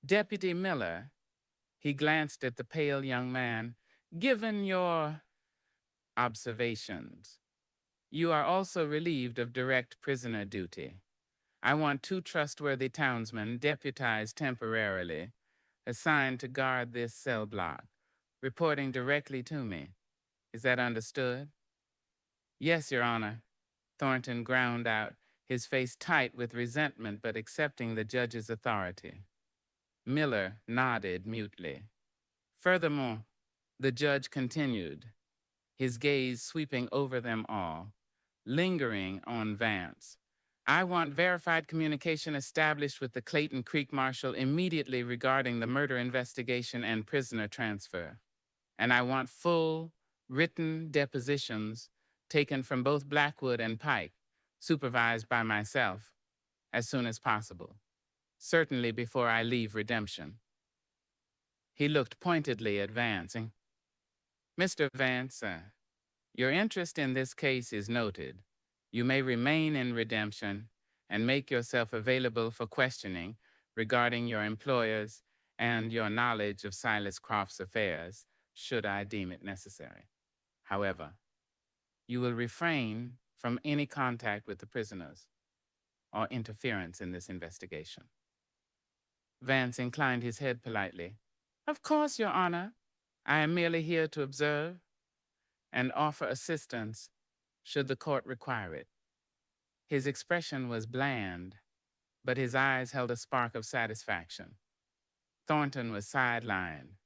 Deputy Miller," he glanced at the pale young man, "given your observations, you are also relieved of direct prisoner duty. I want 2 trustworthy townsmen, deputized temporarily, assigned to guard this cell block, reporting directly to me. Is that understood?" Yes, Your Honor. Thornton ground out, his face tight with resentment but accepting the judge's authority. Miller nodded mutely. Furthermore, the judge continued, his gaze sweeping over them all, lingering on Vance. I want verified communication established with the Clayton Creek Marshal immediately regarding the murder investigation and prisoner transfer. And I want full, written depositions taken from both Blackwood and Pike, supervised by myself, as soon as possible, certainly before I leave Redemption. He looked pointedly at Vance. Mr. Vance, your interest in this case is noted. You may remain in Redemption and make yourself available for questioning regarding your employers and your knowledge of Silas Croft's affairs, should I deem it necessary. However, you will refrain from any contact with the prisoners or interference in this investigation. Vance inclined his head politely. Of course, Your Honor. I am merely here to observe and offer assistance should the court require it. His expression was bland, but his eyes held a spark of satisfaction. Thornton was sidelined,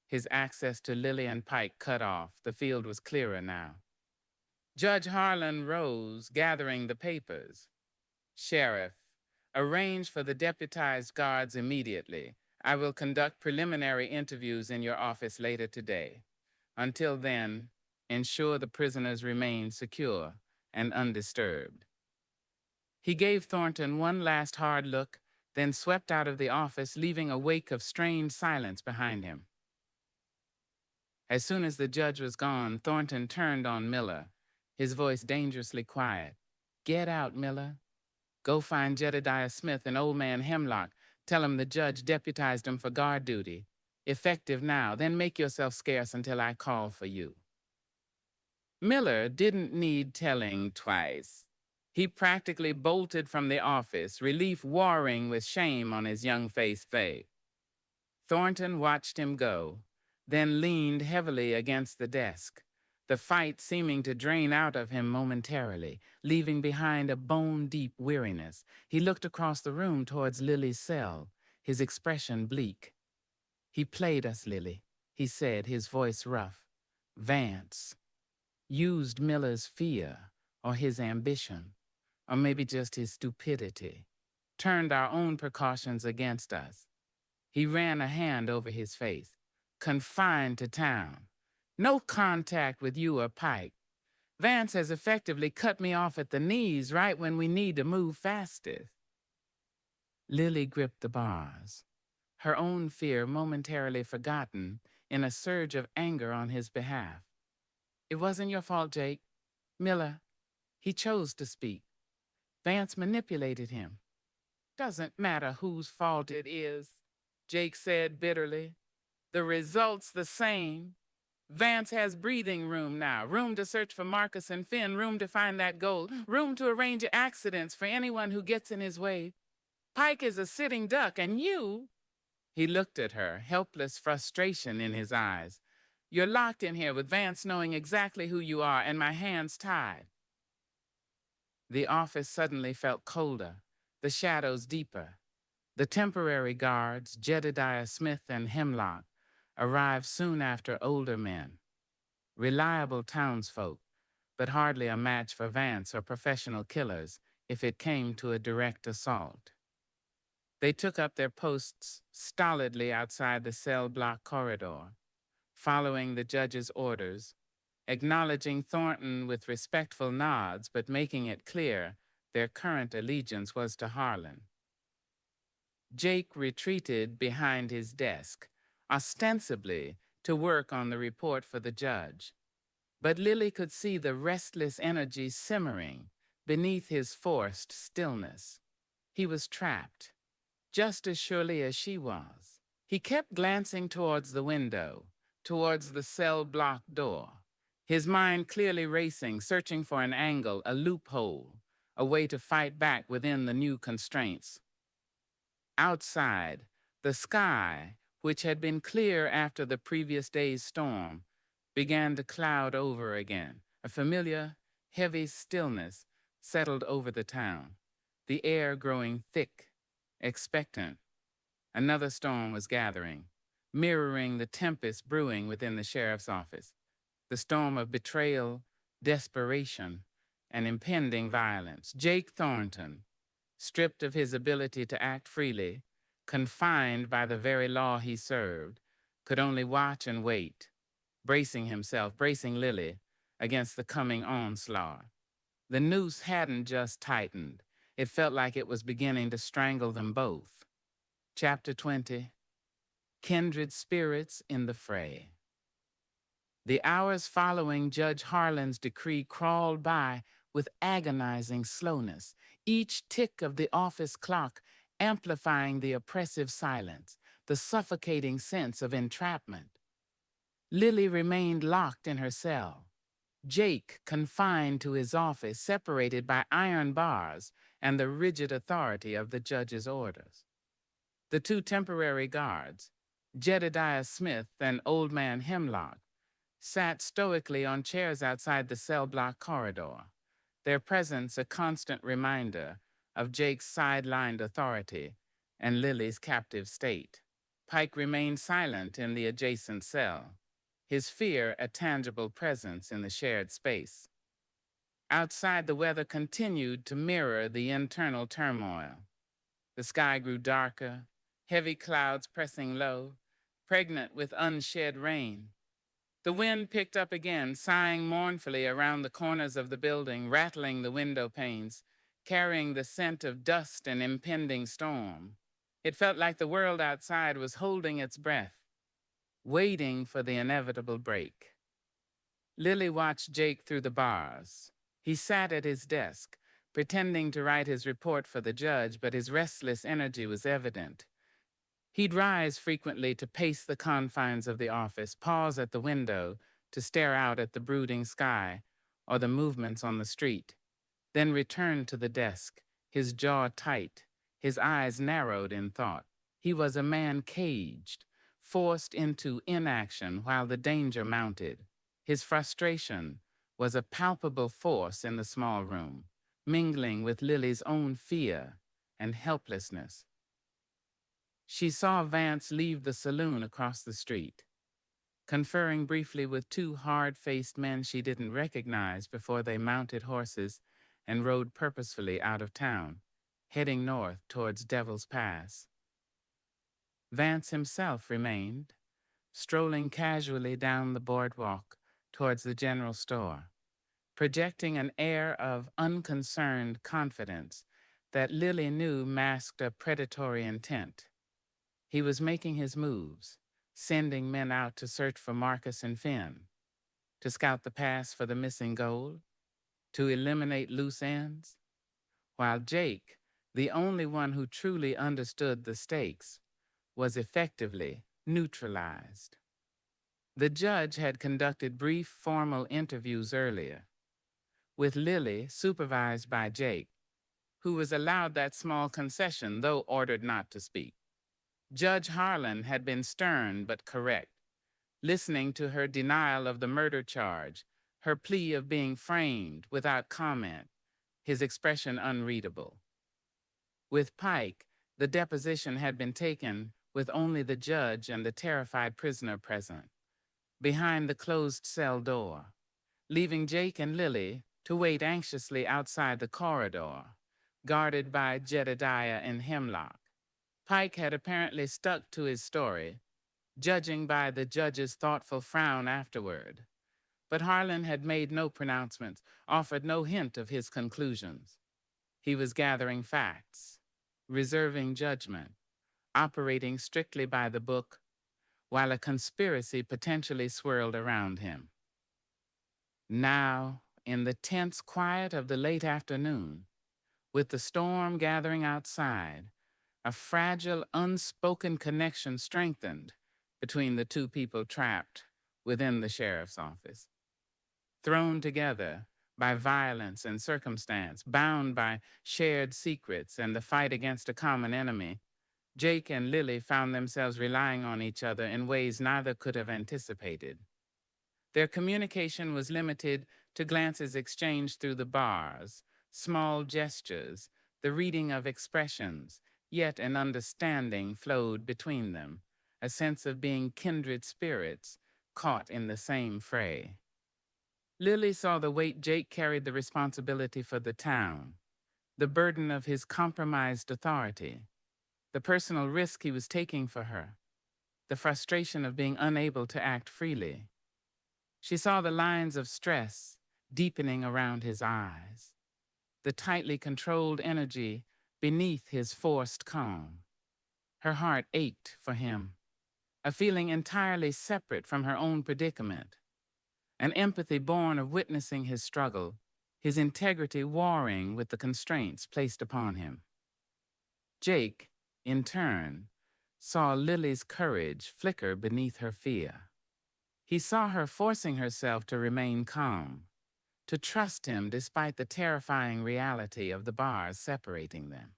his access to Lilly and Pike cut off. The field was clearer now. Judge Harlan rose, gathering the papers. Sheriff, arrange for the deputized guards immediately. I will conduct preliminary interviews in your office later today. Until then, ensure the prisoners remain secure and undisturbed. He gave Thornton one last hard look, then swept out of the office, leaving a wake of strained silence behind him. As soon as the judge was gone, Thornton turned on Miller, his voice dangerously quiet. Get out, Miller. Go find Jedediah Smith and Old Man Hemlock. Tell him the judge deputized him for guard duty. Effective now, then make yourself scarce until I call for you. Miller didn't need telling twice. He practically bolted from the office, relief warring with shame on his young face. Thornton watched him go, then leaned heavily against the desk, the fight seeming to drain out of him momentarily, leaving behind a bone-deep weariness. He looked across the room towards Lily's cell, his expression bleak. He played us, Lily, he said, his voice rough. Vance used Miller's fear or his ambition, or maybe just his stupidity, turned our own precautions against us. He ran a hand over his face. Confined to town. No contact with you or Pike. Vance has effectively cut me off at the knees right when we need to move fastest. Lily gripped the bars, her own fear momentarily forgotten in a surge of anger on his behalf. It wasn't your fault, Jake. Miller, he chose to speak. Vance manipulated him. Doesn't matter whose fault it is, Jake said bitterly. The result's the same. Vance has breathing room now, room to search for Marcus and Finn, room to find that gold, room to arrange accidents for anyone who gets in his way. Pike is a sitting duck, and you... He looked at her, helpless frustration in his eyes. You're locked in here with Vance knowing exactly who you are, and my hands tied. The office suddenly felt colder, the shadows deeper. The temporary guards, Jedediah Smith and Hemlock, arrived soon after older men. Reliable townsfolk, but hardly a match for Vance or professional killers if it came to a direct assault. They took up their posts stolidly outside the cell block corridor, following the judge's orders, acknowledging Thornton with respectful nods, but making it clear their current allegiance was to Harlan. Jake retreated behind his desk, ostensibly to work on the report for the judge. But Lily could see the restless energy simmering beneath his forced stillness. He was trapped, just as surely as she was. He kept glancing towards the window, towards the cell block door, his mind clearly racing, searching for an angle, a loophole, a way to fight back within the new constraints. Outside, the sky, which had been clear after the previous day's storm, began to cloud over again, a familiar, heavy stillness settled over the town, the air growing thick, expectant. Another storm was gathering, mirroring the tempest brewing within the sheriff's office, the storm of betrayal, desperation, and impending violence. Jake Thornton, stripped of his ability to act freely, confined by the very law he served, could only watch and wait, bracing Lily against the coming onslaught. The noose hadn't just tightened, it felt like it was beginning to strangle them both. Chapter 20, Kindred Spirits in the Fray. The hours following Judge Harlan's decree crawled by with agonizing slowness, each tick of the office clock amplifying the oppressive silence, the suffocating sense of entrapment. Lily remained locked in her cell. Jake confined to his office, separated by iron bars and the rigid authority of the judge's orders. The two temporary guards, Jedediah Smith and Old Man Hemlock, sat stoically on chairs outside the cell block corridor, their presence a constant reminder of Jake's sidelined authority and Lily's captive state. Pike remained silent in the adjacent cell, his fear a tangible presence in the shared space. Outside, the weather continued to mirror the internal turmoil. The sky grew darker, heavy clouds pressing low, pregnant with unshed rain. The wind picked up again, sighing mournfully around the corners of the building, rattling the window panes, carrying the scent of dust and impending storm. It felt like the world outside was holding its breath, waiting for the inevitable break. Lily watched Jake through the bars. He sat at his desk, pretending to write his report for the judge, but his restless energy was evident. He'd rise frequently to pace the confines of the office, pause at the window to stare out at the brooding sky or the movements on the street, then return to the desk, his jaw tight, his eyes narrowed in thought. He was a man caged, forced into inaction while the danger mounted. His frustration was a palpable force in the small room, mingling with Lily's own fear and helplessness. She saw Vance leave the saloon across the street, conferring briefly with two hard-faced men she didn't recognize before they mounted horses and rode purposefully out of town, heading north towards Devil's Pass. Vance himself remained, strolling casually down the boardwalk towards the general store, projecting an air of unconcerned confidence that Lily knew masked a predatory intent. He was making his moves, sending men out to search for Marcus and Finn, to scout the pass for the missing gold, to eliminate loose ends, while Jake, the only one who truly understood the stakes, was effectively neutralized. The judge had conducted brief formal interviews earlier, with Lily supervised by Jake, who was allowed that small concession, though ordered not to speak. Judge Harlan had been stern but correct, listening to her denial of the murder charge, her plea of being framed without comment, his expression unreadable. With Pike, the deposition had been taken with only the judge and the terrified prisoner present, behind the closed cell door, leaving Jake and Lily to wait anxiously outside the corridor, guarded by Jedediah and Hemlock. Pike had apparently stuck to his story, judging by the judge's thoughtful frown afterward. But Harlan had made no pronouncements, offered no hint of his conclusions. He was gathering facts, reserving judgment, operating strictly by the book, while a conspiracy potentially swirled around him. Now, in the tense quiet of the late afternoon, with the storm gathering outside, a fragile, unspoken connection strengthened between the two people trapped within the sheriff's office. Thrown together by violence and circumstance, bound by shared secrets and the fight against a common enemy, Jake and Lily found themselves relying on each other in ways neither could have anticipated. Their communication was limited to glances exchanged through the bars, small gestures, the reading of expressions, yet an understanding flowed between them, a sense of being kindred spirits caught in the same fray. Lily saw the weight Jake carried, the responsibility for the town, the burden of his compromised authority, the personal risk he was taking for her, the frustration of being unable to act freely. She saw the lines of stress deepening around his eyes, the tightly controlled energy beneath his forced calm. Her heart ached for him, a feeling entirely separate from her own predicament, an empathy born of witnessing his struggle, his integrity warring with the constraints placed upon him. Jake, in turn, saw Lily's courage flicker beneath her fear. He saw her forcing herself to remain calm, to trust him despite the terrifying reality of the bars separating them.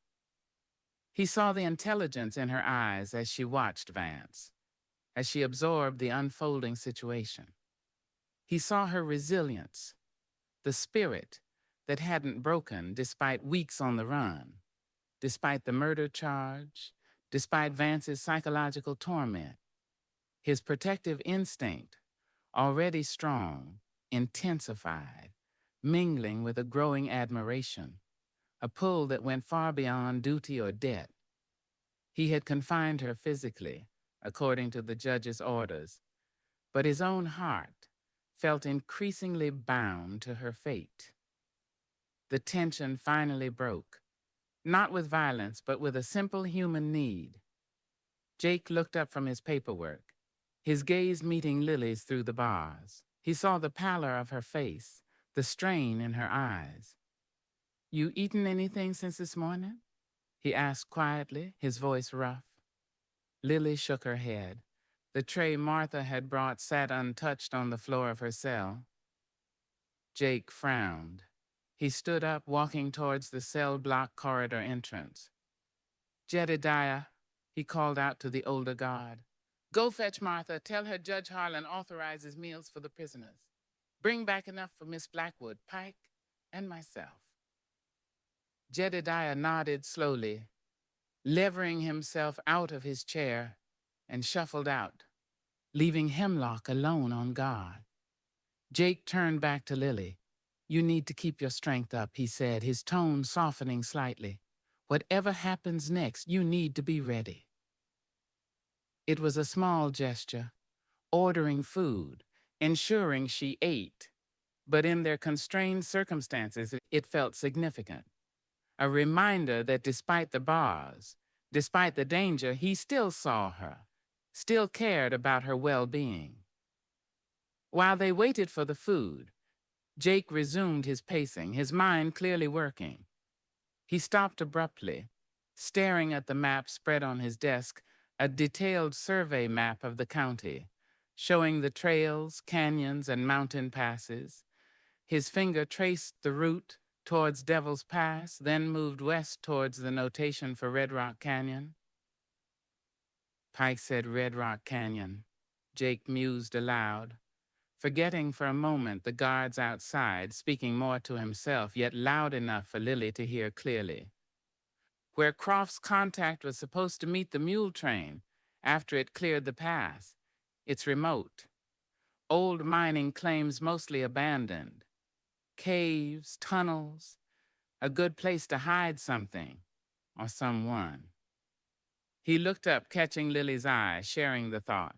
He saw the intelligence in her eyes as she watched Vance, as she absorbed the unfolding situation. He saw her resilience, the spirit that hadn't broken despite weeks on the run, despite the murder charge, despite Vance's psychological torment. His protective instinct, already strong, intensified, mingling with a growing admiration, a pull that went far beyond duty or debt. He had confined her physically, according to the judge's orders, but his own heart felt increasingly bound to her fate. The tension finally broke, not with violence, but with a simple human need. Jake looked up from his paperwork, his gaze meeting Lily's through the bars. He saw the pallor of her face, the strain in her eyes. "You eaten anything since this morning?" he asked quietly, his voice rough. Lily shook her head. The tray Martha had brought sat untouched on the floor of her cell. Jake frowned. He stood up, walking towards the cell block corridor entrance. "Jedediah," he called out to the older guard. "Go fetch Martha. Tell her Judge Harlan authorizes meals for the prisoners. Bring back enough for Miss Blackwood, Pike, and myself." Jedediah nodded slowly, levering himself out of his chair, and shuffled out, leaving Hemlock alone on guard. Jake turned back to Lily. "You need to keep your strength up," he said, his tone softening slightly. "Whatever happens next, you need to be ready." It was a small gesture, ordering food, ensuring she ate, but in their constrained circumstances, it felt significant. A reminder that despite the bars, despite the danger, he still saw her, still cared about her well-being. While they waited for the food, Jake resumed his pacing, his mind clearly working. He stopped abruptly, staring at the map spread on his desk, a detailed survey map of the county, showing the trails, canyons, and mountain passes. His finger traced the route towards Devil's Pass, then moved west towards the notation for Red Rock Canyon. Pike said Red Rock Canyon. Jake mused aloud, forgetting for a moment the guards outside, speaking more to himself, yet loud enough for Lily to hear clearly. "Where Croft's contact was supposed to meet the mule train after it cleared the pass. It's remote. Old mining claims mostly abandoned. Caves, tunnels, a good place to hide something or someone." He looked up, catching Lily's eye, sharing the thought.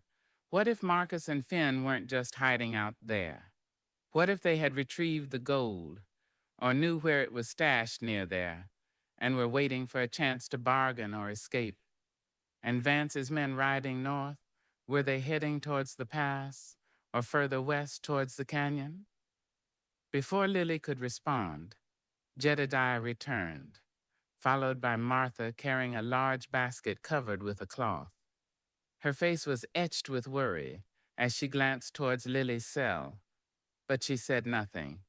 What if Marcus and Finn weren't just hiding out there? What if they had retrieved the gold, or knew where it was stashed near there, and were waiting for a chance to bargain or escape? And Vance's men riding north, were they heading towards the pass, or further west towards the canyon? Before Lily could respond, Jedediah returned, followed by Martha carrying a large basket covered with a cloth. Her face was etched with worry as she glanced towards Lily's cell, but she said nothing,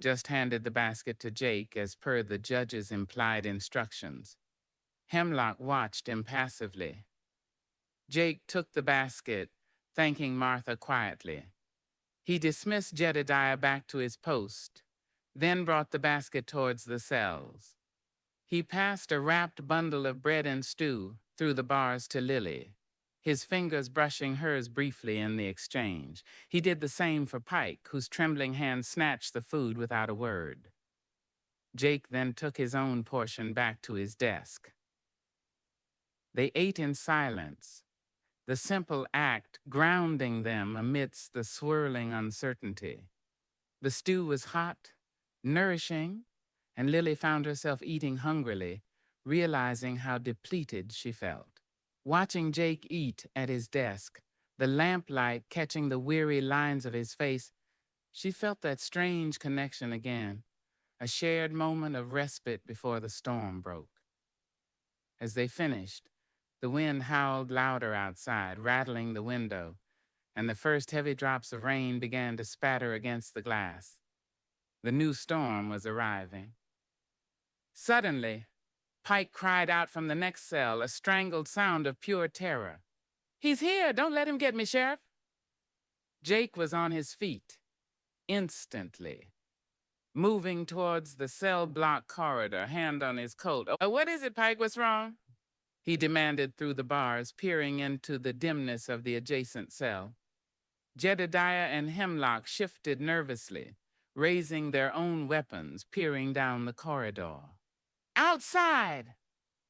just handed the basket to Jake as per the judge's implied instructions. Hemlock watched impassively. Jake took the basket, thanking Martha quietly. He dismissed Jedediah back to his post, then brought the basket towards the cells. He passed a wrapped bundle of bread and stew through the bars to Lily, his fingers brushing hers briefly in the exchange. He did the same for Pike, whose trembling hand snatched the food without a word. Jake then took his own portion back to his desk. They ate in silence, the simple act grounding them amidst the swirling uncertainty. The stew was hot, nourishing, and Lily found herself eating hungrily, realizing how depleted she felt. Watching Jake eat at his desk, the lamplight catching the weary lines of his face, she felt that strange connection again, a shared moment of respite before the storm broke. As they finished, the wind howled louder outside, rattling the window, and the first heavy drops of rain began to spatter against the glass. The new storm was arriving. Suddenly, Pike cried out from the next cell, a strangled sound of pure terror. "He's here! Don't let him get me, Sheriff!" Jake was on his feet, instantly, moving towards the cell block corridor, hand on his coat. "Oh, what is it, Pike? What's wrong?" he demanded through the bars, peering into the dimness of the adjacent cell. Jedediah and Hemlock shifted nervously, raising their own weapons, peering down the corridor. "Outside!"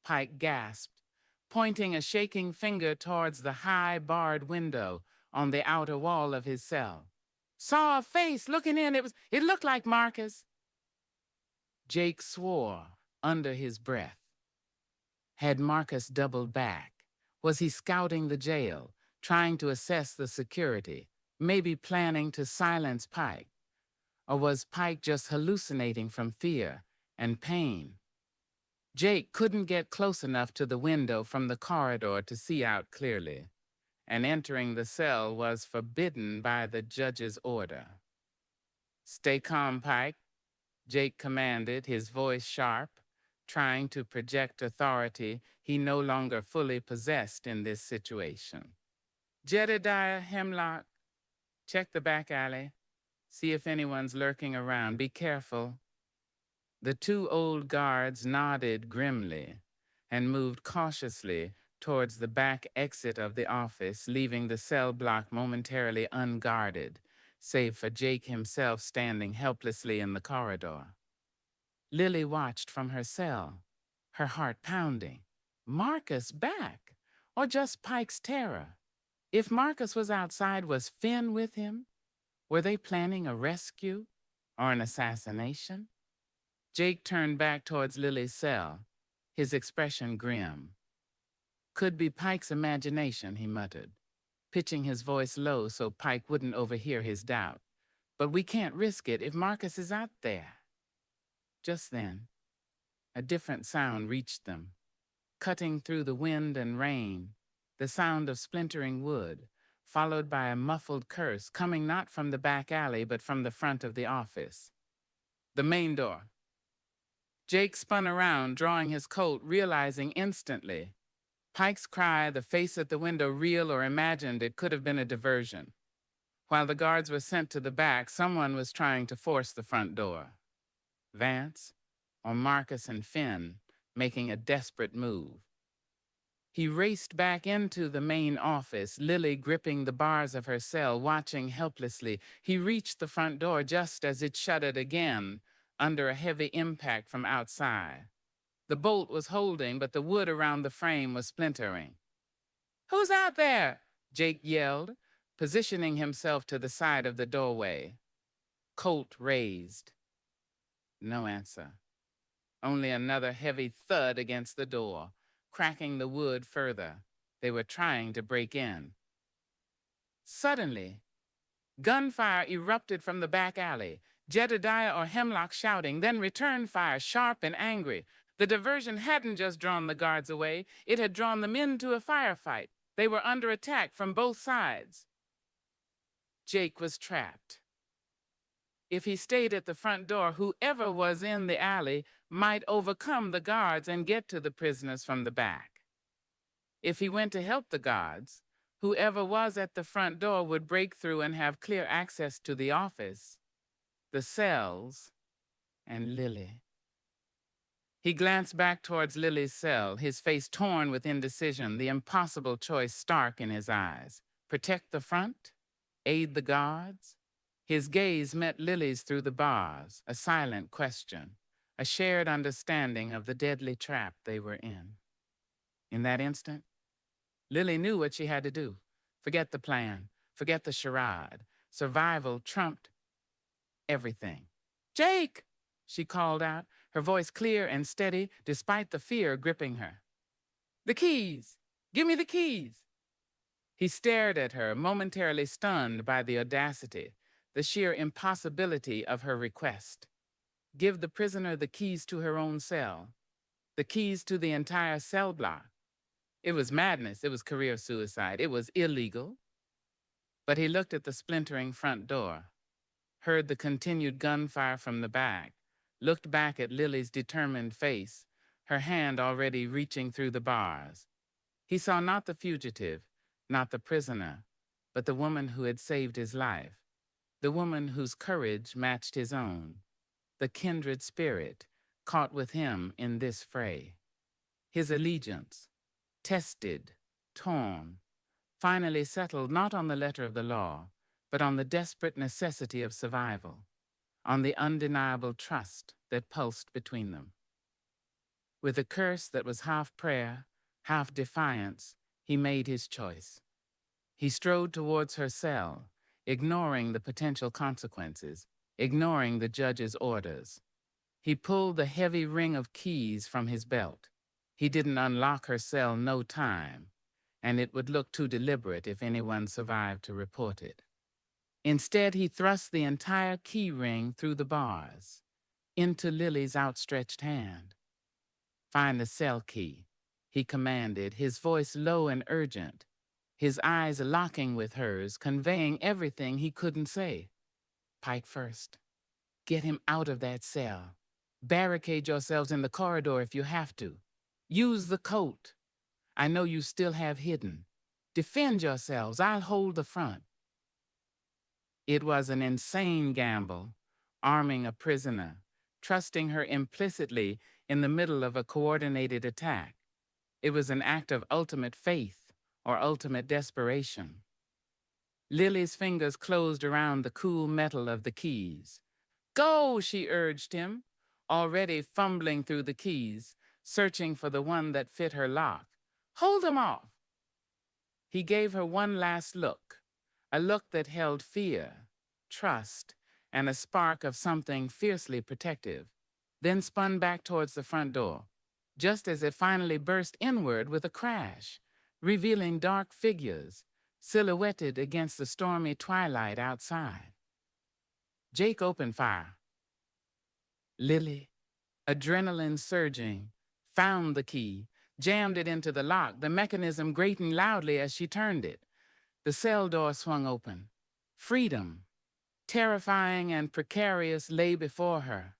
Pike gasped, pointing a shaking finger towards the high barred window on the outer wall of his cell. "Saw a face looking in. It looked like Marcus." Jake swore under his breath. Had Marcus doubled back? Was he scouting the jail, trying to assess the security, maybe planning to silence Pike? Or was Pike just hallucinating from fear and pain? Jake couldn't get close enough to the window from the corridor to see out clearly, and entering the cell was forbidden by the judge's order. "Stay calm, Pike," Jake commanded, his voice sharp, trying to project authority he no longer fully possessed in this situation. "Jedediah, Hemlock, check the back alley. See if anyone's lurking around. Be careful." The two old guards nodded grimly and moved cautiously towards the back exit of the office, leaving the cell block momentarily unguarded, save for Jake himself standing helplessly in the corridor. Lily watched from her cell, her heart pounding. Marcus back, or just Pike's terror? If Marcus was outside, was Finn with him? Were they planning a rescue or an assassination? Jake turned back towards Lily's cell, his expression grim. "Could be Pike's imagination," he muttered, pitching his voice low so Pike wouldn't overhear his doubt. "But we can't risk it if Marcus is out there." Just then, a different sound reached them, cutting through the wind and rain, the sound of splintering wood, followed by a muffled curse coming not from the back alley but from the front of the office. "The main door." Jake spun around, drawing his coat, realizing instantly. Pike's cry, the face at the window, real or imagined, it could have been a diversion. While the guards were sent to the back, someone was trying to force the front door. Vance, or Marcus and Finn, making a desperate move. He raced back into the main office, Lily gripping the bars of her cell, watching helplessly. He reached the front door just as it shuttered again, under a heavy impact from outside. The bolt was holding, but the wood around the frame was splintering. "Who's out there?" Jake yelled, positioning himself to the side of the doorway. Colt raised. No answer. Only another heavy thud against the door, cracking the wood further. They were trying to break in. Suddenly, gunfire erupted from the back alley, Jedediah or Hemlock shouting, then return fire, sharp and angry. The diversion hadn't just drawn the guards away, it had drawn them into a firefight. They were under attack from both sides. Jake was trapped. If he stayed at the front door, whoever was in the alley might overcome the guards and get to the prisoners from the back. If he went to help the guards, Whoever was at the front door would break through and have clear access to the office, the cells, and Lily. He glanced back towards Lily's cell, his face torn with indecision, the impossible choice stark in his eyes. Protect the front? Aid the guards? His gaze met Lily's through the bars, a silent question, a shared understanding of the deadly trap they were in. In that instant, Lily knew what she had to do. Forget the plan, forget the charade. Survival trumped everything. "Jake!" she called out, her voice clear and steady despite the fear gripping her. "The keys! Give me the keys!" He stared at her, momentarily stunned by the audacity, the sheer impossibility of her request. Give the prisoner the keys to her own cell, the keys to the entire cell block. It was madness, it was career suicide, it was illegal. But he looked at the splintering front door, heard the continued gunfire from the back, looked back at Lily's determined face, her hand already reaching through the bars. He saw not the fugitive, not the prisoner, but the woman who had saved his life, the woman whose courage matched his own, the kindred spirit caught with him in this fray. His allegiance, tested, torn, finally settled not on the letter of the law, but on the desperate necessity of survival, on the undeniable trust that pulsed between them. With a curse that was half prayer, half defiance, he made his choice. He strode towards her cell, ignoring the potential consequences, ignoring the judge's orders. He pulled the heavy ring of keys from his belt. He didn't unlock her cell no time, and it would look too deliberate if anyone survived to report it. Instead, he thrust the entire key ring through the bars, into Lily's outstretched hand. "Find the cell key," he commanded, his voice low and urgent, his eyes locking with hers, conveying everything he couldn't say. "Pike first. Get him out of that cell. Barricade yourselves in the corridor if you have to. Use the coat I know you still have hidden. Defend yourselves. I'll hold the front." It was an insane gamble, arming a prisoner, trusting her implicitly in the middle of a coordinated attack. It was an act of ultimate faith or ultimate desperation. Lily's fingers closed around the cool metal of the keys. "Go," she urged him, already fumbling through the keys, searching for the one that fit her lock. "Hold them off." He gave her one last look, a look that held fear, trust, and a spark of something fiercely protective, then spun back towards the front door, just as it finally burst inward with a crash, revealing dark figures, silhouetted against the stormy twilight outside. Jake opened fire. Lily, adrenaline surging, found the key, jammed it into the lock, the mechanism grating loudly as she turned it. The cell door swung open. Freedom, terrifying and precarious, lay before her,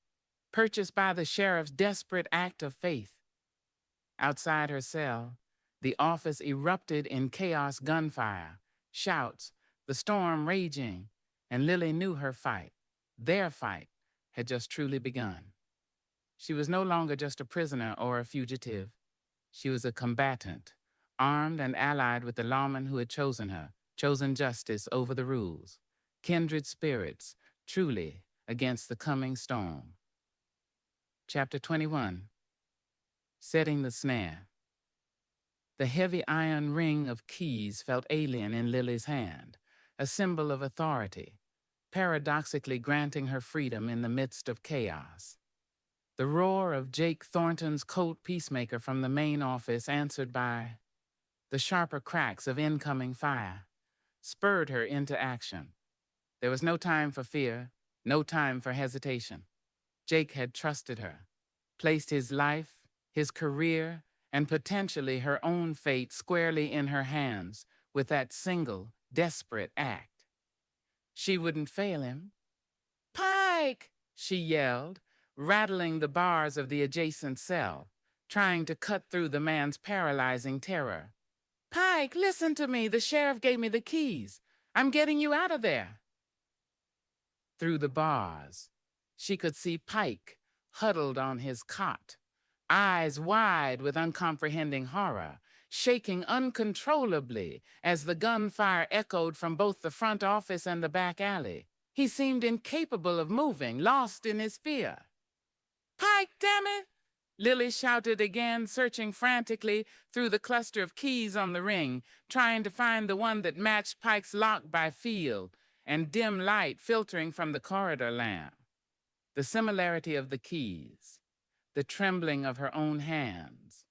purchased by the sheriff's desperate act of faith. Outside her cell, the office erupted in chaos, gunfire, shouts, the storm raging, and Lily knew her fight, their fight, had just truly begun. She was no longer just a prisoner or a fugitive. She was a combatant, armed and allied with the lawman who had chosen her, chosen justice over the rules, kindred spirits, truly against the coming storm. Chapter 21. Setting the snare. The heavy iron ring of keys felt alien in Lily's hand, a symbol of authority, paradoxically granting her freedom in the midst of chaos. The roar of Jake Thornton's Colt Peacemaker from the main office, answered by the sharper cracks of incoming fire, spurred her into action. There was no time for fear, no time for hesitation. Jake had trusted her, placed his life, his career, and potentially her own fate squarely in her hands with that single, desperate act. She wouldn't fail him. "Pike!" she yelled, rattling the bars of the adjacent cell, trying to cut through the man's paralyzing terror. Pike, listen to me. The sheriff gave me the keys. I'm getting you out of there. Through the bars, she could see Pike huddled on his cot, eyes wide with uncomprehending horror, shaking uncontrollably as the gunfire echoed from both the front office and the back alley. He seemed incapable of moving, lost in his fear. Pike, damn it! Lily shouted again, searching frantically through the cluster of keys on the ring, trying to find the one that matched Pike's lock by feel and dim light filtering from the corridor lamp. The similarity of the keys, the trembling of her own hands,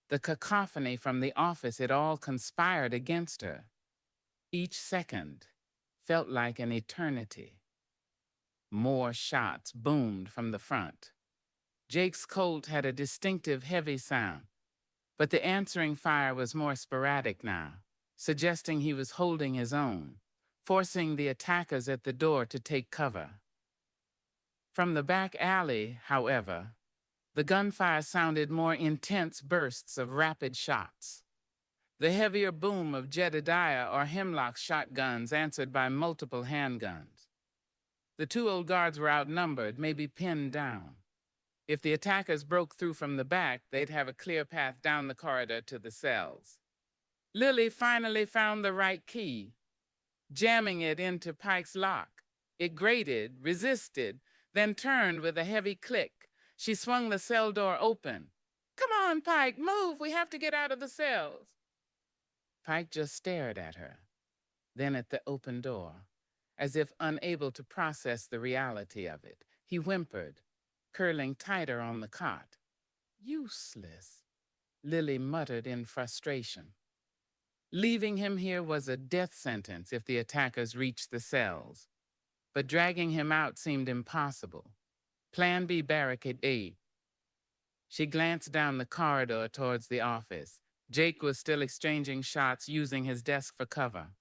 the cacophony from the office, it all conspired against her. Each second felt like an eternity. More shots boomed from the front. Jake's Colt had a distinctive heavy sound, but the answering fire was more sporadic now, suggesting he was holding his own, forcing the attackers at the door to take cover. From the back alley, however, the gunfire sounded more intense bursts of rapid shots. The heavier boom of Jedediah or Hemlock's shotguns answered by multiple handguns. The two old guards were outnumbered, maybe pinned down. If the attackers broke through from the back, they'd have a clear path down the corridor to the cells. Lily finally found the right key, jamming it into Pike's lock. It grated, resisted, then turned with a heavy click. She swung the cell door open. "Come on, Pike, move! We have to get out of the cells." Pike just stared at her, then at the open door, as if unable to process the reality of it. He whimpered, curling tighter on the cot. "Useless," Lily muttered in frustration. Leaving him here was a death sentence if the attackers reached the cells, but dragging him out seemed impossible. Plan B, barricade A. She glanced down the corridor towards the office. Jake was still exchanging shots, using his desk for cover.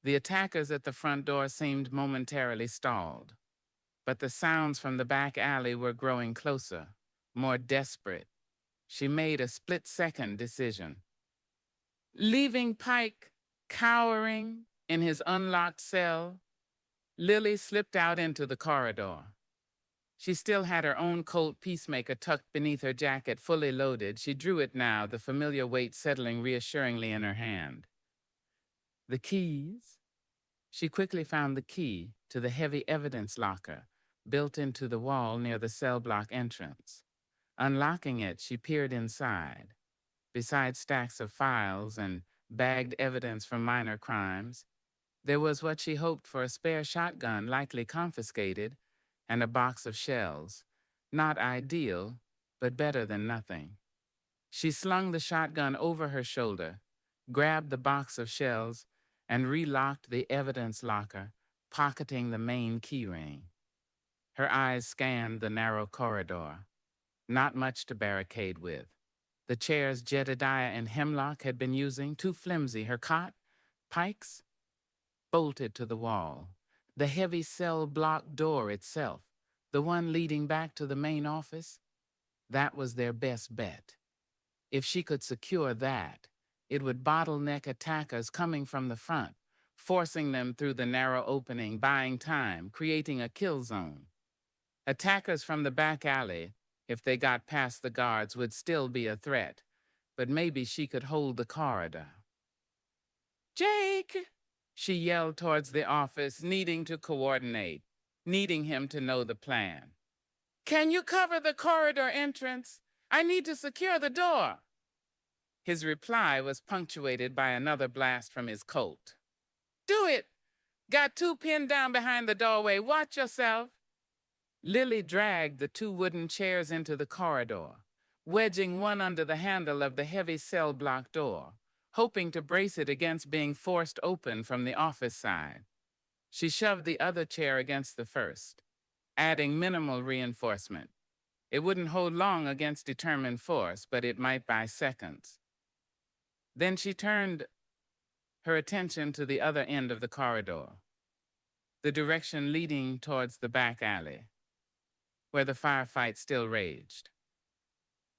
The attackers at the front door seemed momentarily stalled, but the sounds from the back alley were growing closer, more desperate. She made a split-second decision. Leaving Pike cowering in his unlocked cell, Lily slipped out into the corridor. She still had her own Colt Peacemaker tucked beneath her jacket, fully loaded. She drew it now, the familiar weight settling reassuringly in her hand. The keys? She quickly found the key to the heavy evidence locker built into the wall near the cell block entrance. Unlocking it, she peered inside. Besides stacks of files and bagged evidence from minor crimes, there was what she hoped for: a spare shotgun, likely confiscated, and a box of shells. Not ideal, but better than nothing. She slung the shotgun over her shoulder, grabbed the box of shells, and relocked the evidence locker, pocketing the main keyring. Her eyes scanned the narrow corridor. Not much to barricade with. The chairs Jedediah and Hemlock had been using, too flimsy. Her cot, Pike's, bolted to the wall. The heavy cell block door itself, the one leading back to the main office, that was their best bet. If she could secure that, it would bottleneck attackers coming from the front, forcing them through the narrow opening, buying time, creating a kill zone. Attackers from the back alley, if they got past the guards, would still be a threat, but maybe she could hold the corridor. "Jake!" She yelled towards the office, needing to coordinate, needing him to know the plan. "Can you cover the corridor entrance? I need to secure the door." His reply was punctuated by another blast from his Colt. "Do it! Got two pinned down behind the doorway. Watch yourself." Lily dragged the two wooden chairs into the corridor, wedging one under the handle of the heavy cell block door, hoping to brace it against being forced open from the office side. She shoved the other chair against the first, adding minimal reinforcement. It wouldn't hold long against determined force, but it might buy seconds. Then she turned her attention to the other end of the corridor, the direction leading towards the back alley, where the firefight still raged.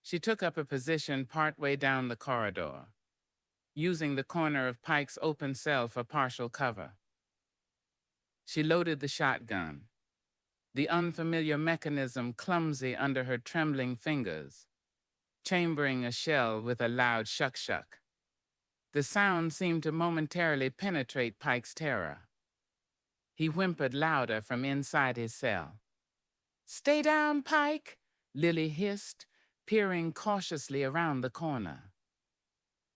She took up a position partway down the corridor. using the corner of Pike's open cell for partial cover. She loaded the shotgun, the unfamiliar mechanism clumsy under her trembling fingers, chambering a shell with a loud shuck-shuck. The sound seemed to momentarily penetrate Pike's terror. He whimpered louder from inside his cell. "Stay down, Pike," Lily hissed, peering cautiously around the corner.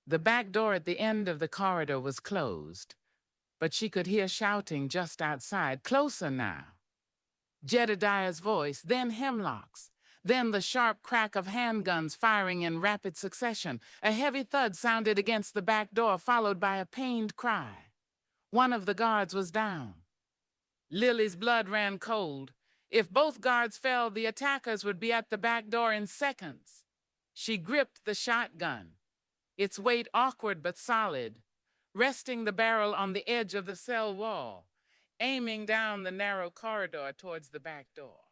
The back door at the end of the corridor was closed, but she could hear shouting just outside, "Closer now." Jedediah's voice, then Hemlock's, then the sharp crack of handguns firing in rapid succession. A heavy thud sounded against the back door, followed by a pained cry. One of the guards was down. Lily's blood ran cold. If both guards fell, the attackers would be at the back door in seconds. She gripped the shotgun, its weight awkward but solid, resting the barrel on the edge of the cell wall, aiming down the narrow corridor towards the back door.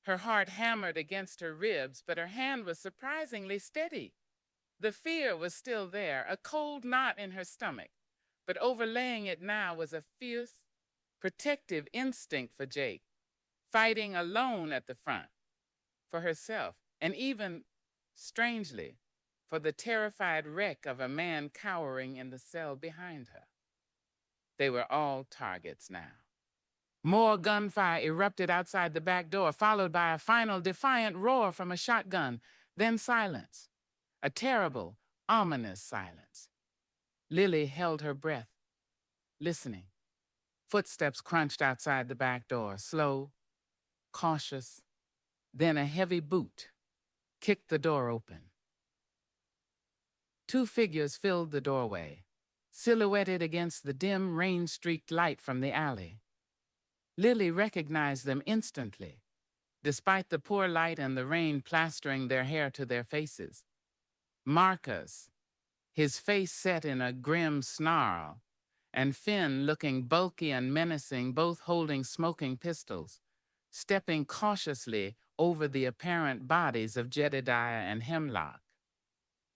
Her heart hammered against her ribs, but her hand was surprisingly steady. The fear was still there, a cold knot in her stomach, but overlaying it now was a fierce, protective instinct for Jake, fighting alone at the front, for herself, and even, strangely, for the terrified wreck of a man cowering in the cell behind her. They were all targets now. More gunfire erupted outside the back door, followed by a final defiant roar from a shotgun, then silence. A terrible, ominous silence. Lily held her breath, listening. Footsteps crunched outside the back door, slow, cautious. Then a heavy boot kicked the door open. Two figures filled the doorway, silhouetted against the dim, rain-streaked light from the alley. Lily recognized them instantly, despite the poor light and the rain plastering their hair to their faces. Marcus, his face set in a grim snarl, and Finn looking bulky and menacing, both holding smoking pistols, stepping cautiously over the apparent bodies of Jedediah and Hemlock.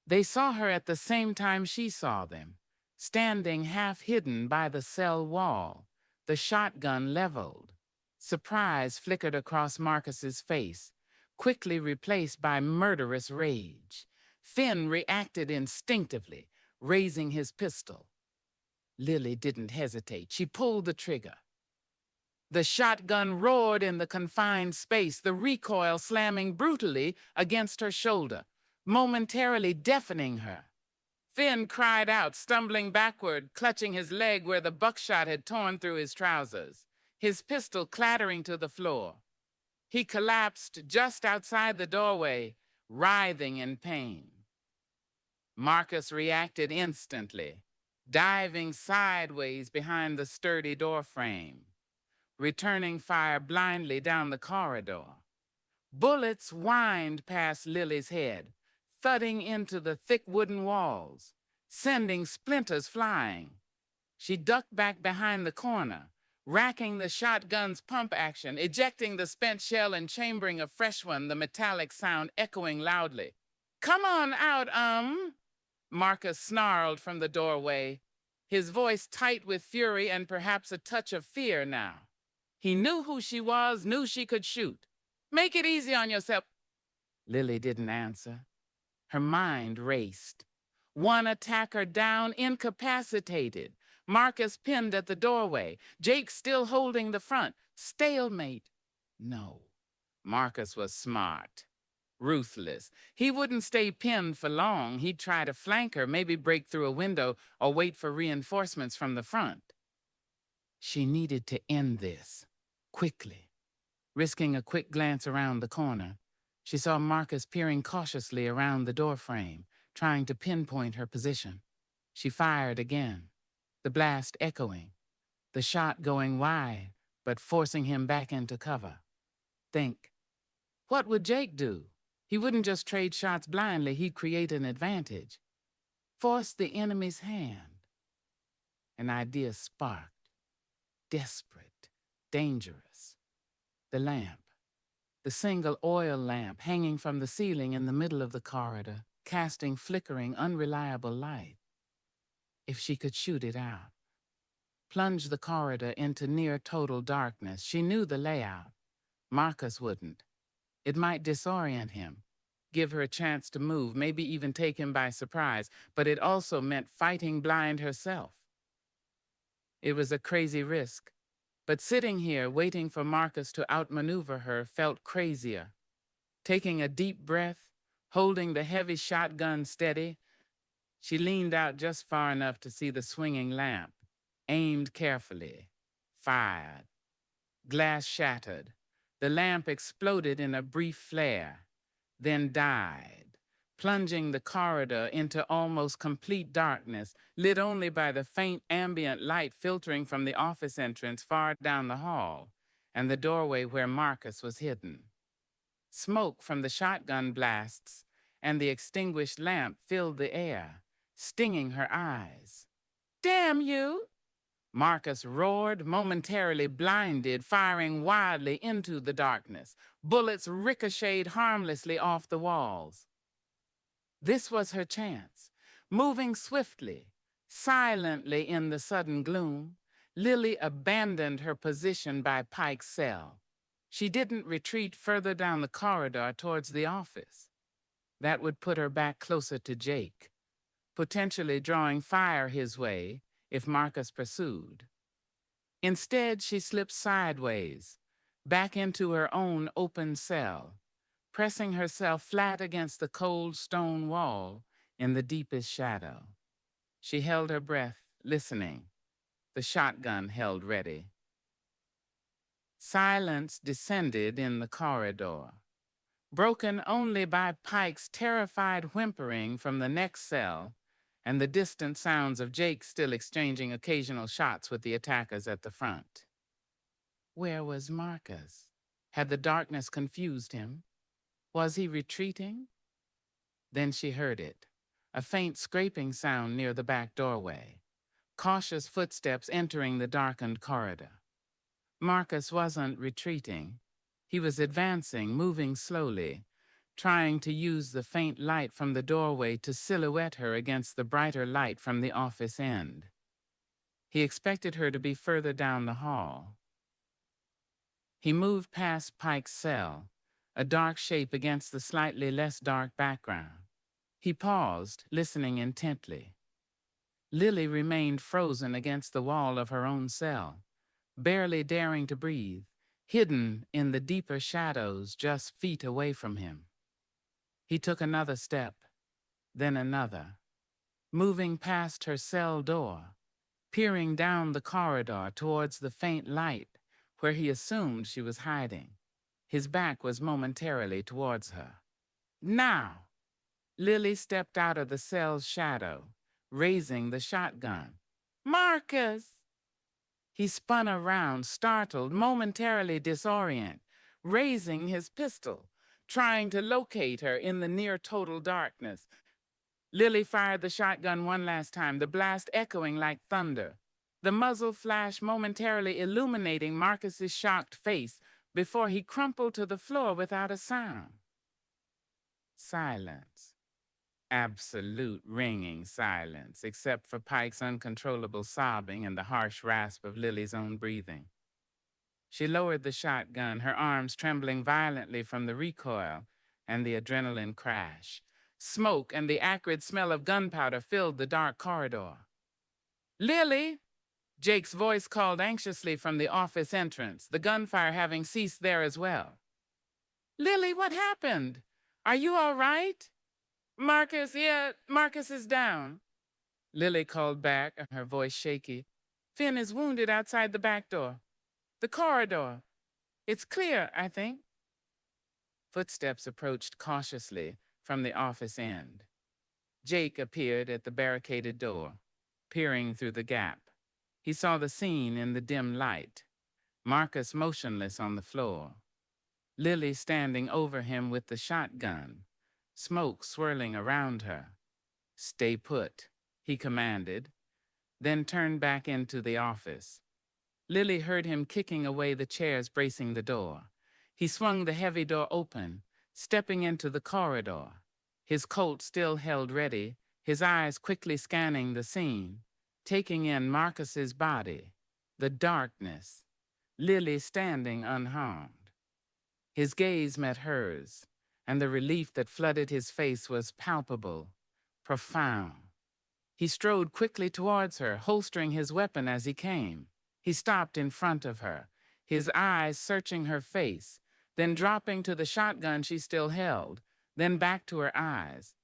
They saw her at the same time she saw them, standing half hidden by the cell wall, the shotgun leveled. Surprise flickered across Marcus's face, quickly replaced by murderous rage. Finn reacted instinctively, raising his pistol. Lily didn't hesitate. She pulled the trigger. The shotgun roared in the confined space, the recoil slamming brutally against her shoulder, momentarily deafening her. Finn cried out, stumbling backward, clutching his leg where the buckshot had torn through his trousers, his pistol clattering to the floor. He collapsed just outside the doorway, writhing in pain. Marcus reacted instantly, diving sideways behind the sturdy doorframe, returning fire blindly down the corridor. Bullets whined past Lily's head, thudding into the thick wooden walls, sending splinters flying. She ducked back behind the corner, racking the shotgun's pump action, ejecting the spent shell and chambering a fresh one, the metallic sound echoing loudly. "Come on out, Marcus snarled from the doorway, his voice tight with fury and perhaps a touch of fear now. He knew who she was, knew she could shoot. "Make it easy on yourself." Lily didn't answer. Her mind raced. One attacker down, incapacitated. Marcus pinned at the doorway. Jake still holding the front. Stalemate. No. Marcus was smart. Ruthless. He wouldn't stay pinned for long. He'd try to flank her, maybe break through a window or wait for reinforcements from the front. She needed to end this. Quickly. Risking a quick glance around the corner, she saw Marcus peering cautiously around the doorframe, trying to pinpoint her position. She fired again, the blast echoing, the shot going wide, but forcing him back into cover. Think, what would Jake do? He wouldn't just trade shots blindly, he'd create an advantage. Force the enemy's hand. An idea sparked. Desperate, dangerous. The lamp. The single oil lamp hanging from the ceiling in the middle of the corridor, casting flickering, unreliable light. If she could shoot it out. Plunge the corridor into near total darkness. She knew the layout. Marcus wouldn't. It might disorient him, give her a chance to move, maybe even take him by surprise, but it also meant fighting blind herself. It was a crazy risk, but sitting here waiting for Marcus to outmaneuver her felt crazier. Taking a deep breath, holding the heavy shotgun steady, she leaned out just far enough to see the swinging lamp, aimed carefully, fired. Glass shattered. The lamp exploded in a brief flare, then died, plunging the corridor into almost complete darkness, lit only by the faint ambient light filtering from the office entrance far down the hall and the doorway where Marcus was hidden. Smoke from the shotgun blasts and the extinguished lamp filled the air, stinging her eyes. "Damn you!" Marcus roared, momentarily blinded, firing wildly into the darkness. Bullets ricocheted harmlessly off the walls. This was her chance. Moving swiftly, silently in the sudden gloom, Lily abandoned her position by Pike's cell. She didn't retreat further down the corridor towards the office. That would put her back closer to Jake, potentially drawing fire his way if Marcus pursued. Instead, she slipped sideways, back into her own open cell, pressing herself flat against the cold stone wall in the deepest shadow. She held her breath, listening, the shotgun held ready. Silence descended in the corridor, broken only by Pike's terrified whimpering from the next cell and the distant sounds of Jake still exchanging occasional shots with the attackers at the front. Where was Marcus? Had the darkness confused him? Was he retreating? Then she heard it, a faint scraping sound near the back doorway, cautious footsteps entering the darkened corridor. Marcus wasn't retreating. He was advancing, moving slowly, trying to use the faint light from the doorway to silhouette her against the brighter light from the office end. He expected her to be further down the hall. He moved past Pike's cell, a dark shape against the slightly less dark background. He paused, listening intently. Lily remained frozen against the wall of her own cell, barely daring to breathe, hidden in the deeper shadows just feet away from him. He took another step, then another, moving past her cell door, peering down the corridor towards the faint light where he assumed she was hiding. His back was momentarily towards her. Now! Lily stepped out of the cell's shadow, raising the shotgun. "Marcus!" He spun around, startled, momentarily disoriented, raising his pistol, trying to locate her in the near-total darkness. Lily fired the shotgun one last time, the blast echoing like thunder. The muzzle flashed momentarily illuminating Marcus's shocked face before he crumpled to the floor without a sound. Silence. Absolute ringing silence, except for Pike's uncontrollable sobbing and the harsh rasp of Lily's own breathing. She lowered the shotgun, her arms trembling violently from the recoil and the adrenaline crash. Smoke and the acrid smell of gunpowder filled the dark corridor. "Lily!" Jake's voice called anxiously from the office entrance, the gunfire having ceased there as well. "Lily, what happened? Are you all right?" "Marcus, yeah, Marcus is down," Lily called back, her voice shaky. "Finn is wounded outside the back door. The corridor. It's clear, I think." Footsteps approached cautiously from the office end. Jake appeared at the barricaded door, peering through the gap. He saw the scene in the dim light, Marcus motionless on the floor, Lily standing over him with the shotgun, smoke swirling around her. "Stay put," he commanded, then turned back into the office. Lily heard him kicking away the chairs bracing the door. He swung the heavy door open, stepping into the corridor, his Colt still held ready, his eyes quickly scanning the scene. taking in Marcus's body, the darkness, Lily standing unharmed. His gaze met hers, and the relief that flooded his face was palpable, profound. He strode quickly towards her, holstering his weapon as he came. He stopped in front of her, his eyes searching her face, then dropping to the shotgun she still held, then back to her eyes.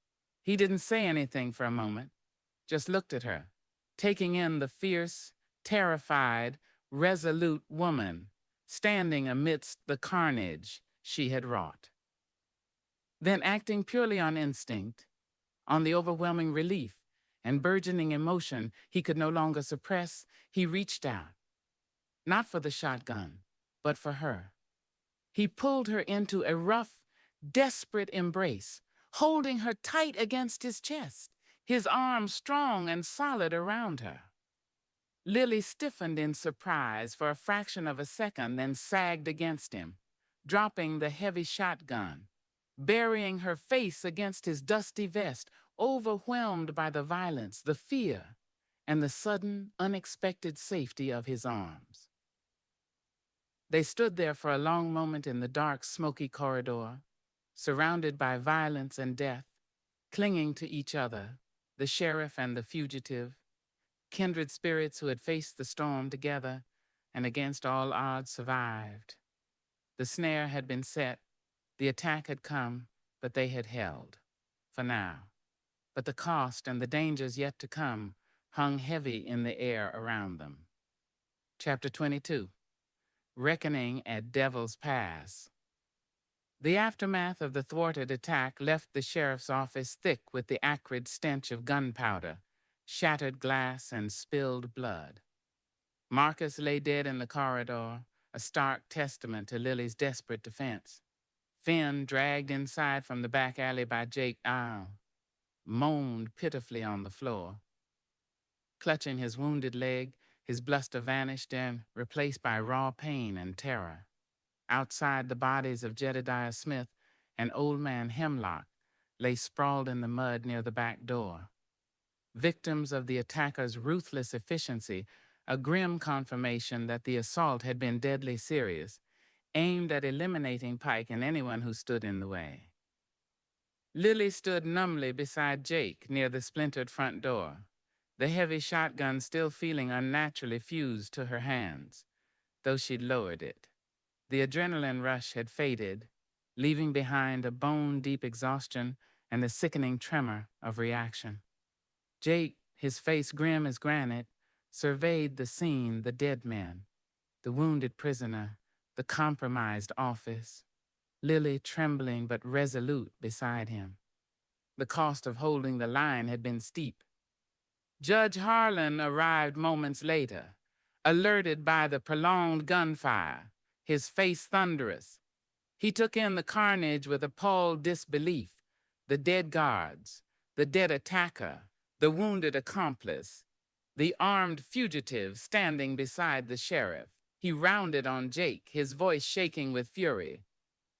He didn't say anything for a moment, just looked at her, taking in the fierce, terrified, resolute woman standing amidst the carnage she had wrought. Then, acting purely on instinct, on the overwhelming relief and burgeoning emotion he could no longer suppress, he reached out, not for the shotgun, but for her. He pulled her into a rough, desperate embrace, holding her tight against his chest, his arms strong and solid around her. Lily stiffened in surprise for a fraction of a second, then sagged against him, dropping the heavy shotgun, burying her face against his dusty vest, overwhelmed by the violence, the fear, and the sudden, unexpected safety of his arms. They stood there for a long moment in the dark, smoky corridor, surrounded by violence and death, clinging to each other, the sheriff and the fugitive, kindred spirits who had faced the storm together and against all odds survived. The snare had been set, the attack had come, but they had held, for now. But the cost and the dangers yet to come hung heavy in the air around them. Chapter 22. Reckoning at Devil's Pass. The aftermath of the thwarted attack left the sheriff's office thick with the acrid stench of gunpowder, shattered glass, and spilled blood. Marcus lay dead in the corridor, a stark testament to Lily's desperate defense. Finn, dragged inside from the back alley by Jake Isle, moaned pitifully on the floor. Clutching his wounded leg, his bluster vanished and replaced by raw pain and terror. Outside, the bodies of Jedediah Smith and Old Man Hemlock lay sprawled in the mud near the back door. Victims of the attacker's ruthless efficiency, a grim confirmation that the assault had been deadly serious, aimed at eliminating Pike and anyone who stood in the way. Lily stood numbly beside Jake near the splintered front door, the heavy shotgun still feeling unnaturally fused to her hands, though she'd lowered it. The adrenaline rush had faded, leaving behind a bone-deep exhaustion and the sickening tremor of reaction. Jake, his face grim as granite, surveyed the scene, the dead men, the wounded prisoner, the compromised office, Lily trembling but resolute beside him. The cost of holding the line had been steep. Judge Harlan arrived moments later, alerted by the prolonged gunfire, his face thunderous. He took in the carnage with appalled disbelief, the dead guards, the dead attacker, the wounded accomplice, the armed fugitive standing beside the sheriff. He rounded on Jake, his voice shaking with fury.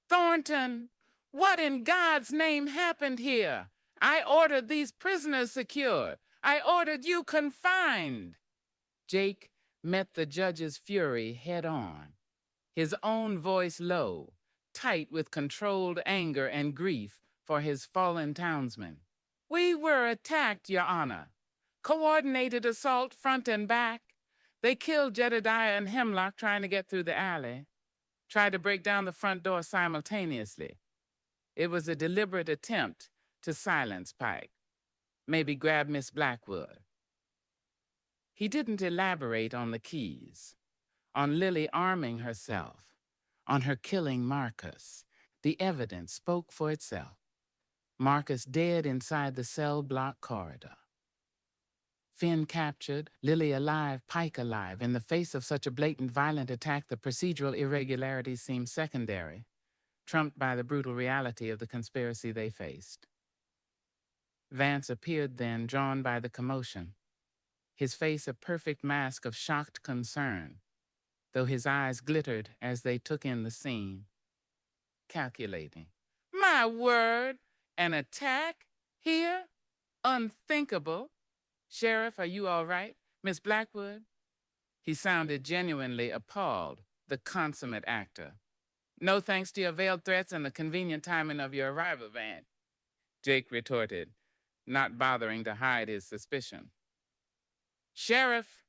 "Thornton, what in God's name happened here? I ordered these prisoners secured. I ordered you confined." Jake met the judge's fury head on, his own voice low, tight with controlled anger and grief for his fallen townsmen. "We were attacked, Your Honor. Coordinated assault front and back. They killed Jedediah and Hemlock trying to get through the alley. Tried to break down the front door simultaneously. It was a deliberate attempt to silence Pike. Maybe grab Miss Blackwood." He didn't elaborate on the keys, on Lily arming herself, on her killing Marcus. The evidence spoke for itself. Marcus dead inside the cell block corridor. Finn captured, Lily alive, Pike alive. In the face of such a blatant, violent attack, the procedural irregularities seemed secondary, trumped by the brutal reality of the conspiracy they faced. Vance appeared then, drawn by the commotion, his face a perfect mask of shocked concern, though his eyes glittered as they took in the scene. Calculating. "My word! An attack? Here? Unthinkable. Sheriff, are you all right? Miss Blackwood? He sounded genuinely appalled, the consummate actor. No thanks to your veiled threats and the convenient timing of your arrival, Van, Jake retorted, not bothering to hide his suspicion. Sheriff,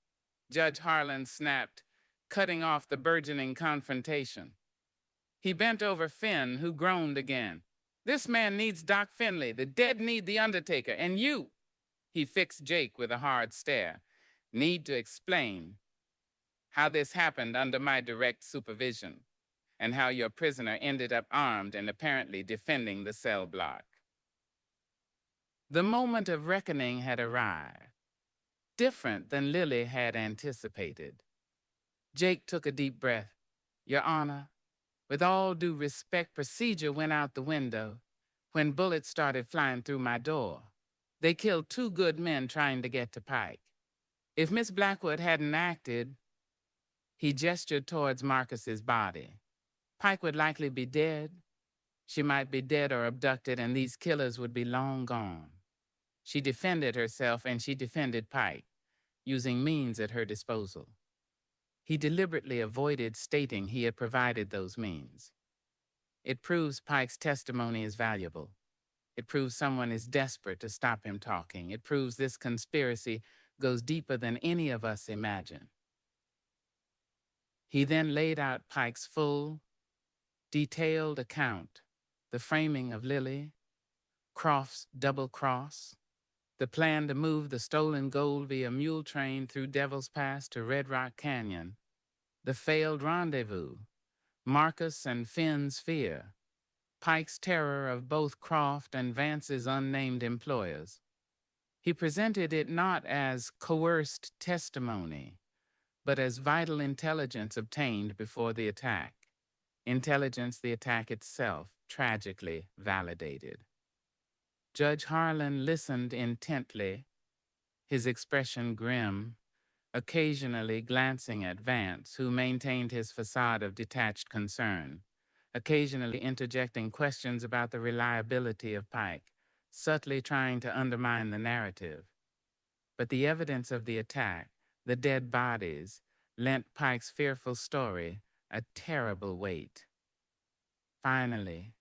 Judge Harlan snapped, cutting off the burgeoning confrontation. He bent over Finn, who groaned again. This man needs Doc Finley. The dead need the Undertaker. And you, he fixed Jake with a hard stare, need to explain how this happened under my direct supervision and how your prisoner ended up armed and apparently defending the cell block. The moment of reckoning had arrived, different than Lily had anticipated. Jake took a deep breath. Your Honor, with all due respect, procedure went out the window when bullets started flying through my door. They killed 2 good men trying to get to Pike. If Miss Blackwood hadn't acted, he gestured towards Marcus's body. Pike would likely be dead. She might be dead or abducted, and these killers would be long gone. She defended herself, and she defended Pike, using means at her disposal. He deliberately avoided stating he had provided those means. It proves Pike's testimony is valuable. It proves someone is desperate to stop him talking. It proves this conspiracy goes deeper than any of us imagine. He then laid out Pike's full, detailed account, the framing of Lily, Croft's double cross, the plan to move the stolen gold via mule train through Devil's Pass to Red Rock Canyon, the failed rendezvous, Marcus and Finn's fear, Pike's terror of both Croft and Vance's unnamed employers. He presented it not as coerced testimony, but as vital intelligence obtained before the attack, intelligence the attack itself tragically validated. Judge Harlan listened intently, his expression grim, occasionally glancing at Vance, who maintained his facade of detached concern, occasionally interjecting questions about the reliability of Pike, subtly trying to undermine the narrative. But the evidence of the attack, the dead bodies, lent Pike's fearful story a terrible weight. Finally,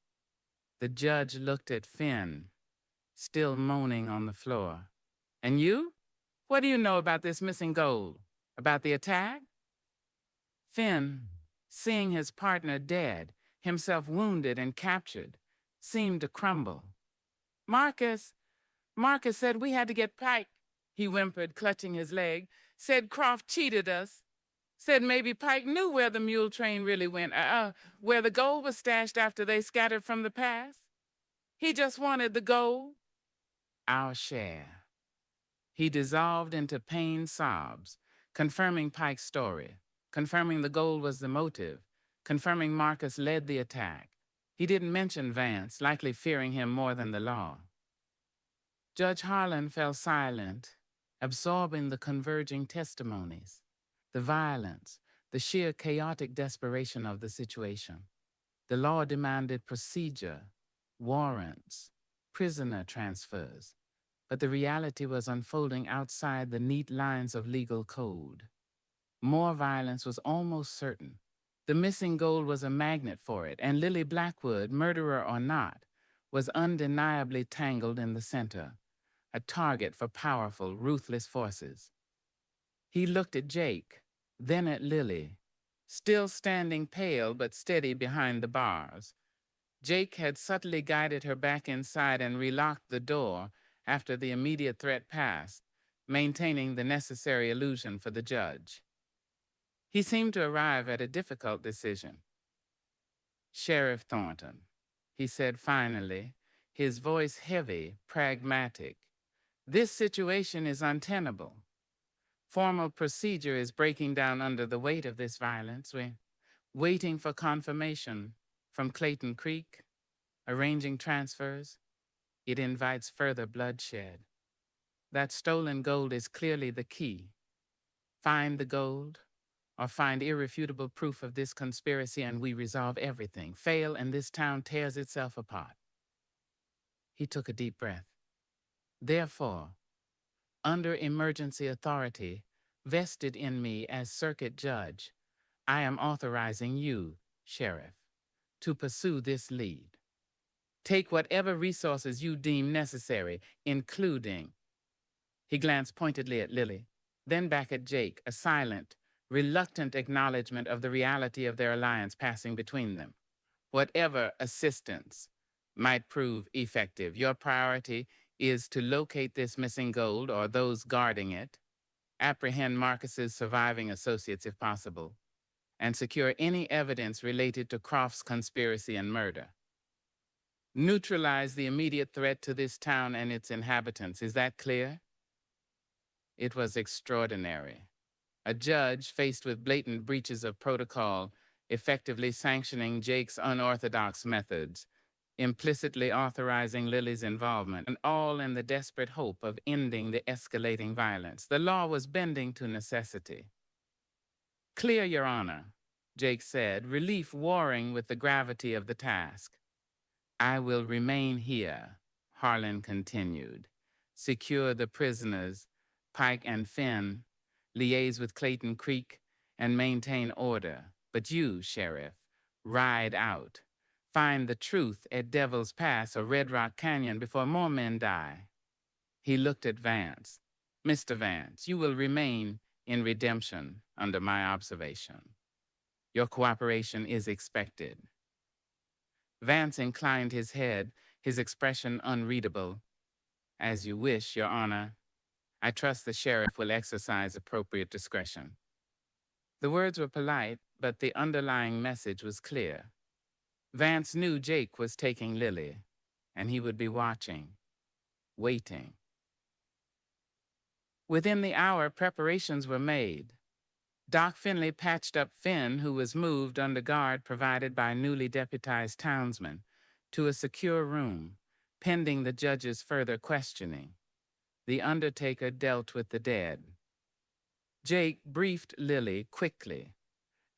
the judge looked at Finn, still moaning on the floor. And you? What do you know about this missing gold? About the attack? Finn, seeing his partner dead, himself wounded and captured, seemed to crumble. Marcus said we had to get Pike, he whimpered, clutching his leg. Said Croft cheated us. Said maybe Pike knew where the mule train really went, where the gold was stashed after they scattered from the pass. He just wanted the gold. Our share. He dissolved into pained sobs, confirming Pike's story, confirming the gold was the motive, confirming Marcus led the attack. He didn't mention Vance, likely fearing him more than the law. Judge Harlan fell silent, absorbing the converging testimonies, the violence, the sheer chaotic desperation of the situation. The law demanded procedure, warrants, prisoner transfers, but the reality was unfolding outside the neat lines of legal code. More violence was almost certain. The missing gold was a magnet for it, and Lily Blackwood, murderer or not, was undeniably tangled in the center, a target for powerful, ruthless forces. He looked at Jake, then at Lily, still standing pale but steady behind the bars. Jake had subtly guided her back inside and relocked the door after the immediate threat passed, maintaining the necessary illusion for the judge. He seemed to arrive at a difficult decision. Sheriff Thornton, he said finally, his voice heavy, pragmatic. This situation is untenable. Formal procedure is breaking down under the weight of this violence. We're waiting for confirmation from Clayton Creek, arranging transfers. It invites further bloodshed. That stolen gold is clearly the key. Find the gold, or find irrefutable proof of this conspiracy, and we resolve everything. Fail, and this town tears itself apart. He took a deep breath. Therefore, under emergency authority, vested in me as circuit judge, I am authorizing you, Sheriff, to pursue this lead. Take whatever resources you deem necessary, including. He glanced pointedly at Lily, then back at Jake, a silent, reluctant acknowledgement of the reality of their alliance passing between them. Whatever assistance might prove effective, your priority is to locate this missing gold or those guarding it, apprehend Marcus's surviving associates if possible, and secure any evidence related to Croft's conspiracy and murder. Neutralize the immediate threat to this town and its inhabitants. Is that clear? It was extraordinary. A judge faced with blatant breaches of protocol, effectively sanctioning Jake's unorthodox methods, implicitly authorizing Lily's involvement, and all in the desperate hope of ending the escalating violence. The law was bending to necessity. Clear, Your Honor, Jake said, relief warring with the gravity of the task. I will remain here, Harlan continued. Secure the prisoners, Pike and Finn, liaise with Clayton Creek, and maintain order. But you, Sheriff, ride out. Find the truth at Devil's Pass or Red Rock Canyon before more men die. He looked at Vance. Mr. Vance, you will remain in redemption under my observation. Your cooperation is expected. Vance inclined his head, his expression unreadable. As you wish, Your Honor. I trust the sheriff will exercise appropriate discretion. The words were polite, but the underlying message was clear. Vance knew Jake was taking Lily, and he would be watching, waiting. Within the hour, preparations were made. Doc Finley patched up Finn, who was moved under guard provided by newly deputized townsmen, to a secure room, pending the judge's further questioning. The undertaker dealt with the dead. Jake briefed Lily quickly,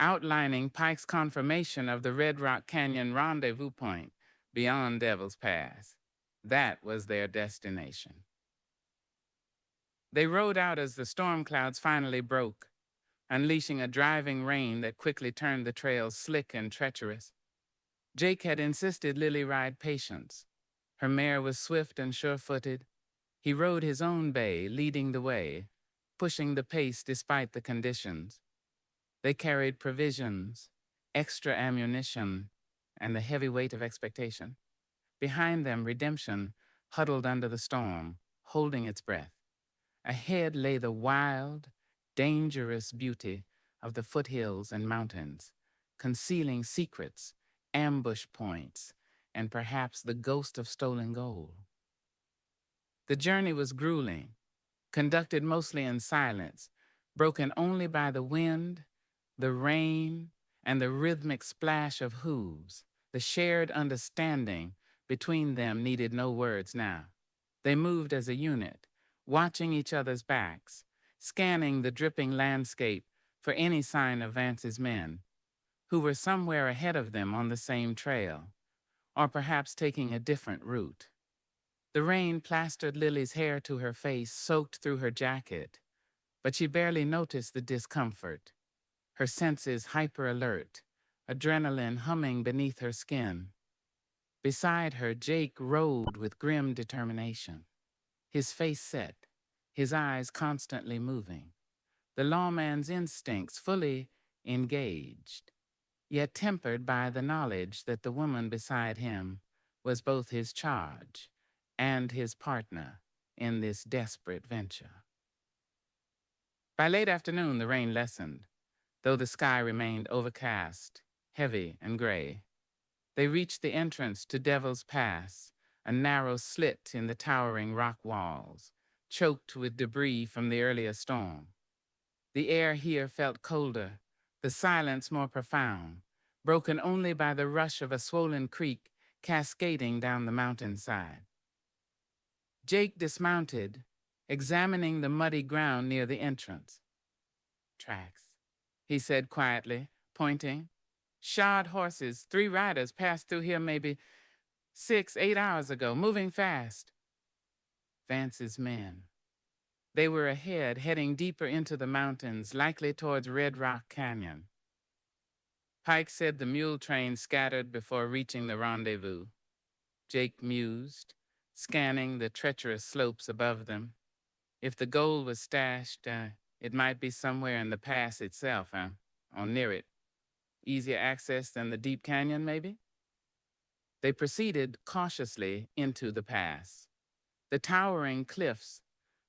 outlining Pike's confirmation of the Red Rock Canyon rendezvous point beyond Devil's Pass. That was their destination. They rode out as the storm clouds finally broke, unleashing a driving rain that quickly turned the trail slick and treacherous. Jake had insisted Lily ride patience. Her mare was swift and sure-footed. He rode his own bay, leading the way, pushing the pace despite the conditions. They carried provisions, extra ammunition, and the heavy weight of expectation. Behind them, redemption huddled under the storm, holding its breath. Ahead lay the wild, dangerous beauty of the foothills and mountains, concealing secrets, ambush points, and perhaps the ghost of stolen gold. The journey was grueling, conducted mostly in silence, broken only by the wind, the rain, and the rhythmic splash of hooves. The shared understanding between them needed no words now. They moved as a unit, watching each other's backs, scanning the dripping landscape for any sign of Vance's men, who were somewhere ahead of them on the same trail, or perhaps taking a different route. The rain plastered Lily's hair to her face, soaked through her jacket, but she barely noticed the discomfort, her senses hyper-alert, adrenaline humming beneath her skin. Beside her, Jake rode with grim determination, his face set, his eyes constantly moving, the lawman's instincts fully engaged, yet tempered by the knowledge that the woman beside him was both his charge and his partner in this desperate venture. By late afternoon, the rain lessened, though the sky remained overcast, heavy and gray. They reached the entrance to Devil's Pass, a narrow slit in the towering rock walls, choked with debris from the earlier storm. The air here felt colder, the silence more profound, broken only by the rush of a swollen creek cascading down the mountainside. Jake dismounted, examining the muddy ground near the entrance. Tracks, he said quietly, pointing. Shod horses, 3 riders passed through here maybe 6, 8 hours ago, moving fast. Vance's men. They were ahead, heading deeper into the mountains, likely towards Red Rock Canyon. Pike said the mule train scattered before reaching the rendezvous. Jake mused, scanning the treacherous slopes above them. If the gold was stashed, it might be somewhere in the pass itself, or near it. Easier access than the deep canyon, maybe? They proceeded cautiously into the pass. The towering cliffs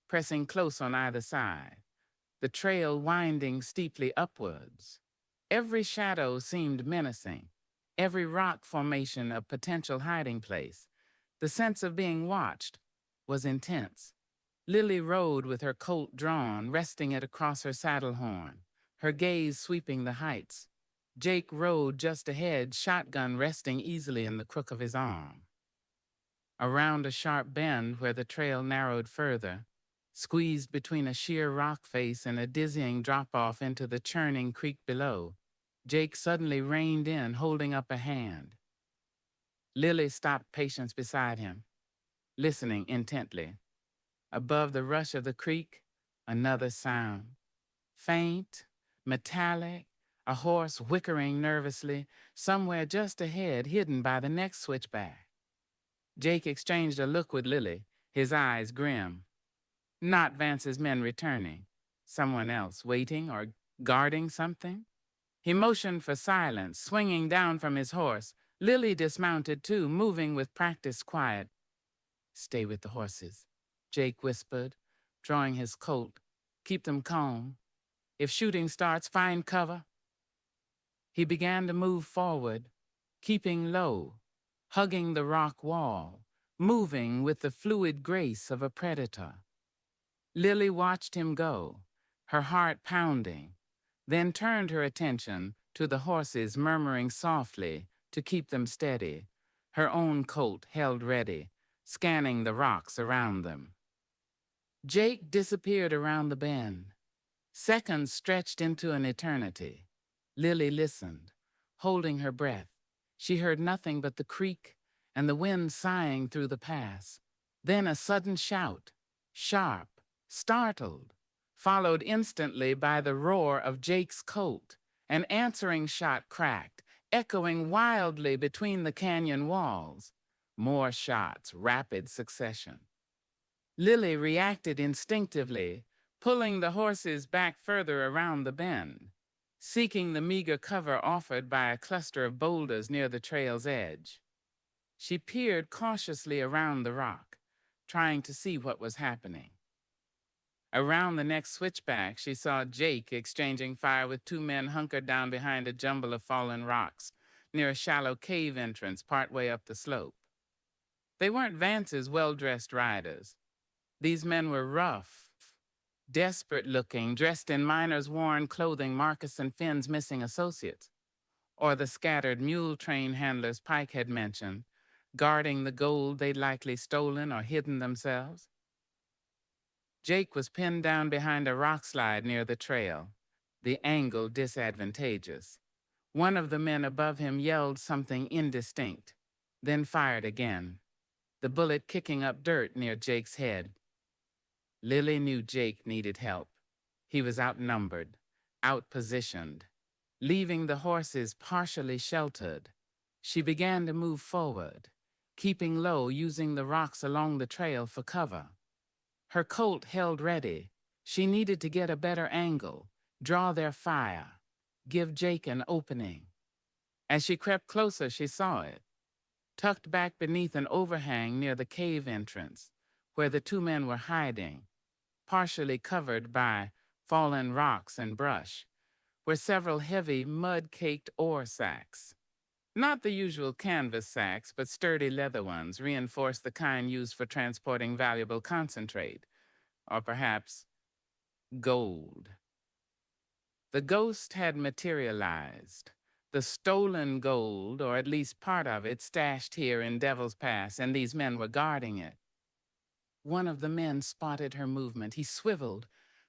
pressing close on either side, the trail winding steeply upwards. Every shadow seemed menacing, every rock formation a potential hiding place. The sense of being watched was intense. Lily rode with her colt drawn, resting it across her saddle horn, her gaze sweeping the heights. Jake rode just ahead, shotgun resting easily in the crook of his arm. Around a sharp bend where the trail narrowed further, squeezed between a sheer rock face and a dizzying drop-off into the churning creek below, Jake suddenly reined in, holding up a hand. Lily stopped Patience beside him, listening intently. Above the rush of the creek, another sound. Faint, metallic, a horse whickering nervously, somewhere just ahead, hidden by the next switchback. Jake exchanged a look with Lily, his eyes grim. Not Vance's men returning. Someone else waiting or guarding something? He motioned for silence, swinging down from his horse. Lily dismounted too, moving with practiced quiet. Stay with the horses, Jake whispered, drawing his colt. Keep them calm. If shooting starts, find cover. He began to move forward, keeping low, hugging the rock wall, moving with the fluid grace of a predator. Lily watched him go, her heart pounding, then turned her attention to the horses, murmuring softly to keep them steady, her own colt held ready, scanning the rocks around them. Jake disappeared around the bend. Seconds stretched into an eternity. Lily listened, holding her breath. She heard nothing but the creek and the wind sighing through the pass. Then a sudden shout, sharp, startled, followed instantly by the roar of Jake's colt. An answering shot cracked, echoing wildly between the canyon walls. More shots, rapid succession. Lily reacted instinctively, pulling the horses back further around the bend, seeking the meager cover offered by a cluster of boulders near the trail's edge. She peered cautiously around the rock, trying to see what was happening. Around the next switchback, she saw Jake exchanging fire with two men hunkered down behind a jumble of fallen rocks near a shallow cave entrance partway up the slope. They weren't Vance's well-dressed riders. These men were rough, desperate-looking, dressed in miners' worn clothing, Marcus and Finn's missing associates, or the scattered mule train handlers Pike had mentioned, guarding the gold they'd likely stolen or hidden themselves. Jake was pinned down behind a rock slide near the trail, the angle disadvantageous. One of the men above him yelled something indistinct, then fired again, the bullet kicking up dirt near Jake's head. Lily knew Jake needed help. He was outnumbered, outpositioned. Leaving the horses partially sheltered, she began to move forward, keeping low, using the rocks along the trail for cover. Her colt held ready. She needed to get a better angle, draw their fire, give Jake an opening. As she crept closer, she saw it, tucked back beneath an overhang near the cave entrance, where the two men were hiding, partially covered by fallen rocks and brush, were several heavy, mud-caked ore sacks. Not the usual canvas sacks, but sturdy leather ones, reinforced the kind used for transporting valuable concentrate, or perhaps gold. The ghost had materialized. The stolen gold, or at least part of it, stashed here in Devil's Pass, and these men were guarding it. One of the men spotted her movement. He swiveled,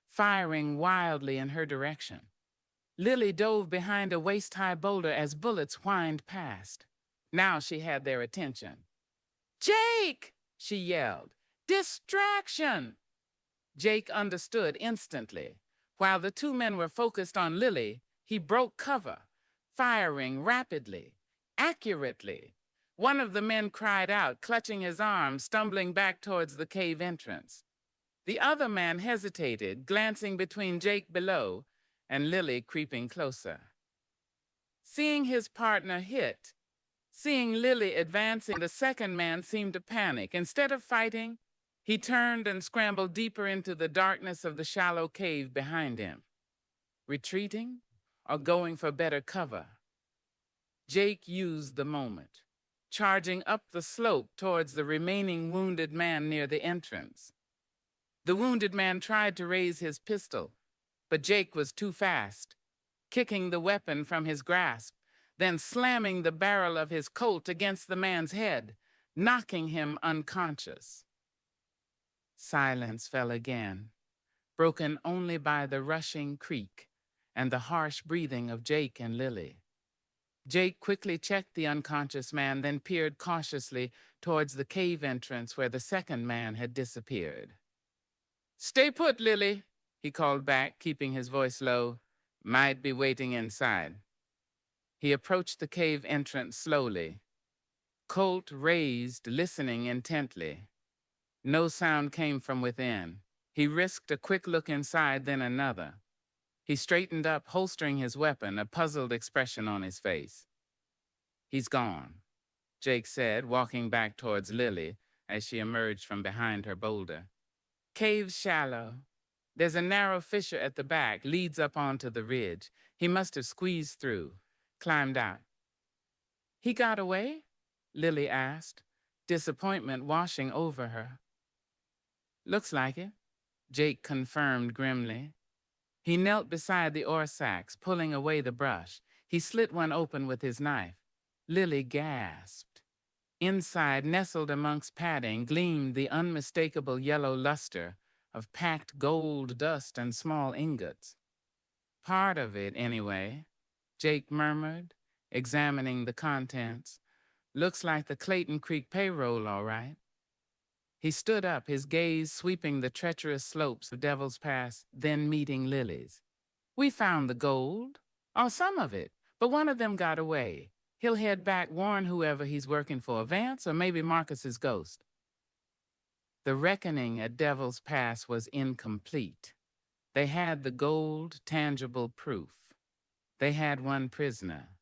firing wildly in her direction. Lily dove behind a waist-high boulder as bullets whined past. Now she had their attention. "Jake!" she yelled. "Distraction!" Jake understood instantly. While the two men were focused on Lily, he broke cover, firing rapidly, accurately. One of the men cried out, clutching his arm, stumbling back towards the cave entrance. The other man hesitated, glancing between Jake below and Lily creeping closer. Seeing his partner hit, seeing Lily advancing, the second man seemed to panic. Instead of fighting, he turned and scrambled deeper into the darkness of the shallow cave behind him. Retreating or going for better cover? Jake used the moment, charging up the slope towards the remaining wounded man near the entrance. The wounded man tried to raise his pistol, but Jake was too fast, kicking the weapon from his grasp, then slamming the barrel of his Colt against the man's head, knocking him unconscious. Silence fell again, broken only by the rushing creak and the harsh breathing of Jake and Lily. Jake quickly checked the unconscious man, then peered cautiously towards the cave entrance where the second man had disappeared. "Stay put, Lily," he called back, keeping his voice low. "Might be waiting inside." He approached the cave entrance slowly, Colt raised, listening intently. No sound came from within. He risked a quick look inside, then another. He straightened up, holstering his weapon, a puzzled expression on his face. "He's gone," Jake said, walking back towards Lily as she emerged from behind her boulder. "Cave's shallow. There's a narrow fissure at the back, leads up onto the ridge. He must have squeezed through, climbed out." "He got away?" Lily asked, disappointment washing over her. "Looks like it," Jake confirmed grimly. He knelt beside the ore sacks, pulling away the brush. He slit one open with his knife. Lily gasped. Inside, nestled amongst padding, gleamed the unmistakable yellow luster of packed gold dust and small ingots. "Part of it, anyway," Jake murmured, examining the contents. "Looks like the Clayton Creek payroll, all right." He stood up, his gaze sweeping the treacherous slopes of Devil's Pass, then meeting Lily's. "We found the gold, or some of it, but one of them got away. He'll head back, warn whoever he's working for, Vance, or maybe Marcus's ghost." The reckoning at Devil's Pass was incomplete. They had the gold, tangible proof. They had one prisoner.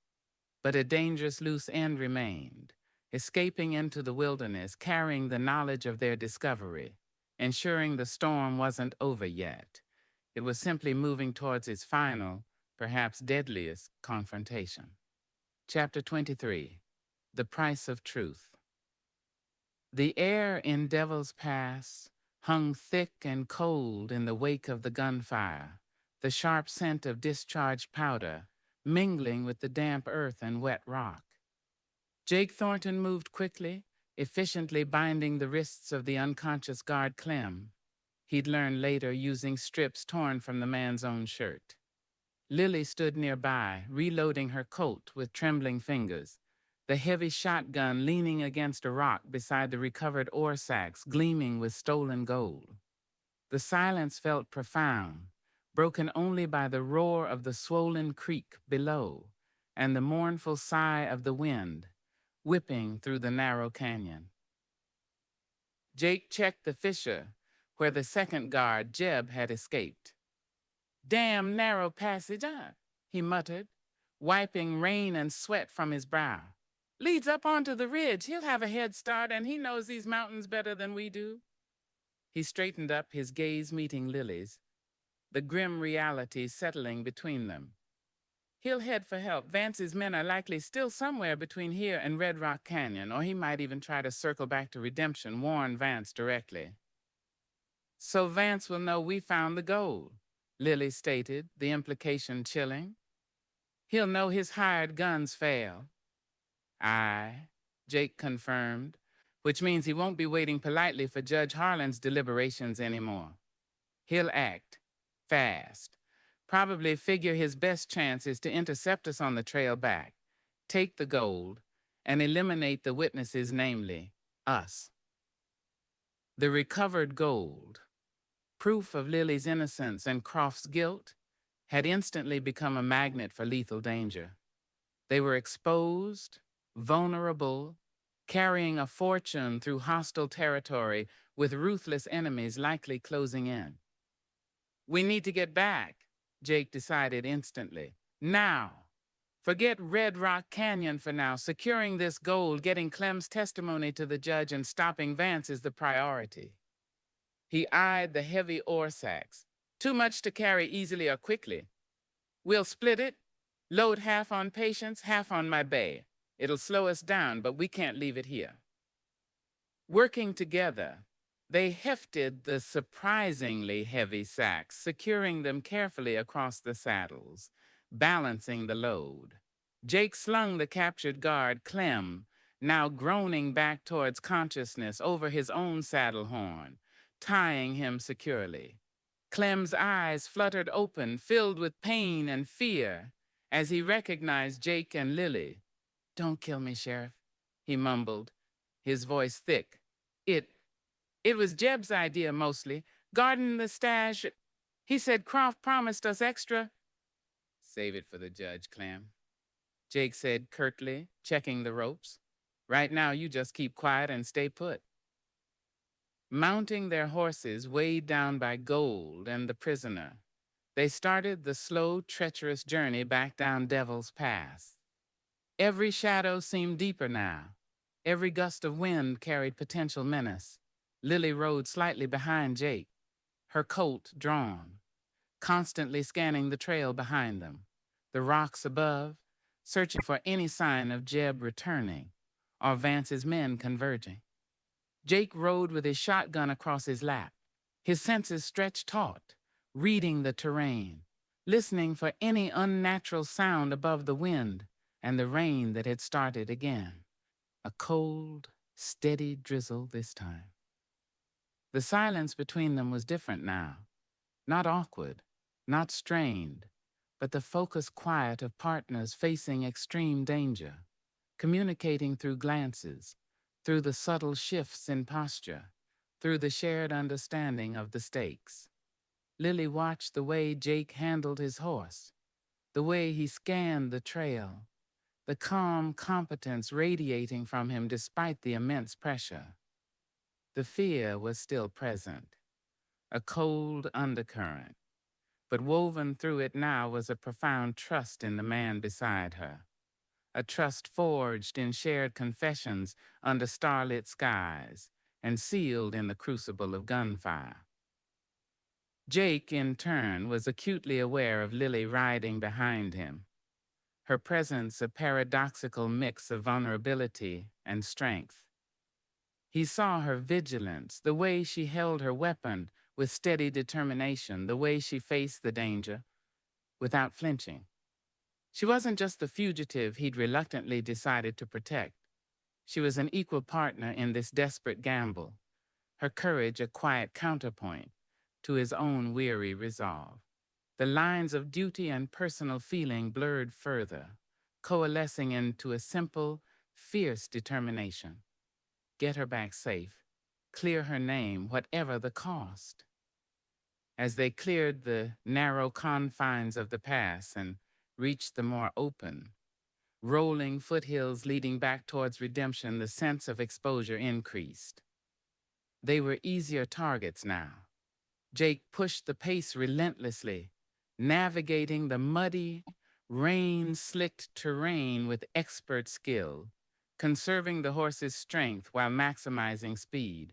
But a dangerous loose end remained, escaping into the wilderness, carrying the knowledge of their discovery, ensuring the storm wasn't over yet. It was simply moving towards its final, perhaps deadliest, confrontation. Chapter 23. The Price of Truth. The air in Devil's Pass hung thick and cold in the wake of the gunfire, the sharp scent of discharged powder mingling with the damp earth and wet rock. Jake Thornton moved quickly, efficiently binding the wrists of the unconscious guard Clem. He'd learn later, using strips torn from the man's own shirt. Lily stood nearby, reloading her Colt with trembling fingers, the heavy shotgun leaning against a rock beside the recovered ore sacks gleaming with stolen gold. The silence felt profound, broken only by the roar of the swollen creek below and the mournful sigh of the wind whipping through the narrow canyon. Jake checked the fissure where the second guard, Jeb, had escaped. "Damn narrow passage, he muttered, wiping rain and sweat from his brow. "Leads up onto the ridge. He'll have a head start, and he knows these mountains better than we do." He straightened up, his gaze meeting Lily's, the grim reality settling between them. "He'll head for help. Vance's men are likely still somewhere between here and Red Rock Canyon, or he might even try to circle back to Redemption, warn Vance directly." "So Vance will know we found the gold," Lily stated, the implication chilling. "He'll know his hired guns failed." "Aye," Jake confirmed, "which means he won't be waiting politely for Judge Harlan's deliberations anymore. He'll act fast. Probably figure his best chance is to intercept us on the trail back, take the gold, and eliminate the witnesses, namely, us." The recovered gold, proof of Lily's innocence and Croft's guilt, had instantly become a magnet for lethal danger. They were exposed, vulnerable, carrying a fortune through hostile territory with ruthless enemies likely closing in. We need to get back, Jake decided instantly. Now. Forget Red Rock Canyon for now. Securing this gold, getting Clem's testimony to the judge, and stopping Vance is the priority. He eyed the heavy ore sacks. Too much to carry easily or quickly. We'll split it. Load half on Patience, half on my bay. It'll slow us down, but we can't leave it here. Working together, they hefted the surprisingly heavy sacks, securing them carefully across the saddles, balancing the load. Jake slung the captured guard, Clem, now groaning back towards consciousness, over his own saddle horn, tying him securely. Clem's eyes fluttered open, filled with pain and fear, as he recognized Jake and Lily. "Don't kill me, Sheriff," he mumbled, his voice thick. It was Jeb's idea mostly, guarding the stash. He said Croft promised us extra. "Save it for the judge, Clem," Jake said curtly, checking the ropes. "Right now, you just keep quiet and stay put." Mounting their horses, weighed down by gold and the prisoner, they started the slow, treacherous journey back down Devil's Pass. Every shadow seemed deeper now. Every gust of wind carried potential menace. Lily rode slightly behind Jake, her colt drawn, constantly scanning the trail behind them, the rocks above, searching for any sign of Jeb returning or Vance's men converging. Jake rode with his shotgun across his lap, his senses stretched taut, reading the terrain, listening for any unnatural sound above the wind and the rain that had started again. A cold, steady drizzle this time. The silence between them was different now. Not awkward, not strained, but the focused quiet of partners facing extreme danger, communicating through glances, through the subtle shifts in posture, through the shared understanding of the stakes. Lily watched the way Jake handled his horse, the way he scanned the trail, the calm competence radiating from him despite the immense pressure. The fear was still present, a cold undercurrent, but woven through it now was a profound trust in the man beside her, a trust forged in shared confessions under starlit skies and sealed in the crucible of gunfire. Jake, in turn, was acutely aware of Lily riding behind him, her presence a paradoxical mix of vulnerability and strength. He saw her vigilance, the way she held her weapon with steady determination, the way she faced the danger without flinching. She wasn't just the fugitive he'd reluctantly decided to protect. She was an equal partner in this desperate gamble, her courage a quiet counterpoint to his own weary resolve. The lines of duty and personal feeling blurred further, coalescing into a simple, fierce determination. Get her back safe, clear her name, whatever the cost. As they cleared the narrow confines of the pass and reached the more open, rolling foothills leading back towards redemption, the sense of exposure increased. They were easier targets now. Jake pushed the pace relentlessly, navigating the muddy, rain-slicked terrain with expert skill, conserving the horse's strength while maximizing speed.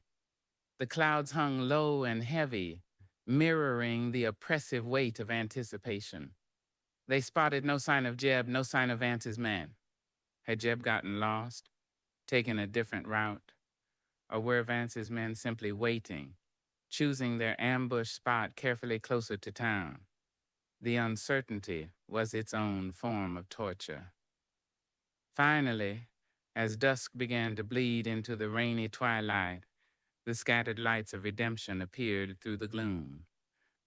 The clouds hung low and heavy, mirroring the oppressive weight of anticipation. They spotted no sign of Jeb, no sign of Vance's man. Had Jeb gotten lost, taken a different route, or were Vance's men simply waiting, choosing their ambush spot carefully closer to town? The uncertainty was its own form of torture. Finally, as dusk began to bleed into the rainy twilight, the scattered lights of redemption appeared through the gloom,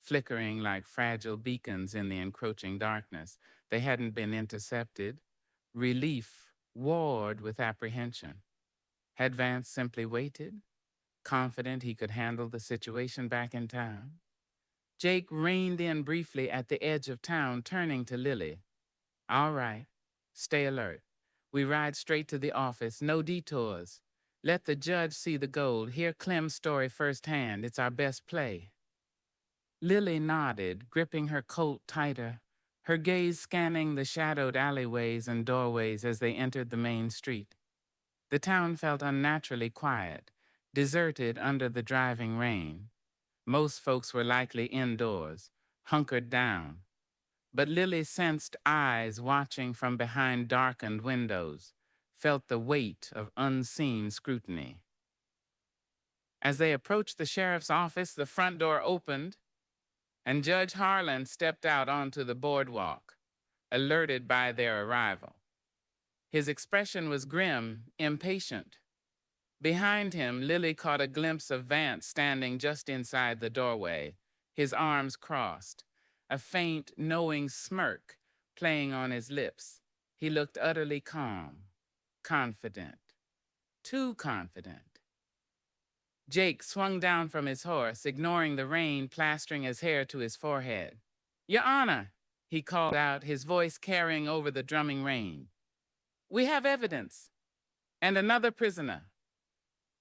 flickering like fragile beacons in the encroaching darkness. They hadn't been intercepted. Relief warred with apprehension. Had Vance simply waited, confident he could handle the situation back in town? Jake reined in briefly at the edge of town, turning to Lily. All right, stay alert. We ride straight to the office, no detours. Let the judge see the gold, hear Clem's story firsthand. It's our best play. Lily nodded, gripping her coat tighter, her gaze scanning the shadowed alleyways and doorways as they entered the main street. The town felt unnaturally quiet, deserted under the driving rain. Most folks were likely indoors, hunkered down. But Lily sensed eyes watching from behind darkened windows, felt the weight of unseen scrutiny. As they approached the sheriff's office, the front door opened, and Judge Harlan stepped out onto the boardwalk, alerted by their arrival. His expression was grim, impatient. Behind him, Lily caught a glimpse of Vance standing just inside the doorway, his arms crossed, a faint, knowing smirk playing on his lips. He looked utterly calm, confident, too confident. Jake swung down from his horse, ignoring the rain plastering his hair to his forehead. Your Honor, he called out, his voice carrying over the drumming rain. We have evidence, and another prisoner.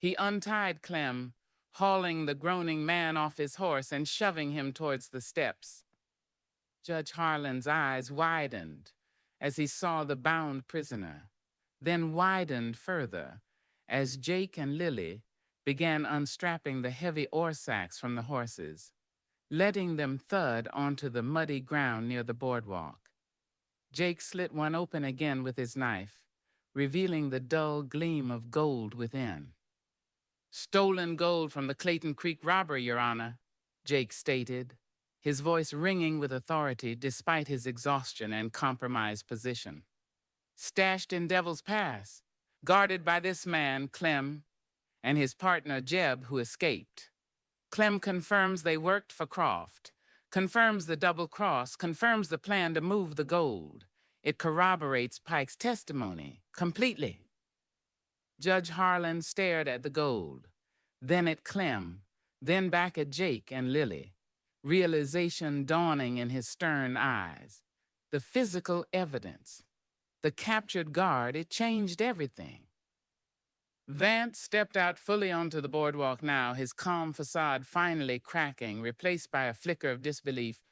He untied Clem, hauling the groaning man off his horse and shoving him towards the steps. Judge Harlan's eyes widened as he saw the bound prisoner, then widened further as Jake and Lily began unstrapping the heavy ore sacks from the horses, letting them thud onto the muddy ground near the boardwalk. Jake slit one open again with his knife, revealing the dull gleam of gold within. Stolen gold from the Clayton Creek robbery, Your Honor, Jake stated, his voice ringing with authority despite his exhaustion and compromised position. Stashed in Devil's Pass, guarded by this man, Clem, and his partner, Jeb, who escaped. Clem confirms they worked for Croft, confirms the double cross, confirms the plan to move the gold. It corroborates Pike's testimony completely. Judge Harlan stared at the gold, then at Clem, then back at Jake and Lily, realization dawning in his stern eyes. The physical evidence, the captured guard, it changed everything. Vance stepped out fully onto the boardwalk now, his calm facade finally cracking, replaced by a flicker of disbelief,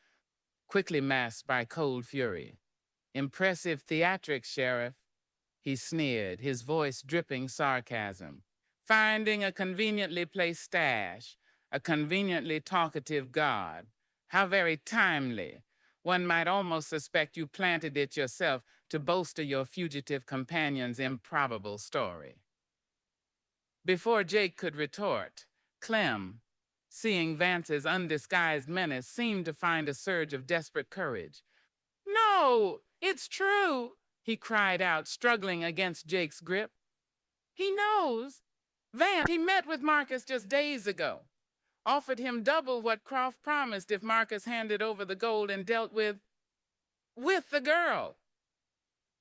quickly masked by cold fury. Impressive theatrics, Sheriff, he sneered, his voice dripping sarcasm. Finding a conveniently placed stash, a conveniently talkative guard. How very timely. One might almost suspect you planted it yourself to bolster your fugitive companion's improbable story. Before Jake could retort, Clem, seeing Vance's undisguised menace, seemed to find a surge of desperate courage. No, it's true, he cried out, struggling against Jake's grip. He knows. Vance, he met with Marcus just days ago. Offered him double what Croft promised if Marcus handed over the gold and dealt with the girl.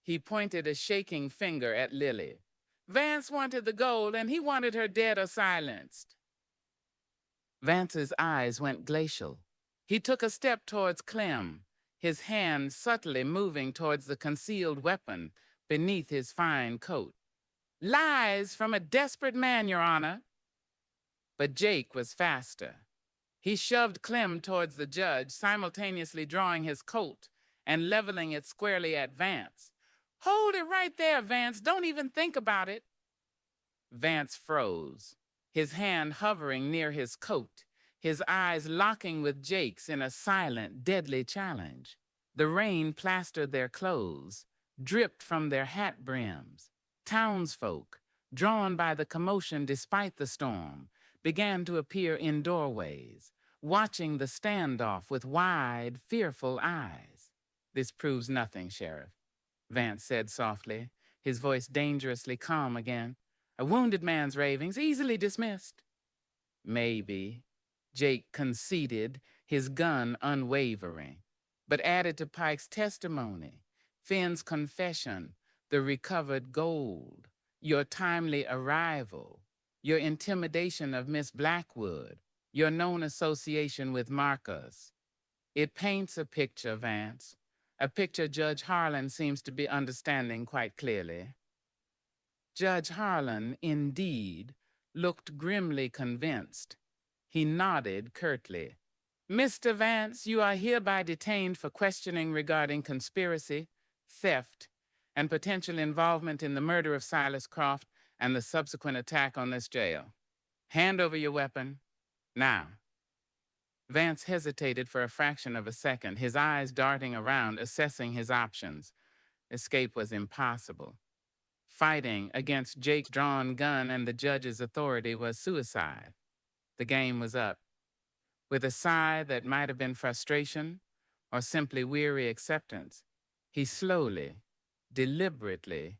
He pointed a shaking finger at Lily. Vance wanted the gold and he wanted her dead or silenced. Vance's eyes went glacial. He took a step towards Clem, his hand subtly moving towards the concealed weapon beneath his fine coat. Lies from a desperate man, Your Honor. But Jake was faster. He shoved Clem towards the judge, simultaneously drawing his Colt and leveling it squarely at Vance. Hold it right there, Vance. Don't even think about it. Vance froze, his hand hovering near his coat, his eyes locking with Jake's in a silent, deadly challenge. The rain plastered their clothes, dripped from their hat brims. Townsfolk, drawn by the commotion despite the storm, began to appear in doorways, watching the standoff with wide, fearful eyes. This proves nothing, Sheriff, Vance said softly, his voice dangerously calm again. A wounded man's ravings, easily dismissed. Maybe, Jake conceded, his gun unwavering, but added to Pike's testimony, Finn's confession, the recovered gold, your timely arrival, your intimidation of Miss Blackwood, your known association with Marcus. It paints a picture, Vance, a picture Judge Harlan seems to be understanding quite clearly. Judge Harlan, indeed, looked grimly convinced. He nodded curtly. Mr. Vance, you are hereby detained for questioning regarding conspiracy, theft, and potential involvement in the murder of Silas Croft and the subsequent attack on this jail. Hand over your weapon, now. Vance hesitated for a fraction of a second, his eyes darting around, assessing his options. Escape was impossible. Fighting against Jake's drawn gun and the judge's authority was suicide. The game was up. With a sigh that might have been frustration or simply weary acceptance, he slowly, deliberately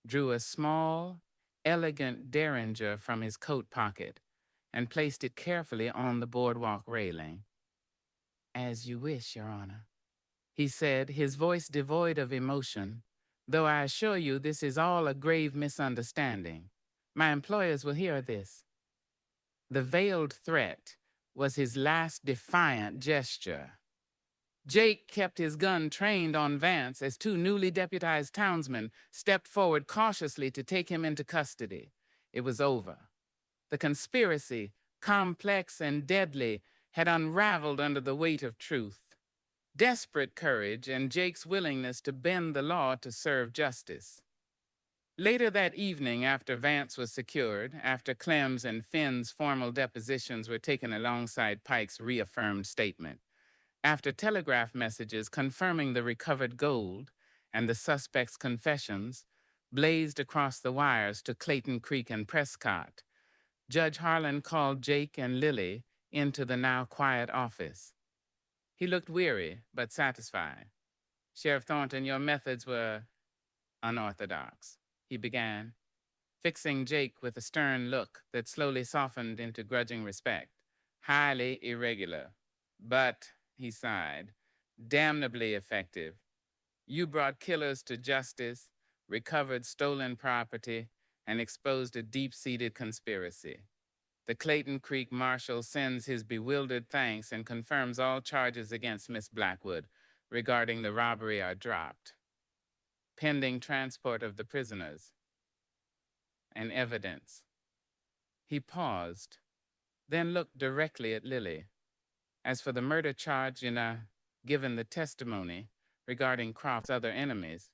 drew a small, elegant derringer from his coat pocket and placed it carefully on the boardwalk railing. As you wish, Your Honor, he said, his voice devoid of emotion, though I assure you this is all a grave misunderstanding. My employers will hear this. The veiled threat was his last defiant gesture. Jake kept his gun trained on Vance as two newly deputized townsmen stepped forward cautiously to take him into custody. It was over. The conspiracy, complex and deadly, had unraveled under the weight of truth. Desperate courage and Jake's willingness to bend the law to serve justice. Later that evening, after Vance was secured, after Clem's and Finn's formal depositions were taken alongside Pike's reaffirmed statement, after telegraph messages confirming the recovered gold and the suspect's confessions blazed across the wires to Clayton Creek and Prescott, Judge Harlan called Jake and Lily into the now quiet office. He looked weary, but satisfied. Sheriff Thornton, your methods were unorthodox, he began, fixing Jake with a stern look that slowly softened into grudging respect. Highly irregular, but, he sighed, damnably effective. You brought killers to justice, recovered stolen property, and exposed a deep-seated conspiracy. The Clayton Creek Marshal sends his bewildered thanks and confirms all charges against Miss Blackwood regarding the robbery are dropped, pending transport of the prisoners and evidence. He paused, then looked directly at Lily. As for the murder charge, given the testimony regarding Croft's other enemies,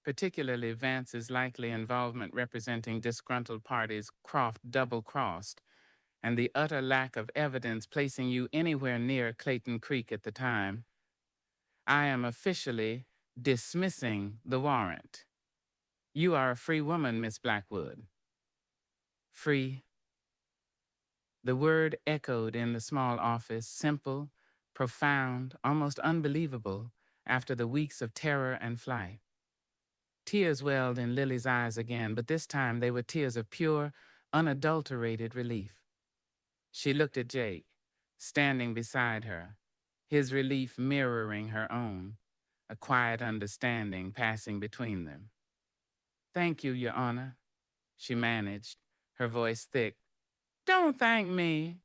particularly Vance's likely involvement representing disgruntled parties Croft double-crossed, and the utter lack of evidence placing you anywhere near Clayton Creek at the time, I am officially dismissing the warrant. You are a free woman, Miss Blackwood. Free. The word echoed in the small office, simple, profound, almost unbelievable, after the weeks of terror and flight. Tears welled in Lily's eyes again, but this time they were tears of pure, unadulterated relief. She looked at Jake, standing beside her, his relief mirroring her own, a quiet understanding passing between them. Thank you, Your Honor, she managed, her voice thick. Don't thank me,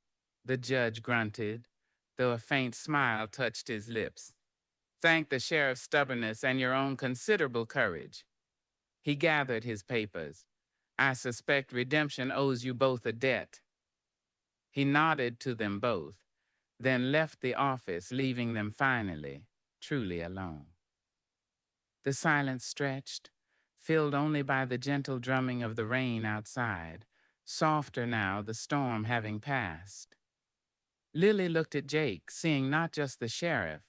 the judge grunted, though a faint smile touched his lips. Thank the sheriff's stubbornness and your own considerable courage. He gathered his papers. I suspect redemption owes you both a debt. He nodded to them both, then left the office, leaving them finally, truly alone. The silence stretched, filled only by the gentle drumming of the rain outside, softer now, the storm having passed. Lily looked at Jake, seeing not just the sheriff,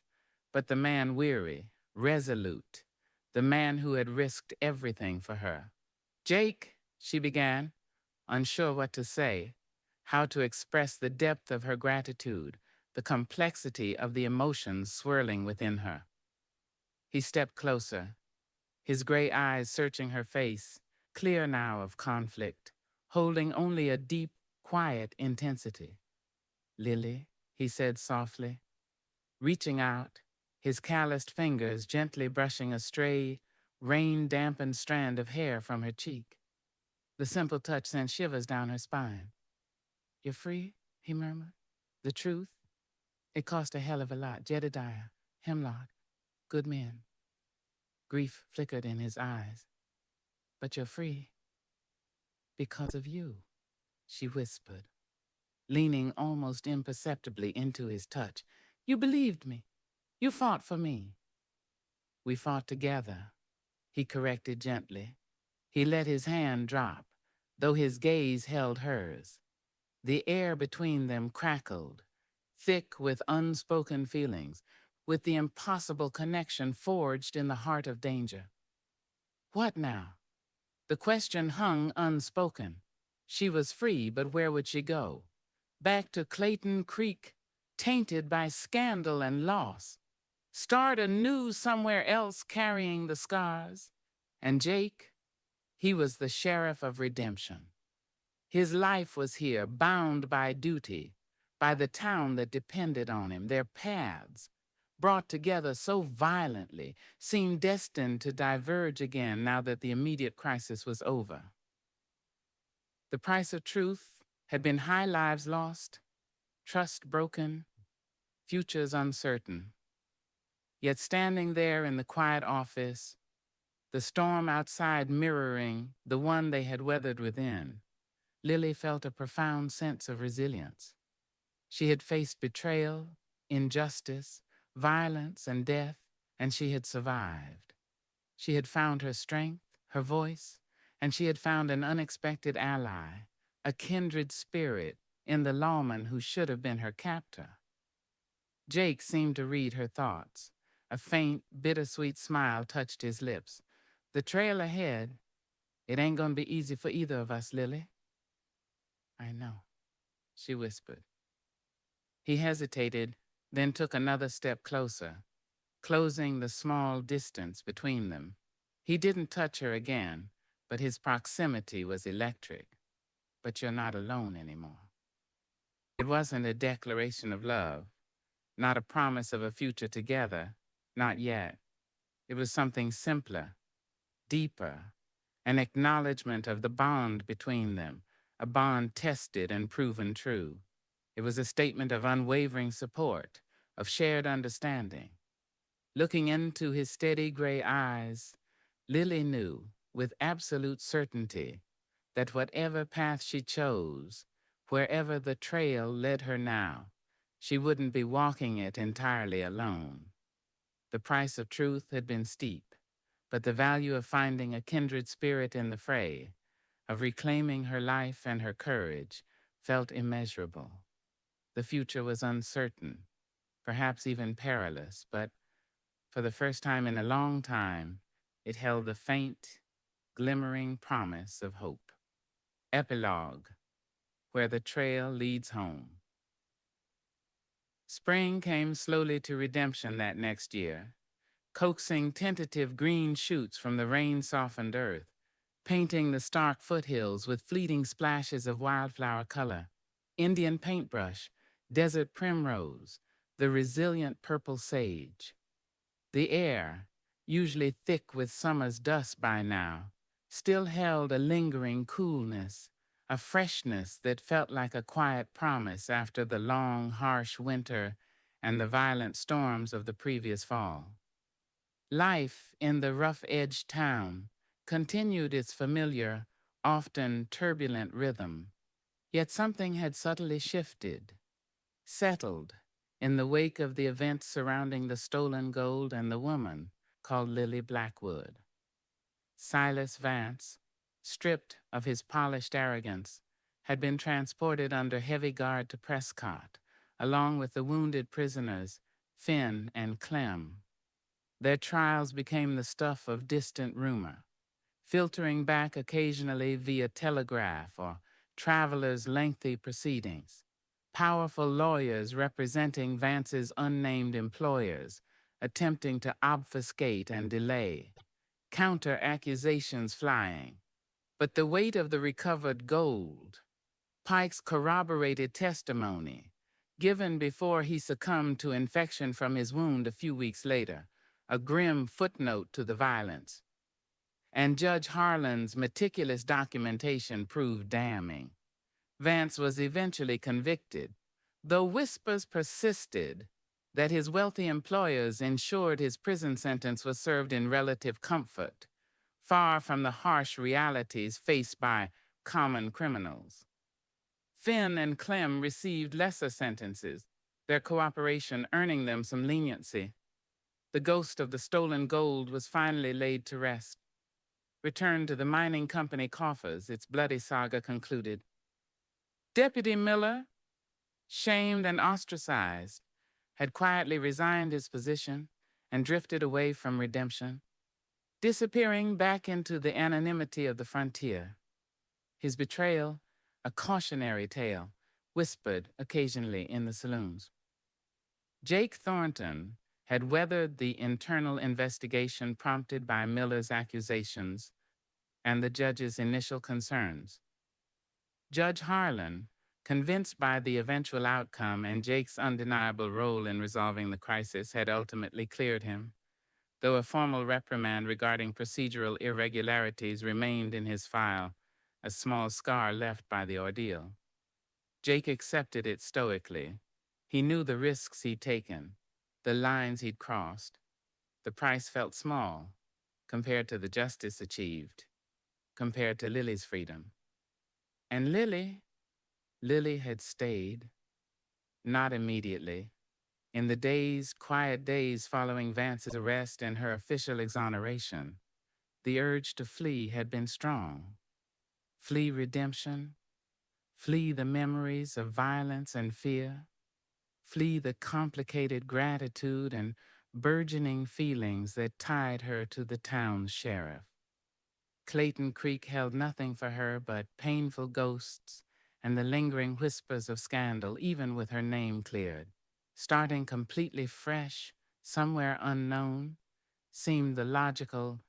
but the man weary, resolute, the man who had risked everything for her. Jake, she began, unsure what to say, how to express the depth of her gratitude, the complexity of the emotions swirling within her. He stepped closer, his gray eyes searching her face, clear now of conflict, holding only a deep, quiet intensity. Lily, he said softly, reaching out, his calloused fingers gently brushing a stray, rain-dampened strand of hair from her cheek. The simple touch sent shivers down her spine. You're free, he murmured. The truth? It cost a hell of a lot. Jedediah, Hemlock, good men. Grief flickered in his eyes. But you're free because of you, she whispered, leaning almost imperceptibly into his touch. You believed me. You fought for me. We fought together, he corrected gently. He let his hand drop, though his gaze held hers. The air between them crackled, thick with unspoken feelings, with the impossible connection forged in the heart of danger. What now? The question hung unspoken. She was free, but where would she go? Back to Clayton Creek, tainted by scandal and loss. Start anew somewhere else carrying the scars. And Jake, he was the sheriff of redemption. His life was here, bound by duty, by the town that depended on him. Their paths, brought together so violently, seemed destined to diverge again now that the immediate crisis was over. The price of truth had been high lives lost, trust broken, futures uncertain. Yet standing there in the quiet office, the storm outside mirroring the one they had weathered within, Lily felt a profound sense of resilience. She had faced betrayal, injustice, violence, and death, and she had survived. She had found her strength, her voice, and she had found an unexpected ally, a kindred spirit in the lawman who should have been her captor. Jake seemed to read her thoughts. A faint, bittersweet smile touched his lips. The trail ahead, it ain't gonna be easy for either of us, Lily. I know, she whispered. He hesitated, then took another step closer, closing the small distance between them. He didn't touch her again, but his proximity was electric. But you're not alone anymore. It wasn't a declaration of love, not a promise of a future together, not yet. It was something simpler, deeper, an acknowledgement of the bond between them, a bond tested and proven true. It was a statement of unwavering support, of shared understanding. Looking into his steady gray eyes, Lily knew, with absolute certainty, that whatever path she chose, wherever the trail led her now, she wouldn't be walking it entirely alone. The price of truth had been steep, but the value of finding a kindred spirit in the fray, of reclaiming her life and her courage, felt immeasurable. The future was uncertain, perhaps even perilous, but for the first time in a long time, it held the faint, glimmering promise of hope. Epilogue, where the trail leads home. Spring came slowly to redemption that next year, coaxing tentative green shoots from the rain-softened earth, painting the stark foothills with fleeting splashes of wildflower color, Indian paintbrush, desert primrose, the resilient purple sage. The air, usually thick with summer's dust by now, still held a lingering coolness, a freshness that felt like a quiet promise after the long, harsh winter and the violent storms of the previous fall. Life in the rough-edged town continued its familiar, often turbulent rhythm, yet something had subtly shifted, settled, in the wake of the events surrounding the stolen gold and the woman called Lily Blackwood. Silas Vance, stripped of his polished arrogance, had been transported under heavy guard to Prescott, along with the wounded prisoners, Finn and Clem. Their trials became the stuff of distant rumor, filtering back occasionally via telegraph or travelers' lengthy proceedings. Powerful lawyers representing Vance's unnamed employers, attempting to obfuscate and delay, counter-accusations flying. But the weight of the recovered gold, Pike's corroborated testimony, given before he succumbed to infection from his wound a few weeks later, a grim footnote to the violence. And Judge Harlan's meticulous documentation proved damning. Vance was eventually convicted, Though whispers persisted that his wealthy employers ensured his prison sentence was served in relative comfort, far from the harsh realities faced by common criminals. Finn and Clem received lesser sentences, their cooperation earning them some leniency. The ghost of the stolen gold was finally laid to rest. Returned to the mining company coffers, its bloody saga concluded. Deputy Miller, shamed and ostracized, had quietly resigned his position and drifted away from redemption, disappearing back into the anonymity of the frontier. His betrayal, a cautionary tale, whispered occasionally in the saloons. Jake Thornton had weathered the internal investigation prompted by Miller's accusations and the judge's initial concerns. Judge Harlan, convinced by the eventual outcome and Jake's undeniable role in resolving the crisis, had ultimately cleared him, though a formal reprimand regarding procedural irregularities remained in his file, a small scar left by the ordeal. Jake accepted it stoically. He knew the risks he'd taken, the lines he'd crossed. The price felt small compared to the justice achieved, compared to Lily's freedom. And Lily had stayed, not immediately. In the quiet days following Vance's arrest and her official exoneration, the urge to flee had been strong. Flee redemption, flee the memories of violence and fear, flee the complicated gratitude and burgeoning feelings that tied her to the town's sheriff. Clayton Creek held nothing for her but painful ghosts and the lingering whispers of scandal, even with her name cleared. Starting completely fresh, somewhere unknown, seemed the logical,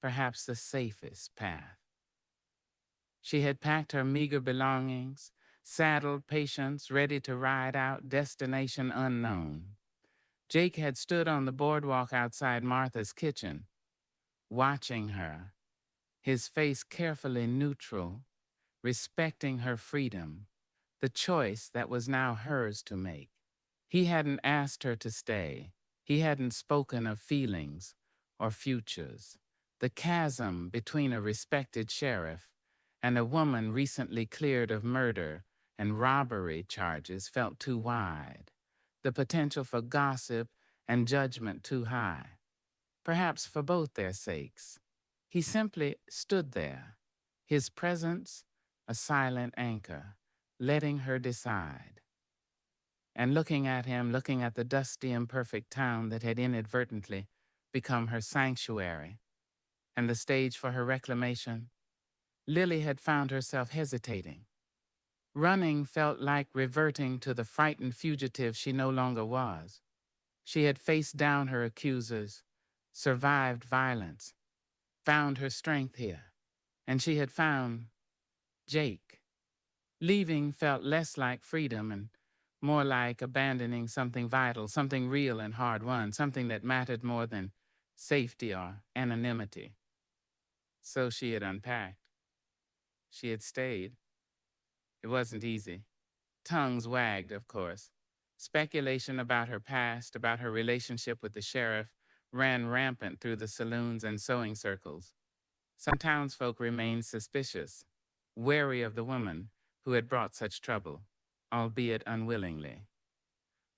perhaps the safest path. She had packed her meager belongings, saddled patients ready to ride out, destination unknown. Jake had stood on the boardwalk outside Martha's kitchen, watching her, his face carefully neutral, respecting her freedom, the choice that was now hers to make. He hadn't asked her to stay. He hadn't spoken of feelings or futures. The chasm between a respected sheriff and a woman recently cleared of murder and robbery charges felt too wide. The potential for gossip and judgment too high. Perhaps for both their sakes. He simply stood there, his presence a silent anchor, letting her decide. And looking at him, looking at the dusty, imperfect town that had inadvertently become her sanctuary and the stage for her reclamation, Lily had found herself hesitating. Running felt like reverting to the frightened fugitive she no longer was. She had faced down her accusers, survived violence, found her strength here, and she had found Jake. Leaving felt less like freedom and more like abandoning something vital, something real and hard-won, something that mattered more than safety or anonymity. So she had unpacked. She had stayed. It wasn't easy. Tongues wagged, of course. Speculation about her past, about her relationship with the sheriff, ran rampant through the saloons and sewing circles. Some townsfolk remained suspicious, wary of the woman who had brought such trouble, albeit unwillingly.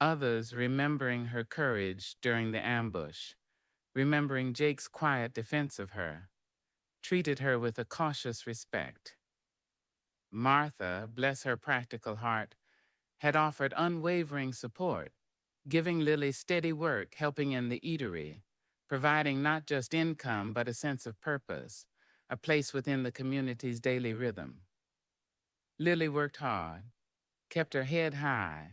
Others, remembering her courage during the ambush, remembering Jake's quiet defense of her, treated her with a cautious respect. Martha, bless her practical heart, had offered unwavering support, giving Lily steady work, helping in the eatery, providing not just income but a sense of purpose, a place within the community's daily rhythm. Lily worked hard, kept her head high,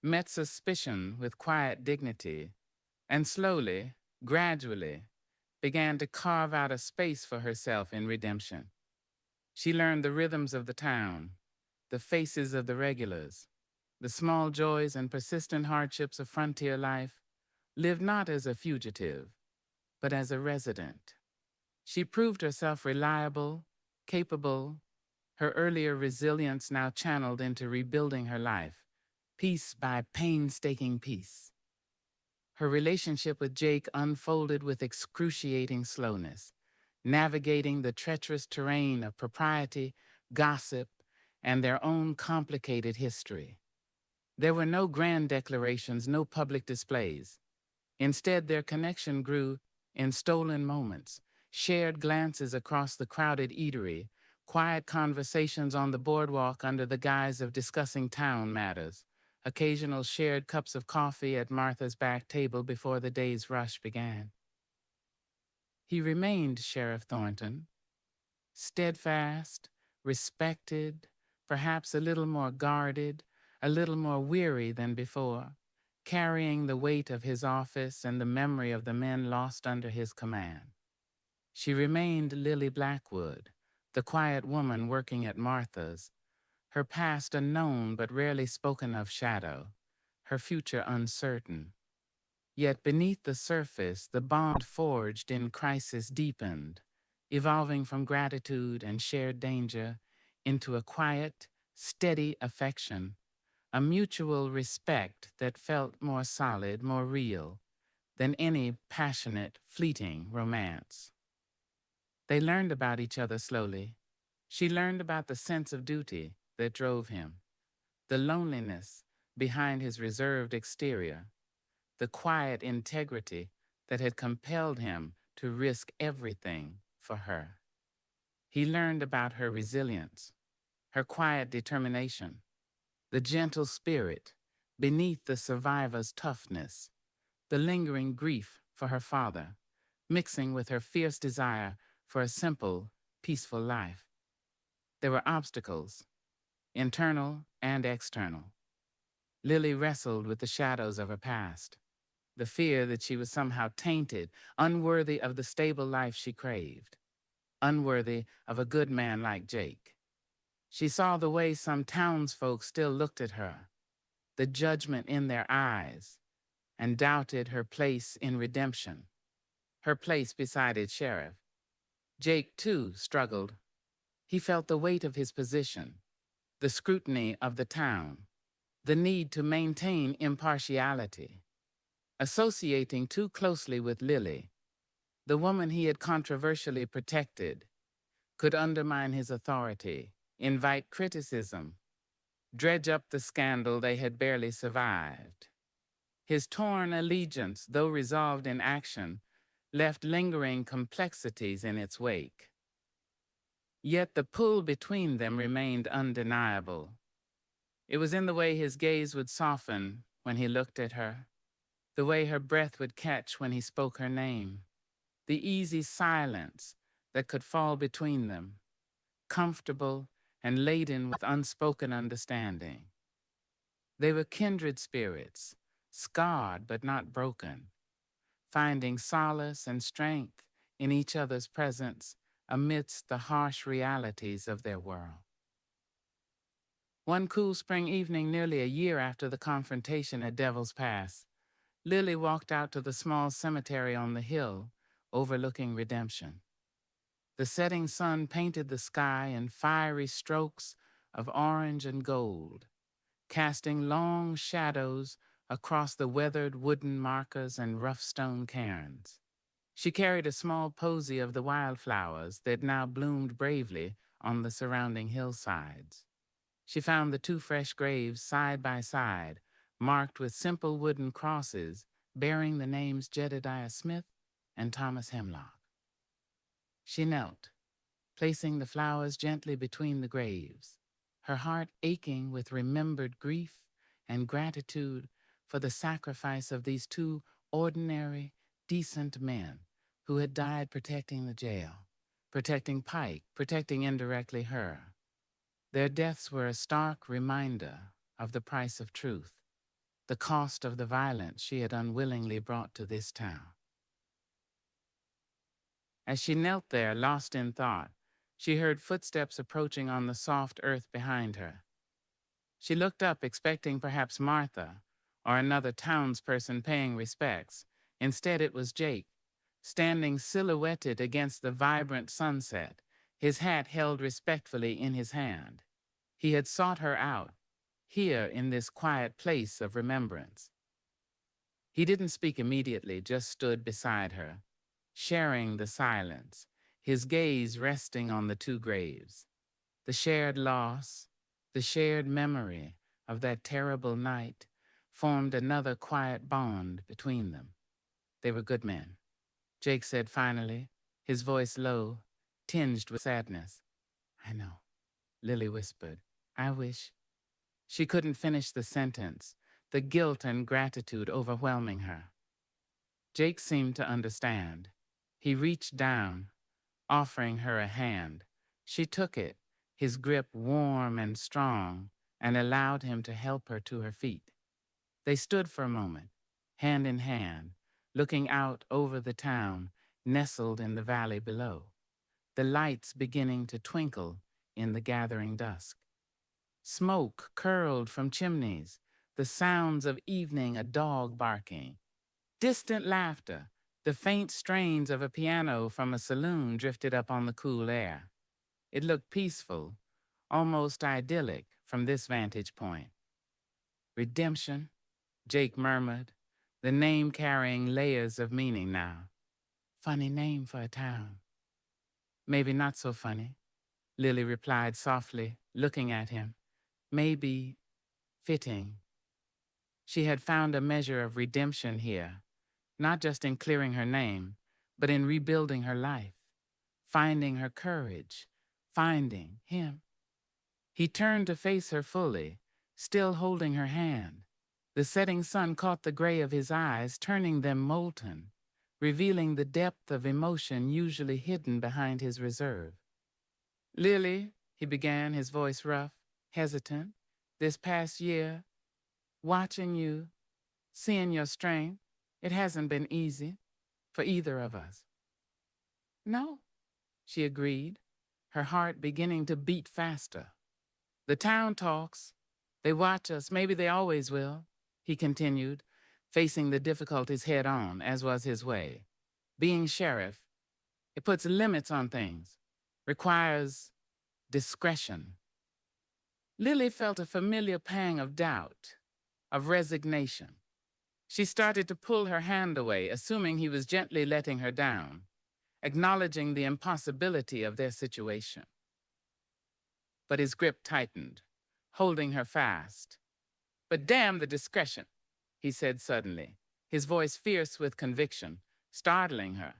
met suspicion with quiet dignity, and slowly, gradually, began to carve out a space for herself in redemption. She learned the rhythms of the town, the faces of the regulars, the small joys and persistent hardships of frontier life, lived not as a fugitive, but as a resident. She proved herself reliable, capable, her earlier resilience now channeled into rebuilding her life, piece by painstaking piece. Her relationship with Jake unfolded with excruciating slowness, navigating the treacherous terrain of propriety, gossip, and their own complicated history. There were no grand declarations, no public displays. Instead, their connection grew in stolen moments, shared glances across the crowded eatery, quiet conversations on the boardwalk under the guise of discussing town matters, occasional shared cups of coffee at Martha's back table before the day's rush began. He remained Sheriff Thornton, steadfast, respected, perhaps a little more guarded, a little more weary than before, carrying the weight of his office and the memory of the men lost under his command. She remained Lily Blackwood, the quiet woman working at Martha's, her past unknown but rarely spoken of shadow, her future uncertain. Yet beneath the surface, the bond forged in crisis deepened, evolving from gratitude and shared danger into a quiet, steady affection, a mutual respect that felt more solid, more real than any passionate, fleeting romance. They learned about each other slowly. She learned about the sense of duty that drove him, the loneliness behind his reserved exterior, the quiet integrity that had compelled him to risk everything for her. He learned about her resilience, her quiet determination, the gentle spirit beneath the survivor's toughness, the lingering grief for her father, mixing with her fierce desire for a simple, peaceful life. There were obstacles, internal and external. Lily wrestled with the shadows of her past, the fear that she was somehow tainted, unworthy of the stable life she craved, unworthy of a good man like Jake. She saw the way some townsfolk still looked at her, the judgment in their eyes, and doubted her place in redemption, her place beside its sheriff. Jake, too, struggled. He felt the weight of his position, the scrutiny of the town, the need to maintain impartiality. Associating too closely with Lily, the woman he had controversially protected, could undermine his authority, invite criticism, dredge up the scandal they had barely survived. His torn allegiance, though resolved in action, left lingering complexities in its wake. Yet the pull between them remained undeniable. It was in the way his gaze would soften when he looked at her, the way her breath would catch when he spoke her name, the easy silence that could fall between them, comfortable and laden with unspoken understanding. They were kindred spirits, scarred but not broken, finding solace and strength in each other's presence amidst the harsh realities of their world. One cool spring evening, nearly a year after the confrontation at Devil's Pass, Lily walked out to the small cemetery on the hill overlooking Redemption. The setting sun painted the sky in fiery strokes of orange and gold, casting long shadows across the weathered wooden markers and rough stone cairns. She carried a small posy of the wildflowers that now bloomed bravely on the surrounding hillsides. She found the two fresh graves side by side, marked with simple wooden crosses bearing the names Jedediah Smith and Thomas Hemlock. She knelt, placing the flowers gently between the graves, her heart aching with remembered grief and gratitude for the sacrifice of these two ordinary, decent men who had died protecting the jail, protecting Pike, protecting indirectly her. Their deaths were a stark reminder of the price of truth, the cost of the violence she had unwillingly brought to this town. As she knelt there, lost in thought, she heard footsteps approaching on the soft earth behind her. She looked up, expecting perhaps Martha or another townsperson paying respects. Instead, it was Jake, standing silhouetted against the vibrant sunset, his hat held respectfully in his hand. He had sought her out, here in this quiet place of remembrance. He didn't speak immediately, just stood beside her, sharing the silence, his gaze resting on the two graves. The shared loss, the shared memory of that terrible night formed another quiet bond between them. They were good men, Jake said finally, his voice low, tinged with sadness. I know, Lily whispered. I wish. She couldn't finish the sentence, the guilt and gratitude overwhelming her. Jake seemed to understand. He reached down, offering her a hand. She took it, his grip warm and strong, and allowed him to help her to her feet. They stood for a moment, hand in hand, looking out over the town nestled in the valley below, the lights beginning to twinkle in the gathering dusk. Smoke curled from chimneys, the sounds of evening, a dog barking, distant laughter, the faint strains of a piano from a saloon drifted up on the cool air. It looked peaceful, almost idyllic from this vantage point. Redemption, Jake murmured, the name carrying layers of meaning now. Funny name for a town. Maybe not so funny, Lily replied softly, looking at him. Maybe fitting. She had found a measure of redemption here, not just in clearing her name, but in rebuilding her life, finding her courage, finding him. He turned to face her fully, still holding her hand. The setting sun caught the gray of his eyes, turning them molten, revealing the depth of emotion usually hidden behind his reserve. Lily, he began, his voice rough, hesitant, this past year, watching you, seeing your strength, it hasn't been easy for either of us. No, she agreed, her heart beginning to beat faster. The town talks. They watch us. Maybe they always will, he continued, facing the difficulties head on, as was his way. Being sheriff, it puts limits on things, requires discretion. Lily felt a familiar pang of doubt, of resignation. She started to pull her hand away, assuming he was gently letting her down, acknowledging the impossibility of their situation. But his grip tightened, holding her fast. But damn the discretion, he said suddenly, his voice fierce with conviction, startling her.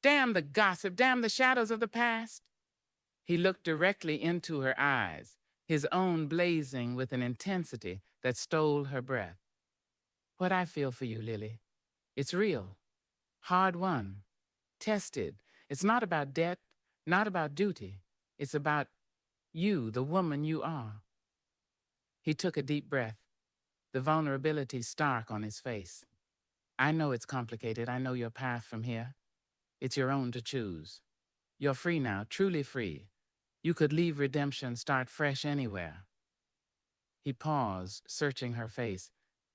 Damn the gossip, damn the shadows of the past. He looked directly into her eyes, his own blazing with an intensity that stole her breath. What I feel for you, Lily, it's real, hard-won, tested. It's not about debt, not about duty. It's about you, the woman you are. He took a deep breath, the vulnerability stark on his face. I know it's complicated. I know your path from here. It's your own to choose. You're free now, truly free. You could leave redemption, start fresh anywhere. He paused, searching her face.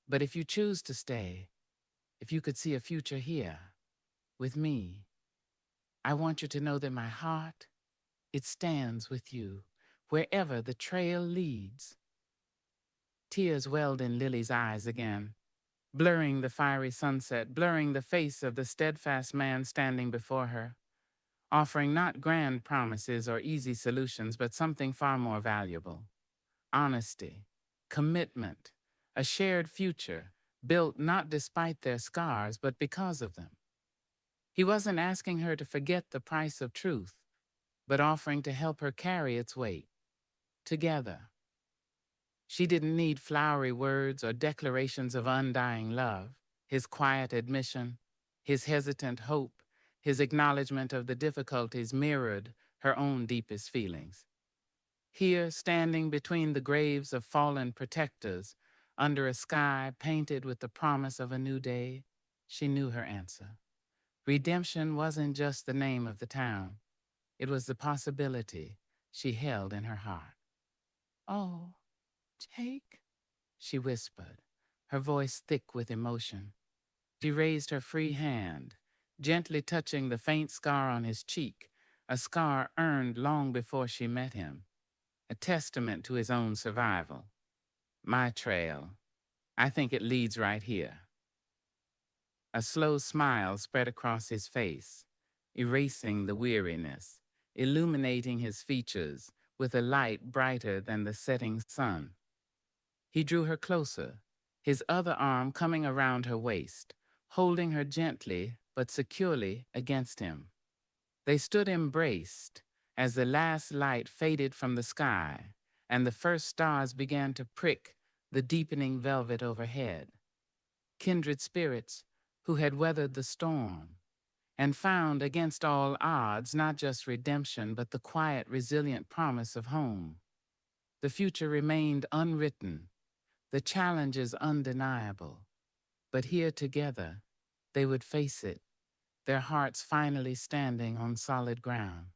But if you choose to stay, if you could see a future here, with me, I want you to know that my heart, it stands with you, wherever the trail leads. Tears welled in Lily's eyes again, blurring the fiery sunset, blurring the face of the steadfast man standing before her, offering not grand promises or easy solutions, but something far more valuable. Honesty, commitment, a shared future, built not despite their scars, but because of them. He wasn't asking her to forget the price of truth, but offering to help her carry its weight, together. She didn't need flowery words or declarations of undying love, his quiet admission, his hesitant hope, his acknowledgement of the difficulties mirrored her own deepest feelings. Here, standing between the graves of fallen protectors, under a sky painted with the promise of a new day, she knew her answer. Redemption wasn't just the name of the town. It was the possibility she held in her heart. Oh, Jake, she whispered, her voice thick with emotion. She raised her free hand, gently touching the faint scar on his cheek, a scar earned long before she met him, a testament to his own survival. My trail. I think it leads right here. A slow smile spread across his face, erasing the weariness, illuminating his features with a light brighter than the setting sun. He drew her closer, his other arm coming around her waist, holding her gently but securely against him. They stood embraced as the last light faded from the sky and the first stars began to prick the deepening velvet overhead. Kindred spirits who had weathered the storm and found against all odds not just redemption but the quiet, resilient promise of home. The future remained unwritten, the challenges undeniable, but here together they would face it, their hearts finally standing on solid ground.